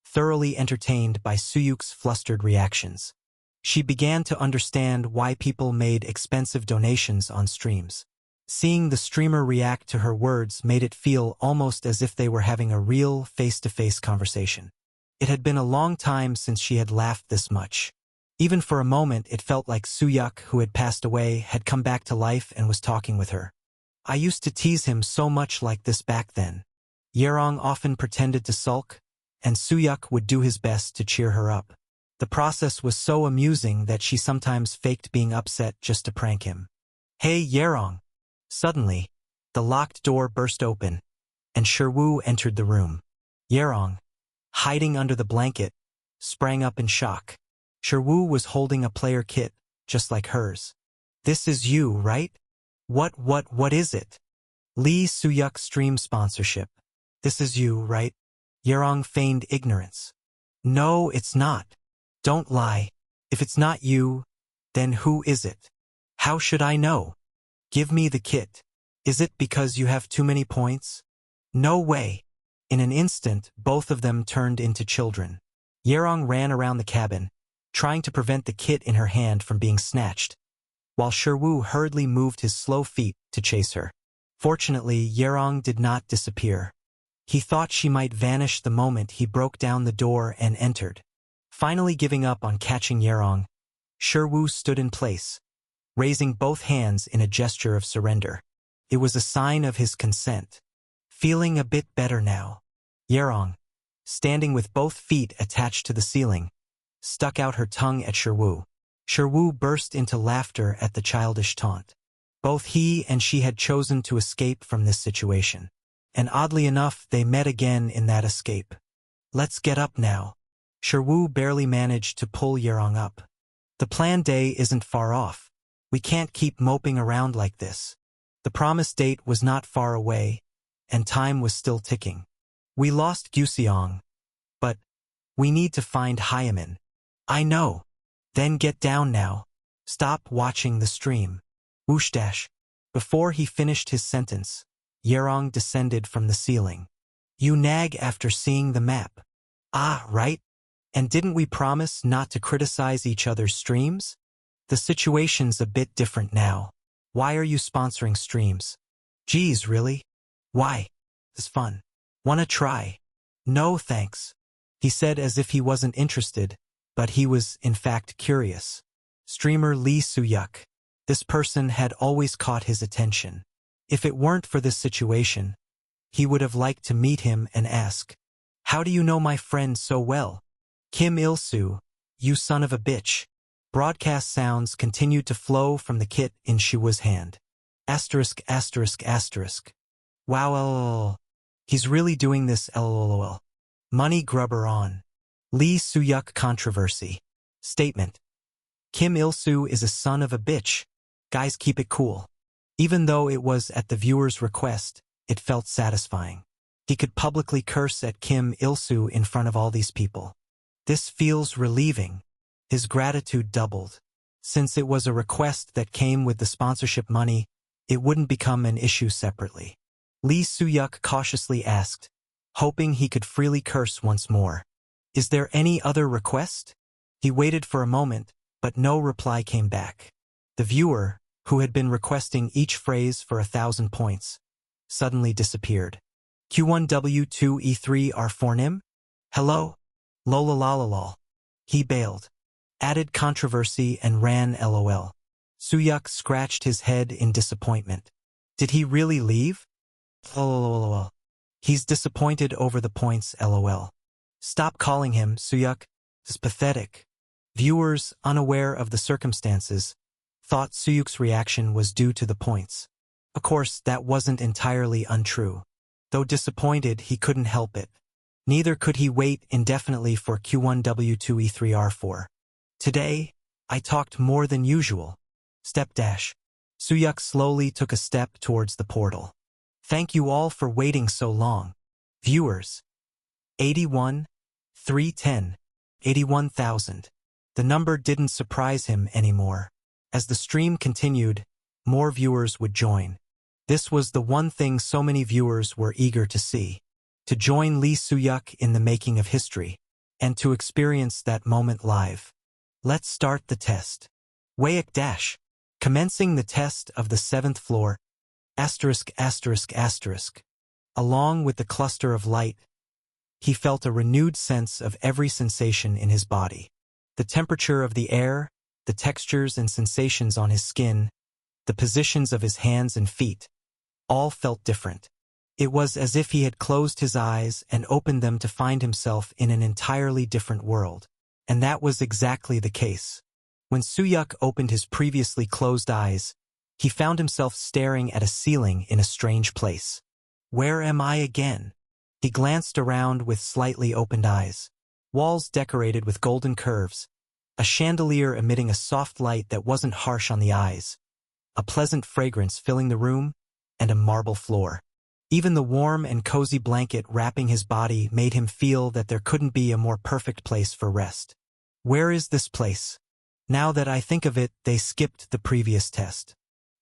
thoroughly entertained by Suyuk's flustered reactions. She began to understand why people made expensive donations on streams. Seeing the streamer react to her words made it feel almost as if they were having a real face-to-face conversation. It had been a long time since she had laughed this much. Even for a moment, it felt like Suyuk, who had passed away, had come back to life and was talking with her. I used to tease him so much like this back then. Yerong often pretended to sulk, and Suyuk would do his best to cheer her up. The process was so amusing that she sometimes faked being upset just to prank him. Hey, Yerong! Suddenly, the locked door burst open, and Sherwoo entered the room. Yerong, hiding under the blanket, sprang up in shock. Sherwoo was holding a player kit, just like hers. This is you, right? What is it? Lee Suyuk stream sponsorship. This is you, right? Yerong feigned ignorance. No, it's not. Don't lie. If it's not you, then who is it? How should I know? Give me the kit. Is it because you have too many points? No way. In an instant, both of them turned into children. Yerong ran around the cabin, trying to prevent the kit in her hand from being snatched, while Sherwoo hurriedly moved his slow feet to chase her. Fortunately, Yerong did not disappear. He thought she might vanish the moment he broke down the door and entered. Finally giving up on catching Yerong, Sherwoo stood in place, raising both hands in a gesture of surrender. It was a sign of his consent. Feeling a bit better now. Yerong, standing with both feet attached to the ceiling, stuck out her tongue at Sherwoo. Sherwoo burst into laughter at the childish taunt. Both he and she had chosen to escape from this situation. And oddly enough, they met again in that escape. Let's get up now. Sherwoo barely managed to pull Yerong up. The planned day isn't far off. We can't keep moping around like this. The promised date was not far away, and time was still ticking. We lost Guseong, but we need to find Hyamin. I know. Then get down now. Stop watching the stream. Whoosh dash. Before he finished his sentence, Yerong descended from the ceiling. You nag after seeing the map. Ah, right? And didn't we promise not to criticize each other's streams? The situation's a bit different now. Why are you sponsoring streams? Geez, really? Why? It's fun. Wanna try? No, thanks. He said as if he wasn't interested, but he was, in fact, curious. Streamer Lee Soo-yuk. This person had always caught his attention. If it weren't for this situation, he would have liked to meet him and ask, how do you know my friend so well? Kim Il-soo, you son of a bitch. Broadcast sounds continued to flow from the kit in Shua's hand. Asterisk, asterisk, asterisk. Wow, lol. He's really doing this, lol. Money grubber on. Lee Soo-yuk controversy. Statement. Kim Il-soo is a son of a bitch. Guys, keep it cool. Even though it was at the viewer's request, it felt satisfying. He could publicly curse at Kim Il-soo in front of all these people. This feels relieving. His gratitude doubled. Since it was a request that came with the sponsorship money, it wouldn't become an issue separately. Lee Soo-yuk cautiously asked, hoping he could freely curse once more. Is there any other request? He waited for a moment, but no reply came back. The viewer, who had been requesting each phrase for 1,000 points, suddenly disappeared. Q1W2E3R Fornim? Hello? Lolalalal. He bailed. Added controversy and ran LOL. Soo-yuk scratched his head in disappointment. Did he really leave? LOL. He's disappointed over the points, LOL. Stop calling him, Soo-yuk. It's pathetic. Viewers, unaware of the circumstances, thought Soo-yuk's reaction was due to the points. Of course, that wasn't entirely untrue. Though disappointed, he couldn't help it. Neither could he wait indefinitely for Q1W2E3R4. Today, I talked more than usual. Step dash. Soo-yuk slowly took a step towards the portal. Thank you all for waiting so long. Viewers. 81, 310, 81,000. The number didn't surprise him anymore. As the stream continued, more viewers would join. This was the one thing so many viewers were eager to see. To join Lee Soo-yuk in the making of history, and to experience that moment live. Let's start the test. Wayak dash. Commencing the test of the 7th floor, asterisk, asterisk, asterisk. Along with the cluster of light, he felt a renewed sense of every sensation in his body. The temperature of the air, the textures and sensations on his skin, the positions of his hands and feet, all felt different. It was as if he had closed his eyes and opened them to find himself in an entirely different world. And that was exactly the case. When Soo-yuk opened his previously closed eyes, he found himself staring at a ceiling in a strange place. Where am I again? He glanced around with slightly opened eyes. Walls decorated with golden curves, a chandelier emitting a soft light that wasn't harsh on the eyes, a pleasant fragrance filling the room, and a marble floor. Even the warm and cozy blanket wrapping his body made him feel that there couldn't be a more perfect place for rest. Where is this place? Now that I think of it, they skipped the previous test.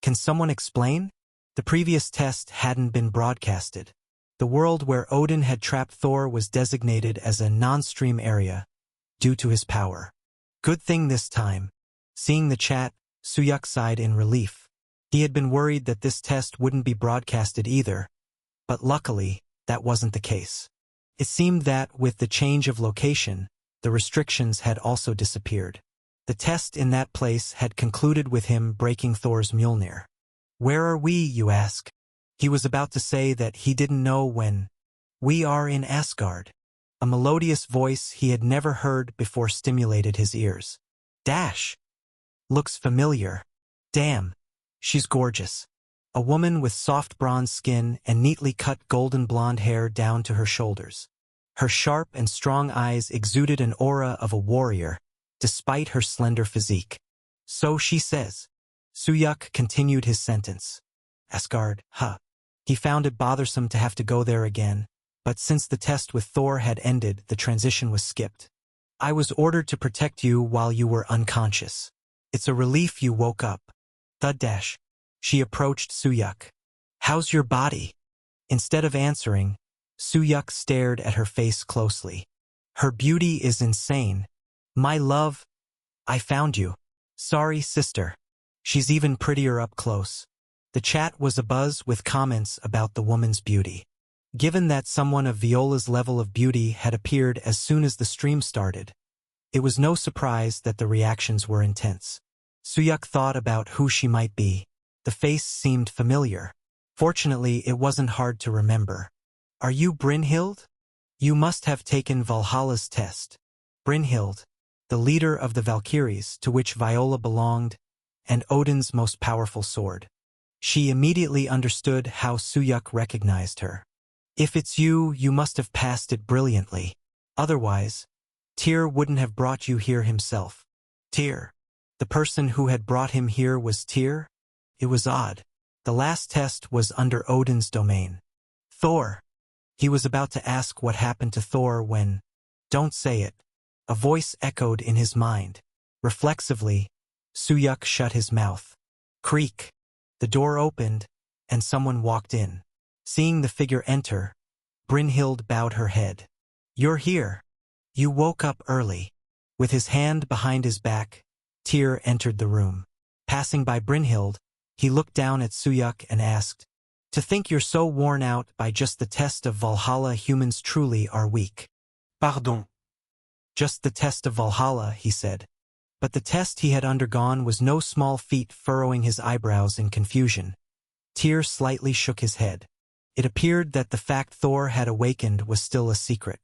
Can someone explain? The previous test hadn't been broadcasted. The world where Odin had trapped Thor was designated as a non-stream area due to his power. Good thing this time. Seeing the chat, Soo-yuk sighed in relief. He had been worried that this test wouldn't be broadcasted either, but luckily, that wasn't the case. It seemed that, with the change of location, the restrictions had also disappeared. The test in that place had concluded with him breaking Thor's Mjolnir. Where are we, you ask? He was about to say that he didn't know when. We are in Asgard. A melodious voice he had never heard before stimulated his ears. Dash. Looks familiar. Damn. She's gorgeous. A woman with soft bronze skin and neatly cut golden blonde hair down to her shoulders. Her sharp and strong eyes exuded an aura of a warrior, despite her slender physique. So she says. Soo-yuk continued his sentence. Asgard, huh? He found it bothersome to have to go there again, but since the test with Thor had ended, the transition was skipped. I was ordered to protect you while you were unconscious. It's a relief you woke up. Thud dash. She approached Suyuk. How's your body? Instead of answering, Suyuk stared at her face closely. Her beauty is insane. My love, I found you. Sorry, sister. She's even prettier up close. The chat was abuzz with comments about the woman's beauty. Given that someone of Viola's level of beauty had appeared as soon as the stream started, it was no surprise that the reactions were intense. Suyuk thought about who she might be. The face seemed familiar. Fortunately, it wasn't hard to remember. Are you Brynhild? You must have taken Valhalla's test. Brynhild, the leader of the Valkyries to which Viola belonged, and Odin's most powerful sword. She immediately understood how Suyuk recognized her. If it's you, you must have passed it brilliantly. Otherwise, Tyr wouldn't have brought you here himself. Tyr. The person who had brought him here was Tyr? It was odd. The last test was under Odin's domain. Thor. He was about to ask what happened to Thor when, don't say it, a voice echoed in his mind. Reflexively, Suyuk shut his mouth. Creak. The door opened, and someone walked in. Seeing the figure enter, Brynhild bowed her head. You're here. You woke up early. With his hand behind his back, Tyr entered the room. Passing by Brynhild, he looked down at Suyuk and asked, to think you're so worn out by just the test of Valhalla, humans truly are weak. Pardon. Just the test of Valhalla, he said. But the test he had undergone was no small feat, furrowing his eyebrows in confusion. Tyr slightly shook his head. It appeared that the fact Thor had awakened was still a secret.